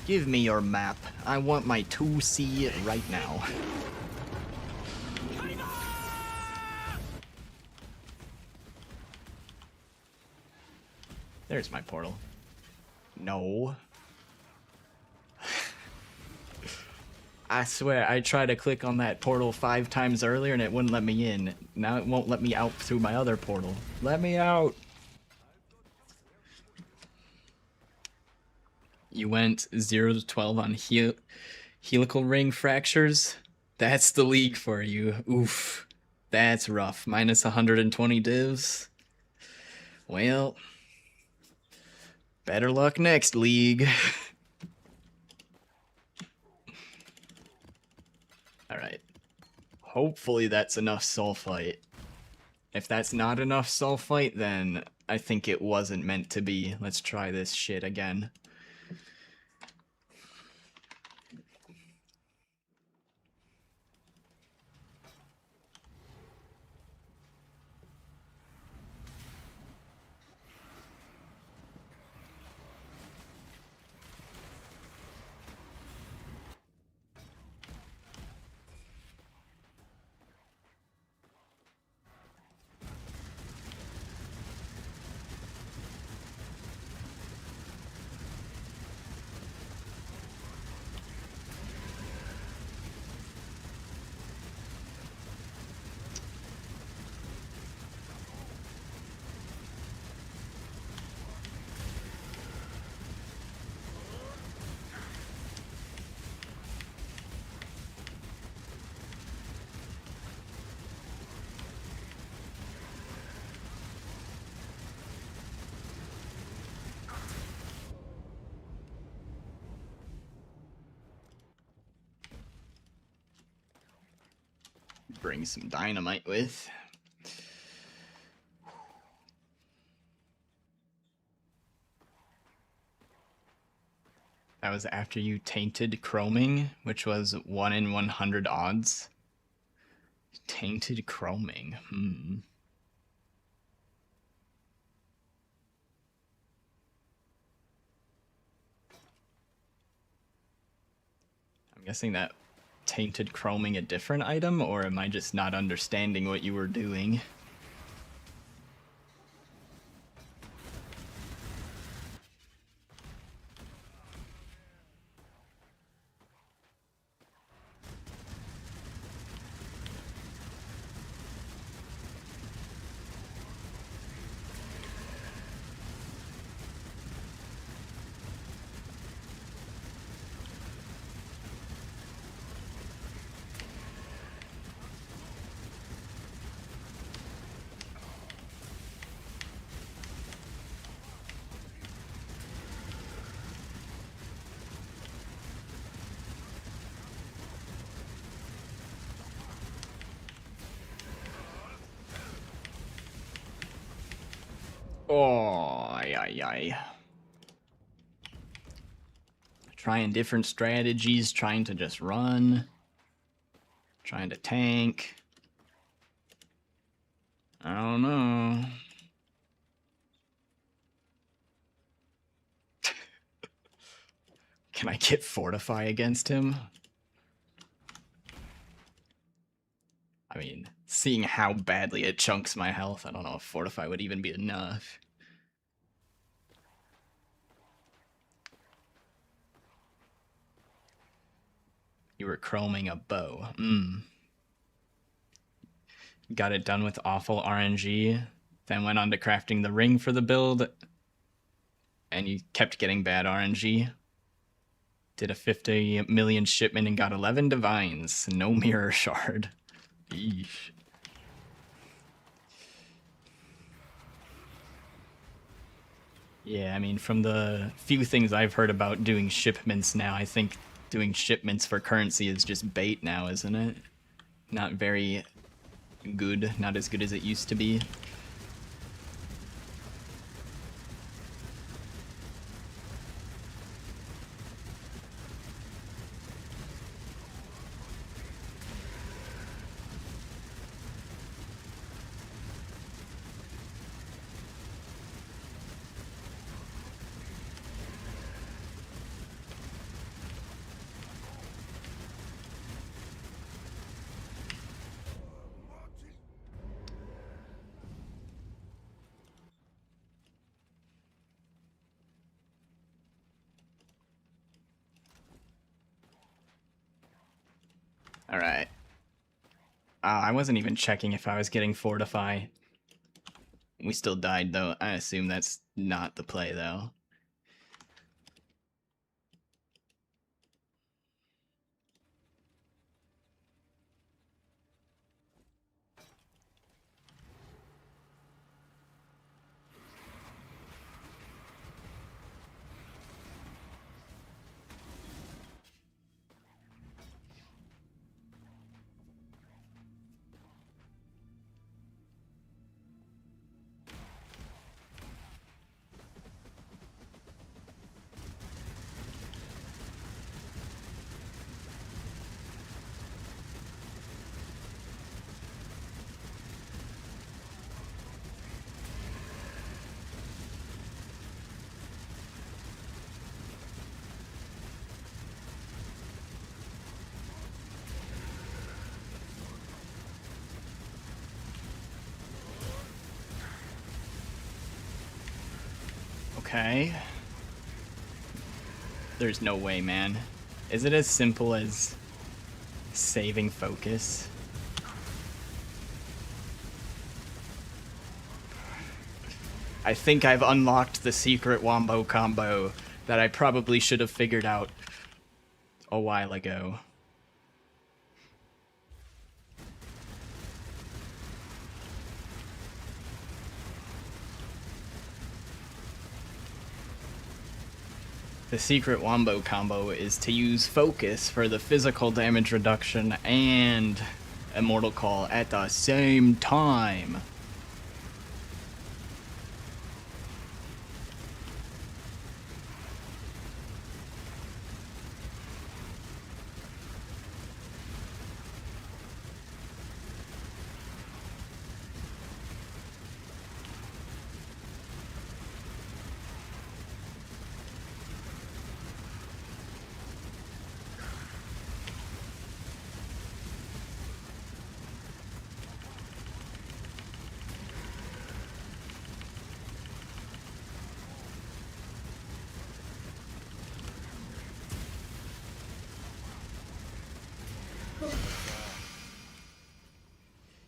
Give me your map. I want my 2C right now. There's my portal. No. I swear, I tried to click on that portal 5 times earlier and it wouldn't let me in. Now it won't let me out through my other portal. Let me out! You went 0 to 12 on helical ring fractures? That's the league for you. Oof. That's rough. Minus 120 divs. Well, better luck next league. Alright. Hopefully that's enough sulfite. If that's not enough sulfite, then I think it wasn't meant to be. Let's try this shit again. Bring some dynamite with. That was after you tainted chroming, which was 1 in 100 odds. Tainted chroming. I'm guessing that tainted chroming a different item, or am I just not understanding what you were doing? Oh, ay. Trying different strategies, trying to just run, trying to tank. I don't know. Can I get Fortify against him? I mean, seeing how badly it chunks my health, I don't know if Fortify would even be enough. You were chroming a bow. Got it done with awful RNG, then went on to crafting the ring for the build, and you kept getting bad RNG. Did a 50 million shipment and got 11 divines. No mirror shard. Eesh. Yeah, I mean, from the few things I've heard about doing shipments now, I think doing shipments for currency is just bait now, isn't it? Not very good, not as good as it used to be. Alright. I wasn't even checking if I was getting Fortify. We still died, though. I assume that's not the play, though. Okay. There's no way, man. Is it as simple as saving focus? I think I've unlocked the secret wombo combo that I probably should have figured out a while ago. The secret wombo combo is to use focus for the physical damage reduction and Immortal Call at the same time.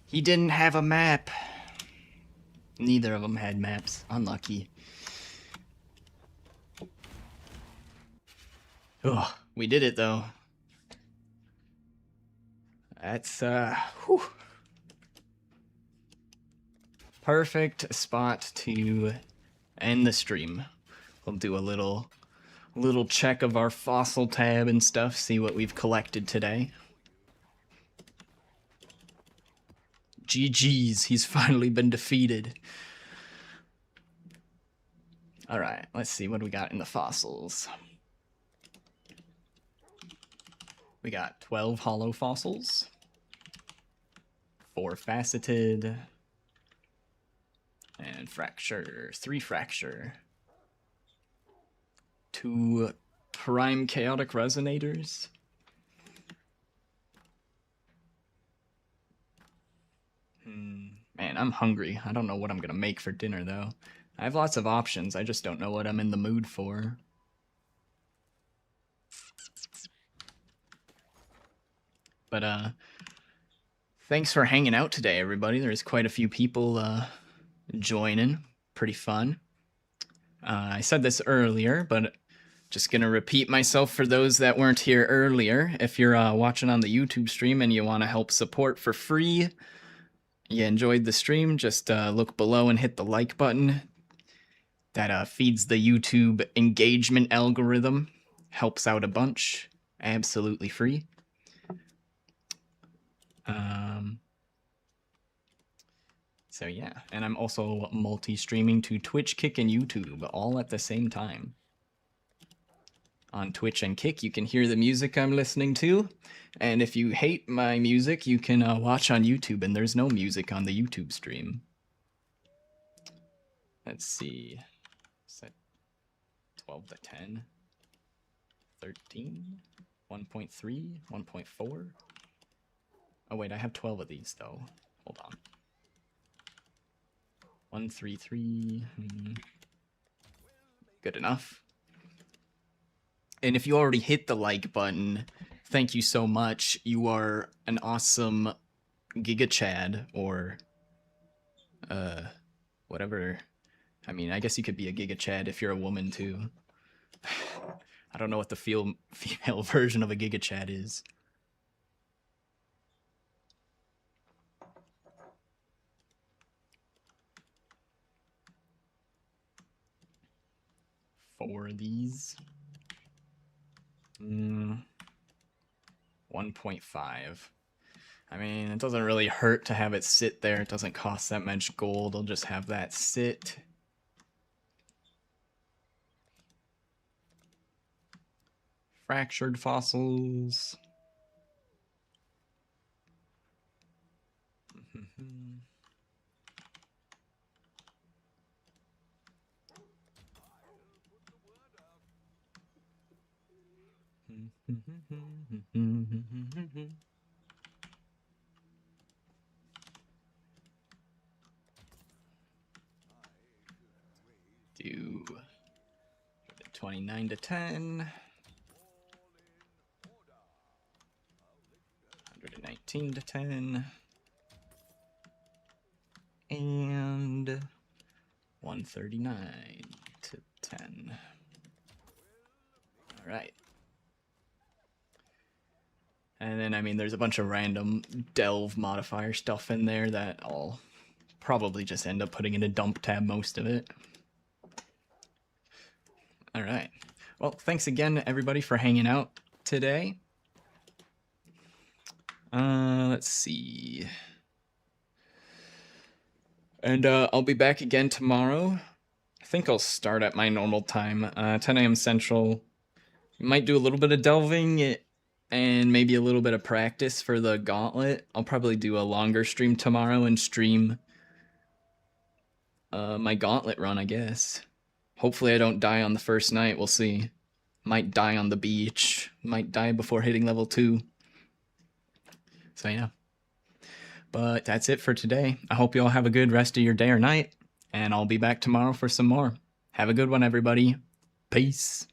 He didn't have a map. Neither of them had maps. Unlucky. Oh, we did it though. That's whew. Perfect spot to end the stream. We'll do a little check of our fossil tab and stuff, see what we've collected today. GG's, he's finally been defeated. Alright, let's see what we got in the fossils. We got 12 hollow fossils, 4 faceted, and fracture, 3 fracture, 2 prime chaotic resonators, man, I'm hungry. I don't know what I'm gonna make for dinner though. I have lots of options, I just don't know what I'm in the mood for. But thanks for hanging out today, everybody. There's quite a few people joining. Pretty fun. I said this earlier, but just gonna repeat myself for those that weren't here earlier. If you're watching on the YouTube stream and you want to help support for free, you enjoyed the stream, just look below and hit the like button. That feeds the YouTube engagement algorithm. Helps out a bunch. Absolutely free. So yeah, and I'm also multi-streaming to Twitch, Kick, and YouTube all at the same time. On Twitch and Kick, you can hear the music I'm listening to, and if you hate my music, you can watch on YouTube, and there's no music on the YouTube stream. Let's see, set 12 to 10, 13, 1.3, 1.4. Oh wait, I have 12 of these though. Hold on. 133. Good enough. And if you already hit the like button, thank you so much. You are an awesome Giga Chad, or whatever. I mean, I guess you could be a Giga Chad if you're a woman too. I don't know what the female version of a Giga Chad is. Four of these. 1.5. I mean, it doesn't really hurt to have it sit there. It doesn't cost that much gold. I'll just have that sit. Fractured fossils. Do 29 to 10. 119 to 10. And 139 to 10. All right. And then, I mean, there's a bunch of random delve modifier stuff in there that I'll probably just end up putting in a dump tab, most of it. All right. Well, thanks again, everybody, for hanging out today. Let's see. And I'll be back again tomorrow. I think I'll start at my normal time, 10 a.m. Central. Might do a little bit of delving and maybe a little bit of practice for the gauntlet. I'll probably do a longer stream tomorrow and stream my gauntlet run, I guess. Hopefully I don't die on the first night. We'll see. Might die on the beach. Might die before hitting level 2. So yeah. But that's it for today. I hope you all have a good rest of your day or night. And I'll be back tomorrow for some more. Have a good one, everybody. Peace.